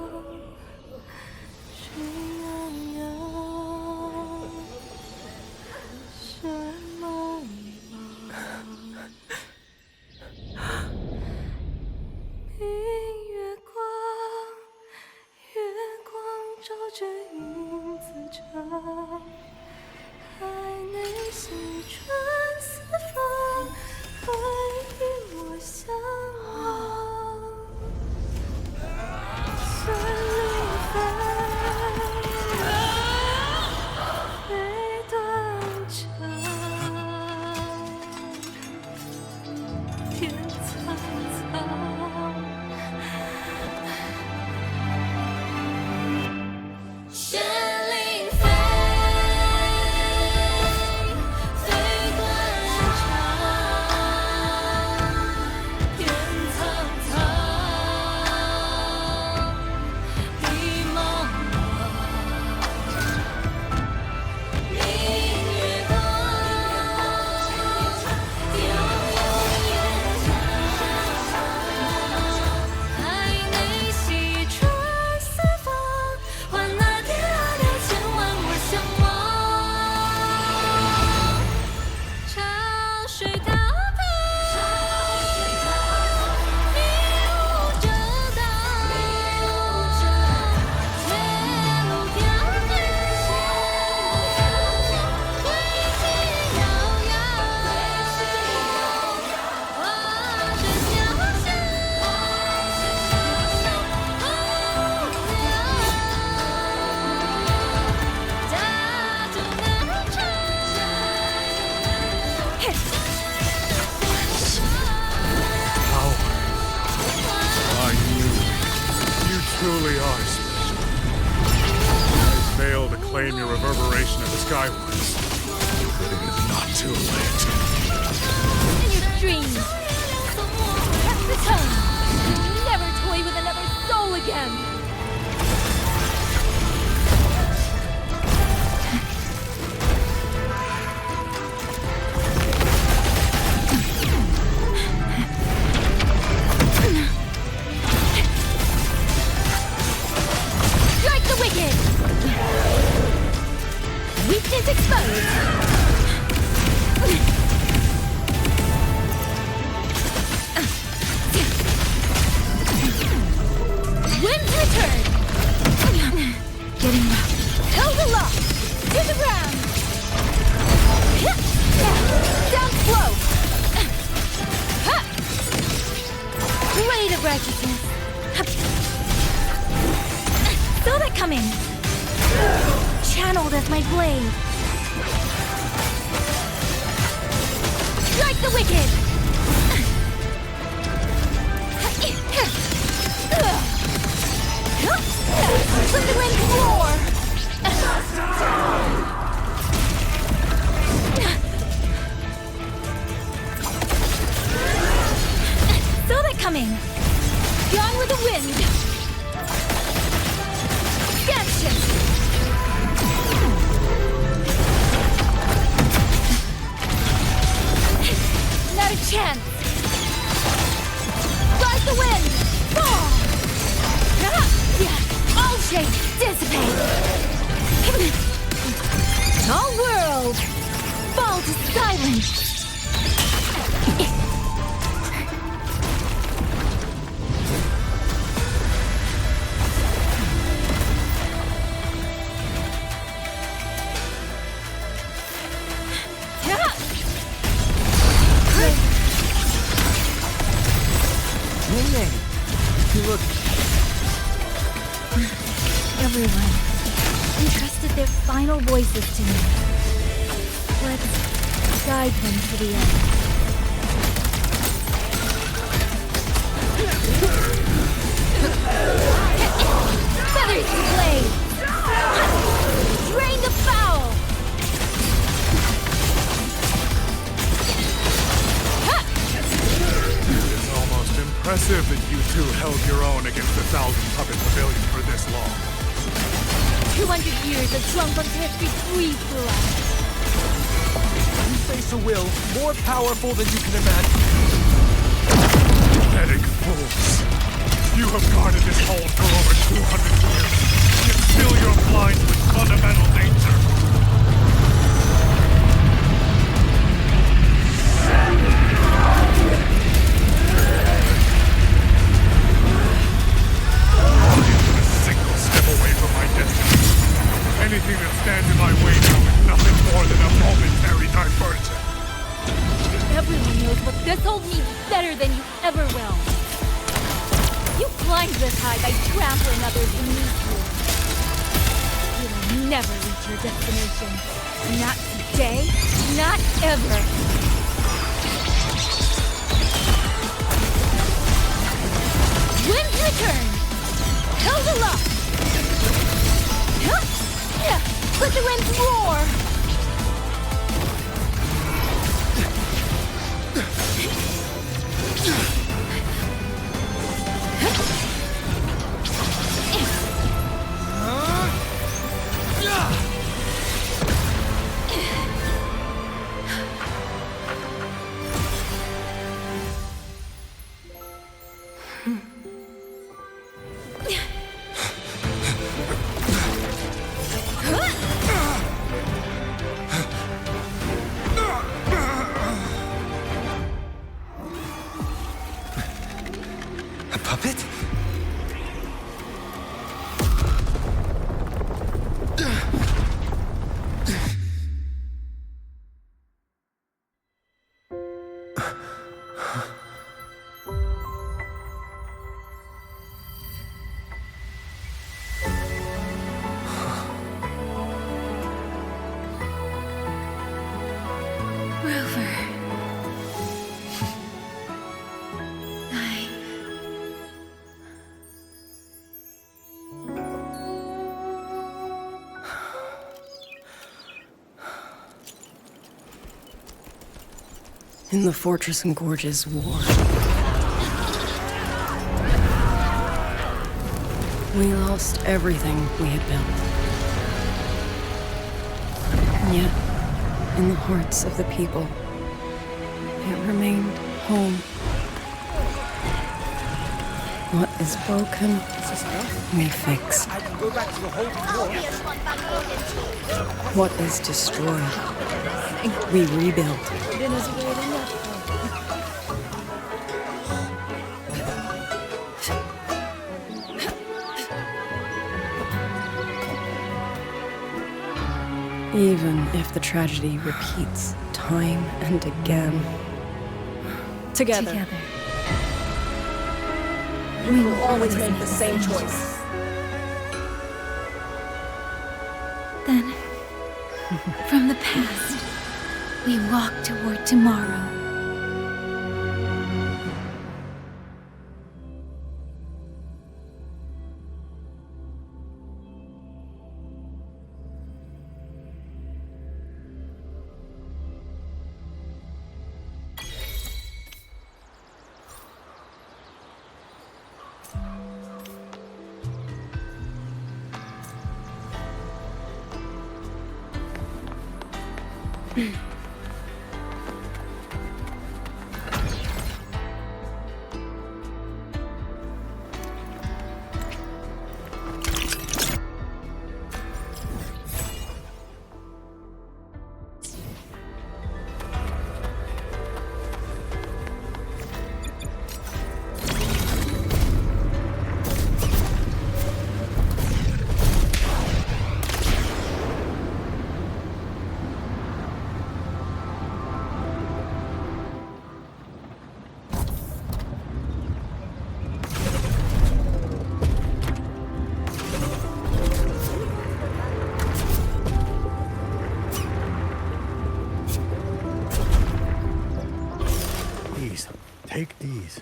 Speaker 12: truly are special. I fail to claim your reverberation of the skywards, but it is not too late.
Speaker 13: In your dreams, catch the tone. Never toy with another soul again. Strike the wicked. Weakness exposed. Wind's return! Getting up. Held aloft! To the ground! Down slow! Blade of righteousness! Saw that coming! Channeled as my blade! Strike the wicked! Let the wind roar! Saw that coming! Gone with the wind! Stanchion! Not a chance! Ride the wind! Fall! All shapes dissipate! All world fall to silence!
Speaker 5: You look...
Speaker 4: Everyone entrusted their final voices to me. Let's guide them to the end. Feathers to blade! Drain the foul!
Speaker 12: It's almost impressive that you two held your own against the 1,000-puppet pavilion for this long.
Speaker 13: 200 years of Xuanling's history breathe through us.
Speaker 5: You face a will more powerful than you can imagine.
Speaker 12: Pathetic fools. You have guarded this hold for over 200 years, yet still you're blind to its fundamental danger. Anything that stands in my way now is nothing more than a momentary diversion.
Speaker 13: Everyone knows what this hold means better than you ever will. You climbed this high by trampling others beneath you. You will never reach your destination. Not today, not ever. Wind's return! Held aloft! Let the winds roar!
Speaker 19: In the Fortress and Gorges War, we lost everything we had built. And yet, in the hearts of the people, it remained home. What is broken, we fix. What is destroyed, we rebuild. Even if the tragedy repeats time and again. Together. We will always make the same choice.
Speaker 4: Then, from the past, we walk toward tomorrow.
Speaker 20: Take these.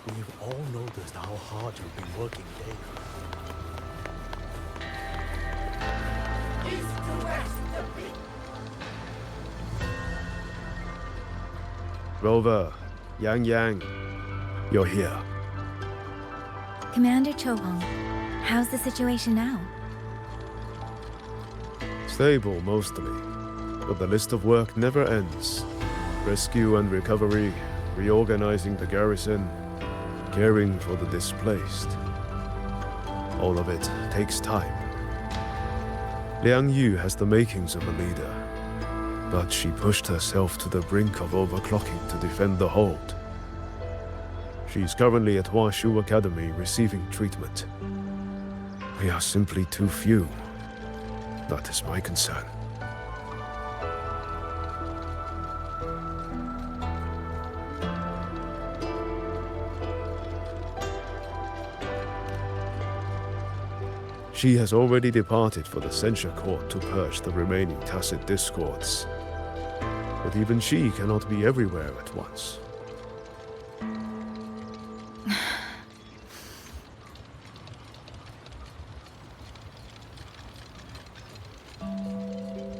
Speaker 20: We've all noticed how hard you've been working daily.
Speaker 2: East to west, the beat.
Speaker 17: Rover, Yang, you're here.
Speaker 4: Commander Chohong, how's the situation now?
Speaker 17: Stable, mostly. But the list of work never ends. Rescue and recovery, reorganizing the garrison, caring for the displaced. All of it takes time. Liang Yu has the makings of a leader, but she pushed herself to the brink of overclocking to defend the hold. She's currently at Huashu Academy receiving treatment. We are simply too few. That is my concern. She has already departed for the censure court to purge the remaining tacit discords. But even she cannot be everywhere at once.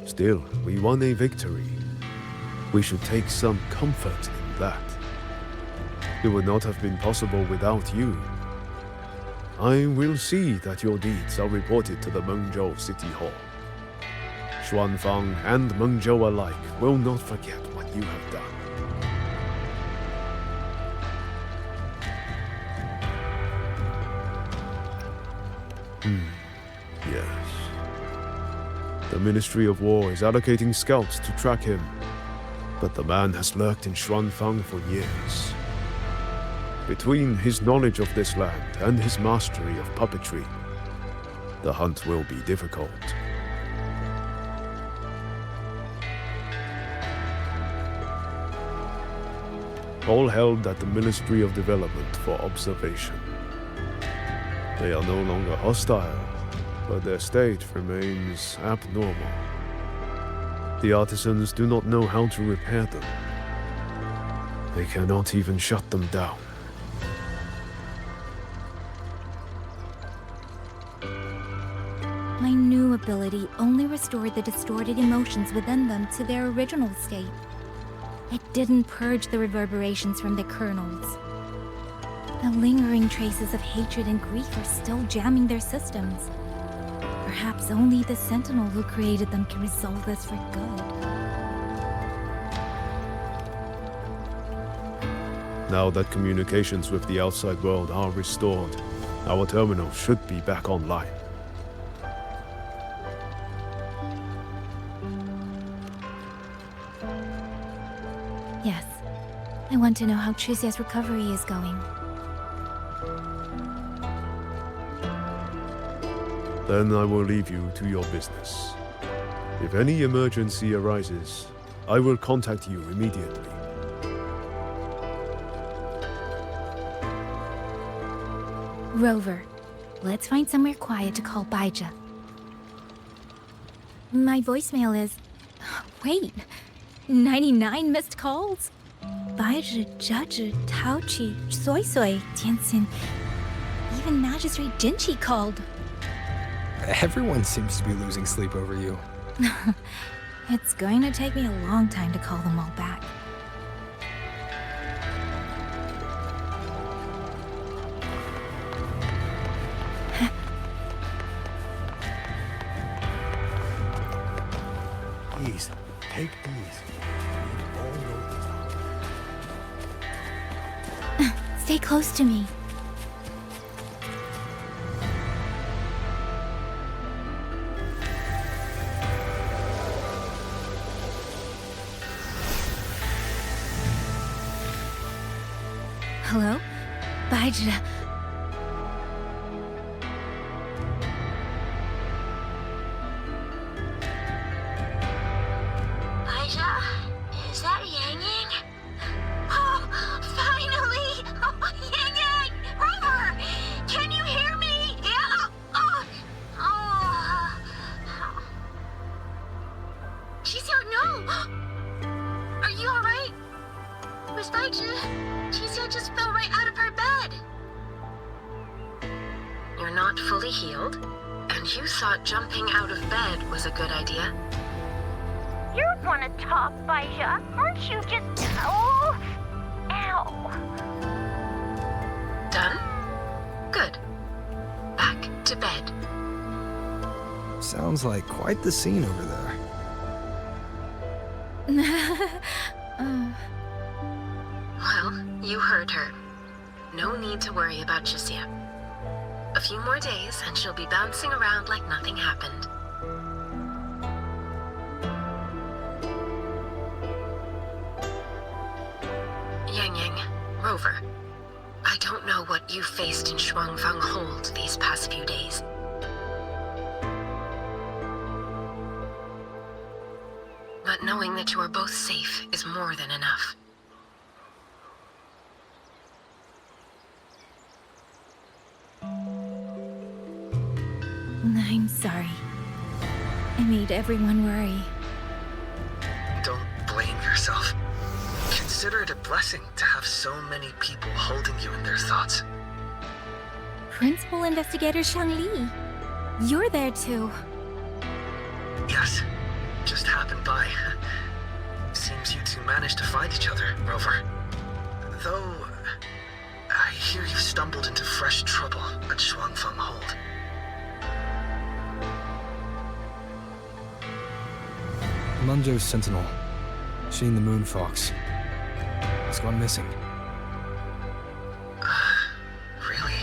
Speaker 17: Still, we won a victory. We should take some comfort in that. It would not have been possible without you. I will see that your deeds are reported to the Mengzhou City Hall. Xuanfang and Mengzhou alike will not forget what you have done. Yes. The Ministry of War is allocating scouts to track him, but the man has lurked in Xuanfang for years. Between his knowledge of this land and his mastery of puppetry, the hunt will be difficult. All held at the Ministry of Development for observation. They are no longer hostile, but their state remains abnormal. The artisans do not know how to repair them. They cannot even shut them down.
Speaker 4: My new ability only restored the distorted emotions within them to their original state. it didn't purge the reverberations from the kernels. The lingering traces of hatred and grief are still jamming their systems. Perhaps only the Sentinel who created them can resolve this for good.
Speaker 17: Now that communications with the outside world are restored, our terminal should be back online.
Speaker 4: Yes. I want to know how Chuxia's recovery is going.
Speaker 17: Then I will leave you to your business. If any emergency arises, I will contact you immediately.
Speaker 4: Rover, let's find somewhere quiet to call Baija. My voicemail is... Wait, 99 missed calls? Baija, Judge, Taochi, Soy Soy, Tianxin, even Magistrate Jinchi called.
Speaker 16: Everyone seems to be losing sleep over you.
Speaker 4: It's going to take me a long time to call them all back.
Speaker 17: Please, take these. We all know this.
Speaker 4: Stay close to me. Hello? Baija.
Speaker 6: Baija? Is that Yang Yang? Oh, finally! Oh, Yang Yang! Rover! Can you hear me? Yeah? She's here, no! Are you alright? Miss Baija? Xuanling just fell right out of her bed. You're not fully healed, and you thought jumping out of bed was a good idea.
Speaker 8: You want to talk, Baija? Aren't you just... Oh... Ow.
Speaker 15: Done? Good. Back to bed.
Speaker 16: Sounds like quite the scene over there.
Speaker 15: Well, you heard her. No need to worry about Xuanling. A few more days and she'll be bouncing around like nothing happened. Yang Yang, Rover, I don't know what you faced in Xuanfang Hold these past few days. But knowing that you are both safe is more than enough.
Speaker 4: I'm sorry. I made everyone worry.
Speaker 14: Don't blame yourself. Consider it a blessing to have so many people holding you in their thoughts.
Speaker 4: Principal Investigator Xuanling, you're there too.
Speaker 14: Yes, just happened by. Seems you two managed to find each other, Rover. Though, I hear you stumbled into fresh trouble at Xuanfang Hold.
Speaker 16: Mengzhou's Sentinel, Sheen the Moon Fox, has gone missing.
Speaker 14: Really?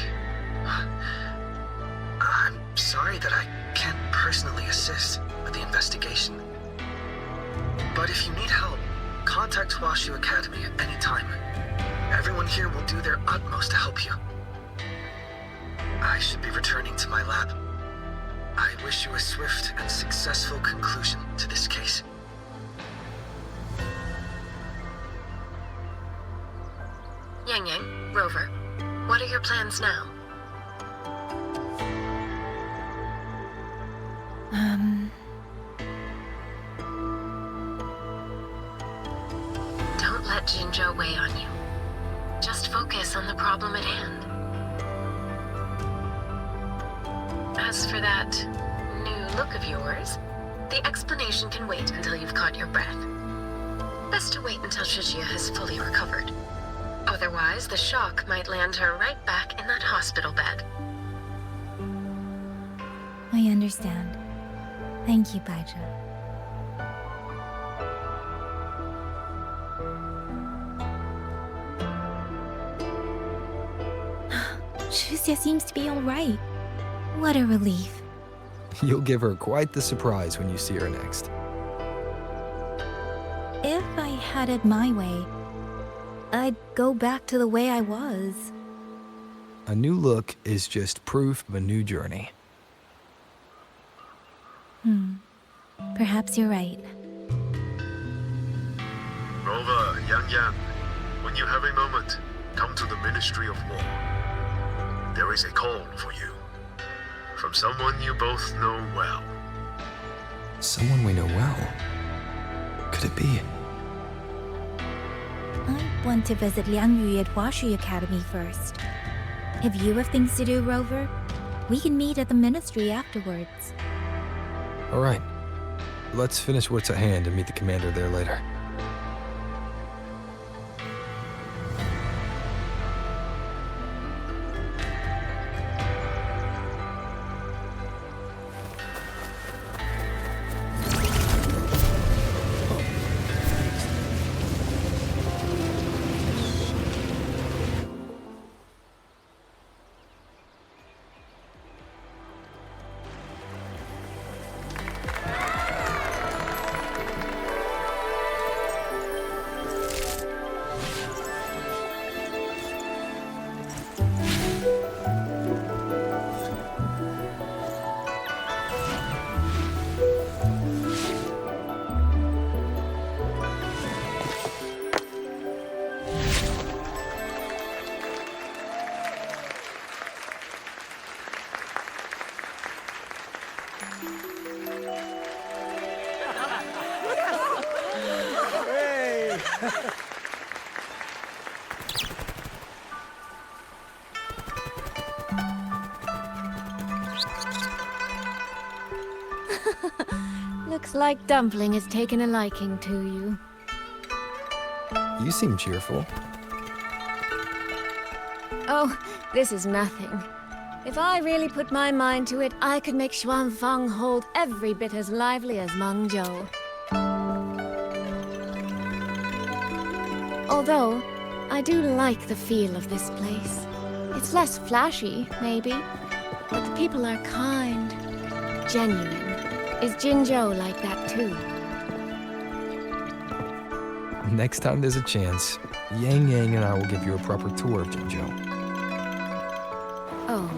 Speaker 14: I'm sorry that I can't personally assist with the investigation. But if you need help, contact Huashu Academy at any time. Everyone here will do their utmost to help you. I should be returning to my lab. I wish you a swift and successful conclusion to this case.
Speaker 15: Yang Yang, Rover, what are your plans now? Don't let Jinzhou weigh on you. Just focus on the problem at hand. As for that new look of yours, the explanation can wait until you've caught your breath. Best to wait until Shijia has fully recovered. Otherwise, the shock might land her right back in that hospital bed.
Speaker 4: I understand. Thank you, Baizhi. Shuzia seems to be all right. What a relief.
Speaker 16: You'll give her quite the surprise when you see her next.
Speaker 4: If I had it my way, I'd go back to the way I was.
Speaker 16: A new look is just proof of a new journey.
Speaker 4: Perhaps you're right.
Speaker 17: Rover, Yang Yang, when you have a moment, come to the Ministry of War. There is a call for you. From someone you both know well.
Speaker 16: Someone we know well? Could it be?
Speaker 4: I want to visit Liang Yu at Huashi Academy first. If you have things to do, Rover, we can meet at the Ministry afterwards.
Speaker 16: All right. Let's finish what's at hand and meet the commander there later.
Speaker 13: Looks like Dumpling has taken a liking to you.
Speaker 16: You seem cheerful.
Speaker 13: Oh, this is nothing. If I really put my mind to it, I could make Xuanfang hold every bit as lively as Mengzhou. Although, I do like the feel of this place. It's less flashy, maybe, but the people are kind, genuine. Is Jinzhou like that too?
Speaker 16: Next time there's a chance, Yang Yang and I will give you a proper tour of Mengzhou.
Speaker 13: Oh?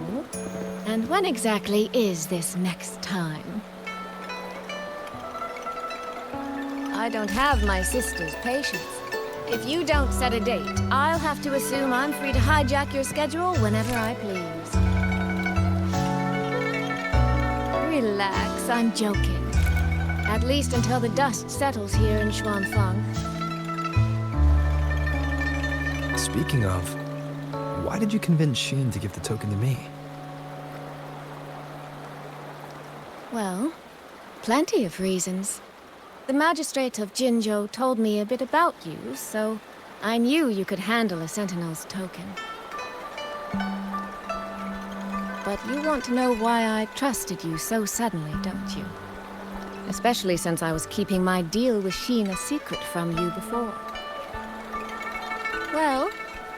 Speaker 13: And when exactly is this next time? I don't have my sister's patience. If you don't set a date, I'll have to assume I'm free to hijack your schedule whenever I please. Relax, I'm joking. At least until the dust settles here in Xuanfang.
Speaker 16: Speaking of, why did you convince Xin to give the token to me?
Speaker 13: Well, plenty of reasons. The magistrate of Jinzhou told me a bit about you, so I knew you could handle a Sentinel's token. But you want to know why I trusted you so suddenly, don't you? Especially since I was keeping my deal with Xin a secret from you before. Well,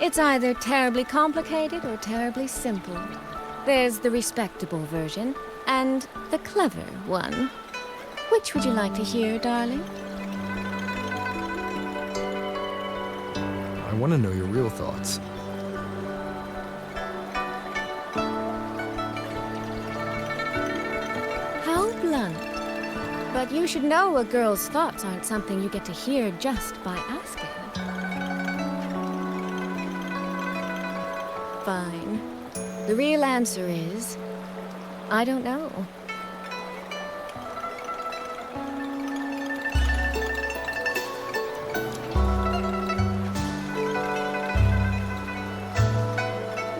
Speaker 13: it's either terribly complicated or terribly simple. There's the respectable version, and the clever one. Which would you like to hear, darling?
Speaker 16: I want to know your real thoughts.
Speaker 13: How blunt. But you should know a girl's thoughts aren't something you get to hear just by asking. Fine. The real answer is, I don't know.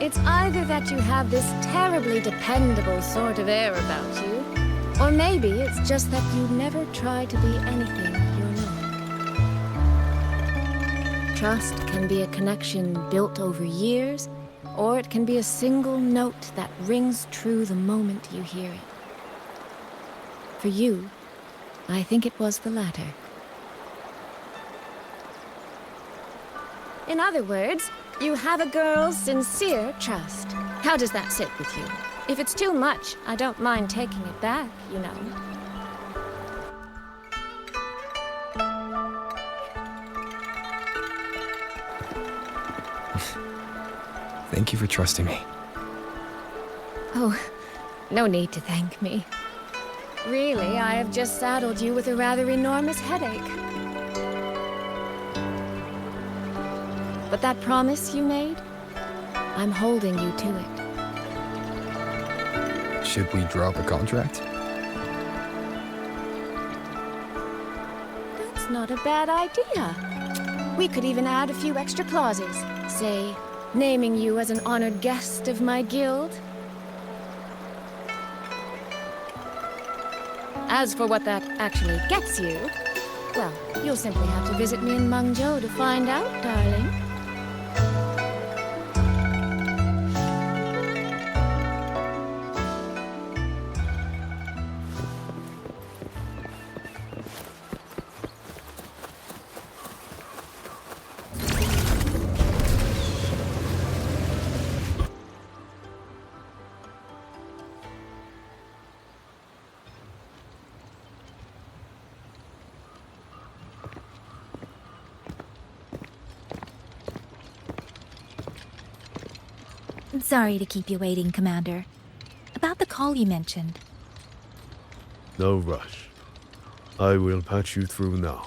Speaker 13: It's either that you have this terribly dependable sort of air about you, or maybe it's just that you never try to be anything you're not. Trust can be a connection built over years, or it can be a single note that rings true the moment you hear it. For you, I think it was the latter. In other words, you have a girl's sincere trust. How does that sit with you? If it's too much, I don't mind taking it back, you know.
Speaker 16: Thank you for trusting me.
Speaker 13: Oh, no need to thank me. Really, I have just saddled you with a rather enormous headache. But that promise you made, I'm holding you to it.
Speaker 16: Should we drop a contract?
Speaker 13: That's not a bad idea. We could even add a few extra clauses. Say, naming you as an honored guest of my guild. As for what that actually gets you, well, you'll simply have to visit me in Mengzhou to find out, darling.
Speaker 4: Sorry to keep you waiting, Commander. About the call you mentioned.
Speaker 17: No rush. I will patch you through now.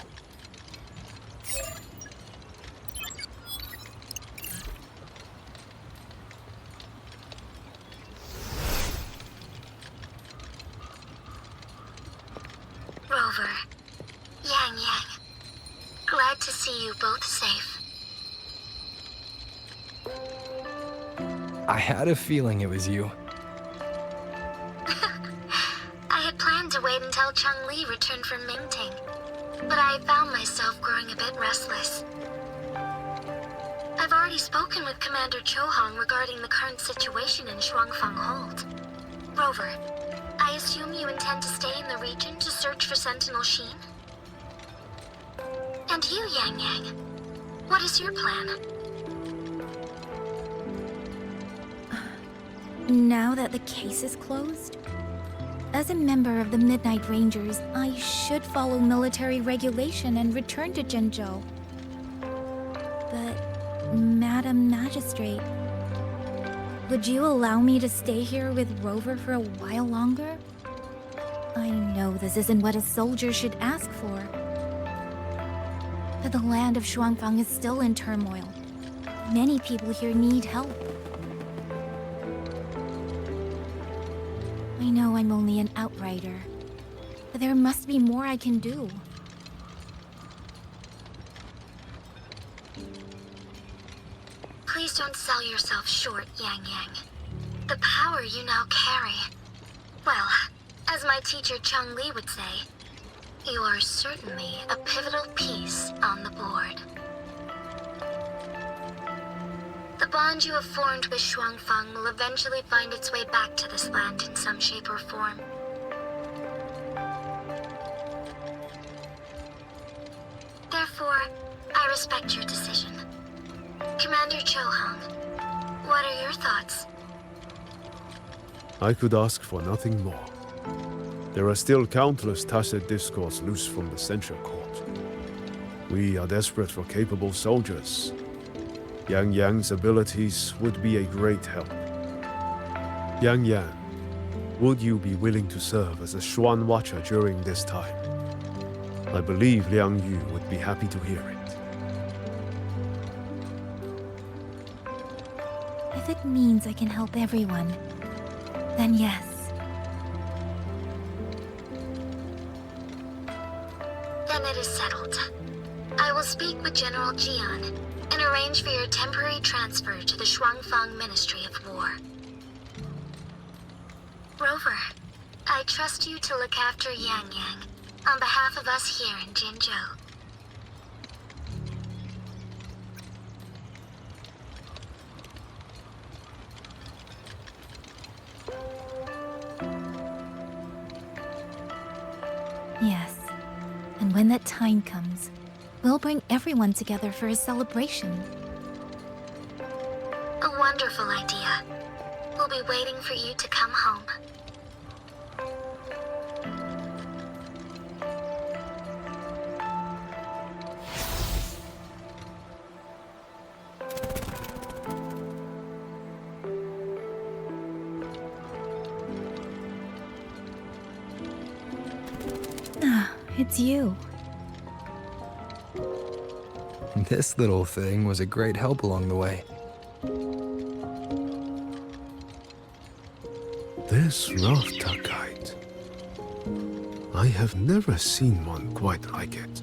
Speaker 6: Rover, Yang Yang, glad to see you both safe.
Speaker 16: I had a feeling it was you.
Speaker 6: I had planned to wait until Changli returned from Mingting, but I found myself growing a bit restless. I've already spoken with Commander Chohong regarding the current situation in Xuanfang Hold. Rover, I assume you intend to stay in the region to search for Sentinel Sheen? And you, Yang Yang, what is your plan?
Speaker 4: Now that the case is closed, as a member of the Midnight Rangers, I should follow military regulation and return to Zhenzhou. But, Madam Magistrate, would you allow me to stay here with Rover for a while longer? I know this isn't what a soldier should ask for. But the land of Xuanfang is still in turmoil. Many people here need help. I know I'm only an outrider, but there must be more I can do.
Speaker 6: Please don't sell yourself short, Yang Yang. The power you now carry. Well, as my teacher Changli would say, you are certainly a pivotal piece on the board. The bond you have formed with Xuanfang will eventually find its way back to this land in some shape or form. Therefore, I respect your decision. Commander Chohong, what are your thoughts?
Speaker 17: I could ask for nothing more. There are still countless tacit discords loose from the Censure Court. We are desperate for capable soldiers. Yang Yang's abilities would be a great help. Yang Yang, would you be willing to serve as a Xuan Watcher during this time? I believe Liang Yu would be happy to hear it.
Speaker 4: If it means I can help everyone, then yes.
Speaker 6: Then it is settled. I will speak with General Jian and arrange for your temporary transfer to the Xuanfang Ministry of War. Rover, I trust you to look after Yang Yang on behalf of us here in Jinzhou.
Speaker 4: when that time comes, we'll bring everyone together for a celebration.
Speaker 10: A wonderful idea. We'll be waiting for you to come home.
Speaker 4: It's you.
Speaker 16: This little thing was a great help along the way.
Speaker 17: This rafter kite. I have never seen one quite like it.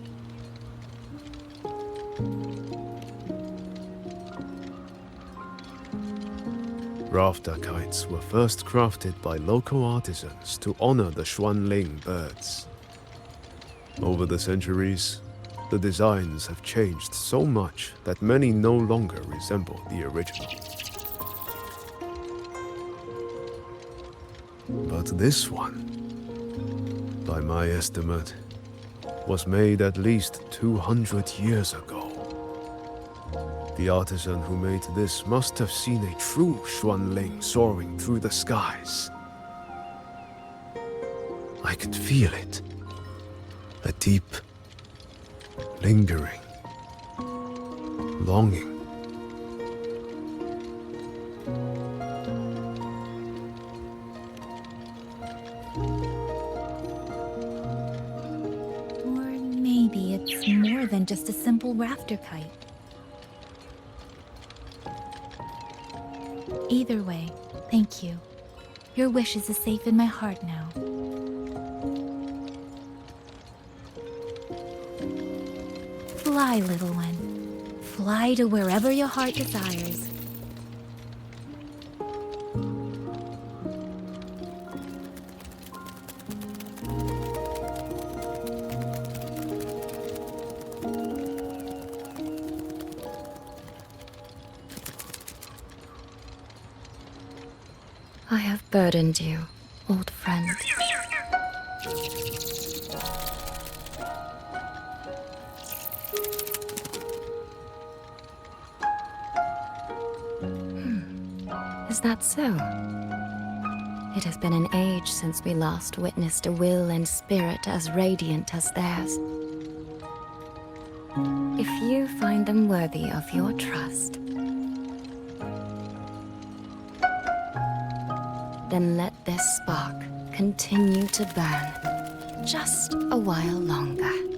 Speaker 17: Rafter kites were first crafted by local artisans to honor the Xuanling birds. Over the centuries, the designs have changed so much that many no longer resemble the original. But this one, by my estimate, was made at least 200 years ago. The artisan who made this must have seen a true Xuanling soaring through the skies. I could feel it. A deep, lingering longing.
Speaker 4: Or maybe it's more than just a simple rafter kite. Either way, thank you. Your wishes are safe in my heart now. Fly, little one. Fly to wherever your heart desires.
Speaker 6: I have burdened you, old friend. Is that so? It has been an age since we last witnessed a will and spirit as radiant as theirs. If you find them worthy of your trust, then let this spark continue to burn just a while longer.